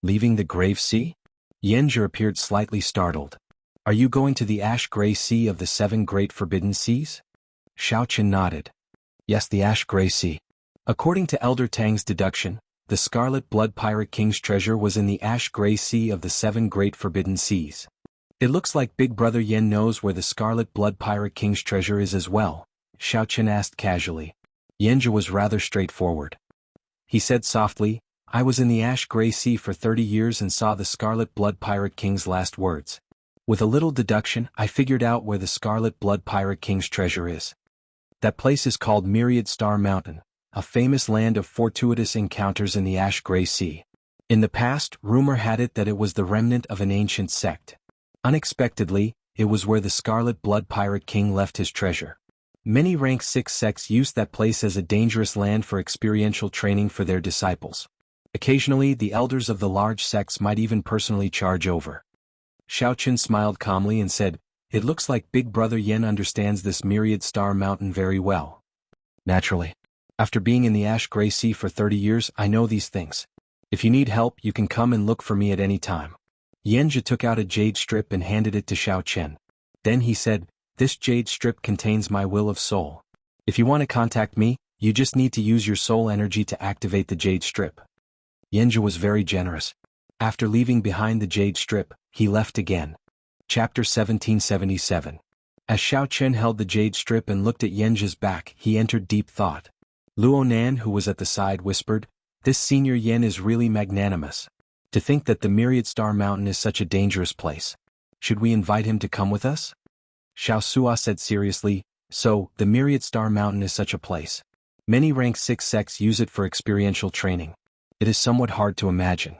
"Leaving the Grave Sea?" Yenja appeared slightly startled. "Are you going to the ash-gray sea of the 7 great forbidden seas?" Shao Chen nodded. "Yes, the ash-gray sea." According to Elder Tang's deduction, the Scarlet Blood Pirate King's treasure was in the ash-gray sea of the 7 great forbidden seas. "It looks like Big Brother Yen knows where the Scarlet Blood Pirate King's treasure is as well," Shao Chen asked casually. Yenja was rather straightforward. He said softly, "I was in the ash-gray sea for 30 years and saw the Scarlet Blood Pirate King's last words. With a little deduction, I figured out where the Scarlet Blood Pirate King's treasure is." That place is called Myriad Star Mountain, a famous land of fortuitous encounters in the ash-gray sea. In the past, rumor had it that it was the remnant of an ancient sect. Unexpectedly, it was where the Scarlet Blood Pirate King left his treasure. Many rank 6 sects used that place as a dangerous land for experiential training for their disciples. Occasionally, the elders of the large sects might even personally charge over. Xiaoqun smiled calmly and said, "It looks like Big Brother Yen understands this Myriad Star Mountain very well." "Naturally. After being in the ash-gray sea for 30 years, I know these things. If you need help, you can come and look for me at any time." Yanjia took out a jade strip and handed it to Xiaoqun. Then he said, "This jade strip contains my will of soul. If you want to contact me, you just need to use your soul energy to activate the jade strip." Yanjia was very generous. After leaving behind the jade strip, he left again. Chapter 1777. As Xiaoqun held the jade strip and looked at Yanjia's back, he entered deep thought. Luonan, who was at the side, whispered, "This Senior Yen is really magnanimous. To think that the Myriad Star Mountain is such a dangerous place. Should we invite him to come with us?" Xiao Sua said seriously, "So, the Myriad Star Mountain is such a place. Many rank 6 sects use it for experiential training. It is somewhat hard to imagine."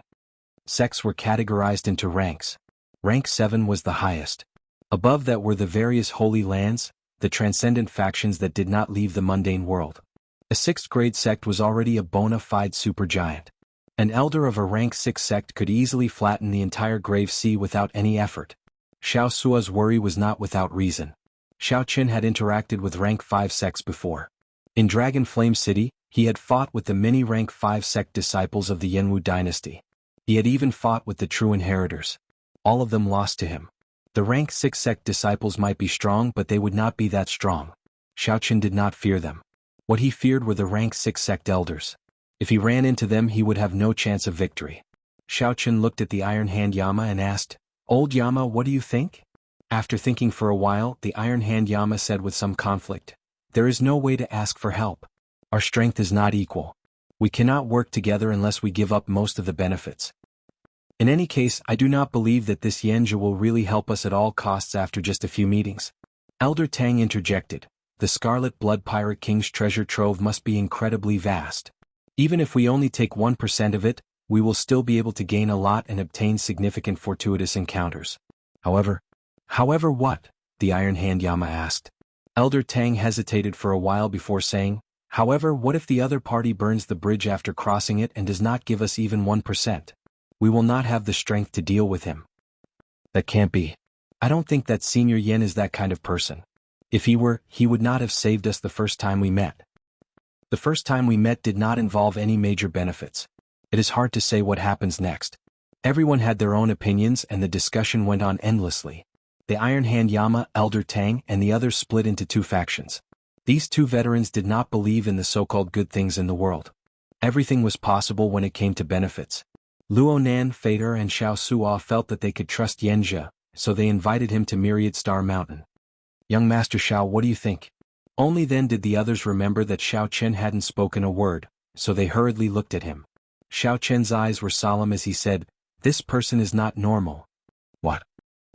Sects were categorized into ranks. Rank 7 was the highest. Above that were the various holy lands, the transcendent factions that did not leave the mundane world. A 6th grade sect was already a bona fide supergiant. An elder of a rank 6 sect could easily flatten the entire grave sea without any effort. Xiao Sua's worry was not without reason. Xiaoqun had interacted with rank 5 sects before. In Dragon Flame City, he had fought with the many rank 5 sect disciples of the Yanwu dynasty. He had even fought with the true inheritors. All of them lost to him. The rank 6 sect disciples might be strong, but they would not be that strong. Xiaoqun did not fear them. What he feared were the rank 6 sect elders. If he ran into them, he would have no chance of victory. Xiaoqun looked at the Iron Hand Yama and asked, "Old Yama, what do you think?" After thinking for a while, the Iron Hand Yama said with some conflict, "There is no way to ask for help. Our strength is not equal. We cannot work together unless we give up most of the benefits. In any case, I do not believe that this Yanjia will really help us at all costs after just a few meetings." Elder Tang interjected, "The Scarlet Blood Pirate King's treasure trove must be incredibly vast. Even if we only take 1% of it, we will still be able to gain a lot and obtain significant fortuitous encounters. However what?" the Iron Hand Yama asked. Elder Tang hesitated for a while before saying, "However, what if the other party burns the bridge after crossing it and does not give us even 1%? We will not have the strength to deal with him." "That can't be. I don't think that Senior Yen is that kind of person. If he were, he would not have saved us the first time we met. The first time we met did not involve any major benefits. It is hard to say what happens next." Everyone had their own opinions and the discussion went on endlessly. The Iron Hand Yama, Elder Tang, and the others split into 2 factions. These 2 veterans did not believe in the so-called good things in the world. Everything was possible when it came to benefits. Luonan, Fader, and Xiao Sua felt that they could trust Yanjia, so they invited him to Myriad Star Mountain. "Young Master Xiao, what do you think?" Only then did the others remember that Xiaoqun hadn't spoken a word, so they hurriedly looked at him. Xiaoqun's eyes were solemn as he said, "This person is not normal." "What?"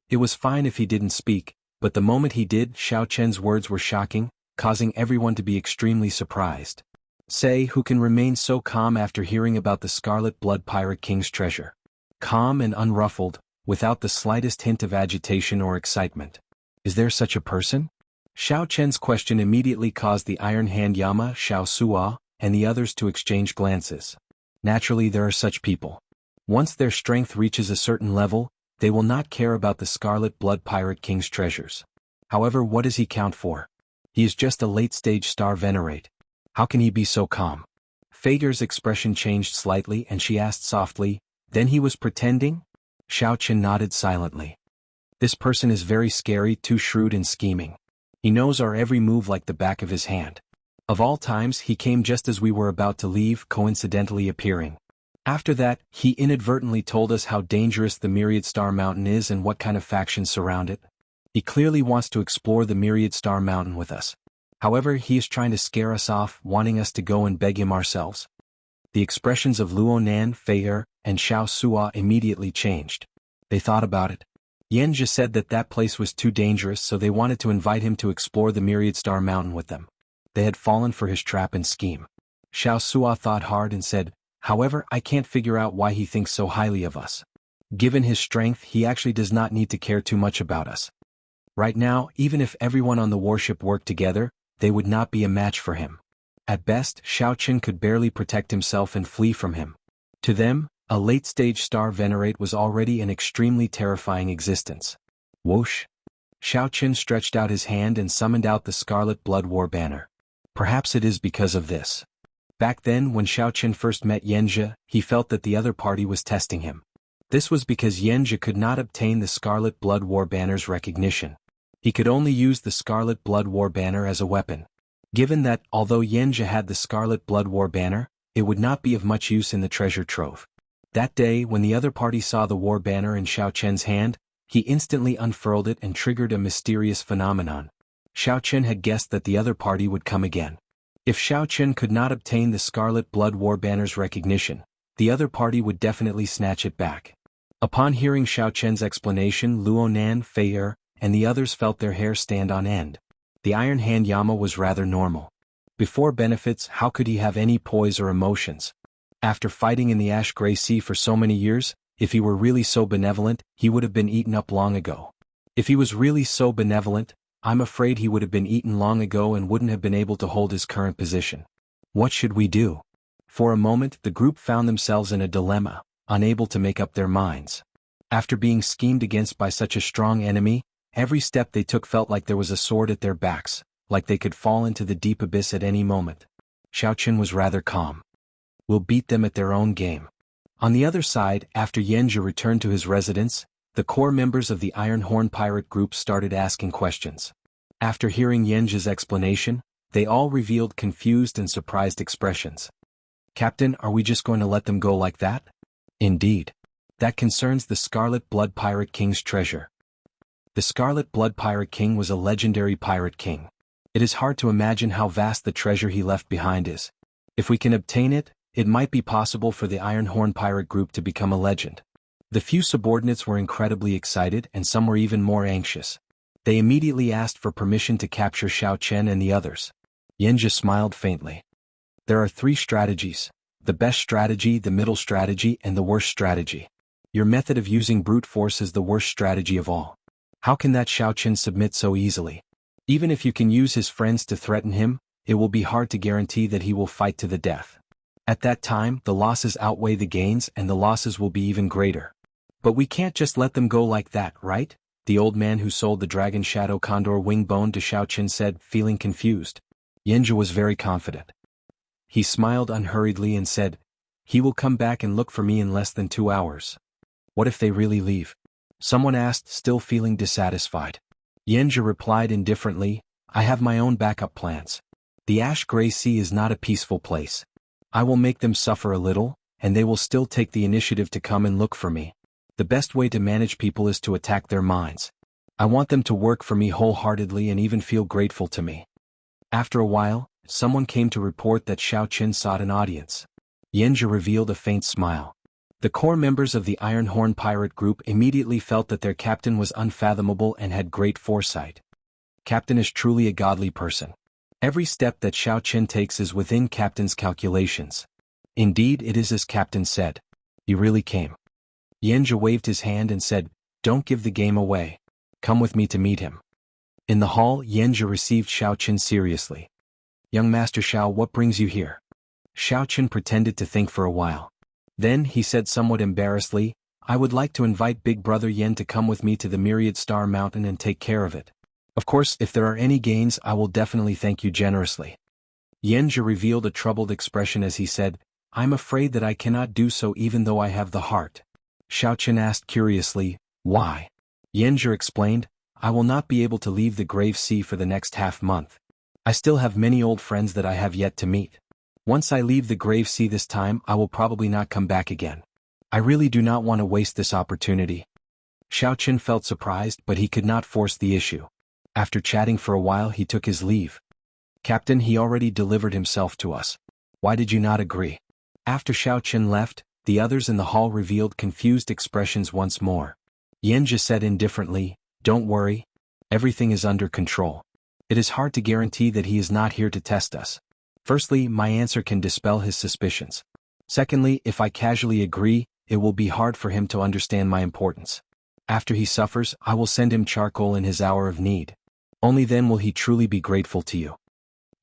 It was fine if he didn't speak, but the moment he did, Xiaoqun's words were shocking, causing everyone to be extremely surprised. Say, who can remain so calm after hearing about the Scarlet Blood Pirate King's treasure? Calm and unruffled, without the slightest hint of agitation or excitement. Is there such a person? Xiaoqun's question immediately caused the Iron Hand Yama, Xiao Sua, and the others to exchange glances. Naturally, there are such people. Once their strength reaches a certain level, they will not care about the Scarlet Blood Pirate King's treasures. However, what does he count for? He is just a late-stage star venerate. How can he be so calm? Fader's expression changed slightly and she asked softly, "Then he was pretending?" Xiaoqun nodded silently. "This person is very scary, too shrewd and scheming. He knows our every move like the back of his hand. Of all times, he came just as we were about to leave, coincidentally appearing. After that, he inadvertently told us how dangerous the Myriad Star Mountain is and what kind of factions surround it. He clearly wants to explore the Myriad Star Mountain with us. However, he is trying to scare us off, wanting us to go and beg him ourselves." The expressions of Luonan, Fader, and Xiao Sua immediately changed. They thought about it. Yanjia said that that place was too dangerous, so they wanted to invite him to explore the Myriad Star Mountain with them. they had fallen for his trap and scheme. Xiao Sua thought hard and said, "However, I can't figure out why he thinks so highly of us. Given his strength, he actually does not need to care too much about us. Right now, even if everyone on the warship worked together, they would not be a match for him. At best, Xiao Qin could barely protect himself and flee from him. To them, a late-stage star venerate was already an extremely terrifying existence." Whoosh! Xiao Qin stretched out his hand and summoned out the Scarlet Blood War banner. Perhaps it is because of this. Back then, when Xiao Qin first met Yanjia, he felt that the other party was testing him. This was because Yanjia could not obtain the Scarlet Blood War banner's recognition. He could only use the Scarlet Blood War banner as a weapon. Given that, although Yanjia had the Scarlet Blood War banner, it would not be of much use in the treasure trove. That day, when the other party saw the war banner in Xiao Qian's hand, he instantly unfurled it and triggered a mysterious phenomenon. Xiao Qin had guessed that the other party would come again. If Xiao Qin could not obtain the Scarlet Blood War banner's recognition, the other party would definitely snatch it back. Upon hearing Xiao Qian's explanation, Luonan, Fei Er, and the others felt their hair stand on end. The Iron Hand Yama was rather normal. Before benefits, how could he have any poise or emotions? After fighting in the Ash-Gray Sea for so many years, if he were really so benevolent, he would have been eaten up long ago. If he was really so benevolent, I'm afraid he would have been eaten long ago and wouldn't have been able to hold his current position. What should we do? For a moment, the group found themselves in a dilemma, unable to make up their minds. After being schemed against by such a strong enemy, every step they took felt like there was a sword at their backs, like they could fall into the deep abyss at any moment. Xiao Qin was rather calm. "We'll beat them at their own game." On the other side, after Yanjia returned to his residence, the core members of the Iron Horn pirate group started asking questions. After hearing Yanjia's explanation, they all revealed confused and surprised expressions. "Captain, are we just going to let them go like that?" "Indeed. That concerns the Scarlet Blood Pirate King's treasure." The Scarlet Blood Pirate King was a legendary pirate king. It is hard to imagine how vast the treasure he left behind is. If we can obtain it, it might be possible for the Iron Horn pirate group to become a legend. The few subordinates were incredibly excited and some were even more anxious. They immediately asked for permission to capture Xiao Qian and the others. Yanjia smiled faintly. "There are 3 strategies: the best strategy, the middle strategy, and the worst strategy. Your method of using brute force is the worst strategy of all. How can that Xiao Qian submit so easily? Even if you can use his friends to threaten him, it will be hard to guarantee that he will fight to the death. At that time, the losses outweigh the gains and the losses will be even greater. But we can't just let them go like that, right?" the old man who sold the Dragon Shadow Condor wing bone to Xiao Qin said, feeling confused. Yanjia was very confident. He smiled unhurriedly and said, "He will come back and look for me in less than 2 hours. What if they really leave?" Someone asked, still feeling dissatisfied. Yanjia replied indifferently, "I have my own backup plans. The Ash-Gray Sea is not a peaceful place. I will make them suffer a little, and they will still take the initiative to come and look for me. The best way to manage people is to attack their minds. I want them to work for me wholeheartedly and even feel grateful to me." After a while, someone came to report that Xiao Qin sought an audience. Yanjia revealed a faint smile. The core members of the Iron Horn pirate group immediately felt that their captain was unfathomable and had great foresight. Captain is truly a godly person. Every step that Xiao Qin takes is within Captain's calculations. Indeed, it is as Captain said. You really came. Yanjia waved his hand and said, "Don't give the game away. Come with me to meet him." In the hall, Yanjia received Xiao Qin seriously. "Young Master Xiao, what brings you here?" Xiao Qin pretended to think for a while. Then he said somewhat embarrassedly, "I would like to invite Big Brother Yen to come with me to the Myriad Star Mountain and take care of it. Of course, if there are any gains, I will definitely thank you generously." Yanjia revealed a troubled expression as he said, "I'm afraid that I cannot do so even though I have the heart." Xiao Qin asked curiously, "Why?" Yanjia explained, "I will not be able to leave the Grave Sea for the next half-month. I still have many old friends that I have yet to meet. Once I leave the Grave Sea this time, I will probably not come back again. I really do not want to waste this opportunity." Xiao Qin felt surprised, but he could not force the issue. After chatting for a while, he took his leave. "Captain, he already delivered himself to us. Why did you not agree?" After Xiao Qin left, the others in the hall revealed confused expressions once more. Yanjia said indifferently, "Don't worry. Everything is under control. It is hard to guarantee that he is not here to test us. Firstly, my answer can dispel his suspicions. Secondly, if I casually agree, it will be hard for him to understand my importance. After he suffers, I will send him charcoal in his hour of need. Only then will he truly be grateful to you.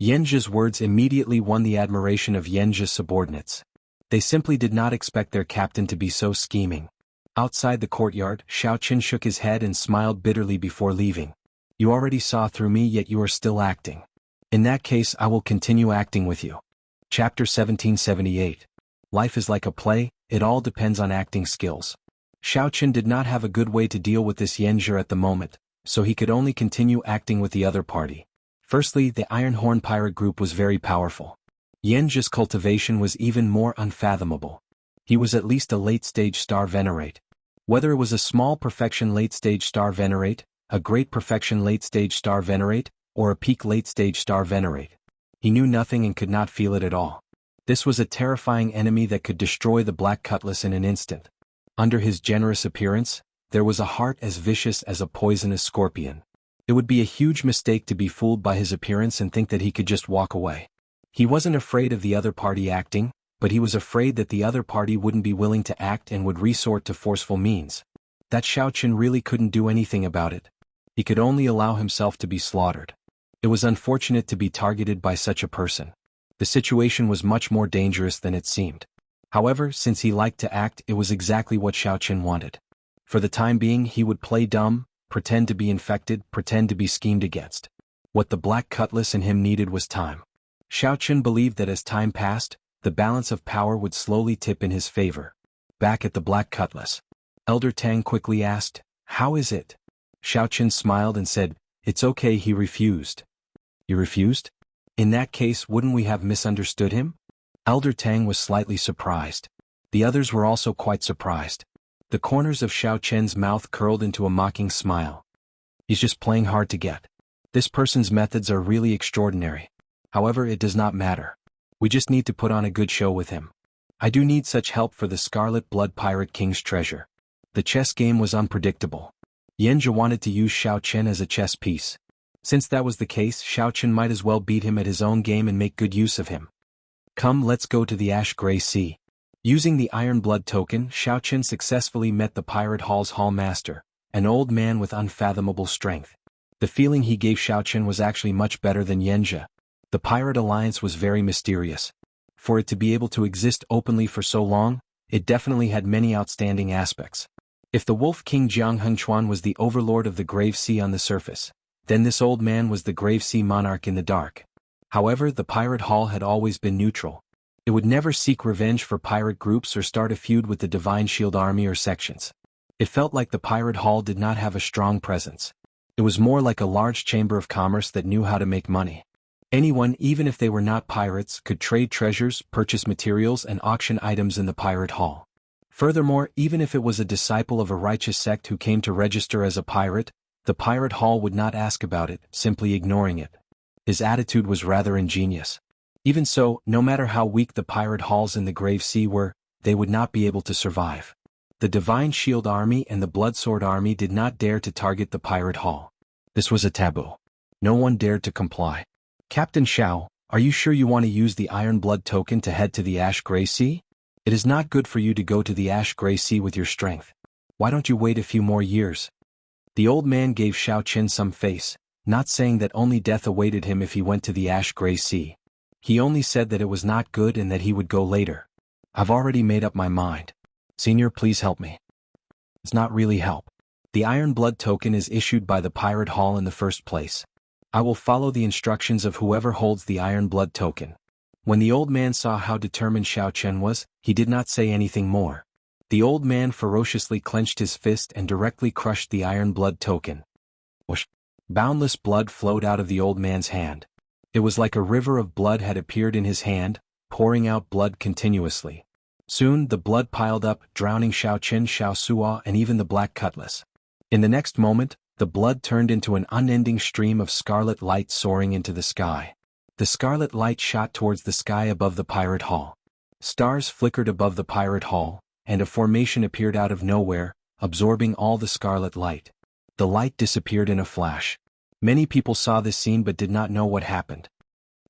Yanzhi's words immediately won the admiration of Yanzhi's subordinates. They simply did not expect their captain to be so scheming. Outside the courtyard, Xiaoqin shook his head and smiled bitterly before leaving. You already saw through me, yet you are still acting. In that case, I will continue acting with you. Chapter 1778. Life is like a play, it all depends on acting skills. Xiaoqin did not have a good way to deal with this Yanzhi at the moment, so he could only continue acting with the other party. Firstly, the Iron Horn pirate group was very powerful. Yanzhi's cultivation was even more unfathomable. He was at least a late-stage star venerate. Whether it was a small perfection late-stage star venerate, a great perfection late-stage star venerate, or a peak late-stage star venerate, he knew nothing and could not feel it at all. This was a terrifying enemy that could destroy the Black Cutlass in an instant. Under his generous appearance, there was a heart as vicious as a poisonous scorpion. It would be a huge mistake to be fooled by his appearance and think that he could just walk away. He wasn't afraid of the other party acting, but he was afraid that the other party wouldn't be willing to act and would resort to forceful means. That Xiaoqin really couldn't do anything about it. He could only allow himself to be slaughtered. It was unfortunate to be targeted by such a person. The situation was much more dangerous than it seemed. However, since he liked to act, it was exactly what Xiaoqin wanted. For the time being, he would play dumb, pretend to be infected, pretend to be schemed against. What the Black Cutlass and him needed was time. Xiaoqin believed that as time passed, the balance of power would slowly tip in his favor. Back at the Black Cutlass, Elder Tang quickly asked, "How is it?" Xiaoqin smiled and said, "It's okay." He refused. "You refused? In that case, wouldn't we have misunderstood him?" Elder Tang was slightly surprised. The others were also quite surprised. The corners of Xiaoqin's mouth curled into a mocking smile. He's just playing hard to get. This person's methods are really extraordinary. However, it does not matter. We just need to put on a good show with him. I do need such help for the Scarlet Blood Pirate King's treasure. The chess game was unpredictable. Yanzhi wanted to use Xiaoqin as a chess piece. Since that was the case, Xiaoqin might as well beat him at his own game and make good use of him. Come, let's go to the Ash Gray Sea. Using the Iron Blood token, Xiaoqin successfully met the Pirate Hall's Hall Master, an old man with unfathomable strength. The feeling he gave Xiaoqin was actually much better than Yanzhi. The Pirate Alliance was very mysterious. For it to be able to exist openly for so long, it definitely had many outstanding aspects. If the Wolf King Jiang Hengchuan was the overlord of the Grave Sea on the surface, then this old man was the Grave Sea monarch in the dark. However, the Pirate Hall had always been neutral. It would never seek revenge for pirate groups or start a feud with the Divine Shield Army or sections. It felt like the Pirate Hall did not have a strong presence. It was more like a large chamber of commerce that knew how to make money. Anyone, even if they were not pirates, could trade treasures, purchase materials, and auction items in the Pirate Hall. Furthermore, even if it was a disciple of a righteous sect who came to register as a pirate, the Pirate Hall would not ask about it, simply ignoring it. His attitude was rather ingenious. Even so, no matter how weak the pirate halls in the Grave Sea were, they would not be able to survive. The Divine Shield Army and the Bloodsword Army did not dare to target the Pirate Hall. This was a taboo. No one dared to comply. "Captain Xiao, are you sure you want to use the Iron Blood token to head to the Ash Gray Sea? It is not good for you to go to the Ash Gray Sea with your strength. Why don't you wait a few more years?" The old man gave Xiaoqin some face, not saying that only death awaited him if he went to the Ash Gray Sea. He only said that it was not good and that he would go later. "I've already made up my mind. Senior, please help me." It's not really help. The Iron Blood token is issued by the Pirate Hall in the first place. I will follow the instructions of whoever holds the Iron Blood token. When the old man saw how determined Xiaoqin was, he did not say anything more. The old man ferociously clenched his fist and directly crushed the Iron Blood token. Whoosh! Boundless blood flowed out of the old man's hand. It was like a river of blood had appeared in his hand, pouring out blood continuously. Soon the blood piled up, drowning Xiaoqin, Xiaosua, and even the Black Cutlass. In the next moment, the blood turned into an unending stream of scarlet light soaring into the sky. The scarlet light shot towards the sky above the Pirate Hall. Stars flickered above the Pirate Hall, and a formation appeared out of nowhere, absorbing all the scarlet light. The light disappeared in a flash. Many people saw this scene but did not know what happened.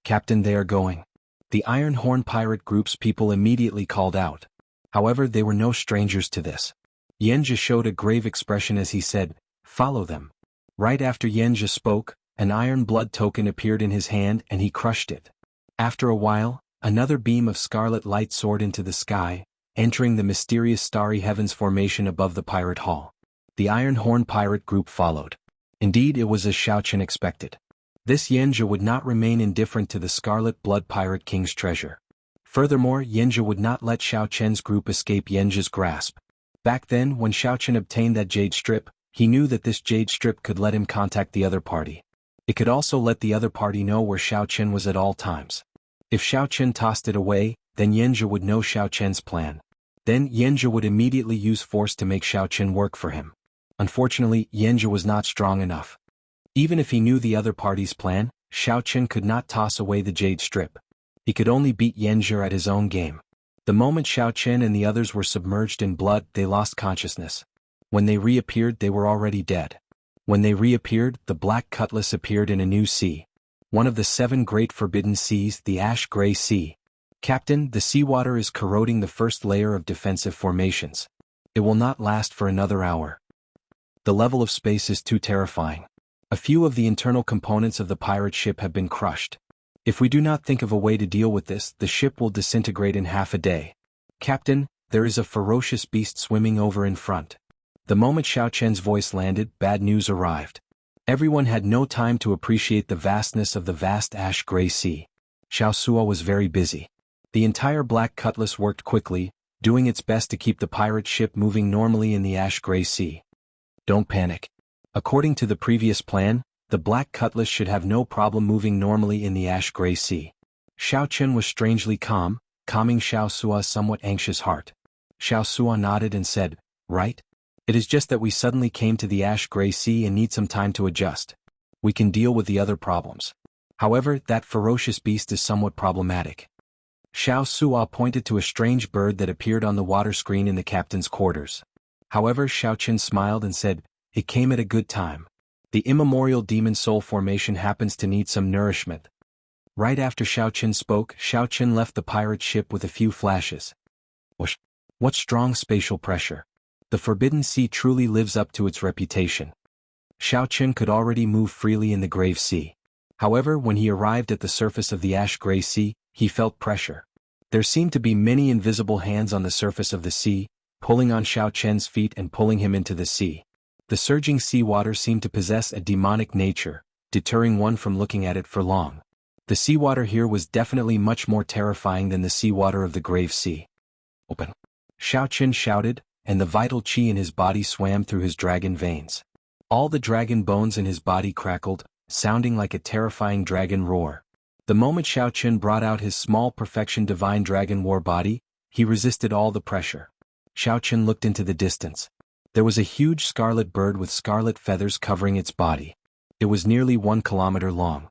"Captain, they are going." The Iron Horn pirate group's people immediately called out. However, they were no strangers to this. Yenja showed a grave expression as he said, "Follow them." Right after Yenja spoke, an iron blood token appeared in his hand and he crushed it. After a while, another beam of scarlet light soared into the sky, entering the mysterious starry heavens formation above the pirate hall. The Iron Horn pirate group followed. Indeed, it was as Xiaochen expected. This Yenja would not remain indifferent to the Scarlet Blood Pirate King's treasure. Furthermore, Yenja would not let Xiaochen's group escape Yenja's grasp. Back then, when Xiaochen obtained that jade strip, he knew that this jade strip could let him contact the other party. It could also let the other party know where Xiaochen was at all times. If Xiaochen tossed it away, then Yenja would know Xiaochen's plan. Then Yenja would immediately use force to make Xiaochen work for him. Unfortunately, Yenja was not strong enough. Even if he knew the other party's plan, Xiaochen could not toss away the jade strip. He could only beat Yenja at his own game. The moment Xiaochen and the others were submerged in blood, they lost consciousness. When they reappeared, they were already dead. When they reappeared, the Black Cutlass appeared in a new sea. One of the 7 great forbidden seas, the Ash Gray Sea. "Captain, the seawater is corroding the first layer of defensive formations. It will not last for another hour. The level of space is too terrifying. A few of the internal components of the pirate ship have been crushed. If we do not think of a way to deal with this, the ship will disintegrate in half a day. Captain, there is a ferocious beast swimming over in front." The moment Xiaochen's voice landed, bad news arrived. Everyone had no time to appreciate the vastness of the vast Ash Gray Sea. Xiaosua was very busy. The entire Black Cutlass worked quickly, doing its best to keep the pirate ship moving normally in the Ash Gray Sea. "Don't panic. According to the previous plan, the Black Cutlass should have no problem moving normally in the Ash Gray Sea." Xiaochen was strangely calm, calming Xiaosua's somewhat anxious heart. Xiaosua nodded and said, "Right? It is just that we suddenly came to the Ash Gray Sea and need some time to adjust. We can deal with the other problems. However, that ferocious beast is somewhat problematic." Xiaosua pointed to a strange bird that appeared on the water screen in the captain's quarters. However, Xiaochen smiled and said, "It came at a good time. The immemorial demon soul formation happens to need some nourishment." Right after Xiaochen spoke, Xiaochen left the pirate ship with a few flashes. What strong spatial pressure. The Forbidden Sea truly lives up to its reputation. Xiaochen could already move freely in the Grave Sea. However, when he arrived at the surface of the Ash Gray Sea, he felt pressure. There seemed to be many invisible hands on the surface of the sea, pulling on Xiaochen's feet and pulling him into the sea. The surging seawater seemed to possess a demonic nature, deterring one from looking at it for long. The seawater here was definitely much more terrifying than the seawater of the Grave Sea. "Open!" Xiaochen shouted, and the vital qi in his body swam through his dragon veins. All the dragon bones in his body crackled, sounding like a terrifying dragon roar. The moment Xiaochen brought out his small perfection divine dragon war body, he resisted all the pressure. Xiaochen looked into the distance. There was a huge scarlet bird with scarlet feathers covering its body. It was nearly 1 kilometer long.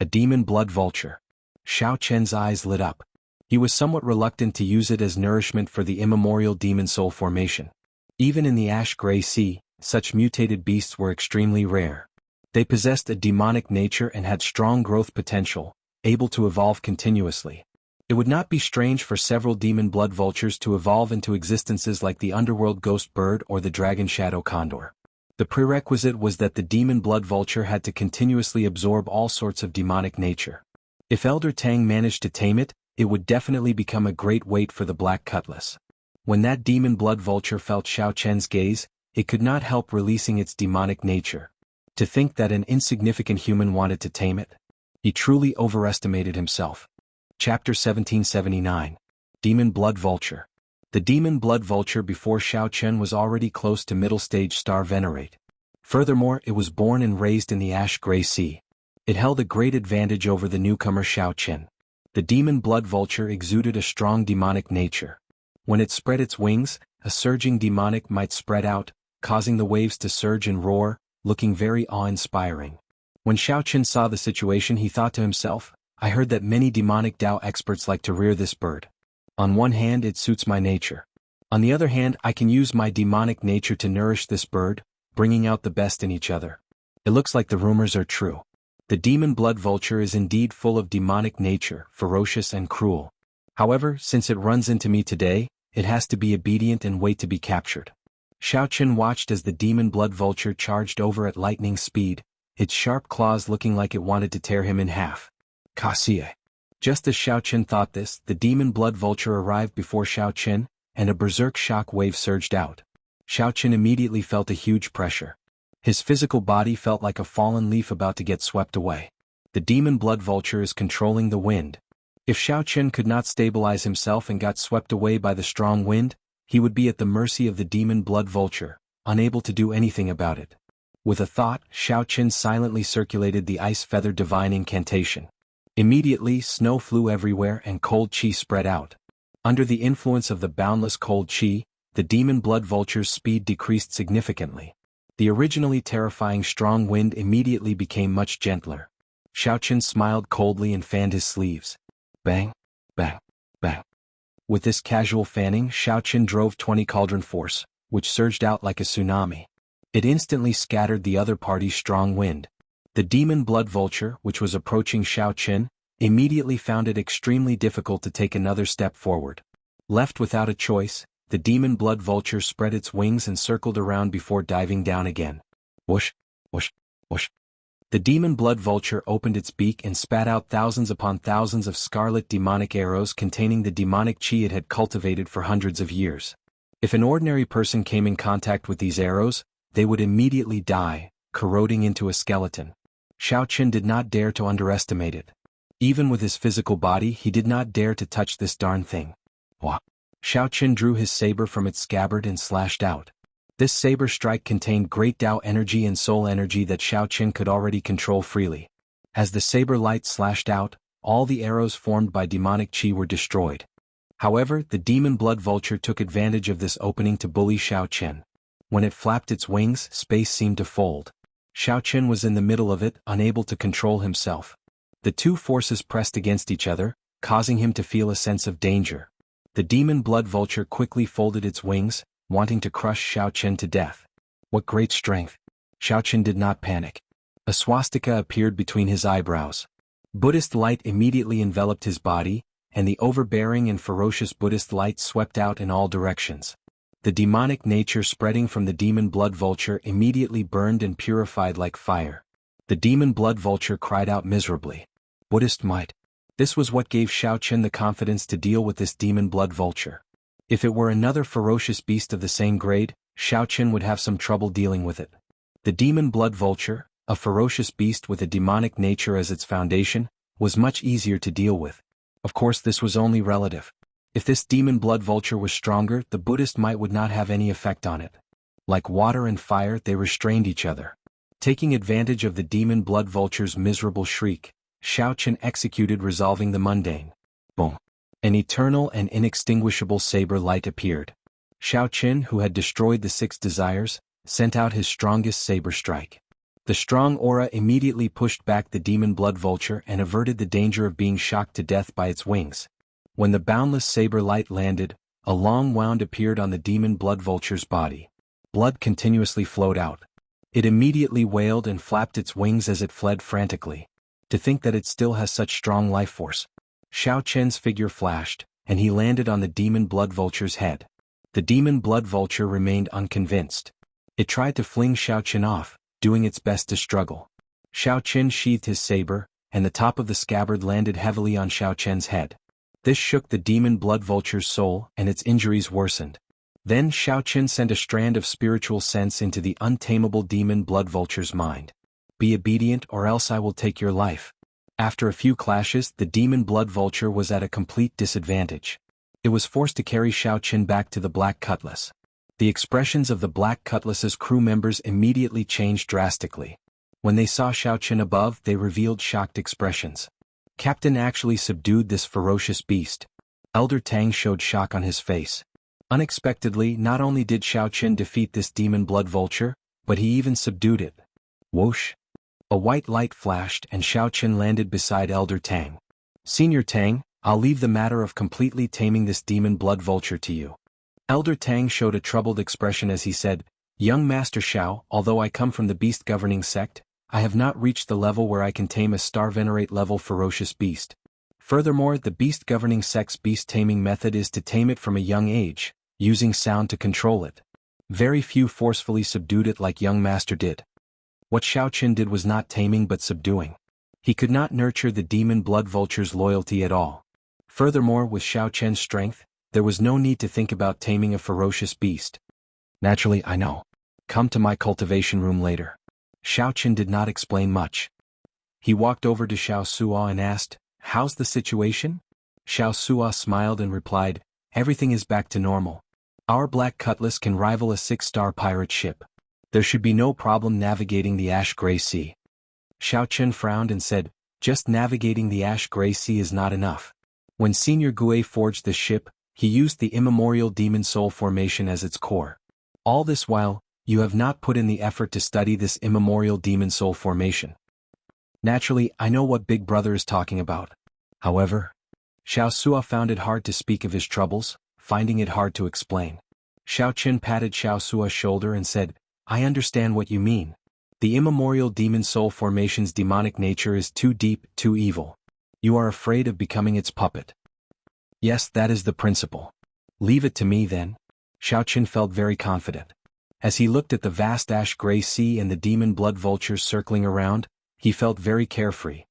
A demon blood vulture. Xiaochen's eyes lit up. He was somewhat reluctant to use it as nourishment for the immemorial demon soul formation. Even in the Ash Gray Sea, such mutated beasts were extremely rare. They possessed a demonic nature and had strong growth potential, able to evolve continuously. It would not be strange for several demon blood vultures to evolve into existences like the underworld ghost bird or the dragon shadow condor. The prerequisite was that the demon blood vulture had to continuously absorb all sorts of demonic nature. If Elder Tang managed to tame it, it would definitely become a great weight for the Black Cutlass. When that demon blood vulture felt Xiaochen's gaze, it could not help releasing its demonic nature. To think that an insignificant human wanted to tame it? He truly overestimated himself. Chapter 1779. Demon Blood Vulture. The demon blood vulture before Xiaochen was already close to middle stage star venerate. Furthermore, it was born and raised in the Ash Gray Sea. It held a great advantage over the newcomer Xiaochen. The demon blood vulture exuded a strong demonic nature. When it spread its wings, a surging demonic might spread out, causing the waves to surge and roar, looking very awe-inspiring. When Xiaochen saw the situation, he thought to himself, "I heard that many demonic Dao experts like to rear this bird. On one hand, it suits my nature. On the other hand, I can use my demonic nature to nourish this bird, bringing out the best in each other." It looks like the rumors are true. The demon blood vulture is indeed full of demonic nature, ferocious and cruel. However, since it runs into me today, it has to be obedient and wait to be captured. Xiaoqin watched as the demon blood vulture charged over at lightning speed, its sharp claws looking like it wanted to tear him in half. Kaxie. Just as Xiaoqin thought this, the demon blood vulture arrived before Xiaoqin, and a berserk shock wave surged out. Xiaoqin immediately felt a huge pressure. His physical body felt like a fallen leaf about to get swept away. The demon blood vulture is controlling the wind. If Xiaoqin could not stabilize himself and got swept away by the strong wind, he would be at the mercy of the demon blood vulture, unable to do anything about it. With a thought, Xiaoqin silently circulated the ice feather divine incantation. Immediately, snow flew everywhere and cold qi spread out. Under the influence of the boundless cold qi, the demon blood vulture's speed decreased significantly. The originally terrifying strong wind immediately became much gentler. Xiaoqin smiled coldly and fanned his sleeves. Bang, bang, bang. With this casual fanning, Xiaoqin drove 20 cauldron force, which surged out like a tsunami. It instantly scattered the other party's strong wind. The demon blood vulture, which was approaching Xiaoqin, immediately found it extremely difficult to take another step forward. Left without a choice, the demon blood vulture spread its wings and circled around before diving down again. Whoosh, whoosh, whoosh. The demon blood vulture opened its beak and spat out thousands upon thousands of scarlet demonic arrows containing the demonic qi it had cultivated for hundreds of years. If an ordinary person came in contact with these arrows, they would immediately die, corroding into a skeleton. Xiaoqin did not dare to underestimate it. Even with his physical body, he did not dare to touch this darn thing. Wah! Xiaoqin drew his saber from its scabbard and slashed out. This saber strike contained great Tao energy and soul energy that Xiaoqin could already control freely. As the saber light slashed out, all the arrows formed by demonic qi were destroyed. However, the demon blood vulture took advantage of this opening to bully Xiaoqin. When it flapped its wings, space seemed to fold. Xiaoqin was in the middle of it, unable to control himself. The two forces pressed against each other, causing him to feel a sense of danger. The demon blood vulture quickly folded its wings, wanting to crush Xiaoqin to death. What great strength! Xiaoqin did not panic. A swastika appeared between his eyebrows. Buddhist light immediately enveloped his body, and the overbearing and ferocious Buddhist light swept out in all directions. The demonic nature spreading from the demon blood vulture immediately burned and purified like fire. The demon blood vulture cried out miserably. Buddhist might. This was what gave Xiaoqin the confidence to deal with this demon blood vulture. If it were another ferocious beast of the same grade, Xiaoqin would have some trouble dealing with it. The demon blood vulture, a ferocious beast with a demonic nature as its foundation, was much easier to deal with. Of course, this was only relative. If this demon blood vulture was stronger, the Buddhist might would not have any effect on it. Like water and fire, they restrained each other. Taking advantage of the demon blood vulture's miserable shriek, Xiaoqin executed resolving the mundane. Boom! An eternal and inextinguishable saber light appeared. Xiaoqin, who had destroyed the 6 desires, sent out his strongest saber strike. The strong aura immediately pushed back the demon blood vulture and averted the danger of being shocked to death by its wings. When the boundless saber light landed, a long wound appeared on the demon blood vulture's body. Blood continuously flowed out. It immediately wailed and flapped its wings as it fled frantically. To think that it still has such strong life force. Xiaoqin's figure flashed, and he landed on the demon blood vulture's head. The demon blood vulture remained unconvinced. It tried to fling Xiaoqin off, doing its best to struggle. Xiaoqin sheathed his saber, and the top of the scabbard landed heavily on Xiaoqin's head. This shook the demon blood vulture's soul, and its injuries worsened. Then Xiaoqin sent a strand of spiritual sense into the untamable demon blood vulture's mind. Be obedient or else I will take your life. After a few clashes, the demon blood vulture was at a complete disadvantage. It was forced to carry Xiaoqin back to the Black Cutlass. The expressions of the Black Cutlass's crew members immediately changed drastically. When they saw Xiaoqin above, they revealed shocked expressions. Captain actually subdued this ferocious beast. Elder Tang showed shock on his face. Unexpectedly, not only did Xiaoqin defeat this demon blood vulture, but he even subdued it. Whoosh! A white light flashed and Xiaoqin landed beside Elder Tang. Senior Tang, I'll leave the matter of completely taming this demon blood vulture to you. Elder Tang showed a troubled expression as he said, Young Master Xiao, although I come from the beast governing sect, I have not reached the level where I can tame a star-venerate level ferocious beast. Furthermore, the beast governing sex beast taming method is to tame it from a young age, using sound to control it. Very few forcefully subdued it like young master did. What Xiaoqin did was not taming but subduing. He could not nurture the demon blood vulture's loyalty at all. Furthermore, with Xiaoqian's strength, there was no need to think about taming a ferocious beast. Naturally, I know. Come to my cultivation room later. Xiaoqin did not explain much. He walked over to Xiao Suo and asked, "How's the situation?" Xiao Suo smiled and replied, "Everything is back to normal. Our Black Cutlass can rival a 6-star pirate ship. There should be no problem navigating the ash-gray sea." Xiaoqin frowned and said, "Just navigating the ash-gray sea is not enough. When Senior Gui forged the ship, he used the immemorial demon soul formation as its core. All this while, you have not put in the effort to study this immemorial demon soul formation. Naturally, I know what Big Brother is talking about. However, Xiao Suo found it hard to speak of his troubles, finding it hard to explain. Xiaoqin patted Xiao Suo's shoulder and said, "I understand what you mean. The immemorial demon soul formation's demonic nature is too deep, too evil. You are afraid of becoming its puppet." "Yes, that is the principle. Leave it to me then." Xiaoqin felt very confident. As he looked at the vast ash-gray sea and the demon blood vultures circling around, he felt very carefree.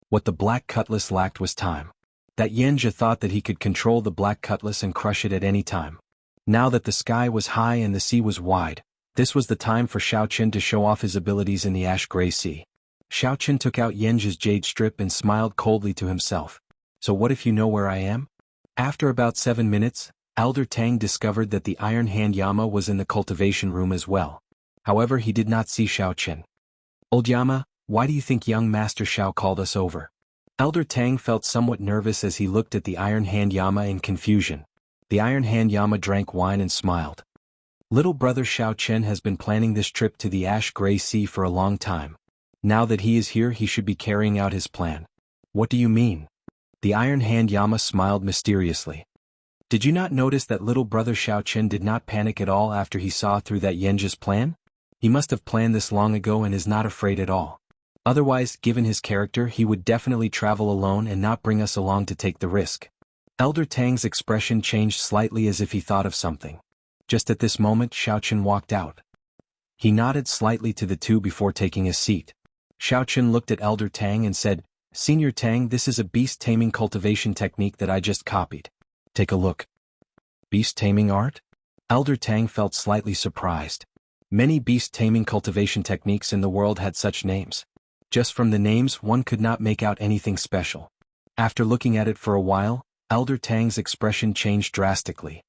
What the Black Cutlass lacked was time. That Yanjia thought that he could control the Black Cutlass and crush it at any time. Now that the sky was high and the sea was wide, this was the time for Xiaoqin to show off his abilities in the ash-gray sea. Xiaoqin took out Yanjia's jade strip and smiled coldly to himself. "So what if you know where I am?" After about 7 minutes, Elder Tang discovered that the Iron Hand Yama was in the cultivation room as well. However, he did not see Xiaoqin. "Old Yama, why do you think young Master Xiao called us over?" Elder Tang felt somewhat nervous as he looked at the Iron Hand Yama in confusion. The Iron Hand Yama drank wine and smiled. "Little brother Xiaoqin has been planning this trip to the ash-gray sea for a long time. Now that he is here, he should be carrying out his plan." "What do you mean?" The Iron Hand Yama smiled mysteriously. "Did you not notice that little brother Xiaoqin did not panic at all after he saw through that Yanjia's plan? He must have planned this long ago and is not afraid at all. Otherwise, given his character, he would definitely travel alone and not bring us along to take the risk." Elder Tang's expression changed slightly as if he thought of something. Just at this moment, Xiaoqin walked out. He nodded slightly to the two before taking his seat. Xiaoqin looked at Elder Tang and said, "Senior Tang, this is a beast taming cultivation technique that I just copied. Take a look." "Beast taming art?" Elder Tang felt slightly surprised. Many beast taming cultivation techniques in the world had such names. Just from the names, one could not make out anything special. After looking at it for a while, Elder Tang's expression changed drastically.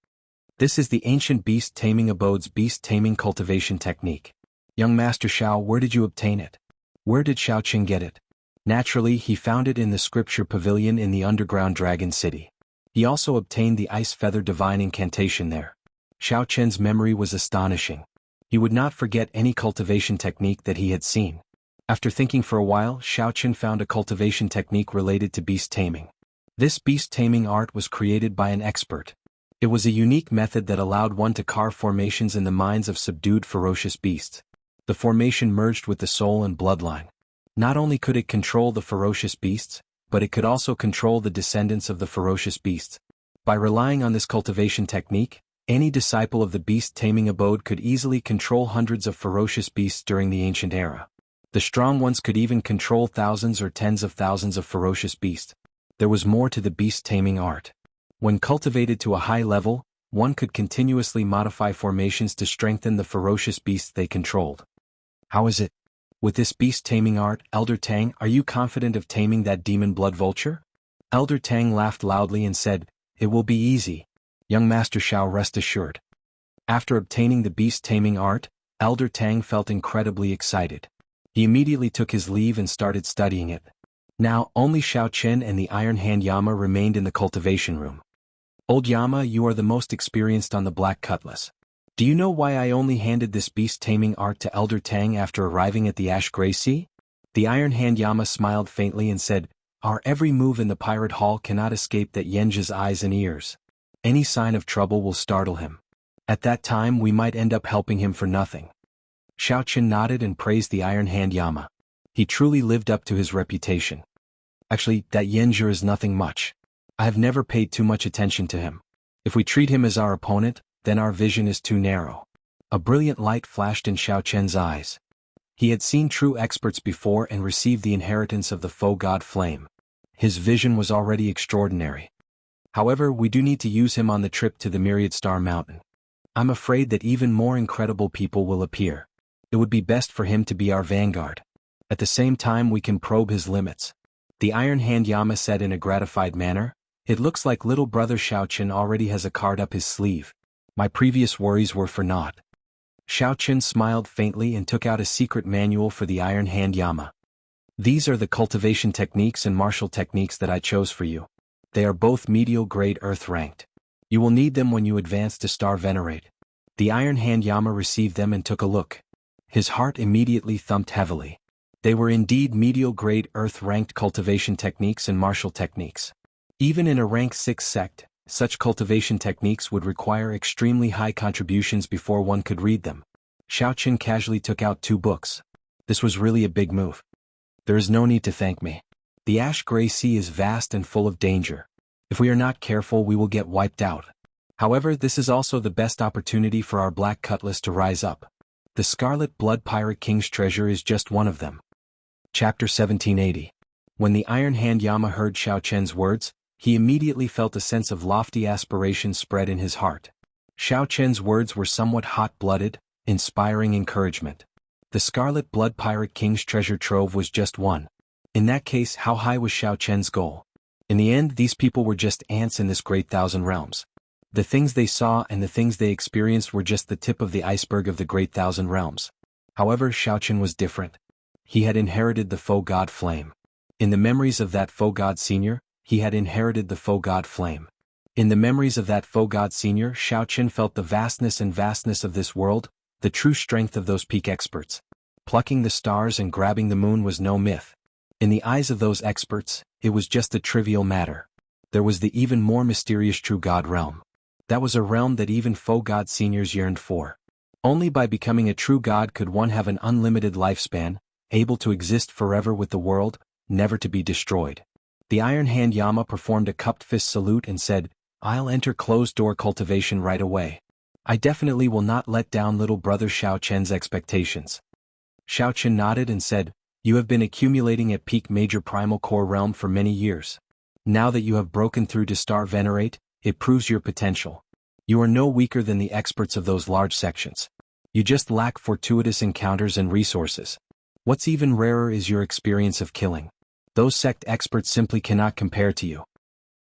"This is the ancient beast taming abode's beast taming cultivation technique. Young Master Xiao, where did you obtain it? Where did Xiaoqin get it?" Naturally, he found it in the scripture pavilion in the underground dragon city. He also obtained the ice feather divine incantation there. Xiaoqin's memory was astonishing. He would not forget any cultivation technique that he had seen. After thinking for a while, Xiaoqin found a cultivation technique related to beast taming. This beast taming art was created by an expert. It was a unique method that allowed one to carve formations in the minds of subdued ferocious beasts. The formation merged with the soul and bloodline. Not only could it control the ferocious beasts, but it could also control the descendants of the ferocious beasts. By relying on this cultivation technique, any disciple of the beast taming abode could easily control hundreds of ferocious beasts during the ancient era. The strong ones could even control thousands or tens of thousands of ferocious beasts. There was more to the beast taming art. When cultivated to a high level, one could continuously modify formations to strengthen the ferocious beasts they controlled. "How is it? With this beast taming art, Elder Tang, are you confident of taming that demon blood vulture?" Elder Tang laughed loudly and said, "It will be easy. Young Master Xiao, rest assured." After obtaining the beast taming art, Elder Tang felt incredibly excited. He immediately took his leave and started studying it. Now, only Xiaoqin and the Iron Hand Yama remained in the cultivation room. "Old Yama, you are the most experienced on the Black Cutlass. Do you know why I only handed this beast taming art to Elder Tang after arriving at the Ash-Gray Sea?" The Iron Hand Yama smiled faintly and said, "Our every move in the pirate hall cannot escape that Yanjia's eyes and ears. Any sign of trouble will startle him. At that time we might end up helping him for nothing." Xiao Qin nodded and praised the Iron Hand Yama. He truly lived up to his reputation. Actually, that Yanzhi is nothing much. I have never paid too much attention to him. If we treat him as our opponent, then our vision is too narrow. A brilliant light flashed in Xiao Qian's eyes. He had seen true experts before and received the inheritance of the foe god flame. His vision was already extraordinary. However, we do need to use him on the trip to the Myriad Star Mountain. I'm afraid that even more incredible people will appear. It would be best for him to be our vanguard. At the same time we can probe his limits. The Iron Hand Yama said in a gratified manner, "It looks like little brother Xiao Qin already has a card up his sleeve. My previous worries were for naught." Xiao Qin smiled faintly and took out a secret manual for the Iron Hand Yama. "These are the cultivation techniques and martial techniques that I chose for you. They are both medial grade earth ranked. You will need them when you advance to Star Venerate." The Iron Hand Yama received them and took a look. His heart immediately thumped heavily. They were indeed medial grade earth ranked cultivation techniques and martial techniques. Even in a rank 6 sect, such cultivation techniques would require extremely high contributions before one could read them. Xiao Qin casually took out 2 books. This was really a big move. "There is no need to thank me. The ash-gray sea is vast and full of danger. If we are not careful we will get wiped out. However, this is also the best opportunity for our Black Cutlass to rise up. The Scarlet Blood Pirate King's treasure is just one of them." Chapter 1780. When the Iron Hand Yama heard Xiao Qian's words, he immediately felt a sense of lofty aspiration spread in his heart. Xiao Qian's words were somewhat hot-blooded, inspiring encouragement. The Scarlet Blood Pirate King's treasure trove was just one. In that case, how high was Xiao Qian's goal? In the end, these people were just ants in this great thousand realms. The things they saw and the things they experienced were just the tip of the iceberg of the great thousand realms. However, Xiao Qin was different. He had inherited the foe god flame. In the memories of that foe god senior, he had inherited the foe god flame. In the memories of that foe god senior, Xiao Qin felt the vastness of this world, the true strength of those peak experts. Plucking the stars and grabbing the moon was no myth. In the eyes of those experts, it was just a trivial matter. There was the even more mysterious true god realm. That was a realm that even foe god seniors yearned for. Only by becoming a true god could one have an unlimited lifespan, able to exist forever with the world, never to be destroyed. The Iron Hand Yama performed a cupped fist salute and said, "I'll enter closed-door cultivation right away. I definitely will not let down little brother Xiao Qian's expectations." Xiao Qian nodded and said, "You have been accumulating at peak major primal core realm for many years. Now that you have broken through to Star Venerate, it proves your potential. You are no weaker than the experts of those large sections. You just lack fortuitous encounters and resources. What's even rarer is your experience of killing. Those sect experts simply cannot compare to you."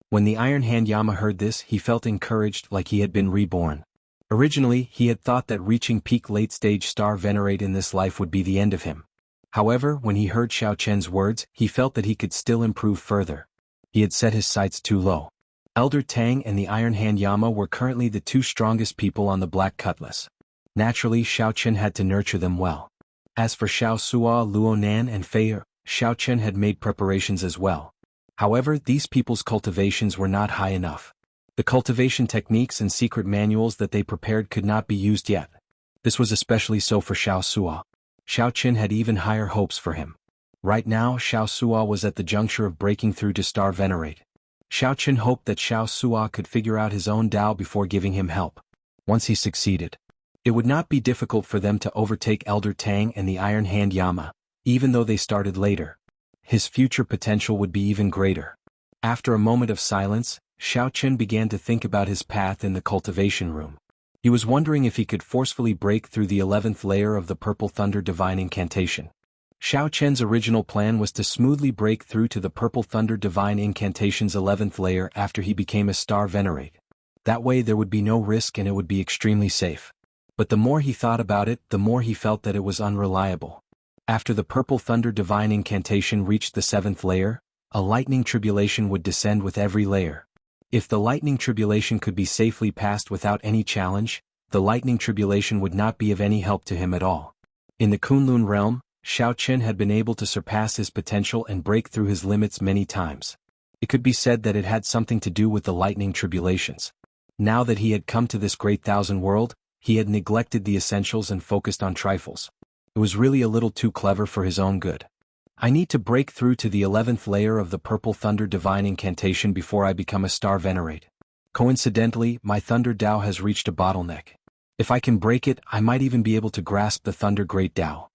When the Iron Hand Yama heard this, he felt encouraged like he had been reborn. Originally, he had thought that reaching peak late-stage Star Venerate in this life would be the end of him. However, when he heard Xiao Qian's words, he felt that he could still improve further. He had set his sights too low. Elder Tang and the Iron Hand Yama were currently the 2 strongest people on the Black Cutlass. Naturally, Xiao Qian had to nurture them well. As for Xiao Sua, Luo Nan and Fei, Xiao Qian had made preparations as well. However, these people's cultivations were not high enough. The cultivation techniques and secret manuals that they prepared could not be used yet. This was especially so for Xiao Sua. Xiao Qian had even higher hopes for him. Right now, Xiao Sua was at the juncture of breaking through to Star Venerate. Xiao Qian hoped that Xiao Sua could figure out his own Tao before giving him help. Once he succeeded, it would not be difficult for them to overtake Elder Tang and the Iron Hand Yama, even though they started later. His future potential would be even greater. After a moment of silence, Xiao Qian began to think about his path in the cultivation room. He was wondering if he could forcefully break through the 11th layer of the Purple Thunder Divine Incantation. Xiao Qian's original plan was to smoothly break through to the Purple Thunder Divine Incantation's 11th layer after he became a Star Venerate. That way there would be no risk and it would be extremely safe. But the more he thought about it, the more he felt that it was unreliable. After the Purple Thunder Divine Incantation reached the 7th layer, a lightning tribulation would descend with every layer. If the lightning tribulation could be safely passed without any challenge, the lightning tribulation would not be of any help to him at all. In the Kunlun realm, Xiao Qian had been able to surpass his potential and break through his limits many times. It could be said that it had something to do with the lightning tribulations. Now that he had come to this great thousand world, he had neglected the essentials and focused on trifles. It was really a little too clever for his own good. I need to break through to the 11th layer of the Purple Thunder Divine Incantation before I become a Star Venerate. Coincidentally, my Thunder Dao has reached a bottleneck. If I can break it, I might even be able to grasp the Thunder Great Dao.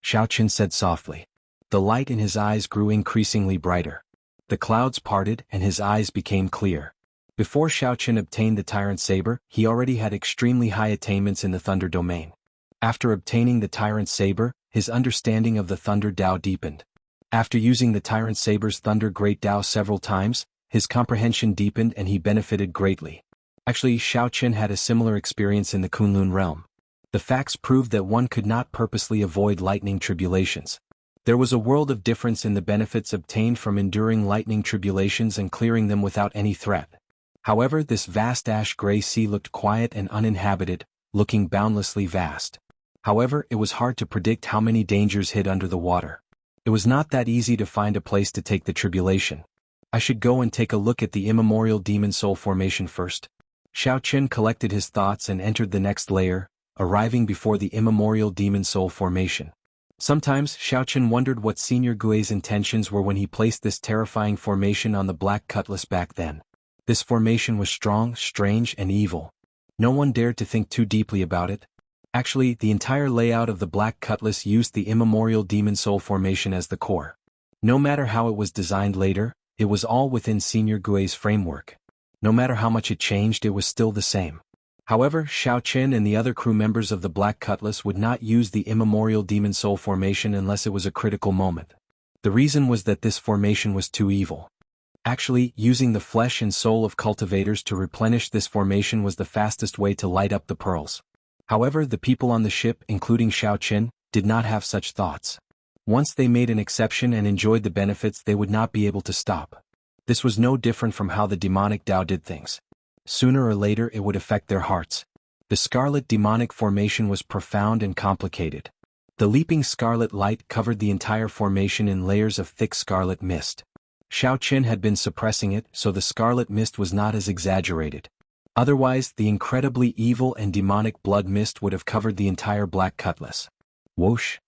Xiaoqin said softly. The light in his eyes grew increasingly brighter. The clouds parted and his eyes became clear. Before Xiaoqin obtained the Tyrant Saber, he already had extremely high attainments in the Thunder domain. After obtaining the Tyrant Saber, his understanding of the Thunder Dao deepened. After using the Tyrant Saber's Thunder Great Dao several times, his comprehension deepened and he benefited greatly. Actually, Xiaoqin had a similar experience in the Kunlun realm. The facts proved that one could not purposely avoid lightning tribulations. There was a world of difference in the benefits obtained from enduring lightning tribulations and clearing them without any threat. However, this vast ash-gray sea looked quiet and uninhabited, looking boundlessly vast. However, it was hard to predict how many dangers hid under the water. It was not that easy to find a place to take the tribulation. I should go and take a look at the immemorial demon soul formation first. Xiaoqin collected his thoughts and entered the next layer, arriving before the immemorial demon soul formation. Sometimes, Xiaoqin wondered what Senior Gui's intentions were when he placed this terrifying formation on the Black Cutlass back then. This formation was strong, strange, and evil. No one dared to think too deeply about it. Actually, the entire layout of the Black Cutlass used the immemorial demon soul formation as the core. No matter how it was designed later, it was all within Senior Gui's framework. No matter how much it changed, it was still the same. However, Xiaoqin and the other crew members of the Black Cutlass would not use the immemorial demon soul formation unless it was a critical moment. The reason was that this formation was too evil. Actually, using the flesh and soul of cultivators to replenish this formation was the fastest way to light up the pearls. However, the people on the ship, including Xiaoqin, did not have such thoughts. Once they made an exception and enjoyed the benefits, they would not be able to stop. This was no different from how the demonic Dao did things. Sooner or later it would affect their hearts. The scarlet demonic formation was profound and complicated. The leaping scarlet light covered the entire formation in layers of thick scarlet mist. Xiaoqin had been suppressing it, so the scarlet mist was not as exaggerated. Otherwise, the incredibly evil and demonic blood mist would have covered the entire Black Cutlass. Whoosh!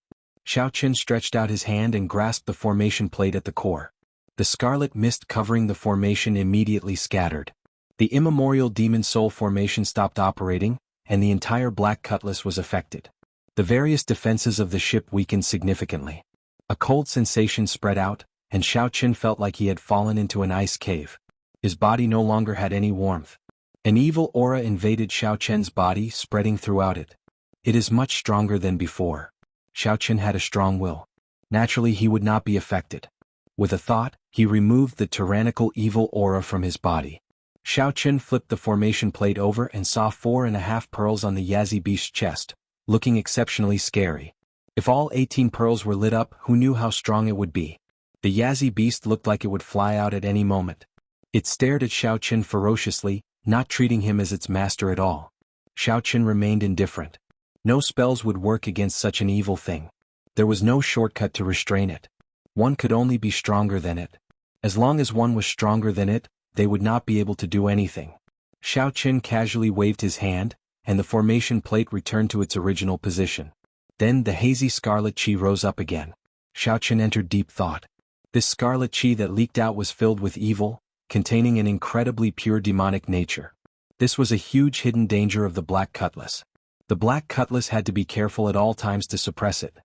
Xiaoqin stretched out his hand and grasped the formation plate at the core. The scarlet mist covering the formation immediately scattered. The immemorial demon soul formation stopped operating, and the entire Black Cutlass was affected. The various defenses of the ship weakened significantly. A cold sensation spread out, and Xiaoqin felt like he had fallen into an ice cave. His body no longer had any warmth. An evil aura invaded Xiaoqin's body, spreading throughout it. It is much stronger than before. Xiaoqin had a strong will. Naturally, he would not be affected. With a thought, he removed the tyrannical evil aura from his body. Xiaoqin flipped the formation plate over and saw 4.5 pearls on the Yazi beast's chest, looking exceptionally scary. If all 18 pearls were lit up, who knew how strong it would be? The Yazi beast looked like it would fly out at any moment. It stared at Xiaoqin ferociously, not treating him as its master at all. Xiaoqin remained indifferent. No spells would work against such an evil thing. There was no shortcut to restrain it. One could only be stronger than it. As long as one was stronger than it, they would not be able to do anything. Xiaoqin casually waved his hand, and the formation plate returned to its original position. Then the hazy scarlet chi rose up again. Xiaoqin entered deep thought. This scarlet chi that leaked out was filled with evil, containing an incredibly pure demonic nature. This was a huge hidden danger of the Black Cutlass. The Black Cutlass had to be careful at all times to suppress it.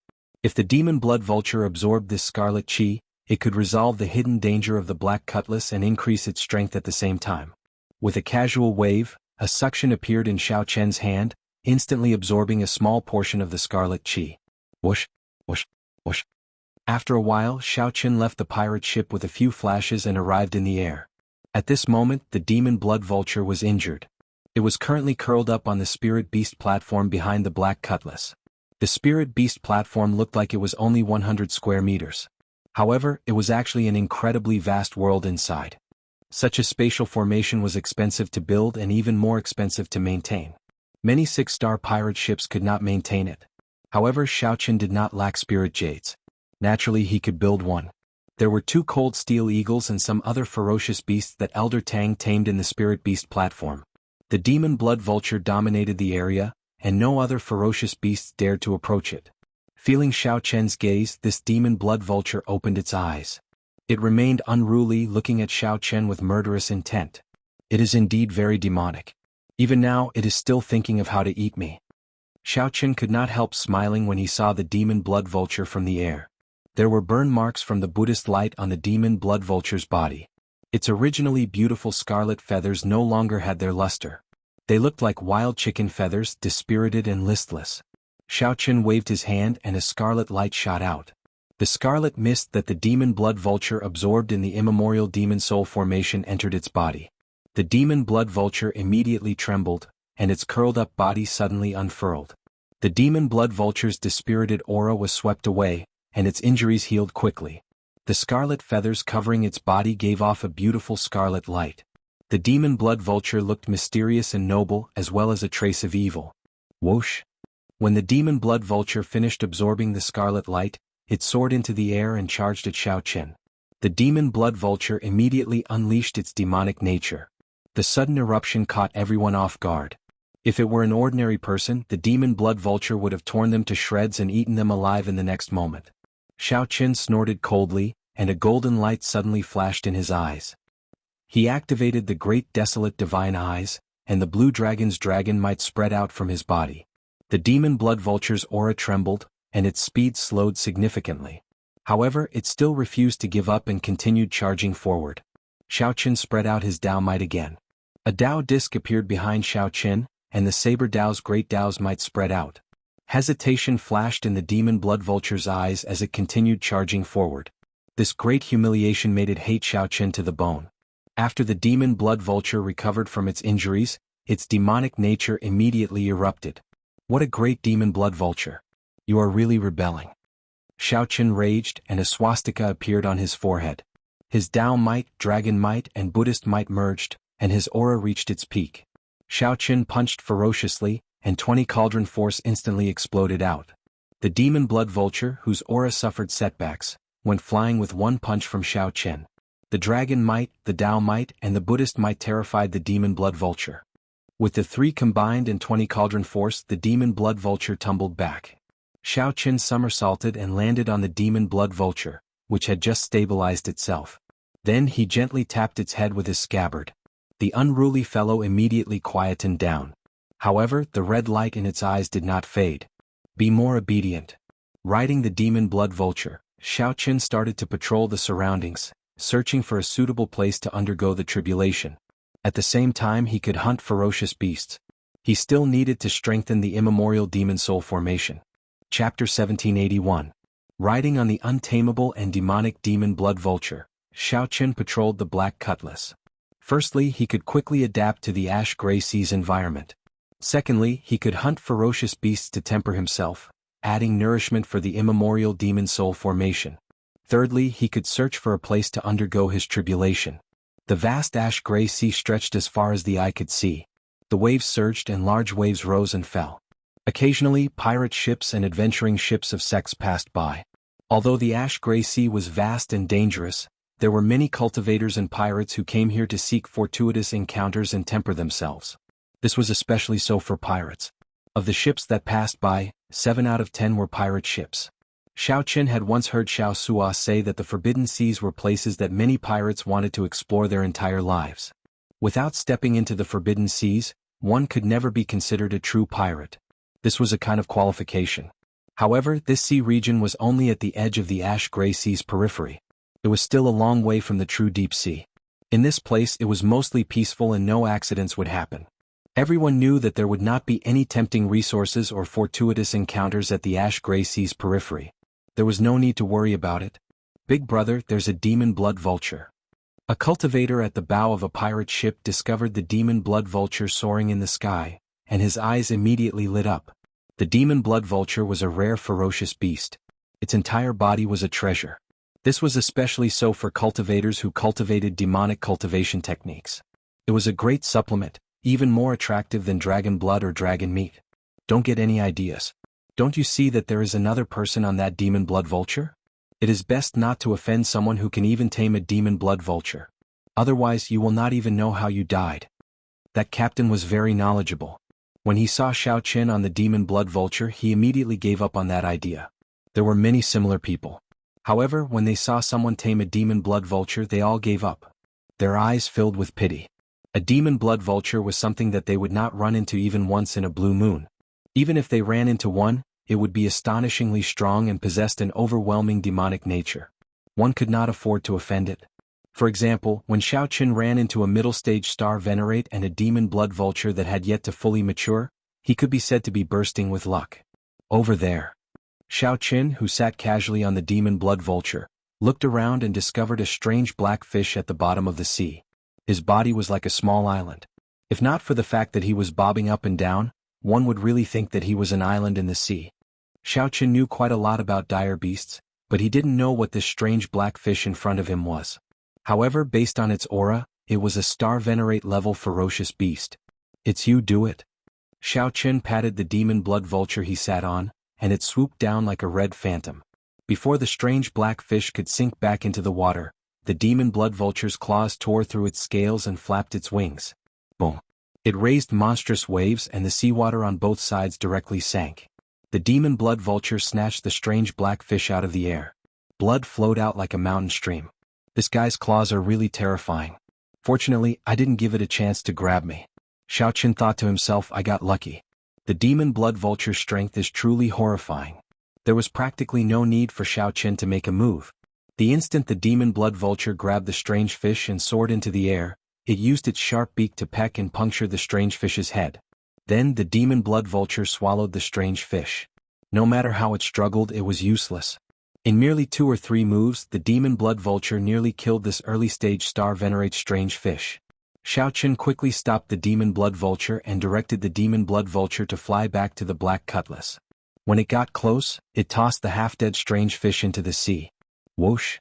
If the demon blood vulture absorbed this scarlet chi, it could resolve the hidden danger of the Black Cutlass and increase its strength at the same time. With a casual wave, a suction appeared in Xiaoqin's hand, instantly absorbing a small portion of the scarlet chi. Whoosh, whoosh, whoosh. After a while, Xiaoqin left the pirate ship with a few flashes and arrived in the air. At this moment, the demon blood vulture was injured. It was currently curled up on the spirit beast platform behind the Black Cutlass. The spirit beast platform looked like it was only 100 square meters. However, it was actually an incredibly vast world inside. Such a spatial formation was expensive to build and even more expensive to maintain. Many 6-star pirate ships could not maintain it. However, Xiaoqin did not lack spirit jades. Naturally, he could build one. There were 2 cold steel eagles and some other ferocious beasts that Elder Tang tamed in the spirit beast platform. The demon blood vulture dominated the area, and no other ferocious beasts dared to approach it. Feeling Xiao Chen's gaze, this demon blood vulture opened its eyes. It remained unruly, looking at Xiao Chen with murderous intent. It is indeed very demonic. Even now it is still thinking of how to eat me. Xiao Chen could not help smiling when he saw the demon blood vulture from the air. There were burn marks from the Buddhist light on the demon blood vulture's body. Its originally beautiful scarlet feathers no longer had their luster. They looked like wild chicken feathers, dispirited and listless. Xiao Chen waved his hand and a scarlet light shot out. The scarlet mist that the demon blood vulture absorbed in the immemorial demon soul formation entered its body. The demon blood vulture immediately trembled, and its curled-up body suddenly unfurled. The demon blood vulture's dispirited aura was swept away, and its injuries healed quickly. The scarlet feathers covering its body gave off a beautiful scarlet light. The demon blood vulture looked mysterious and noble as well as a trace of evil. Whoosh! When the demon blood vulture finished absorbing the scarlet light, it soared into the air and charged at Xiao Chen. The demon blood vulture immediately unleashed its demonic nature. The sudden eruption caught everyone off guard. If it were an ordinary person, the demon blood vulture would have torn them to shreds and eaten them alive in the next moment. Xiao Chen snorted coldly, and a golden light suddenly flashed in his eyes. He activated the great desolate divine eyes, and the blue dragon's dragon might spread out from his body. The demon blood vulture's aura trembled, and its speed slowed significantly. However, it still refused to give up and continued charging forward. Xiao Chen spread out his Dao might again. A Dao disc appeared behind Xiao Chen, and the saber Dao's great Dao's might spread out. Hesitation flashed in the demon blood vulture's eyes as it continued charging forward. This great humiliation made it hate Xiao Chen to the bone. After the demon blood vulture recovered from its injuries, its demonic nature immediately erupted. What a great demon blood vulture! You are really rebelling. Xiao Chen raged, and a swastika appeared on his forehead. His Dao might, dragon might, and Buddhist might merged, and his aura reached its peak. Xiao Chen punched ferociously, and 20 cauldron force instantly exploded out. The demon blood vulture, whose aura suffered setbacks, went flying with one punch from Xiao Chen. The dragon might, the Dao might, and the Buddhist might terrified the demon blood vulture. With the three combined and 20 cauldron force, the demon blood vulture tumbled back. Xiao Chen somersaulted and landed on the demon blood vulture, which had just stabilized itself. Then he gently tapped its head with his scabbard. The unruly fellow immediately quietened down. However, the red light in its eyes did not fade. Be more obedient. Riding the demon blood vulture, Xiao Chen started to patrol the surroundings, searching for a suitable place to undergo the tribulation. At the same time he could hunt ferocious beasts. He still needed to strengthen the immemorial demon soul formation. Chapter 1781. Riding on the untamable and demonic demon blood vulture, Xiao Chen patrolled the Black Cutlass. Firstly, he could quickly adapt to the ash-gray sea's environment. Secondly, he could hunt ferocious beasts to temper himself, adding nourishment for the immemorial demon soul formation. Thirdly, he could search for a place to undergo his tribulation. The vast ash-gray sea stretched as far as the eye could see. The waves surged and large waves rose and fell. Occasionally, pirate ships and adventuring ships of sects passed by. Although the ash-gray sea was vast and dangerous, there were many cultivators and pirates who came here to seek fortuitous encounters and temper themselves. This was especially so for pirates. Of the ships that passed by, 7 out of 10 were pirate ships. Xiao Chen had once heard Xiao Sua say that the forbidden seas were places that many pirates wanted to explore their entire lives. Without stepping into the forbidden seas, one could never be considered a true pirate. This was a kind of qualification. However, this sea region was only at the edge of the ash-gray sea's periphery. It was still a long way from the true deep sea. In this place it was mostly peaceful and no accidents would happen. Everyone knew that there would not be any tempting resources or fortuitous encounters at the ash-gray sea's periphery. There was no need to worry about it. Big brother, there's a demon blood vulture. A cultivator at the bow of a pirate ship discovered the demon blood vulture soaring in the sky, and his eyes immediately lit up. The demon blood vulture was a rare ferocious beast. Its entire body was a treasure. This was especially so for cultivators who cultivated demonic cultivation techniques. It was a great supplement, even more attractive than dragon blood or dragon meat. Don't get any ideas. Don't you see that there is another person on that demon blood vulture? It is best not to offend someone who can even tame a demon blood vulture. Otherwise you will not even know how you died. That captain was very knowledgeable. When he saw Xiao Chen on the demon blood vulture, he immediately gave up on that idea. There were many similar people. However, when they saw someone tame a demon blood vulture, they all gave up. Their eyes filled with pity. A demon blood vulture was something that they would not run into even once in a blue moon. Even if they ran into one, it would be astonishingly strong and possessed an overwhelming demonic nature. One could not afford to offend it. For example, when Xiao Qin ran into a middle-stage star venerate and a demon blood vulture that had yet to fully mature, he could be said to be bursting with luck. Over there. Xiao Qin, who sat casually on the demon blood vulture, looked around and discovered a strange black fish at the bottom of the sea. His body was like a small island. If not for the fact that he was bobbing up and down, one would really think that he was an island in the sea. Xiao Qin knew quite a lot about dire beasts, but he didn't know what this strange black fish in front of him was. However, based on its aura, it was a star venerate level ferocious beast. "It's you, do it." Xiao Qin patted the demon blood vulture he sat on, and it swooped down like a red phantom. Before the strange black fish could sink back into the water, the demon blood vulture's claws tore through its scales and flapped its wings. Boom! It raised monstrous waves and the seawater on both sides directly sank. The demon blood vulture snatched the strange black fish out of the air. Blood flowed out like a mountain stream. This guy's claws are really terrifying. Fortunately, I didn't give it a chance to grab me. Xiao Qin thought to himself, I got lucky. The demon blood vulture's strength is truly horrifying. There was practically no need for Xiao Qin to make a move. The instant the demon blood vulture grabbed the strange fish and soared into the air, it used its sharp beak to peck and puncture the strange fish's head. Then the demon blood vulture swallowed the strange fish. No matter how it struggled, it was useless. In merely 2 or 3 moves, the demon blood vulture nearly killed this early-stage star venerate strange fish. Xiao Qin quickly stopped the demon blood vulture and directed the demon blood vulture to fly back to the black cutlass. When it got close, it tossed the half-dead strange fish into the sea. Whoosh!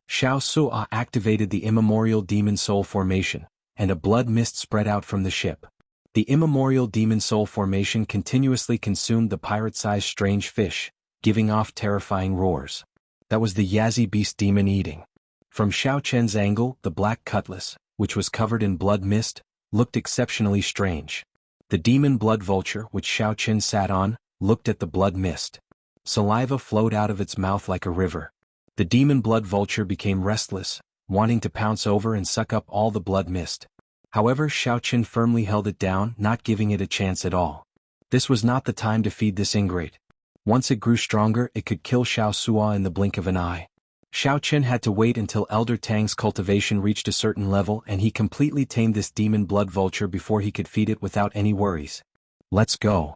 Xiao Sua activated the immemorial demon soul formation, and a blood mist spread out from the ship. The immemorial demon soul formation continuously consumed the pirate-sized strange fish, giving off terrifying roars. That was the Yazi beast demon eating. From Xiao Qian's angle, the black cutlass, which was covered in blood mist, looked exceptionally strange. The demon blood vulture, which Xiao Qin sat on, looked at the blood mist. Saliva flowed out of its mouth like a river. The demon blood vulture became restless, wanting to pounce over and suck up all the blood mist. However, Xiao Qin firmly held it down, not giving it a chance at all. This was not the time to feed this ingrate. Once it grew stronger, it could kill Xiao Sua in the blink of an eye. Xiao Qin had to wait until Elder Tang's cultivation reached a certain level and he completely tamed this demon blood vulture before he could feed it without any worries. Let's go.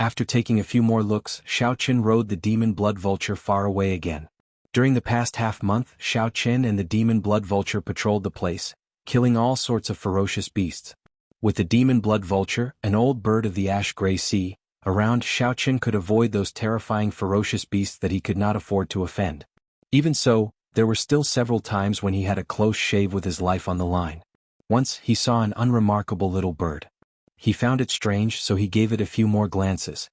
After taking a few more looks, Xiao Qin rode the demon blood vulture far away again. During the past half-month, Xiao Qin and the demon blood vulture patrolled the place, killing all sorts of ferocious beasts. With the demon blood vulture, an old bird of the ash-gray sea, around, Xiao Qin could avoid those terrifying ferocious beasts that he could not afford to offend. Even so, there were still several times when he had a close shave with his life on the line. Once, he saw an unremarkable little bird. He found it strange, so he gave it a few more glances.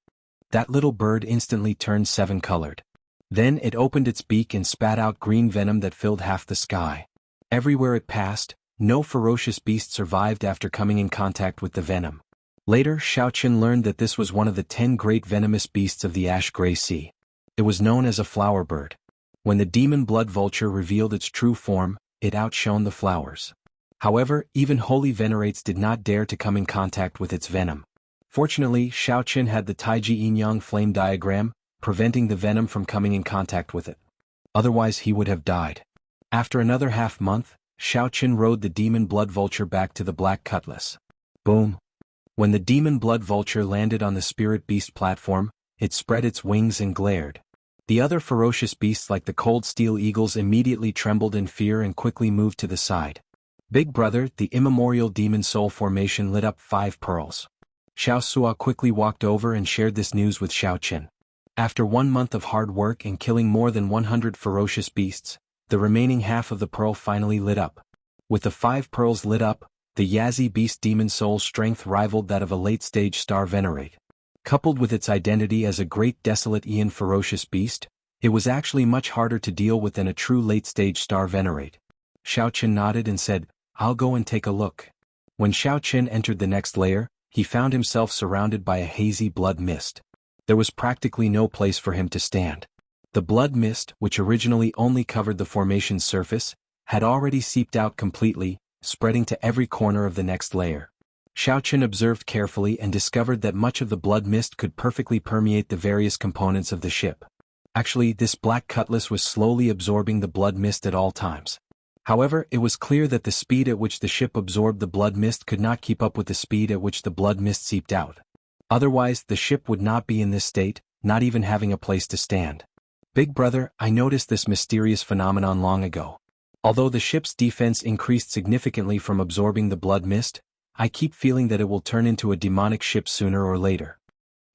That little bird instantly turned 7-colored. Then it opened its beak and spat out green venom that filled half the sky. Everywhere it passed, no ferocious beast survived after coming in contact with the venom. Later, Xiao Qin learned that this was one of the 10 great venomous beasts of the ash-gray sea. It was known as a flower bird. When the demon blood vulture revealed its true form, it outshone the flowers. However, even holy venerates did not dare to come in contact with its venom. Fortunately, Xiao Qin had the Taiji Yin-Yang flame diagram, preventing the venom from coming in contact with it. Otherwise he would have died. After another half-month, Xiao Qin rode the demon blood vulture back to the black cutlass. Boom! When the demon blood vulture landed on the spirit beast platform, it spread its wings and glared. The other ferocious beasts like the cold steel eagles immediately trembled in fear and quickly moved to the side. Big Brother, the immemorial demon soul formation lit up 5 pearls. Xiao Sua quickly walked over and shared this news with Xiao Qin. After 1 month of hard work and killing more than 100 ferocious beasts, the remaining half of the pearl finally lit up. With the 5 pearls lit up, the Yazi beast demon soul's strength rivaled that of a late-stage star venerate. Coupled with its identity as a great desolate Ian ferocious beast, it was actually much harder to deal with than a true late-stage star venerate. Xiao Qin nodded and said, I'll go and take a look. When Xiao Qin entered the next layer, he found himself surrounded by a hazy blood mist. There was practically no place for him to stand. The blood mist, which originally only covered the formation's surface, had already seeped out completely, spreading to every corner of the next layer. Xiaoqun observed carefully and discovered that much of the blood mist could perfectly permeate the various components of the ship. Actually, this black cutlass was slowly absorbing the blood mist at all times. However, it was clear that the speed at which the ship absorbed the blood mist could not keep up with the speed at which the blood mist seeped out. Otherwise, the ship would not be in this state, not even having a place to stand. Big brother, I noticed this mysterious phenomenon long ago. Although the ship's defense increased significantly from absorbing the blood mist, I keep feeling that it will turn into a demonic ship sooner or later.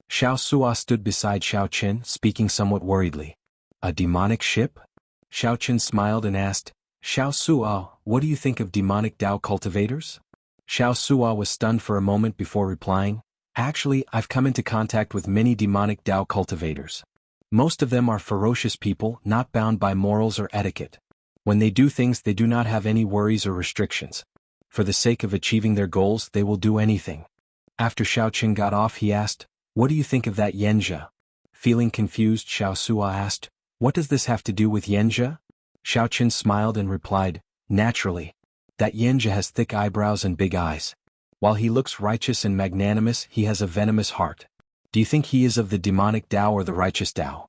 Xiao Sua stood beside Xiao Qin, speaking somewhat worriedly. A demonic ship? Xiao Qin smiled and asked, Xiao Sua, what do you think of demonic Dao cultivators? Xiao Sua was stunned for a moment before replying, actually, I've come into contact with many demonic Dao cultivators. Most of them are ferocious people, not bound by morals or etiquette. When they do things, they do not have any worries or restrictions. For the sake of achieving their goals, they will do anything. After Xiao Qin got off, he asked, what do you think of that Yanjia? Feeling confused, Xiao Sua asked, what does this have to do with Yanjia? Xiao Qin smiled and replied, naturally. That Yanjia has thick eyebrows and big eyes. While he looks righteous and magnanimous, he has a venomous heart. Do you think he is of the demonic Dao or the righteous Dao?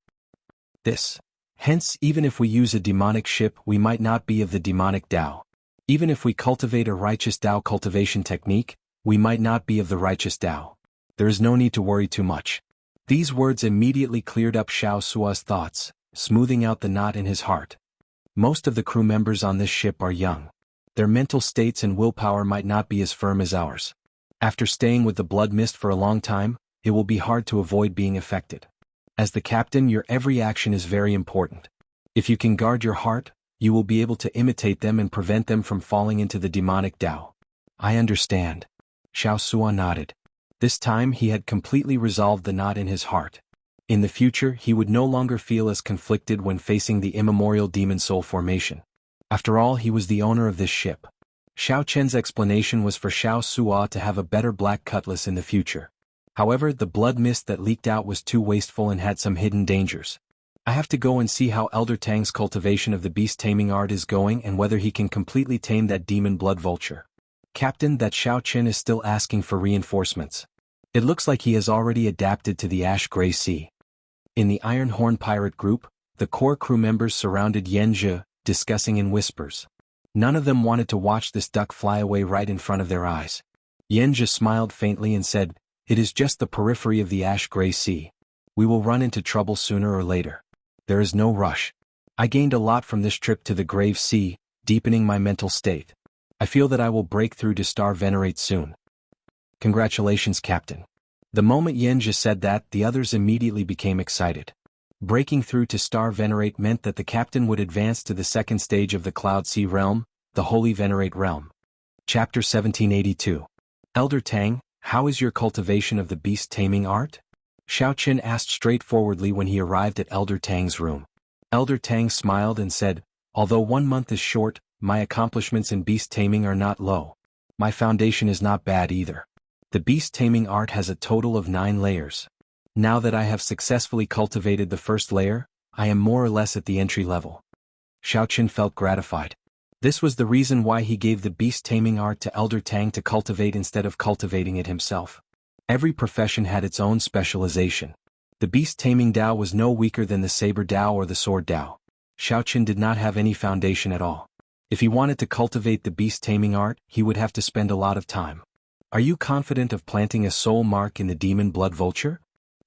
Hence, even if we use a demonic ship, we might not be of the demonic Dao. Even if we cultivate a righteous Dao cultivation technique, we might not be of the righteous Dao. There is no need to worry too much. These words immediately cleared up Xiao Sua's thoughts, smoothing out the knot in his heart. Most of the crew members on this ship are young. Their mental states and willpower might not be as firm as ours. After staying with the blood mist for a long time, it will be hard to avoid being affected. As the captain, your every action is very important. If you can guard your heart, you will be able to imitate them and prevent them from falling into the demonic Dao. I understand. Xiao Sua nodded. This time he had completely resolved the knot in his heart. In the future, he would no longer feel as conflicted when facing the immemorial demon soul formation. After all, he was the owner of this ship. Xiao Chen's explanation was for Xiao Sua to have a better black cutlass in the future. However, the blood mist that leaked out was too wasteful and had some hidden dangers. I have to go and see how Elder Tang's cultivation of the beast taming art is going and whether he can completely tame that demon blood vulture. Captain, that Xiao Chen is still asking for reinforcements. It looks like he has already adapted to the ash gray sea. In the Iron Horn pirate group, the core crew members surrounded Yanjia, discussing in whispers. None of them wanted to watch this duck fly away right in front of their eyes. Yanjia smiled faintly and said, it is just the periphery of the ash gray sea. We will run into trouble sooner or later. There is no rush. I gained a lot from this trip to the grave sea, deepening my mental state. I feel that I will break through to Star Venerate soon. Congratulations, Captain. The moment Yanjia said that, the others immediately became excited. Breaking through to Star Venerate meant that the captain would advance to the second stage of the Cloud Sea realm, the Holy Venerate realm. Chapter 1782. Elder Tang, how is your cultivation of the beast taming art? Xiao Qin asked straightforwardly when he arrived at Elder Tang's room. Elder Tang smiled and said, although 1 month is short, my accomplishments in beast taming are not low. My foundation is not bad either. The beast taming art has a total of 9 layers. Now that I have successfully cultivated the first layer, I am more or less at the entry level. Xiao Qin felt gratified. This was the reason why he gave the beast taming art to Elder Tang to cultivate instead of cultivating it himself. Every profession had its own specialization. The beast taming Dao was no weaker than the saber Dao or the sword Dao. Xiao Qin did not have any foundation at all. If he wanted to cultivate the beast taming art, he would have to spend a lot of time. Are you confident of planting a soul mark in the demon blood vulture?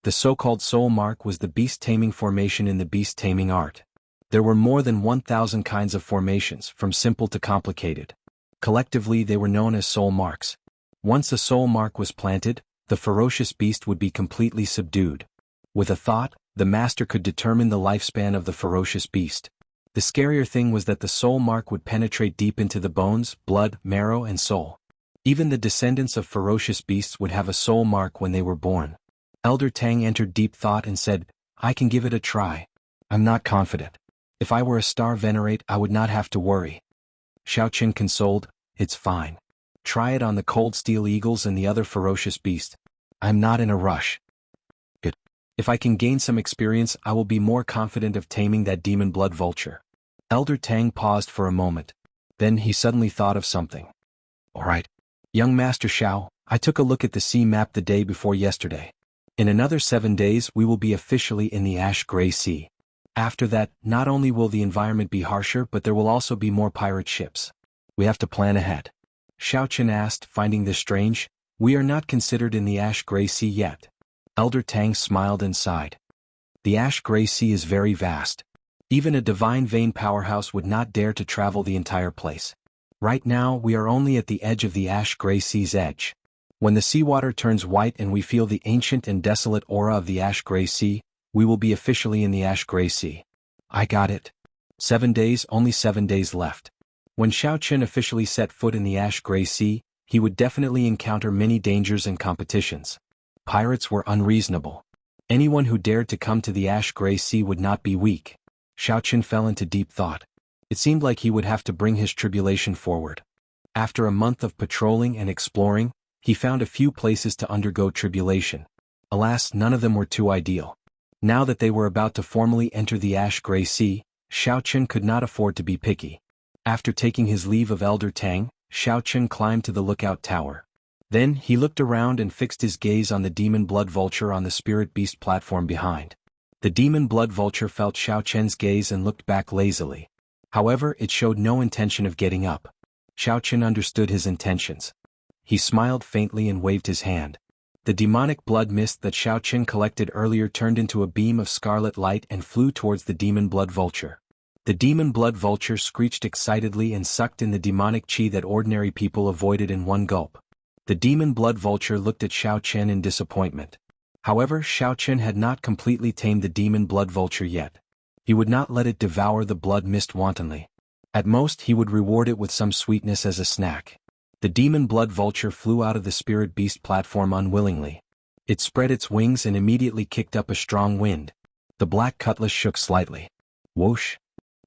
The so-called soul mark was the beast taming formation in the beast taming art. There were more than 1,000 kinds of formations, from simple to complicated. Collectively, they were known as soul marks. Once a soul mark was planted, the ferocious beast would be completely subdued. With a thought, the master could determine the lifespan of the ferocious beast. The scarier thing was that the soul mark would penetrate deep into the bones, blood, marrow, and soul. Even the descendants of ferocious beasts would have a soul mark when they were born. Elder Tang entered deep thought and said, I can give it a try. I'm not confident. If I were a Star Venerate, I would not have to worry. Xiao Qin consoled, it's fine. Try it on the cold steel eagles and the other ferocious beast. I'm not in a rush. Good. If I can gain some experience, I will be more confident of taming that demon blood vulture. Elder Tang paused for a moment. Then he suddenly thought of something. All right. Young Master Xiao, I took a look at the sea map the day before yesterday. In another 7 days we will be officially in the ash-gray sea. After that, not only will the environment be harsher but there will also be more pirate ships. We have to plan ahead. Xiao Chen asked, finding this strange. We are not considered in the ash-gray sea yet. Elder Tang smiled and sighed. The ash-gray sea is very vast. Even a divine vein powerhouse would not dare to travel the entire place. Right now we are only at the edge of the ash-gray sea's edge. When the seawater turns white and we feel the ancient and desolate aura of the ash-gray sea, we will be officially in the ash-gray sea. I got it. 7 days, only 7 days left. When Xiao Chen officially set foot in the ash-gray sea, he would definitely encounter many dangers and competitions. Pirates were unreasonable. Anyone who dared to come to the ash-gray sea would not be weak. Xiao Chen fell into deep thought. It seemed like he would have to bring his tribulation forward. After a month of patrolling and exploring, he found a few places to undergo tribulation. Alas, none of them were too ideal. Now that they were about to formally enter the ash-gray sea, Xiao Chen could not afford to be picky. After taking his leave of Elder Tang, Xiao Chen climbed to the lookout tower. Then he looked around and fixed his gaze on the demon blood vulture on the spirit beast platform behind. The demon blood vulture felt Xiao Chen's gaze and looked back lazily. However, it showed no intention of getting up. Xiao Chen understood his intentions. He smiled faintly and waved his hand. The demonic blood mist that Xiao Chen collected earlier turned into a beam of scarlet light and flew towards the demon blood vulture. The demon blood vulture screeched excitedly and sucked in the demonic qi that ordinary people avoided in one gulp. The demon blood vulture looked at Xiao Chen in disappointment. However, Xiao Chen had not completely tamed the demon blood vulture yet. He would not let it devour the blood mist wantonly. At most he would reward it with some sweetness as a snack. The demon blood vulture flew out of the spirit beast platform unwillingly. It spread its wings and immediately kicked up a strong wind. The black cutlass shook slightly. Whoosh!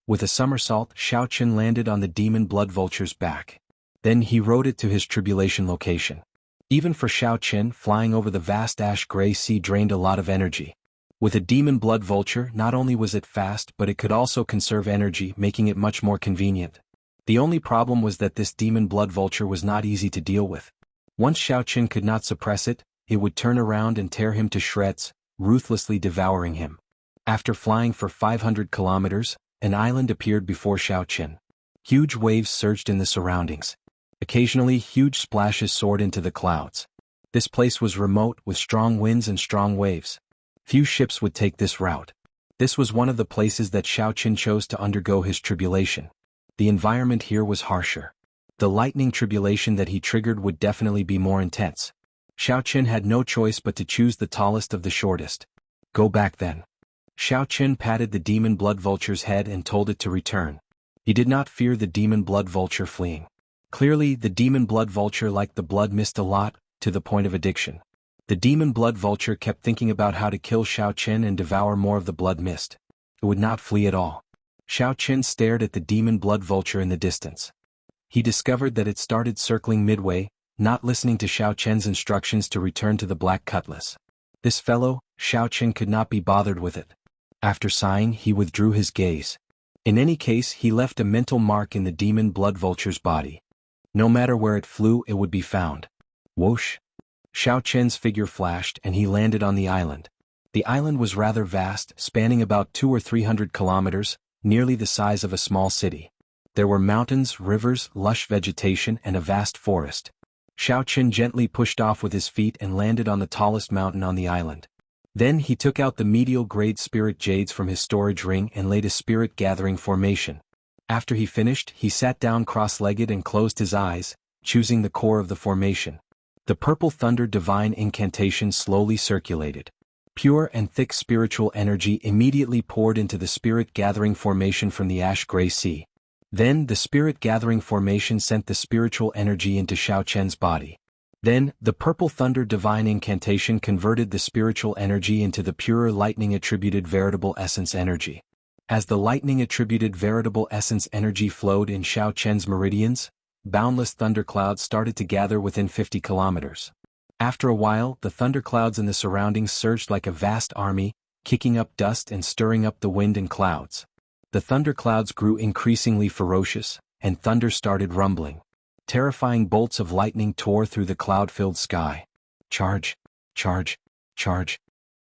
With a somersault, Xiao Chen landed on the demon blood vulture's back. Then he rode it to his tribulation location. Even for Xiao Chen, flying over the vast ash-gray sea drained a lot of energy. With a demon blood vulture, not only was it fast but it could also conserve energy, making it much more convenient. The only problem was that this demon blood vulture was not easy to deal with. Once Xiao Chen could not suppress it, it would turn around and tear him to shreds, ruthlessly devouring him. After flying for 500 kilometers, an island appeared before Xiao Chen. Huge waves surged in the surroundings. Occasionally, huge splashes soared into the clouds. This place was remote with strong winds and strong waves. Few ships would take this route. This was one of the places that Xiao Chen chose to undergo his tribulation. The environment here was harsher. The lightning tribulation that he triggered would definitely be more intense. Xiao Chen had no choice but to choose the tallest of the shortest. Go back then. Xiao Chen patted the demon blood vulture's head and told it to return. He did not fear the demon blood vulture fleeing. Clearly, the demon blood vulture liked the blood mist a lot, to the point of addiction. The demon blood vulture kept thinking about how to kill Xiao Chen and devour more of the blood mist. It would not flee at all. Xiao Chen stared at the demon blood vulture in the distance. He discovered that it started circling midway, not listening to Xiao Chen's instructions to return to the black cutlass. This fellow, Xiao Chen could not be bothered with it. After sighing, he withdrew his gaze. In any case, he left a mental mark in the demon blood vulture's body. No matter where it flew, it would be found. Whoosh! Xiao Chen's figure flashed and he landed on the island. The island was rather vast, spanning about 200 or 300 kilometers, nearly the size of a small city. There were mountains, rivers, lush vegetation, and a vast forest. Xiao Chen gently pushed off with his feet and landed on the tallest mountain on the island. Then he took out the medial-grade spirit jades from his storage ring and laid a spirit-gathering formation. After he finished, he sat down cross-legged and closed his eyes, choosing the core of the formation. The purple thunder divine incantation slowly circulated. Pure and thick spiritual energy immediately poured into the spirit-gathering formation from the ash-gray sea. Then the spirit-gathering formation sent the spiritual energy into Xiao Chen's body. Then, the purple thunder divine incantation converted the spiritual energy into the purer lightning-attributed veritable essence energy. As the lightning-attributed veritable essence energy flowed in Xiao Chen's meridians, boundless thunderclouds started to gather within 50 kilometers. After a while, the thunderclouds in the surroundings surged like a vast army, kicking up dust and stirring up the wind and clouds. The thunderclouds grew increasingly ferocious, and thunder started rumbling. Terrifying bolts of lightning tore through the cloud-filled sky. Charge! Charge! Charge!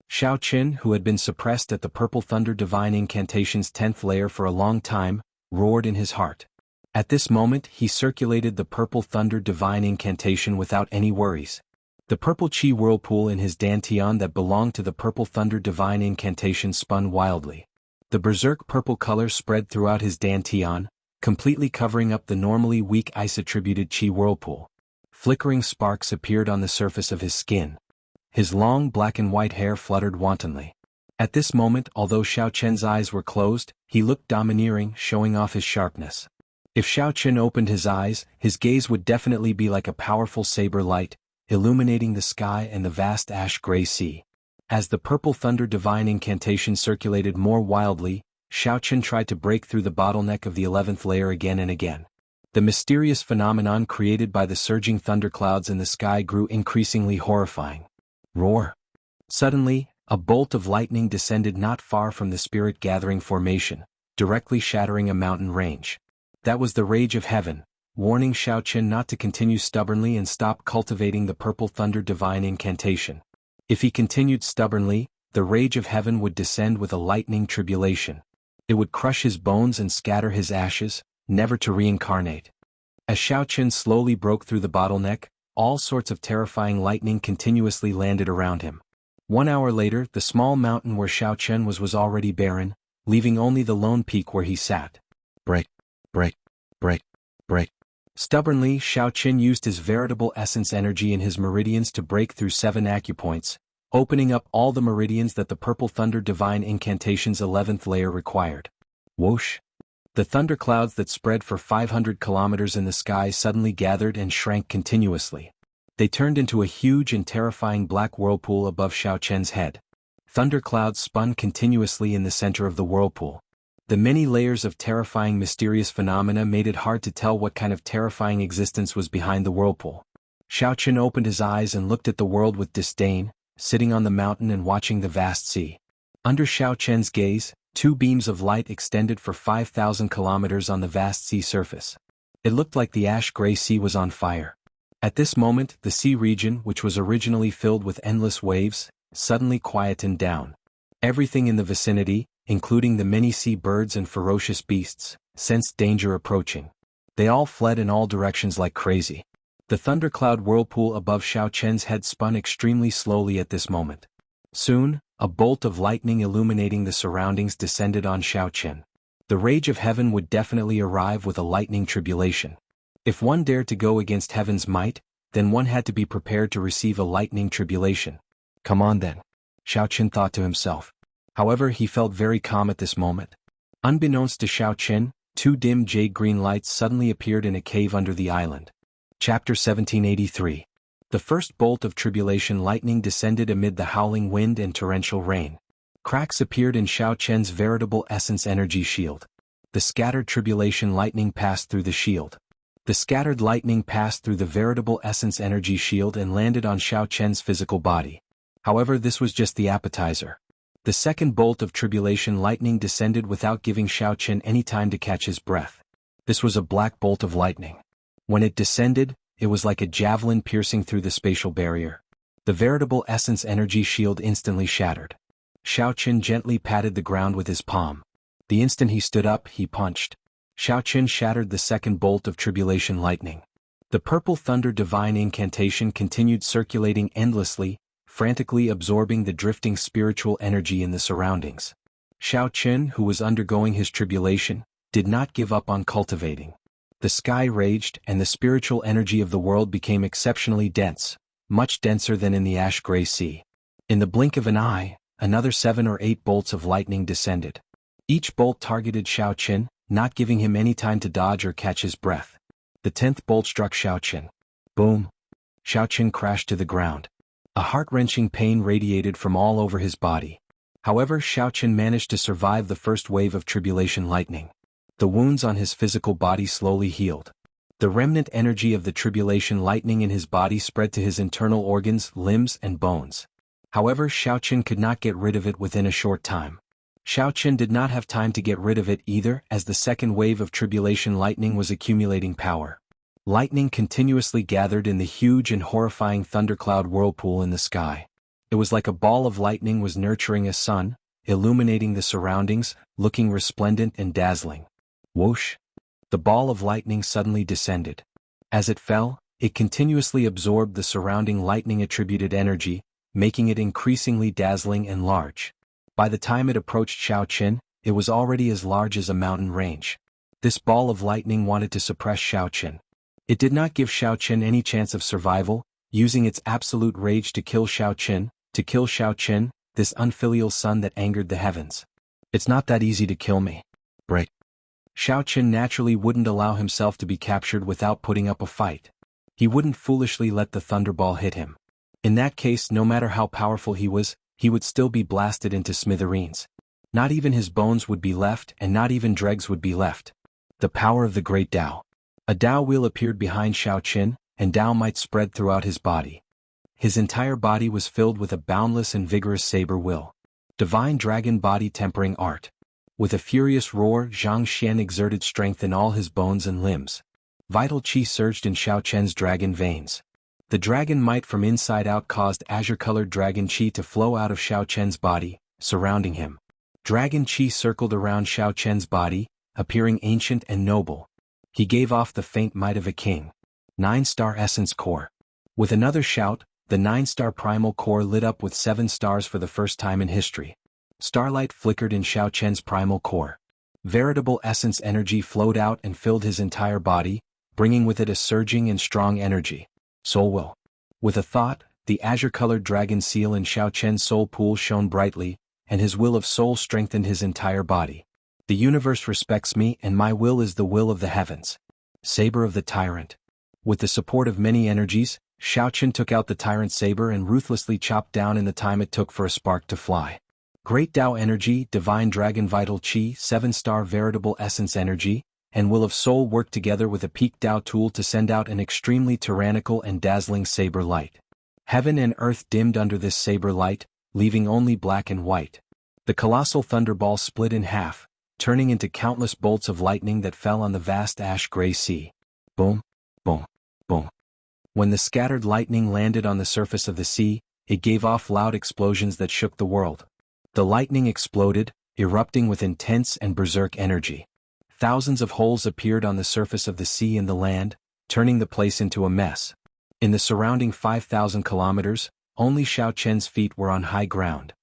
Xiao Qin, who had been suppressed at the Purple Thunder Divine Incantation's 10th layer for a long time, roared in his heart. At this moment he circulated the Purple Thunder Divine Incantation without any worries. The purple chi whirlpool in his dantian that belonged to the Purple Thunder Divine Incantation spun wildly. The berserk purple color spread throughout his dantian, completely covering up the normally weak ice-attributed chi whirlpool. Flickering sparks appeared on the surface of his skin. His long black and white hair fluttered wantonly. At this moment, although Xiao Qian's eyes were closed, he looked domineering, showing off his sharpness. If Xiao Qian opened his eyes, his gaze would definitely be like a powerful saber light, illuminating the sky and the vast ash-gray sea. As the Purple Thunder Divine Incantation circulated more wildly, Xiao Qian tried to break through the bottleneck of the 11th layer again and again. The mysterious phenomenon created by the surging thunderclouds in the sky grew increasingly horrifying. Roar! Suddenly, a bolt of lightning descended not far from the spirit-gathering formation, directly shattering a mountain range. That was the rage of heaven, warning Xiao Qian not to continue stubbornly and stop cultivating the Purple Thunder Divine Incantation. If he continued stubbornly, the rage of heaven would descend with a lightning tribulation. It would crush his bones and scatter his ashes, never to reincarnate. As Xiao Qian slowly broke through the bottleneck, all sorts of terrifying lightning continuously landed around him. 1 hour later, the small mountain where Xiao Qian was already barren, leaving only the lone peak where he sat. Break, break, break, break. Stubbornly, Xiao Qian used his veritable essence energy in his meridians to break through 7 acupoints, opening up all the meridians that the Purple Thunder Divine Incantation's 11th layer required. Whoosh! The thunderclouds that spread for 500 kilometers in the sky suddenly gathered and shrank continuously. They turned into a huge and terrifying black whirlpool above Xiao Qian's head. Thunderclouds spun continuously in the center of the whirlpool. The many layers of terrifying mysterious phenomena made it hard to tell what kind of terrifying existence was behind the whirlpool. Xiao Qian opened his eyes and looked at the world with disdain, sitting on the mountain and watching the vast sea. Under Xiao Qian's gaze, 2 beams of light extended for 5,000 kilometers on the vast sea surface. It looked like the ash-gray sea was on fire. At this moment, the sea region, which was originally filled with endless waves, suddenly quietened down. Everything in the vicinity, including the many sea birds and ferocious beasts, sensed danger approaching. They all fled in all directions like crazy. The thundercloud whirlpool above Xiao Qian's head spun extremely slowly at this moment. Soon, a bolt of lightning illuminating the surroundings descended on Xiao Qian. The rage of heaven would definitely arrive with a lightning tribulation. If one dared to go against heaven's might, then one had to be prepared to receive a lightning tribulation. Come on then, Xiao Qian thought to himself. However, he felt very calm at this moment. Unbeknownst to Xiao Qian, 2 dim jade-green lights suddenly appeared in a cave under the island. Chapter 1783. The first bolt of tribulation lightning descended amid the howling wind and torrential rain. Cracks appeared in Xiao Qian's veritable essence energy shield. The scattered tribulation lightning passed through the shield. The scattered lightning passed through the veritable essence energy shield and landed on Xiao Qian's physical body. However, this was just the appetizer. The second bolt of tribulation lightning descended without giving Xiao Qian any time to catch his breath. This was a black bolt of lightning. When it descended, it was like a javelin piercing through the spatial barrier. The veritable essence energy shield instantly shattered. Xiao Qian gently patted the ground with his palm. The instant he stood up, he punched. Xiao Qian shattered the second bolt of tribulation lightning. The Purple Thunder Divine Incantation continued circulating endlessly, frantically absorbing the drifting spiritual energy in the surroundings. Xiao Qian, who was undergoing his tribulation, did not give up on cultivating. The sky raged and the spiritual energy of the world became exceptionally dense, much denser than in the ash-gray sea. In the blink of an eye, another 7 or 8 bolts of lightning descended. Each bolt targeted Xiao Qian, not giving him any time to dodge or catch his breath. The 10th bolt struck Xiao Qian. Boom! Xiao Qian crashed to the ground. A heart-wrenching pain radiated from all over his body. However, Xiao Qian managed to survive the first wave of tribulation lightning. The wounds on his physical body slowly healed. The remnant energy of the tribulation lightning in his body spread to his internal organs, limbs, and bones. However, Xiaoqin could not get rid of it within a short time. Xiaoqin did not have time to get rid of it either, as the second wave of tribulation lightning was accumulating power. Lightning continuously gathered in the huge and horrifying thundercloud whirlpool in the sky. It was like a ball of lightning was nurturing a sun, illuminating the surroundings, looking resplendent and dazzling. Whoosh! The ball of lightning suddenly descended. As it fell, it continuously absorbed the surrounding lightning-attributed energy, making it increasingly dazzling and large. By the time it approached Xiaoqin, it was already as large as a mountain range. This ball of lightning wanted to suppress Xiaoqin. It did not give Xiaoqin any chance of survival, using its absolute rage to kill Xiaoqin, this unfilial son that angered the heavens. It's not that easy to kill me. Break. Xiaoqin naturally wouldn't allow himself to be captured without putting up a fight. He wouldn't foolishly let the thunderball hit him. In that case, no matter how powerful he was, he would still be blasted into smithereens. Not even his bones would be left, and not even dregs would be left. The power of the great Tao. A Tao wheel appeared behind Xiaoqin, and Tao might spread throughout his body. His entire body was filled with a boundless and vigorous saber will. Divine dragon body tempering art. With a furious roar, Zhang Xian exerted strength in all his bones and limbs. Vital qi surged in Xiaoqin's dragon veins. The dragon might from inside out caused azure-colored dragon qi to flow out of Xiaoqin's body, surrounding him. Dragon qi circled around Xiaoqin's body, appearing ancient and noble. He gave off the faint might of a king. 9-star essence core. With another shout, the 9-star primal core lit up with 7 stars for the first time in history. Starlight flickered in Xiaoqin's primal core. Veritable essence energy flowed out and filled his entire body, bringing with it a surging and strong energy. Soul will. With a thought, the azure-colored dragon seal in Xiaoqin's soul pool shone brightly, and his will of soul strengthened his entire body. The universe respects me, and my will is the will of the heavens. Saber of the Tyrant. With the support of many energies, Xiaoqin took out the tyrant saber and ruthlessly chopped down in the time it took for a spark to fly. Great Tao energy, divine dragon vital qi, 7-star veritable essence energy, and will of soul worked together with a peak Tao tool to send out an extremely tyrannical and dazzling saber light. Heaven and earth dimmed under this saber light, leaving only black and white. The colossal thunderball split in half, turning into countless bolts of lightning that fell on the vast ash-gray sea. Boom, boom, boom. When the scattered lightning landed on the surface of the sea, it gave off loud explosions that shook the world. The lightning exploded, erupting with intense and berserk energy. Thousands of holes appeared on the surface of the sea and the land, turning the place into a mess. In the surrounding 5,000 kilometers, only Xiaoqin's feet were on high ground.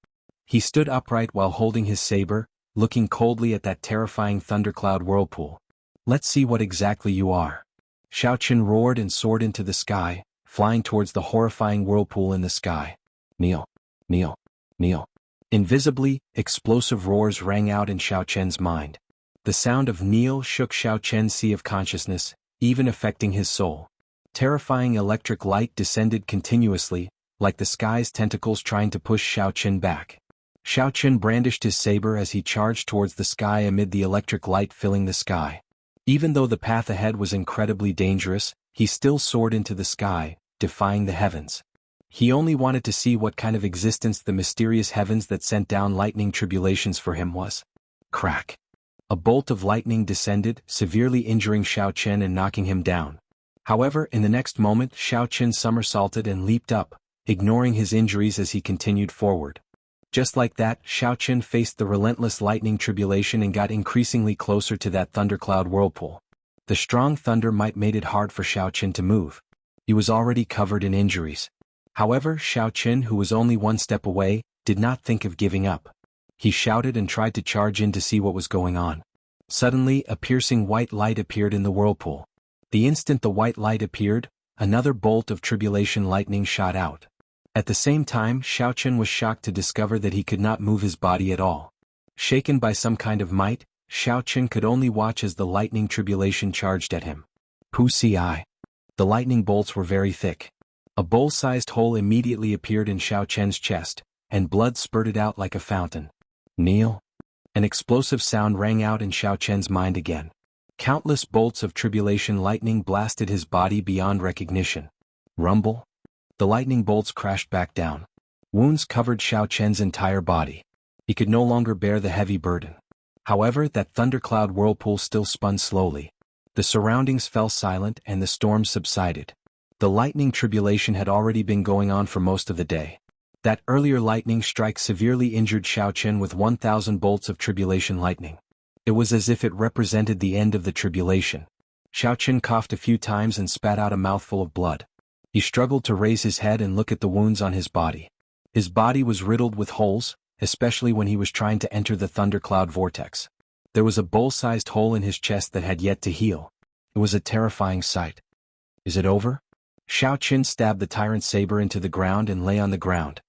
He stood upright while holding his saber, looking coldly at that terrifying thundercloud whirlpool. Let's see what exactly you are. Xiaoqin roared and soared into the sky, flying towards the horrifying whirlpool in the sky. Kneel, kneel, kneel. Invisibly, explosive roars rang out in Xiaoqin's mind. The sound of kneel shook Xiaoqin's sea of consciousness, even affecting his soul. Terrifying electric light descended continuously, like the sky's tentacles trying to push Xiaoqin back. Xiaoqin brandished his saber as he charged towards the sky amid the electric light filling the sky. Even though the path ahead was incredibly dangerous, he still soared into the sky, defying the heavens. He only wanted to see what kind of existence the mysterious heavens that sent down lightning tribulations for him was. Crack. A bolt of lightning descended, severely injuring Xiaoqin and knocking him down. However, in the next moment, Xiaoqin somersaulted and leaped up, ignoring his injuries as he continued forward. Just like that, Xiaoqin faced the relentless lightning tribulation and got increasingly closer to that thundercloud whirlpool. The strong thunder might made it hard for Xiaoqin to move. He was already covered in injuries. However, Xiaoqin, who was only one step away, did not think of giving up. He shouted and tried to charge in to see what was going on. Suddenly, a piercing white light appeared in the whirlpool. The instant the white light appeared, another bolt of tribulation lightning shot out. At the same time, Xiaoqin was shocked to discover that he could not move his body at all. Shaken by some kind of might, Xiaoqin could only watch as the lightning tribulation charged at him. Pussy eye. The lightning bolts were very thick. A bowl-sized hole immediately appeared in Xiaoqin's chest, and blood spurted out like a fountain. Kneel. An explosive sound rang out in Xiaoqin's mind again. Countless bolts of tribulation lightning blasted his body beyond recognition. Rumble. The lightning bolts crashed back down. Wounds covered Xiao Chen's entire body. He could no longer bear the heavy burden. However, that thundercloud whirlpool still spun slowly. The surroundings fell silent and the storm subsided. The lightning tribulation had already been going on for most of the day. That earlier lightning strike severely injured Xiao Chen with 1,000 bolts of tribulation lightning. It was as if it represented the end of the tribulation. Xiao Chen coughed a few times and spat out a mouthful of blood. He struggled to raise his head and look at the wounds on his body. His body was riddled with holes, especially when he was trying to enter the thundercloud vortex. There was a bowl-sized hole in his chest that had yet to heal. It was a terrifying sight. Is it over? Xiao Chen stabbed the tyrant saber into the ground and lay on the ground.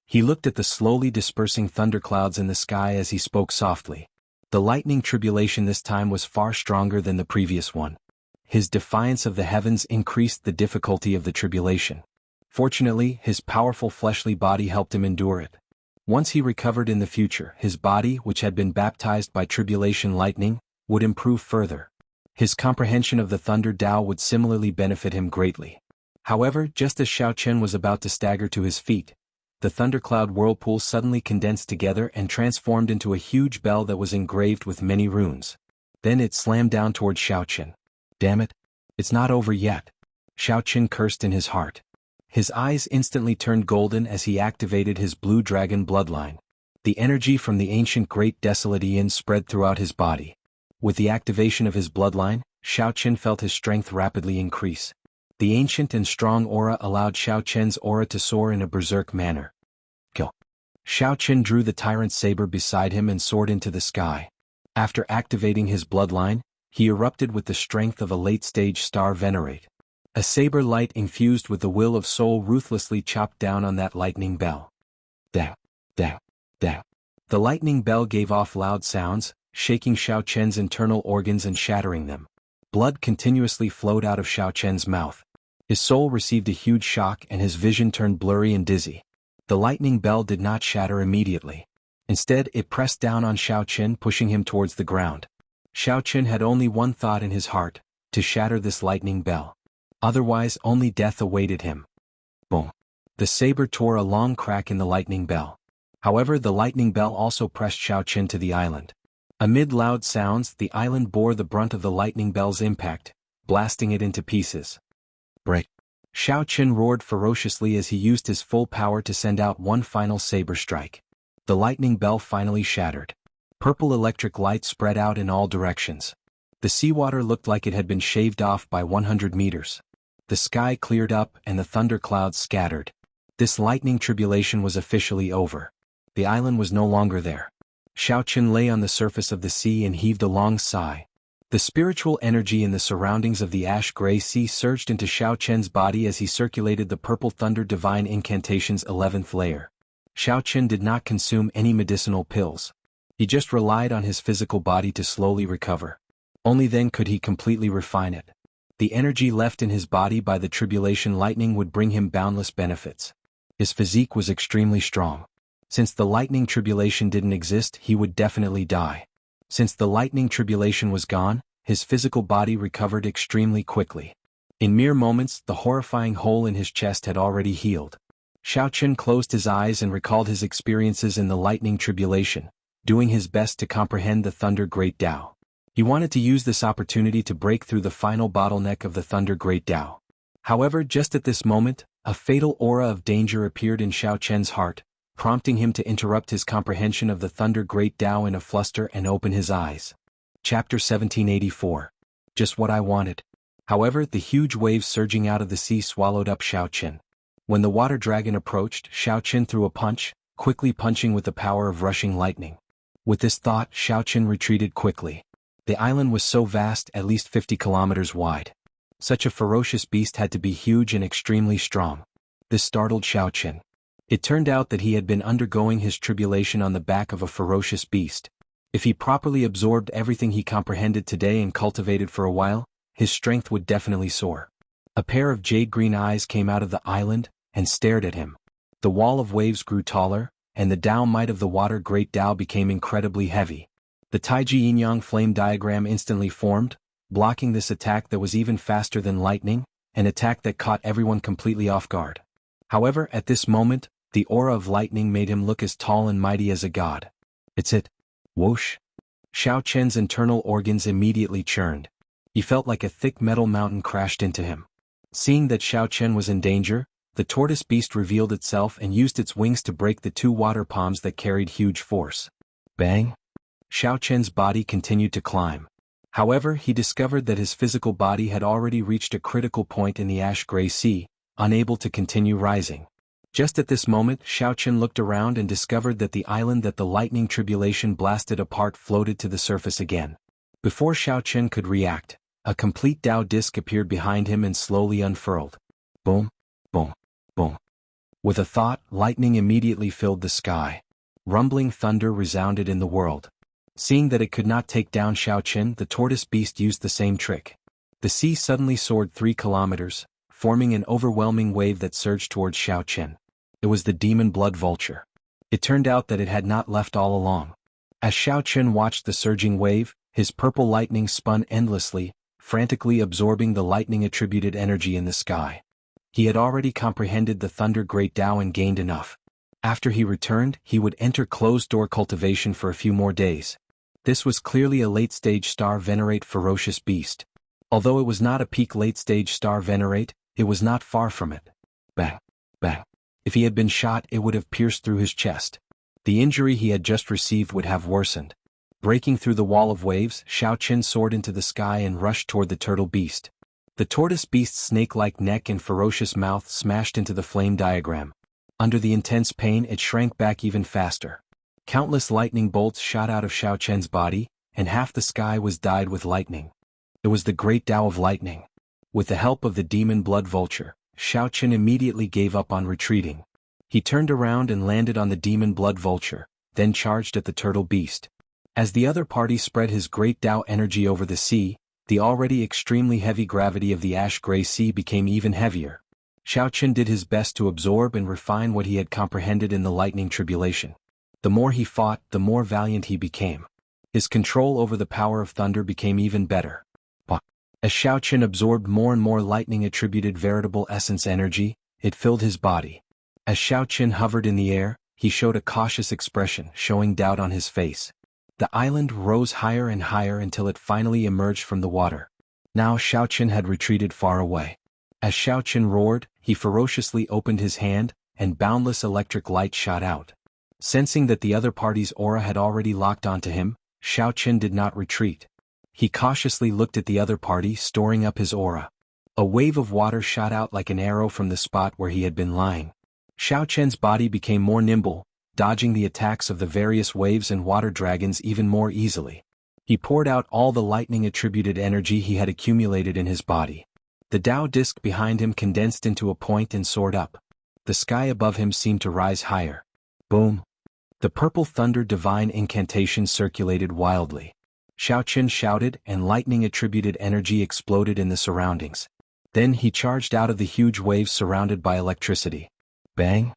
He looked at the slowly dispersing thunderclouds in the sky as he spoke softly. The lightning tribulation this time was far stronger than the previous one. His defiance of the heavens increased the difficulty of the tribulation. Fortunately, his powerful fleshly body helped him endure it. Once he recovered in the future, his body, which had been baptized by tribulation lightning, would improve further. His comprehension of the Thunder Tao would similarly benefit him greatly. However, just as Xiao Chen was about to stagger to his feet, the thundercloud whirlpool suddenly condensed together and transformed into a huge bell that was engraved with many runes. Then it slammed down toward Xiao Chen. Damn it! It's not over yet. Xiao Chen cursed in his heart. His eyes instantly turned golden as he activated his blue dragon bloodline. The energy from the ancient great desolate Yin spread throughout his body. With the activation of his bloodline, Xiao Chen felt his strength rapidly increase. The ancient and strong aura allowed Xiao Chen's aura to soar in a berserk manner. Kill. Xiao Chen drew the tyrant saber beside him and soared into the sky. After activating his bloodline, he erupted with the strength of a late-stage star venerate. A saber light infused with the will of soul ruthlessly chopped down on that lightning bell. Da, da, da. The lightning bell gave off loud sounds, shaking Xiao Chen's internal organs and shattering them. Blood continuously flowed out of Xiao Chen's mouth. His soul received a huge shock and his vision turned blurry and dizzy. The lightning bell did not shatter immediately. Instead, it pressed down on Xiao Chen, pushing him towards the ground. Xiao Chen had only one thought in his heart: to shatter this lightning bell. Otherwise, only death awaited him. Boom. The saber tore a long crack in the lightning bell. However, the lightning bell also pressed Xiao Chen to the island. Amid loud sounds, the island bore the brunt of the lightning bell's impact, blasting it into pieces. Break. Xiao Chen roared ferociously as he used his full power to send out one final saber strike. The lightning bell finally shattered. Purple electric light spread out in all directions. The seawater looked like it had been shaved off by 100 meters. The sky cleared up and the thunder clouds scattered. This lightning tribulation was officially over. The island was no longer there. Xiao Chen lay on the surface of the sea and heaved a long sigh. The spiritual energy in the surroundings of the ash-gray sea surged into Xiao Chen's body as he circulated the purple thunder divine incantation's 11th layer. Xiao Chen did not consume any medicinal pills. He just relied on his physical body to slowly recover. Only then could he completely refine it. The energy left in his body by the tribulation lightning would bring him boundless benefits. His physique was extremely strong. Since the lightning tribulation didn't exist, he would definitely die. Since the lightning tribulation was gone, his physical body recovered extremely quickly. In mere moments, the horrifying hole in his chest had already healed. Xiao Chen closed his eyes and recalled his experiences in the lightning tribulation, doing his best to comprehend the Thunder Great Tao. He wanted to use this opportunity to break through the final bottleneck of the Thunder Great Tao. However, just at this moment, a fatal aura of danger appeared in Xiao Chen's heart, prompting him to interrupt his comprehension of the Thunder Great Tao in a fluster and open his eyes. Chapter 1784. Just what I wanted. However, the huge waves surging out of the sea swallowed up Xiao Chen. When the water dragon approached, Xiao Chen threw a punch, quickly punching with the power of rushing lightning. With this thought, Xiao Chen retreated quickly. The island was so vast, at least 50 kilometers wide. Such a ferocious beast had to be huge and extremely strong. This startled Xiao Chen. It turned out that he had been undergoing his tribulation on the back of a ferocious beast. If he properly absorbed everything he comprehended today and cultivated for a while, his strength would definitely soar. A pair of jade-green eyes came out of the island and stared at him. The wall of waves grew taller, and the Tao might of the water Great Tao became incredibly heavy. The Taiji Yin-Yang flame diagram instantly formed, blocking this attack that was even faster than lightning, an attack that caught everyone completely off guard. However, at this moment, the aura of lightning made him look as tall and mighty as a god. It's it. Whoosh. Xiao Chen's internal organs immediately churned. He felt like a thick metal mountain crashed into him. Seeing that Xiao Chen was in danger, the tortoise beast revealed itself and used its wings to break the two water palms that carried huge force. Bang! Xiao Chen's body continued to climb. However, he discovered that his physical body had already reached a critical point in the ash-gray sea, unable to continue rising. Just at this moment, Xiao Chen looked around and discovered that the island that the lightning tribulation blasted apart floated to the surface again. Before Xiao Chen could react, a complete Tao disc appeared behind him and slowly unfurled. Boom, boom, boom. With a thought, lightning immediately filled the sky. Rumbling thunder resounded in the world. Seeing that it could not take down Xiao Chen, the tortoise beast used the same trick. The sea suddenly soared 3 kilometers, forming an overwhelming wave that surged towards Xiao Chen. It was the demon blood vulture. It turned out that it had not left all along. As Xiao Chen watched the surging wave, his purple lightning spun endlessly, frantically absorbing the lightning-attributed energy in the sky. He had already comprehended the Thunder Great Tao and gained enough. After he returned, he would enter closed-door cultivation for a few more days. This was clearly a late-stage star venerate ferocious beast. Although it was not a peak late-stage star venerate, it was not far from it. Bang, bang. If he had been shot, it would have pierced through his chest. The injury he had just received would have worsened. Breaking through the wall of waves, Xiao Chen soared into the sky and rushed toward the turtle beast. The tortoise beast's snake-like neck and ferocious mouth smashed into the flame diagram. Under the intense pain, it shrank back even faster. Countless lightning bolts shot out of Xiao Chen's body, and half the sky was dyed with lightning. It was the great Tao of lightning. With the help of the demon blood vulture, Xiao Chen immediately gave up on retreating. He turned around and landed on the demon blood vulture, then charged at the turtle beast. As the other party spread his great Tao energy over the sea, the already extremely heavy gravity of the ash-gray sea became even heavier. Xiao Chen did his best to absorb and refine what he had comprehended in the lightning tribulation. The more he fought, the more valiant he became. His control over the power of thunder became even better. As Xiao Chen absorbed more and more lightning-attributed veritable essence energy, it filled his body. As Xiao Chen hovered in the air, he showed a cautious expression, showing doubt on his face. The island rose higher and higher until it finally emerged from the water. Now Xiao Chen had retreated far away. As Xiao Chen roared, he ferociously opened his hand, and boundless electric light shot out. Sensing that the other party's aura had already locked onto him, Xiao Chen did not retreat. He cautiously looked at the other party, storing up his aura. A wave of water shot out like an arrow from the spot where he had been lying. Xiao Chen's body became more nimble, dodging the attacks of the various waves and water dragons even more easily. He poured out all the lightning-attributed energy he had accumulated in his body. The Tao disc behind him condensed into a point and soared up. The sky above him seemed to rise higher. Boom! The purple thunder divine incantation circulated wildly. Xiao Chen shouted, and lightning-attributed energy exploded in the surroundings. Then he charged out of the huge waves surrounded by electricity. Bang!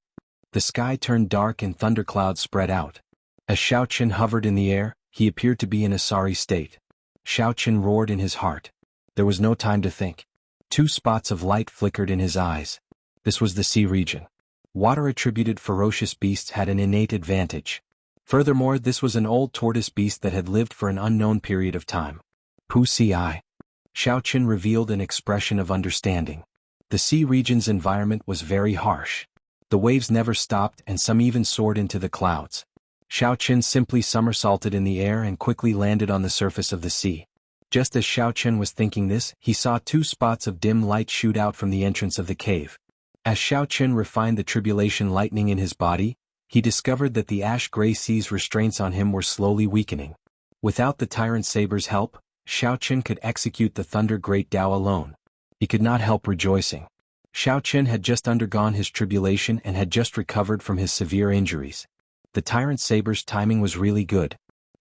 The sky turned dark and thunderclouds spread out. As Xiao Chen hovered in the air, he appeared to be in a sorry state. Xiao Chen roared in his heart. There was no time to think. 2 spots of light flickered in his eyes. This was the sea region. Water-attributed ferocious beasts had an innate advantage. Furthermore, this was an old tortoise beast that had lived for an unknown period of time. Pu Si. Xiao Chen revealed an expression of understanding. The sea region's environment was very harsh. The waves never stopped and some even soared into the clouds. Xiao Chen simply somersaulted in the air and quickly landed on the surface of the sea. Just as Xiao Chen was thinking this, he saw 2 spots of dim light shoot out from the entrance of the cave. As Xiao Chen refined the tribulation lightning in his body, he discovered that the ash-gray sea's restraints on him were slowly weakening. Without the Tyrant Saber's help, Xiao Chen could execute the Thunder Great Tao alone. He could not help rejoicing. Xiao Chen had just undergone his tribulation and had just recovered from his severe injuries. The Tyrant Saber's timing was really good.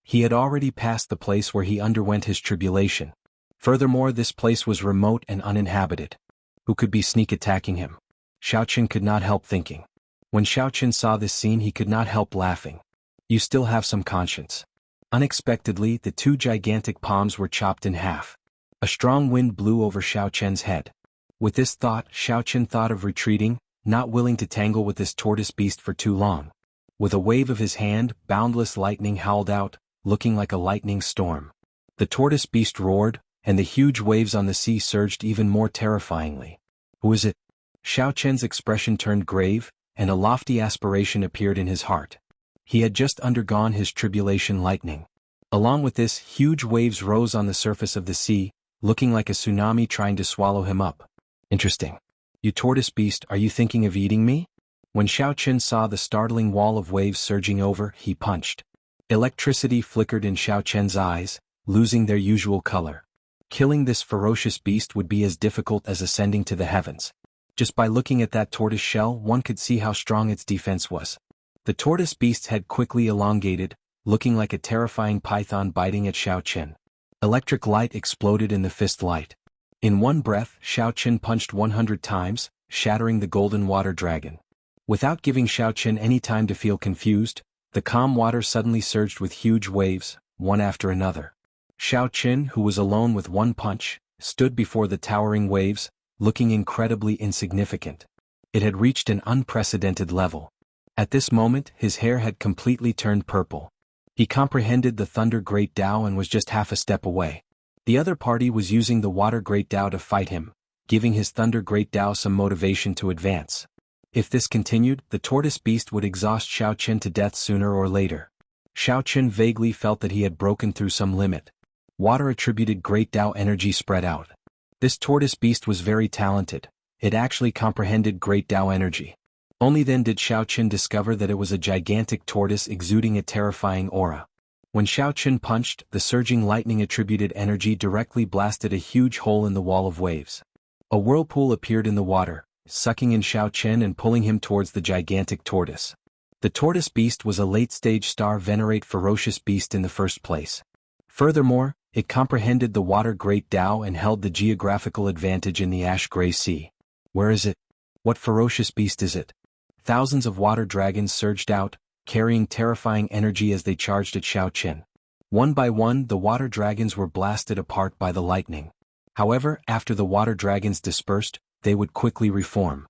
He had already passed the place where he underwent his tribulation. Furthermore, this place was remote and uninhabited. Who could be sneak attacking him? Xiao Chen could not help thinking. When Xiao Chen saw this scene, he could not help laughing. You still have some conscience. Unexpectedly, the two gigantic palms were chopped in half. A strong wind blew over Xiao Chen's head. With this thought, Xiao Chen thought of retreating, not willing to tangle with this tortoise beast for too long. With a wave of his hand, boundless lightning howled out, looking like a lightning storm. The tortoise beast roared, and the huge waves on the sea surged even more terrifyingly. Who is it? Xiao Chen's expression turned grave, and a lofty aspiration appeared in his heart. He had just undergone his tribulation lightning. Along with this, huge waves rose on the surface of the sea, looking like a tsunami trying to swallow him up. Interesting. You tortoise beast, are you thinking of eating me? When Xiao Chen saw the startling wall of waves surging over, he punched. Electricity flickered in Xiao Chen's eyes, losing their usual color. Killing this ferocious beast would be as difficult as ascending to the heavens. Just by looking at that tortoise shell, one could see how strong its defense was. The tortoise beast's head quickly elongated, looking like a terrifying python biting at Xiao Chen. Electric light exploded in the fist light. In one breath, Xiao Chen punched 100 times, shattering the golden water dragon. Without giving Xiao Chen any time to feel confused, the calm water suddenly surged with huge waves, one after another. Xiao Chen, who was alone with one punch, stood before the towering waves, looking incredibly insignificant. It had reached an unprecedented level. At this moment, his hair had completely turned purple. He comprehended the Thunder Great Tao and was just half a step away. The other party was using the Water Great Tao to fight him, giving his Thunder Great Tao some motivation to advance. If this continued, the tortoise beast would exhaust Xiao Chen to death sooner or later. Xiao Chen vaguely felt that he had broken through some limit. Water-attributed Great Tao energy spread out. This tortoise beast was very talented. It actually comprehended Great Tao energy. Only then did Xiao Chen discover that it was a gigantic tortoise exuding a terrifying aura. When Xiao Chen punched, the surging lightning-attributed energy directly blasted a huge hole in the wall of waves. A whirlpool appeared in the water, sucking in Xiao Chen and pulling him towards the gigantic tortoise. The tortoise beast was a late-stage star venerate ferocious beast in the first place. Furthermore, it comprehended the Water Great Tao and held the geographical advantage in the ash-gray sea. Where is it? What ferocious beast is it? Thousands of water dragons surged out, carrying terrifying energy as they charged at Xiao Chen. One by one, the water dragons were blasted apart by the lightning. However, after the water dragons dispersed, they would quickly reform.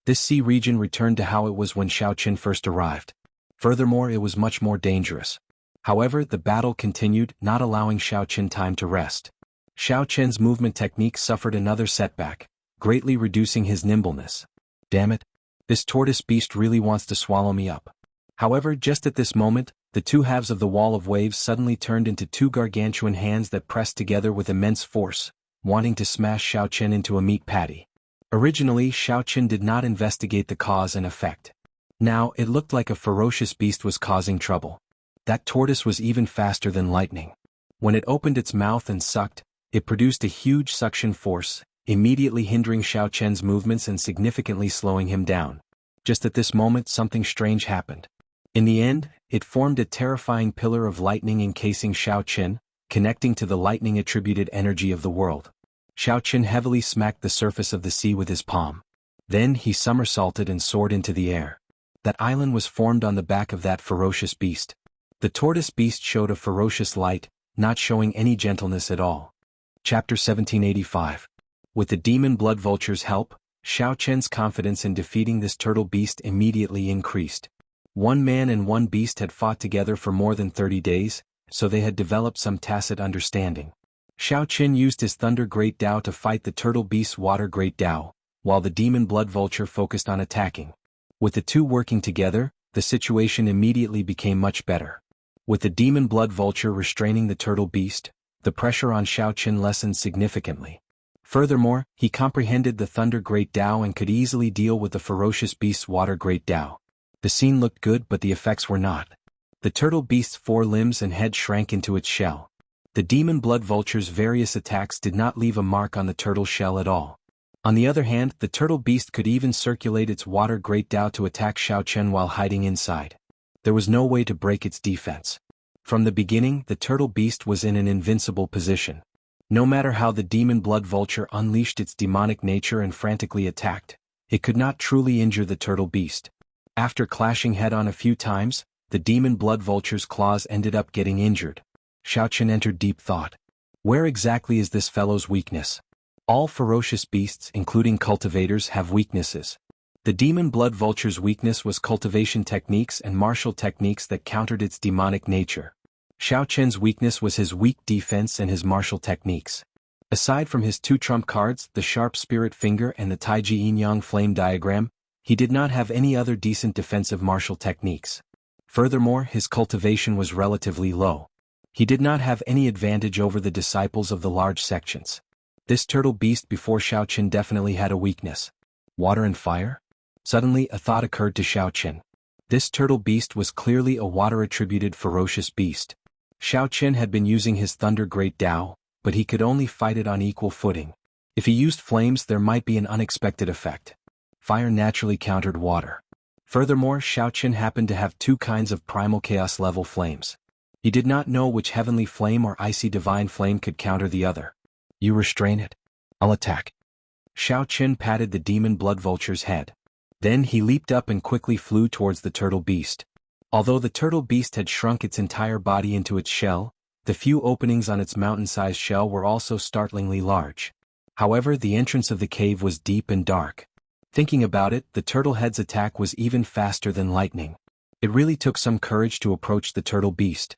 This sea region returned to how it was when Xiao Chen first arrived. Furthermore, it was much more dangerous. However, the battle continued, not allowing Xiao Chen time to rest. Xiao Chen's movement technique suffered another setback, greatly reducing his nimbleness. Damn it! This tortoise beast really wants to swallow me up. However, just at this moment, the two halves of the wall of waves suddenly turned into two gargantuan hands that pressed together with immense force, wanting to smash Xiao Chen into a meat patty. Originally, Xiao Chen did not investigate the cause and effect. Now, it looked like a ferocious beast was causing trouble. That tortoise was even faster than lightning. When it opened its mouth and sucked, it produced a huge suction force, immediately hindering Xiao Chen's movements and significantly slowing him down. Just at this moment, something strange happened. In the end, it formed a terrifying pillar of lightning encasing Xiao Chen, connecting to the lightning-attributed energy of the world. Xiao Chen heavily smacked the surface of the sea with his palm. Then he somersaulted and soared into the air. That island was formed on the back of that ferocious beast. The tortoise beast showed a ferocious light, not showing any gentleness at all. Chapter 1785. With the demon blood vulture's help, Xiao Chen's confidence in defeating this turtle beast immediately increased. One man and one beast had fought together for more than 30 days, so they had developed some tacit understanding. Xiao Chen used his Thunder Great Tao to fight the turtle beast's Water Great Tao, while the demon blood vulture focused on attacking. With the two working together, the situation immediately became much better. With the demon blood vulture restraining the turtle beast, the pressure on Xiao Chen lessened significantly. Furthermore, he comprehended the Thunder Great Tao and could easily deal with the ferocious beast's Water Great Tao. The scene looked good, but the effects were not. The turtle beast's 4 limbs and head shrank into its shell. The demon blood vulture's various attacks did not leave a mark on the turtle shell at all. On the other hand, the turtle beast could even circulate its Water Great Tao to attack Xiao Chen while hiding inside. There was no way to break its defense. From the beginning, the turtle beast was in an invincible position. No matter how the demon blood vulture unleashed its demonic nature and frantically attacked, it could not truly injure the turtle beast. After clashing head-on a few times, the demon blood vulture's claws ended up getting injured. Xiaochen entered deep thought. Where exactly is this fellow's weakness? All ferocious beasts, including cultivators, have weaknesses. The demon blood vulture's weakness was cultivation techniques and martial techniques that countered its demonic nature. Xiaochen's weakness was his weak defense and his martial techniques. Aside from his 2 trump cards, the sharp spirit finger and the Taiji yin-yang flame diagram, he did not have any other decent defensive martial techniques. Furthermore, his cultivation was relatively low. He did not have any advantage over the disciples of the large sections. This turtle beast before Xiaochen definitely had a weakness. Water and fire? Suddenly a thought occurred to Xiaochen. This turtle beast was clearly a water-attributed ferocious beast. Xiaochen had been using his Thunder Great Dao, but he could only fight it on equal footing. If he used flames, there might be an unexpected effect. Fire naturally countered water. Furthermore, Xiaochen happened to have 2 kinds of primal chaos level flames. He did not know which heavenly flame or icy divine flame could counter the other. You restrain it. I'll attack. Xiaochen patted the demon blood vulture's head. Then he leaped up and quickly flew towards the turtle beast. Although the turtle beast had shrunk its entire body into its shell, the few openings on its mountain-sized shell were also startlingly large. However, the entrance of the cave was deep and dark. Thinking about it, the turtle head's attack was even faster than lightning. It really took some courage to approach the turtle beast.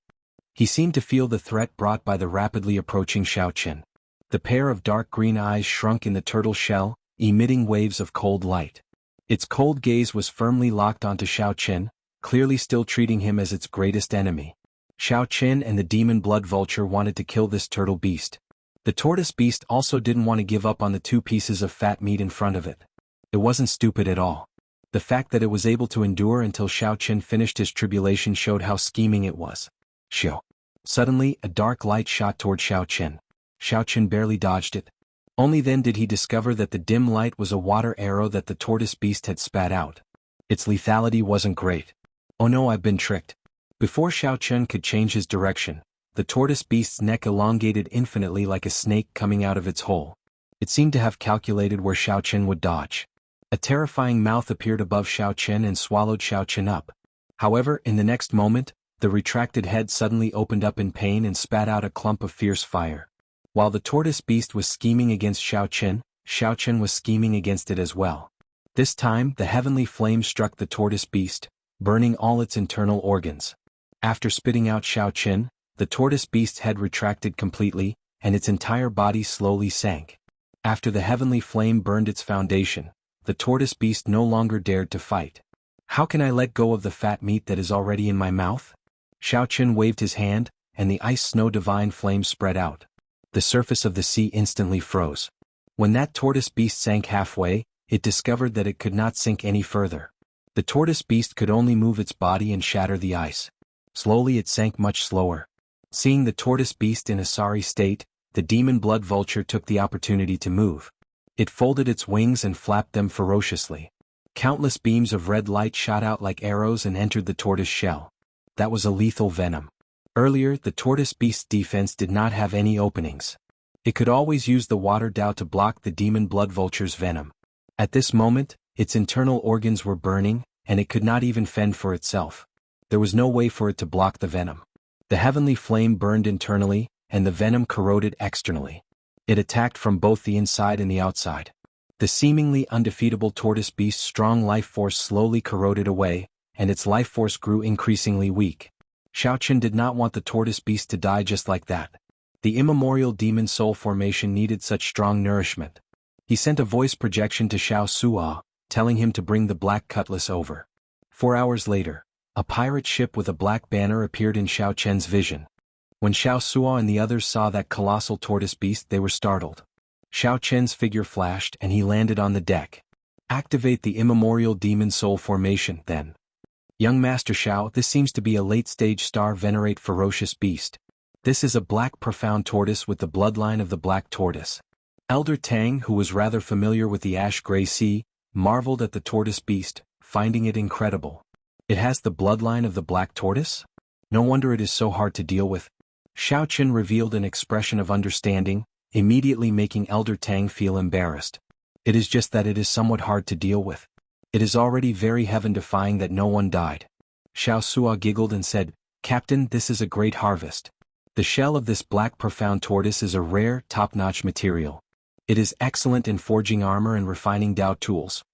He seemed to feel the threat brought by the rapidly approaching Xiaochen. The pair of dark green eyes shrunk in the turtle's shell, emitting waves of cold light. Its cold gaze was firmly locked onto Xiaochen, clearly still treating him as its greatest enemy. Xiaochen and the demon blood vulture wanted to kill this turtle beast. The tortoise beast also didn't want to give up on the 2 pieces of fat meat in front of it. It wasn't stupid at all. The fact that it was able to endure until Xiaochen finished his tribulation showed how scheming it was. Xiao. Suddenly, a dark light shot toward Xiaochen. Xiaochen barely dodged it. Only then did he discover that the dim light was a water arrow that the tortoise beast had spat out. Its lethality wasn't great. Oh no, I've been tricked. Before Xiaochen could change his direction, the tortoise beast's neck elongated infinitely like a snake coming out of its hole. It seemed to have calculated where Xiaochen would dodge. A terrifying mouth appeared above Xiaochen and swallowed Xiaochen up. However, in the next moment, the retracted head suddenly opened up in pain and spat out a clump of fierce fire. While the tortoise beast was scheming against Xiaochen, Xiaochen was scheming against it as well. This time, the heavenly flame struck the tortoise beast, burning all its internal organs. After spitting out Xiaochen, the tortoise beast's head retracted completely, and its entire body slowly sank. After the heavenly flame burned its foundation, the tortoise beast no longer dared to fight. How can I let go of the fat meat that is already in my mouth? Xiaochen waved his hand, and the ice snow divine flame spread out. The surface of the sea instantly froze. When that tortoise beast sank halfway, it discovered that it could not sink any further. The tortoise beast could only move its body and shatter the ice. Slowly it sank much slower. Seeing the tortoise beast in a sorry state, the demon blood vulture took the opportunity to move. It folded its wings and flapped them ferociously. Countless beams of red light shot out like arrows and entered the tortoise shell. That was a lethal venom. Earlier, the tortoise beast's defense did not have any openings. It could always use the water Dao to block the demon blood vulture's venom. At this moment, its internal organs were burning, and it could not even fend for itself. There was no way for it to block the venom. The heavenly flame burned internally, and the venom corroded externally. It attacked from both the inside and the outside. The seemingly undefeatable tortoise beast's strong life force slowly corroded away, and its life force grew increasingly weak. Xiaochen did not want the tortoise beast to die just like that. The immemorial demon soul formation needed such strong nourishment. He sent a voice projection to Xiao Suo, telling him to bring the black cutlass over. 4 hours later, a pirate ship with a black banner appeared in Xiaochen's vision. When Xiao Suo and the others saw that colossal tortoise beast, they were startled. Xiaochen's figure flashed and he landed on the deck. Activate the immemorial demon soul formation, then. Young Master Xiao, this seems to be a late-stage star venerate ferocious beast. This is a black profound tortoise with the bloodline of the black tortoise. Elder Tang, who was rather familiar with the ash-gray sea, marveled at the tortoise beast, finding it incredible. It has the bloodline of the black tortoise? No wonder it is so hard to deal with. Xiaochen revealed an expression of understanding, immediately making Elder Tang feel embarrassed. It is just that it is somewhat hard to deal with. It is already very heaven-defying that no one died. Xiao Sua giggled and said, "Captain, this is a great harvest. The shell of this black profound tortoise is a rare, top-notch material. It is excellent in forging armor and refining Dao tools."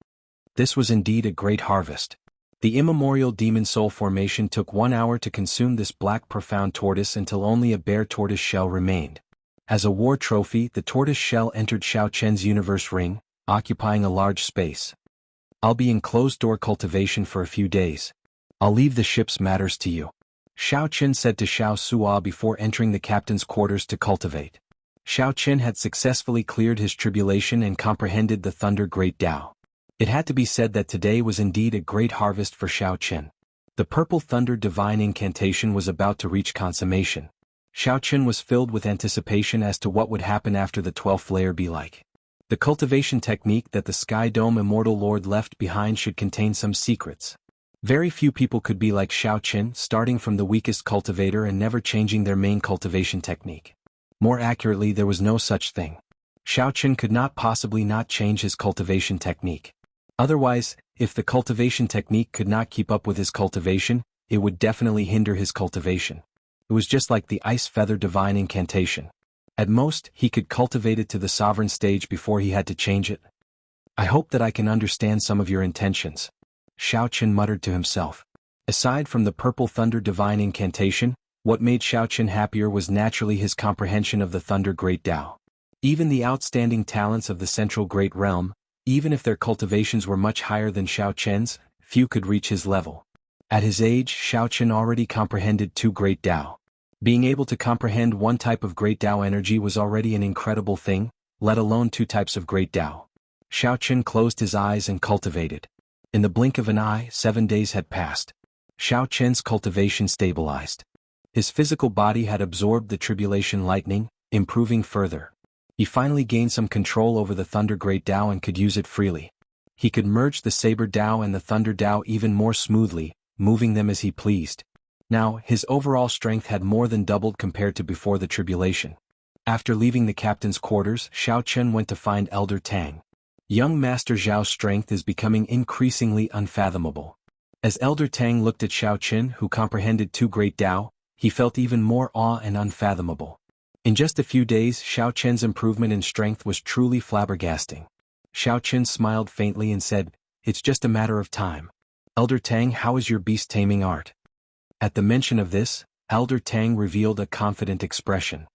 This was indeed a great harvest. The immemorial demon soul formation took 1 hour to consume this black profound tortoise until only a bare tortoise shell remained. As a war trophy, the tortoise shell entered Xiao Chen's universe ring, occupying a large space. "I'll be in closed-door cultivation for a few days. I'll leave the ship's matters to you," Xiao Chen said to Xiao Sua before entering the captain's quarters to cultivate. Xiao Chen had successfully cleared his tribulation and comprehended the Thunder Great Tao. It had to be said that today was indeed a great harvest for Xiao Chen. The Purple Thunder Divine Incantation was about to reach consummation. Xiao Chen was filled with anticipation as to what would happen after the 12th layer be like. The cultivation technique that the Sky Dome Immortal Lord left behind should contain some secrets. Very few people could be like Xiao Chen, starting from the weakest cultivator and never changing their main cultivation technique. More accurately, there was no such thing. Xiao Chen could not possibly not change his cultivation technique. Otherwise, if the cultivation technique could not keep up with his cultivation, it would definitely hinder his cultivation. It was just like the Ice Feather Divine Incantation. At most, he could cultivate it to the sovereign stage before he had to change it. "I hope that I can understand some of your intentions," Xiao Chen muttered to himself. Aside from the Purple Thunder Divine Incantation, what made Xiao Chen happier was naturally his comprehension of the Thunder Great Tao. Even the outstanding talents of the Central Great Realm, even if their cultivations were much higher than Xiao Chen's, few could reach his level. At his age, Xiao Chen already comprehended 2 Great Tao. Being able to comprehend one type of Great Tao energy was already an incredible thing, let alone 2 types of Great Tao. Xiao Chen closed his eyes and cultivated. In the blink of an eye, 7 days had passed. Xiao Chen's cultivation stabilized. His physical body had absorbed the tribulation lightning, improving further. He finally gained some control over the Thunder Great Tao and could use it freely. He could merge the Saber Tao and the Thunder Tao even more smoothly, moving them as he pleased. Now, his overall strength had more than doubled compared to before the tribulation. After leaving the captain's quarters, Xiao Chen went to find Elder Tang. Young Master Zhao's strength is becoming increasingly unfathomable. As Elder Tang looked at Xiao Chen, who comprehended 2 Great Tao, he felt even more awe and unfathomable. In just a few days, Xiao Chen's improvement in strength was truly flabbergasting. Xiao Chen smiled faintly and said, "It's just a matter of time. Elder Tang, how is your beast-taming art?" At the mention of this, Elder Tang revealed a confident expression.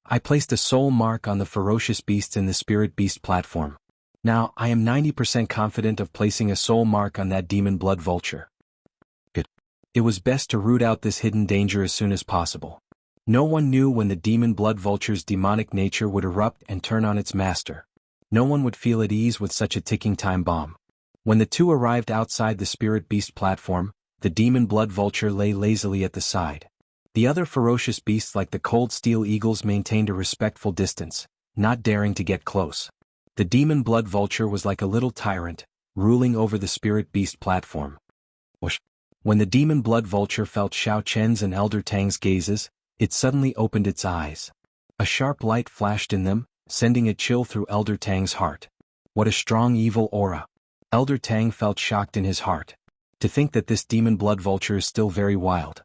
"I placed a soul mark on the ferocious beasts in the Spirit Beast platform. Now, I am 90% confident of placing a soul mark on that demon blood vulture." Good. It was best to root out this hidden danger as soon as possible. No one knew when the demon blood vulture's demonic nature would erupt and turn on its master. No one would feel at ease with such a ticking time bomb. When the two arrived outside the Spirit Beast platform, the demon blood vulture lay lazily at the side. The other ferocious beasts like the cold steel eagles maintained a respectful distance, not daring to get close. The demon blood vulture was like a little tyrant, ruling over the Spirit Beast platform. Whoosh. When the demon blood vulture felt Xiao Chen's and Elder Tang's gazes, it suddenly opened its eyes. A sharp light flashed in them, sending a chill through Elder Tang's heart. What a strong evil aura. Elder Tang felt shocked in his heart. To think that this demon blood vulture is still very wild.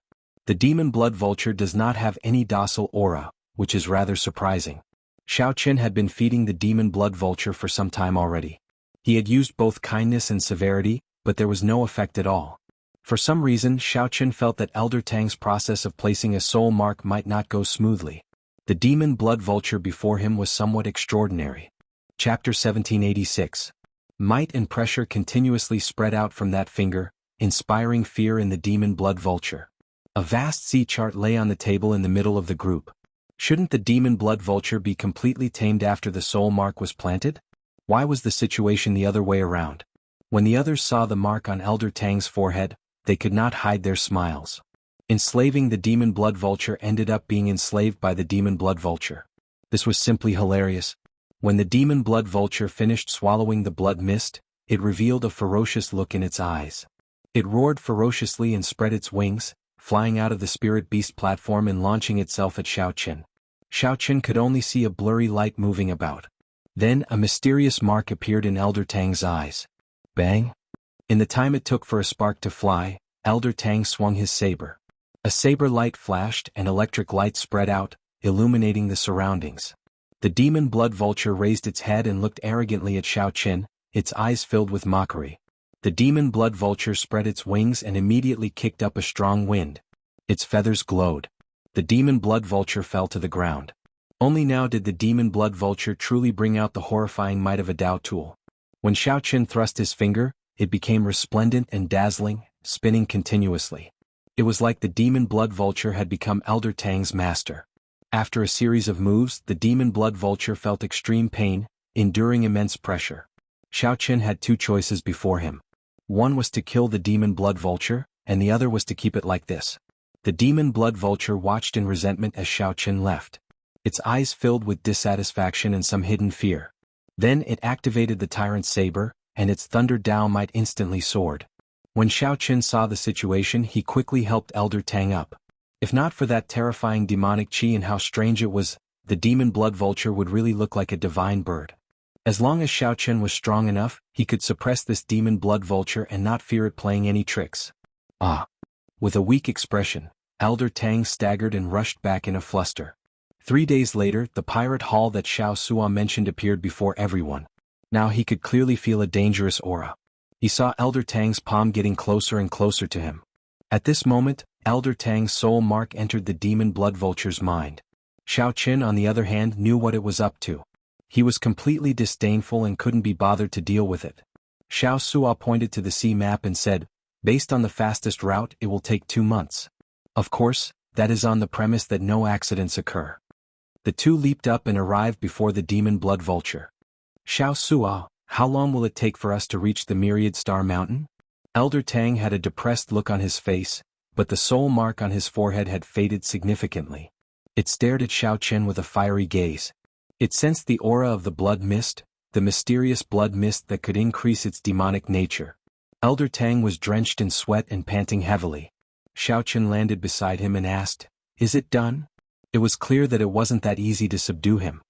The demon blood vulture does not have any docile aura, which is rather surprising. Xiao Chen had been feeding the demon blood vulture for some time already. He had used both kindness and severity, but there was no effect at all. For some reason, Xiao Chen felt that Elder Tang's process of placing a soul mark might not go smoothly. The demon blood vulture before him was somewhat extraordinary. Chapter 1786. Might and pressure continuously spread out from that finger, inspiring fear in the demon blood vulture. A vast sea chart lay on the table in the middle of the group. Shouldn't the demon blood vulture be completely tamed after the soul mark was planted? Why was the situation the other way around? When the others saw the mark on Elder Tang's forehead, they could not hide their smiles. Enslaving the demon blood vulture ended up being enslaved by the demon blood vulture. This was simply hilarious. When the demon blood vulture finished swallowing the blood mist, it revealed a ferocious look in its eyes. It roared ferociously and spread its wings, flying out of the Spirit Beast platform and launching itself at Xiao Chen. Xiao Chen could only see a blurry light moving about. Then a mysterious mark appeared in Elder Tang's eyes. Bang! In the time it took for a spark to fly, Elder Tang swung his saber. A saber light flashed and electric light spread out, illuminating the surroundings. The demon blood vulture raised its head and looked arrogantly at Xiao Qin, its eyes filled with mockery. The demon blood vulture spread its wings and immediately kicked up a strong wind. Its feathers glowed. The demon blood vulture fell to the ground. Only now did the demon blood vulture truly bring out the horrifying might of a Dao tool. When Xiao Qin thrust his finger, it became resplendent and dazzling, spinning continuously. It was like the demon blood vulture had become Elder Tang's master. After a series of moves, the demon blood vulture felt extreme pain, enduring immense pressure. Xiao Qin had two choices before him. One was to kill the demon blood vulture, and the other was to keep it like this. The demon blood vulture watched in resentment as Xiao Qin left. Its eyes filled with dissatisfaction and some hidden fear. Then it activated the tyrant's saber, and its thunder Dao might instantly soared. When Xiao Qin saw the situation, he quickly helped Elder Tang up. If not for that terrifying demonic chi and how strange it was, the demon blood vulture would really look like a divine bird. As long as Xiao Qin was strong enough, he could suppress this demon blood vulture and not fear it playing any tricks. Ah! With a weak expression, Elder Tang staggered and rushed back in a fluster. 3 days later, the pirate hall that Xiao Sua mentioned appeared before everyone. Now he could clearly feel a dangerous aura. He saw Elder Tang's palm getting closer and closer to him. At this moment, Elder Tang's soul mark entered the demon blood vulture's mind. Xiao Qin, on the other hand, knew what it was up to. He was completely disdainful and couldn't be bothered to deal with it. Xiao Sua pointed to the sea map and said, "Based on the fastest route, it will take 2 months. Of course, that is on the premise that no accidents occur." The two leaped up and arrived before the demon blood vulture. "Xiao Sua, how long will it take for us to reach the Myriad Star Mountain?" Elder Tang had a depressed look on his face, but the soul mark on his forehead had faded significantly. It stared at Xiao Qin with a fiery gaze. It sensed the aura of the blood mist, the mysterious blood mist that could increase its demonic nature. Elder Tang was drenched in sweat and panting heavily. Xiao Qin landed beside him and asked, "Is it done?" It was clear that it wasn't that easy to subdue him.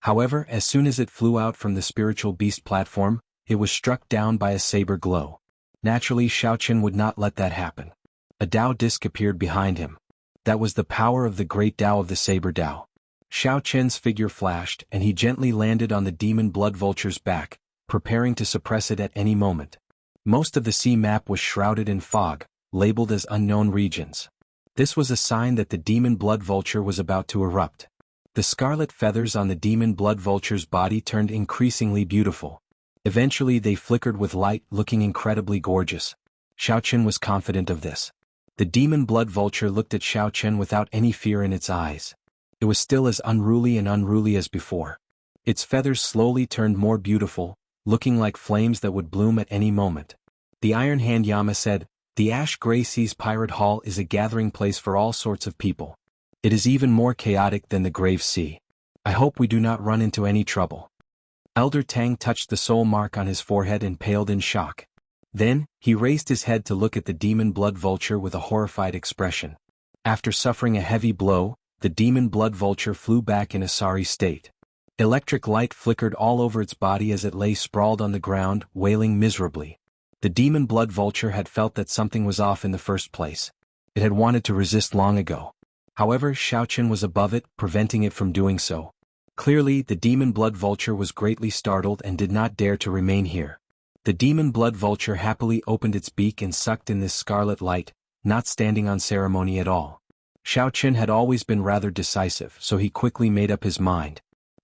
However, as soon as it flew out from the spiritual beast platform, it was struck down by a saber glow. Naturally, Xiao Qin would not let that happen. A Dao disc appeared behind him. That was the power of the great Dao of the Saber Dao. Xiao Qin's figure flashed, and he gently landed on the demon blood vulture's back, preparing to suppress it at any moment. Most of the sea map was shrouded in fog, labeled as unknown regions. This was a sign that the demon blood vulture was about to erupt. The scarlet feathers on the demon blood vulture's body turned increasingly beautiful. Eventually they flickered with light, looking incredibly gorgeous. Xiao Qin was confident of this. The demon blood vulture looked at Xiao Qin without any fear in its eyes. It was still as unruly as before. Its feathers slowly turned more beautiful, looking like flames that would bloom at any moment. The Iron Hand Yama said, "The Ash Gray Sea's Pirate Hall is a gathering place for all sorts of people. It is even more chaotic than the Grave Sea. I hope we do not run into any trouble." Elder Tang touched the soul mark on his forehead and paled in shock. Then, he raised his head to look at the demon blood vulture with a horrified expression. After suffering a heavy blow, the demon blood vulture flew back in a sorry state. Electric light flickered all over its body as it lay sprawled on the ground, wailing miserably. The demon blood vulture had felt that something was off in the first place. It had wanted to resist long ago. However, Xiao Qin was above it, preventing it from doing so. Clearly, the demon blood vulture was greatly startled and did not dare to remain here. The demon blood vulture happily opened its beak and sucked in this scarlet light, not standing on ceremony at all. Xiao Qin had always been rather decisive, so he quickly made up his mind.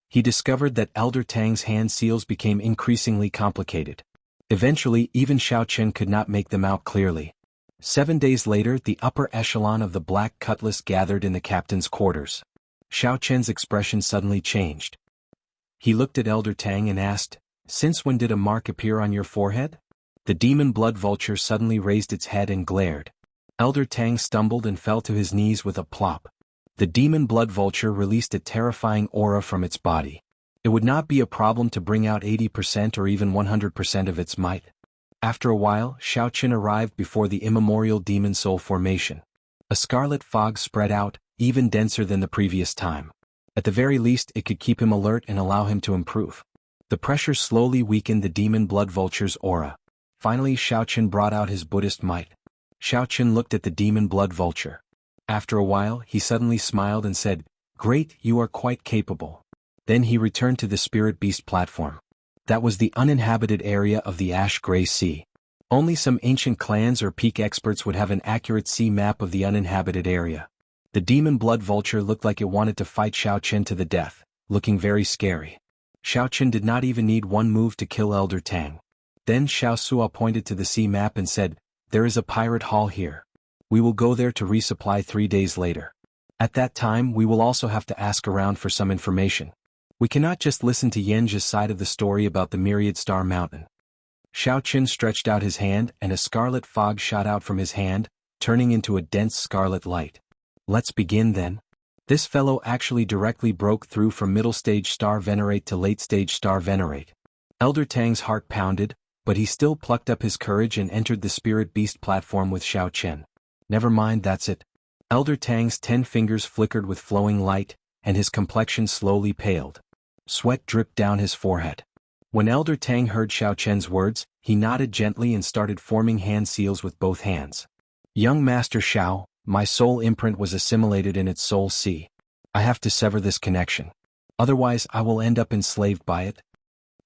He discovered that Elder Tang's hand seals became increasingly complicated. Eventually, even Xiao Qin could not make them out clearly. 7 days later, the upper echelon of the Black Cutlass gathered in the captain's quarters. Xiao Qin's expression suddenly changed. He looked at Elder Tang and asked, "Since when did a mark appear on your forehead?" The demon blood vulture suddenly raised its head and glared. Elder Tang stumbled and fell to his knees with a plop. The demon blood vulture released a terrifying aura from its body. It would not be a problem to bring out 80% or even 100% of its might. After a while, Xiao Qin arrived before the immemorial demon soul formation. A scarlet fog spread out, even denser than the previous time. At the very least, it could keep him alert and allow him to improve. The pressure slowly weakened the demon blood vulture's aura. Finally, Xiao Qin brought out his Buddhist might. Xiao Qin looked at the demon blood vulture. After a while he suddenly smiled and said, "Great, you are quite capable." Then he returned to the spirit beast platform. That was the uninhabited area of the ash-gray sea. Only some ancient clans or peak experts would have an accurate sea map of the uninhabited area. The demon blood vulture looked like it wanted to fight Xiao Qin to the death, looking very scary. Xiao Qin did not even need one move to kill Elder Tang. Then Xiao Suo pointed to the sea map and said, "There is a pirate hall here. We will go there to resupply 3 days later. At that time we will also have to ask around for some information. We cannot just listen to Yen's side of the story about the Myriad Star Mountain." Xiao Qin stretched out his hand and a scarlet fog shot out from his hand, turning into a dense scarlet light. "Let's begin then." This fellow actually directly broke through from middle-stage Star Venerate to late-stage Star Venerate. Elder Tang's heart pounded, but he still plucked up his courage and entered the Spirit Beast platform with Xiao Qin. "Never mind, that's it." Elder Tang's 10 fingers flickered with flowing light, and his complexion slowly paled. Sweat dripped down his forehead. When Elder Tang heard Xiao Qin's words, he nodded gently and started forming hand seals with both hands. "Young Master Xiao, my soul imprint was assimilated in its soul sea. I have to sever this connection. Otherwise I will end up enslaved by it."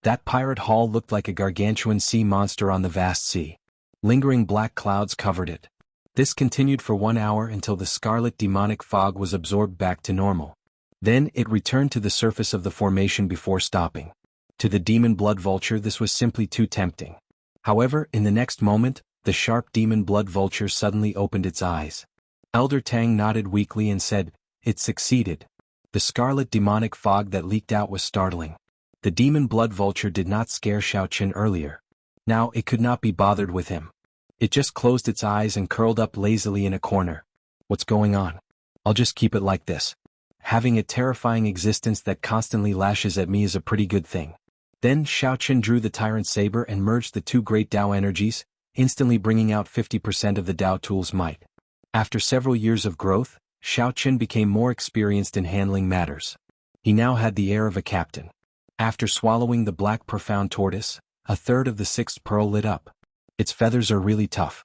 That pirate hall looked like a gargantuan sea monster on the vast sea. Lingering black clouds covered it. This continued for 1 hour until the scarlet demonic fog was absorbed back to normal. Then it returned to the surface of the formation before stopping. To the demon blood vulture this was simply too tempting. However, in the next moment, the sharp demon blood vulture suddenly opened its eyes. Elder Tang nodded weakly and said, "It succeeded." The scarlet demonic fog that leaked out was startling. The demon blood vulture did not scare Xiao Qin earlier. Now it could not be bothered with him. It just closed its eyes and curled up lazily in a corner. "What's going on? I'll just keep it like this. Having a terrifying existence that constantly lashes at me is a pretty good thing." Then Xiao Qin drew the tyrant saber and merged the 2 great Dao energies, instantly bringing out 50% of the Dao tool's might. After several years of growth, Xiao Qin became more experienced in handling matters. He now had the air of a captain. After swallowing the black profound tortoise, a third of the 6th pearl lit up. Its feathers are really tough.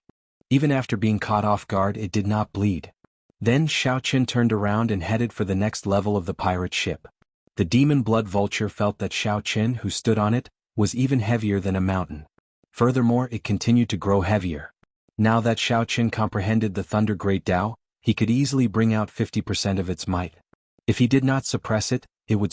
Even after being caught off guard it did not bleed. Then Xiao Qin turned around and headed for the next level of the pirate ship. The demon blood vulture felt that Xiao Qin, who stood on it, was even heavier than a mountain. Furthermore, it continued to grow heavier. Now that Xiao Qin comprehended the Thunder Great Dao, he could easily bring out 50% of its might. If he did not suppress it, it would